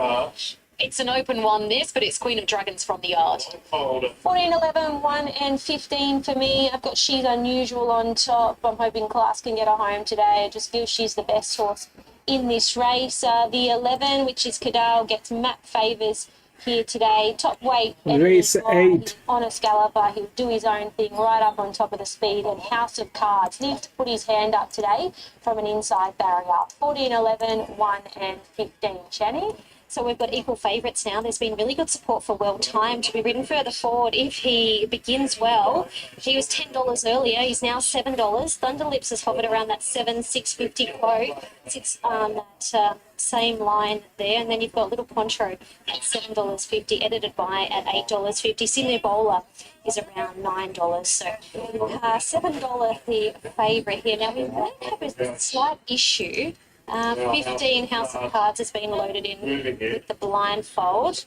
It's an open one, this, but it's Queen of Dragons from the yard. 14, 11, 1 and 15 for me. I've got She's Unusual on top. I'm hoping Class can get her home today. I just feel she's the best horse in this race. The 11, which is Cadell, gets map favours here today. Top weight. Race 8. Honest galloper. He'll do his own thing right up on top of the speed. And House of Cards needs to put his hand up today from an inside barrier. 14, 11, 1 and 15. Channy. So we've got equal favourites now. There's been really good support for Well Time to be ridden further forward if he begins well. He was $10 earlier. He's now $7. Thunderlips has hovered around that 650 quote. Sits on that same line there. And then you've got Little Poncho at $7.50, edited by at $8.50. Sydney Bowler is around $9. So $7 the favourite here. Now we may have a slight issue. 15 House of Cards has been loaded in with the blindfold.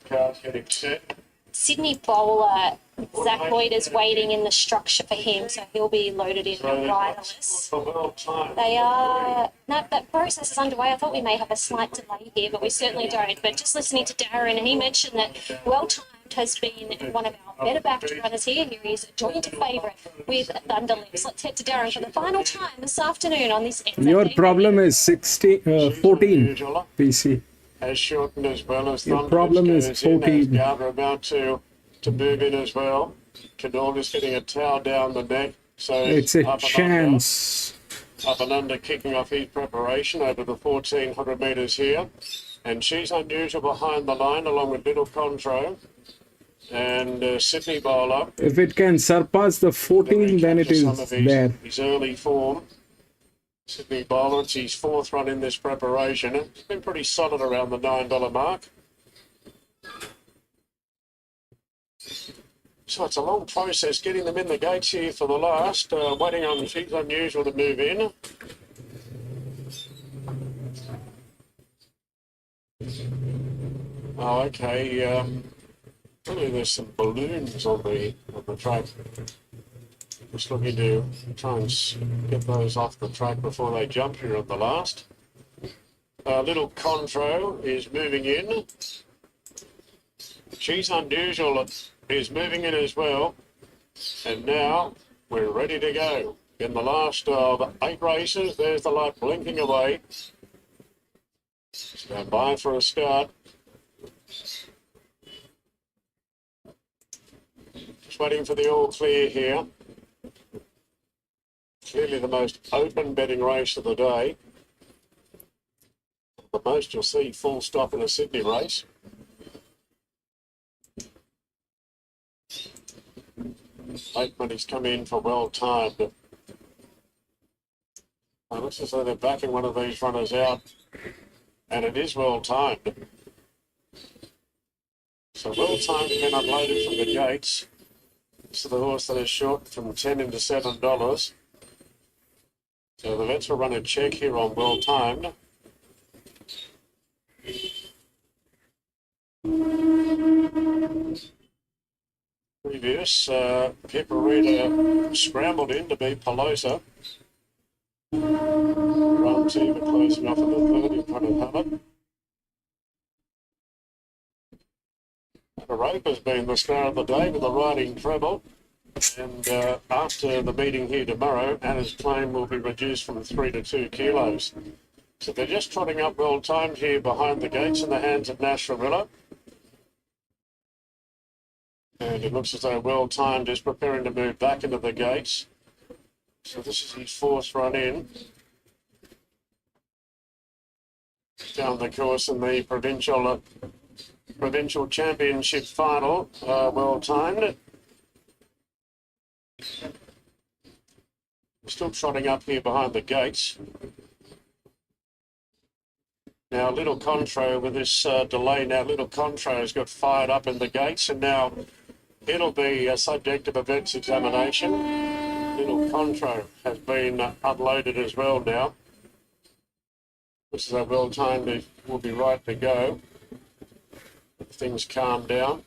Sydney Bowler, Zach Lloyd is waiting in the structure for him, so he'll be loaded in riderless. They are... No, that process is underway. I thought we may have a slight delay here, but we certainly don't. But just listening to Darren, he mentioned that Well Timed has been one of our better backed runners here. Here he's a joint favourite with Thunderlips. Let's head to Darren for the final time this afternoon on this NZD. Your problem is 14, PC. As shortened as well as Your problem is 14. Garber about to move in as well. Cadell is getting a towel down the neck. So It's a chance. Up and under, kicking off his preparation over the 1,400 metres here. And She's Unusual behind the line along with Little Contro. And Sydney Bowler. If it can surpass the 14, then it is there. His early form. Sydney Bowler, it's his 4th run in this preparation. It's been pretty solid around the $9 mark. So it's a long process getting them in the gates here for the last. Waiting on She's Unusual to move in. Oh, okay. Really, there's some balloons on the track. Just looking to try and get those off the track before they jump here at the last. Little Contro is moving in. She's Unusual is moving in as well. And now we're ready to go. In the last of 8 races, there's the light blinking away. Stand by for a start. Just waiting for the all clear here. Clearly the most open betting race of the day. The most you'll see full stop in a Sydney race. Late money's come in for well timed. It looks as though they're backing one of these runners out, and it is well timed. So well timed has been unloaded from the gates. This is the horse that is short from $10 into $7. So the vets will run a check here on well timed. Previous, Pepperita scrambled in to beat Pelosa. Runs even closing off in the third in front of Hubbard. The Rope has been the star of the day with the riding treble. And after the meeting here tomorrow, Anna's claim will be reduced from 3 to 2 kilos. So they're just trotting up well timed here behind the gates in the hands of Nash Ravilla. And it looks as though well timed is preparing to move back into the gates. So this is his fourth run in. Down the course in the provincial championship final, well timed. Still trotting up here behind the gates. Now, Little Contro, with this delay now, Little Contro has got fired up in the gates, and now it'll be a subject of a vet's examination. Little Contro has been unloaded as well now. This is a well timed, it will be right to go. Things calm down.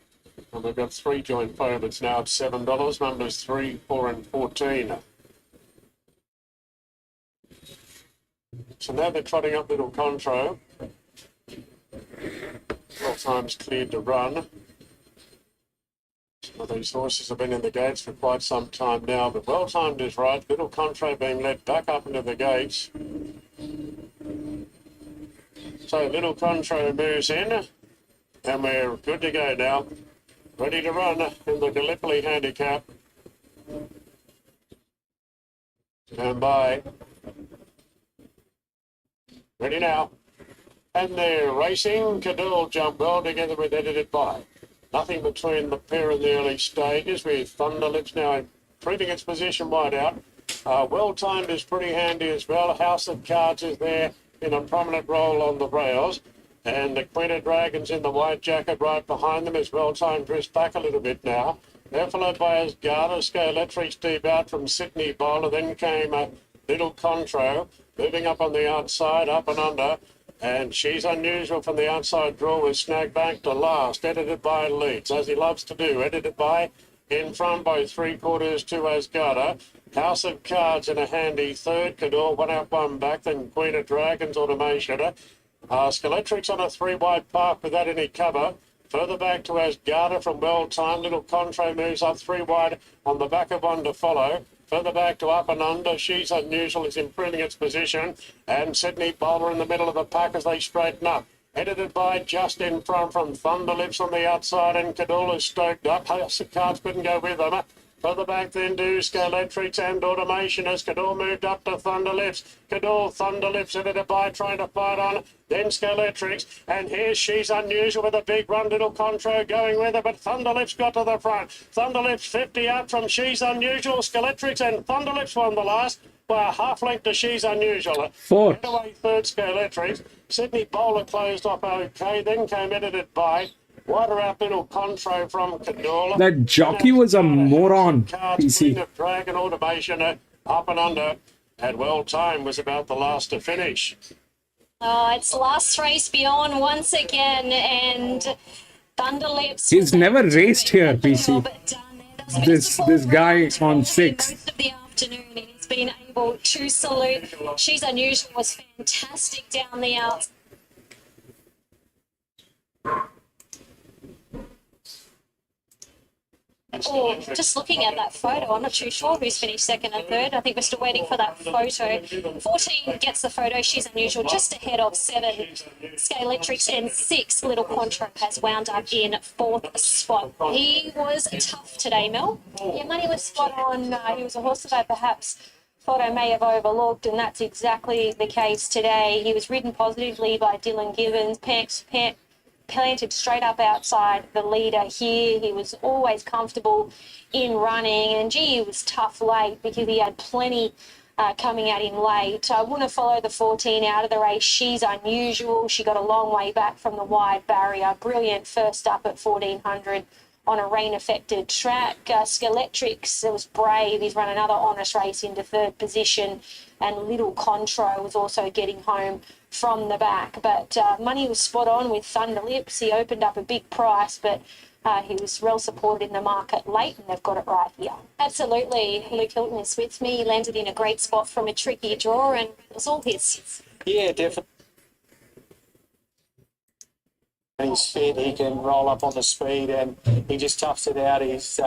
And we've got 3 joint favourites now at $7, numbers 3, 4 and 14. So now they're trotting up Little Contro. Well time's cleared to run. Some of these horses have been in the gates for quite some time now, but well timed is right. Little Contro being led back up into the gates. So Little Contro moves in, and we're good to go now. Ready to run in the Gallipoli handicap. Stand by. Ready now. And they're racing. Cadell jump well together with Edited By. Nothing between the pair in the early stages, with Thunder Lips now improving its position wide out. Well timed is pretty handy as well. House of Cards is there in a prominent role on the rails. And the Queen of Dragons in the white jacket right behind them is well timed, dressed back a little bit now. They're followed by Asgard, Scaletrix deep out from Sydney Bowler. Then came Little Contro, moving up on the outside, up and under. And She's Unusual from the outside draw with Snagbank to last. Edited By leads, as he loves to do. Edited By in front by 3/4 to Asgard. House of Cards in a handy third. Cador 1 out 1 back. Then Queen of Dragons Automation. Scaletrix on a 3-wide park without any cover. Further back to Asgarda from well timed. Little Contro moves up 3 wide on the back of one to follow. Further back to Up and Under. She's Unusual is improving its position. And Sydney Bowler in the middle of the pack as they straighten up. Edited By just in front from Thunder Lips on the outside, and Cadula's stoked up. House of Cards couldn't go with them. Further back then do Scaletrix and Automation as Cador moved up to Thunder Lips. Cador, Thunder Lips, Edited By trying to fight on. Then Scaletrix, and here's She's Unusual with a big run. Little Contro going with her, but Thunder Lips got to the front. Thunder Lips 50 out from She's Unusual. Scaletrix and Thunder Lips won the last by a half length to She's Unusual. 4. Away third Scaletrix. Sydney Bowler closed off okay. Then came Edited By. Wider out Little Contro from Cador. That jockey was a moron, PC. Queen of Dragon Automation up and under. And well timed was about the last to finish. Oh, it's last race beyond once again, and Thunder Lips. He's never raced here, PC. This guy on 6. Most of the afternoon, and he's been able to salute. She's Unusual was fantastic down the outside. Oh, just looking at that photo, I'm not too sure who's finished second and third. I think we're still waiting for that photo. 14 gets the photo. She's unusual, just ahead of 7 Scalextrics, and 6 Little Contro has wound up in 4th spot. He was tough today, Mel. Yeah, Money was spot on. He was a horse that I perhaps thought I may have overlooked, and that's exactly the case today. He was ridden positively by Dylan Gibbons, planted straight up outside the leader here. He was always comfortable in running, and gee, he was tough late because he had plenty coming at him late. I want to follow the 14 out of the race. She's unusual. She got a long way back from the wide barrier. Brilliant first up at 1400 on a rain-affected track. Scalextrics was brave. He's run another honest race into 3rd position, and Little Contro was also getting home from the back. But Money was spot on with Thunder Lips. He opened up a big price, but he was well supported in the market late, and they've got it right here. Absolutely. Luke Hilton is with me. He landed in a great spot from a tricky draw, and it was all his. Yeah, definitely. He's fit, he can roll up on the speed, and he just toughs it out. He's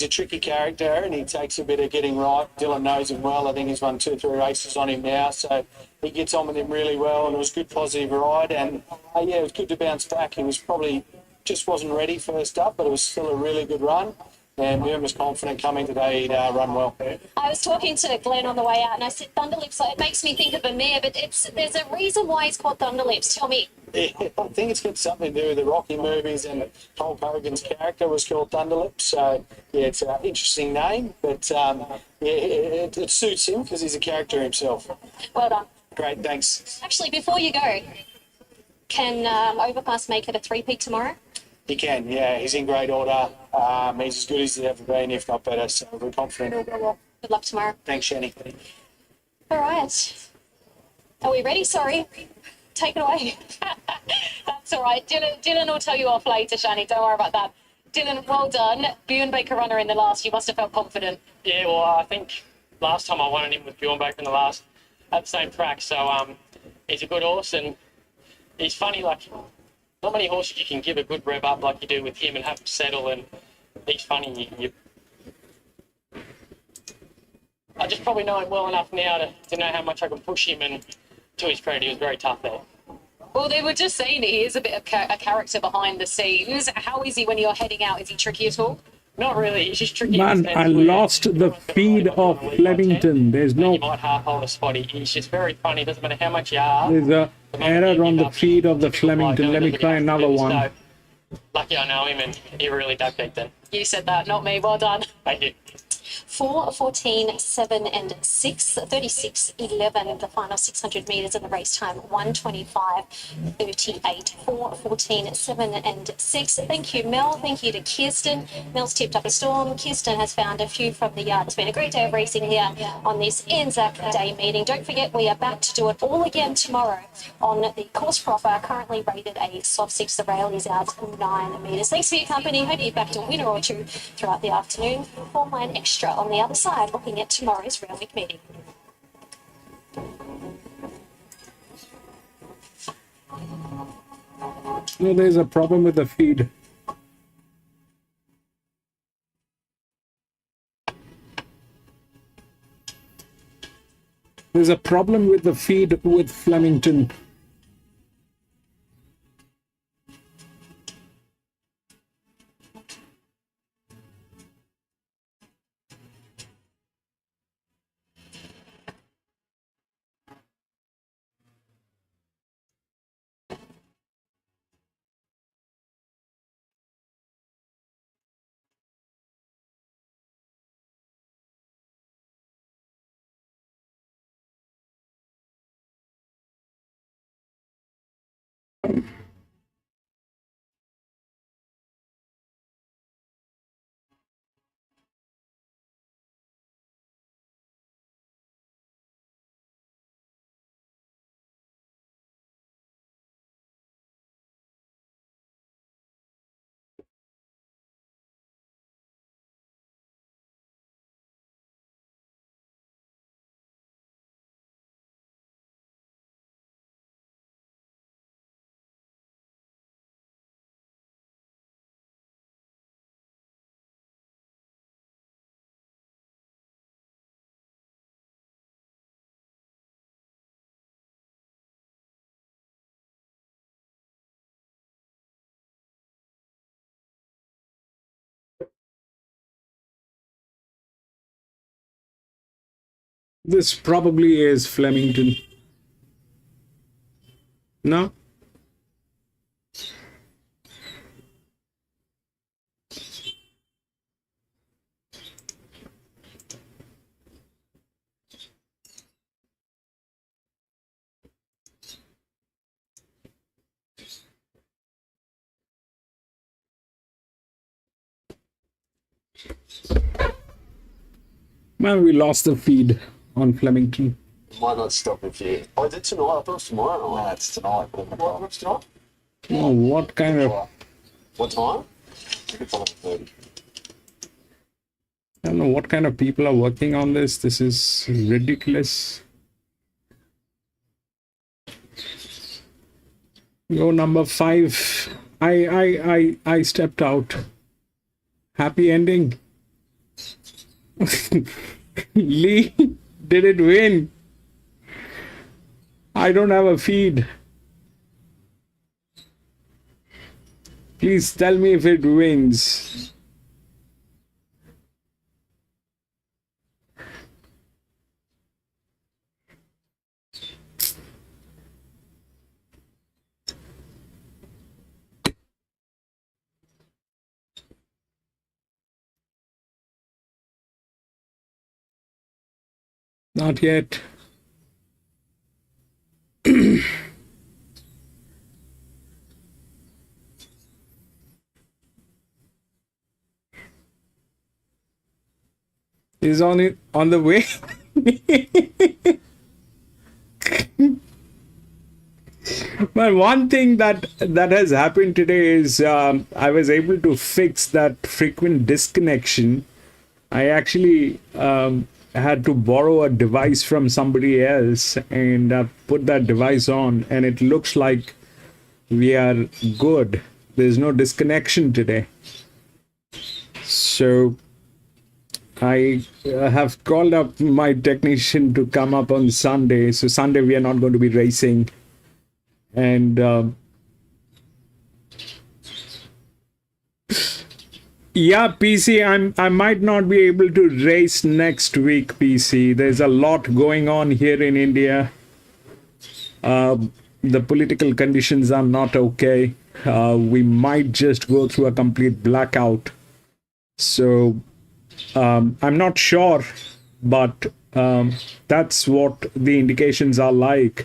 a tricky character, and he takes a bit of getting right. Dylan knows him well. I think he's won 2 or 3 races on him now, so he gets on with him really well, and it was a good positive ride. And yeah, it was good to bounce back. He was probably just wasn't ready first up, but it was still a really good run. And Miriam was confident coming today he'd run well. I was talking to Glenn on the way out, and I said Thunderlips, it makes me think of a mare, but there's a reason why he's called Thunderlips. Tell me. Yeah, I think it's got something to do with the Rocky movies, and Hulk Hogan's character was called Thunderlips. So, yeah, it's an interesting name, but yeah, it suits him because he's a character himself. Well done. Great, thanks. Actually, before you go, can Overpass make it a 3-peat tomorrow? He can, yeah. He's in great order. He's as good as he's ever been, if not better. So we're confident he'll go well. Good luck tomorrow. Thanks, Shani. All right. Are we ready? Sorry. Take it away. That's all right. Dylan will tell you off later, Shani. Don't worry about that. Dylan, well done. Bjorn Baker runner in the last. You must have felt confident. Yeah, well, I think last time I won him with Bjorn Baker in the last at the same track. So he's a good horse, and he's funny. Like, not many horses you can give a good rev up like you do with him and have him settle, and he's funny. I just probably know him well enough now to know how much I can push him, and to his credit, he was very tough there. Well, they were just saying he is a bit of a character behind the scenes. How is he when you're heading out? Is he tricky at all? Not really. He's just tricky. Man, I lost the feed of Flemington. There's no... You might half hold a spot. He's just very funny. Doesn't matter how much you are. There's a error on the feed of the Flemington. Let me try another one. So, lucky I know him, and he really dug deep then. You said that, not me. Well done. Thank you. 4, 14, 7 and 6, 36, 11, the final 600 metres in the race time, 125, 38, 4, 14, 7 and 6. Thank you, Mel. Thank you to Kirsten. Mel's tipped up a storm. Kirsten has found a few from the yard. It's been a great day of racing here on this Anzac Day meeting. Don't forget, we are back to do it all again tomorrow on the course proper, currently rated a soft 6. The rail is out 9 metres. Thanks for your company. Hope you're back to a winner or two throughout the afternoon. 4 line extra on the other side, looking at tomorrow's Randwick meeting. No, there's a problem with the feed. There's a problem with the feed with Flemington. This probably is Flemington. No? Well, we lost the feed on Flemington. Might not stop if you. Oh, is it tonight? I thought it was tomorrow. No, it's tonight. What's tonight? Oh, what kind of... What time? It's 11:30. I don't know what kind of people are working on this. This is ridiculous. Go number 5. I stepped out. Happy ending. Lee, did it win? I don't have a feed. Please tell me if it wins. Not yet. Is on it on the way. But one thing that has happened today is I was able to fix that frequent disconnection. I actually had to borrow a device from somebody else and put that device on, and it looks like we are good. There's no disconnection today. So I have called up my technician to come up on Sunday. So Sunday we are not going to be racing. And yeah, PC, I might not be able to race next week, PC. There's a lot going on here in India. The political conditions are not okay. We might just go through a complete blackout. So I'm not sure, but that's what the indications are like.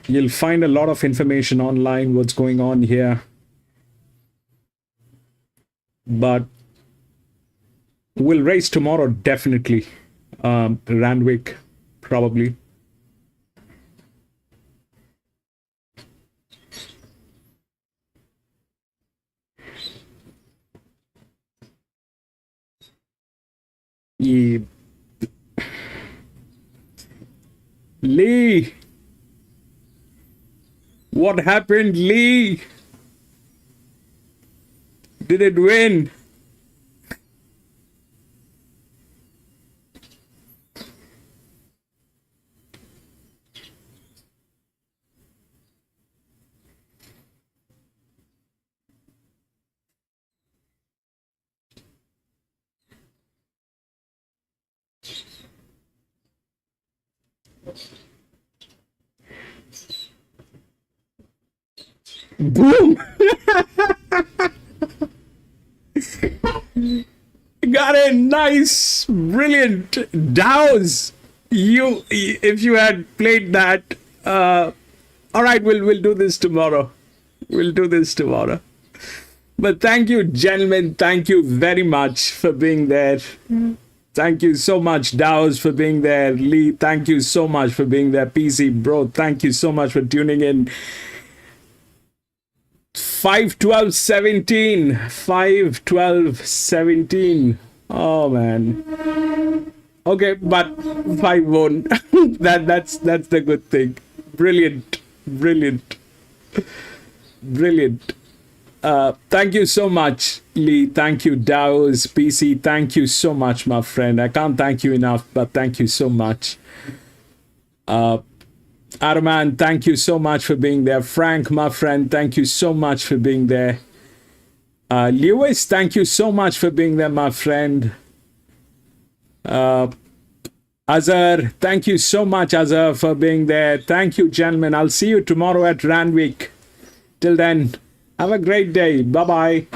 You'll find a lot of information online, what's going on here. But we'll race tomorrow, definitely. Randwick, probably. Yeah. Lee! What happened, Lee? Did it win? Boom! Got a nice, brilliant douse. If you had played that, all right, we'll do this tomorrow. We'll do this tomorrow. But thank you, gentlemen. Thank you very much for being there. Thank you so much, Dows, for being there. Lee, thank you so much for being there. PC, bro, thank you so much for tuning in. 5-12-17. 5-12-17. Oh, man. Okay, but 5 won. That's the good thing. Brilliant. Brilliant. Brilliant. Thank you so much, Lee. Thank you, Dows. PC, thank you so much, my friend. I can't thank you enough, but thank you so much. Arman, thank you so much for being there. Frank, my friend, thank you so much for being there. Lewis, thank you so much for being there, my friend. Azhar, thank you so much, Azhar, for being there. Thank you, gentlemen. I'll see you tomorrow at Randwick. Till then, have a great day. Bye-bye.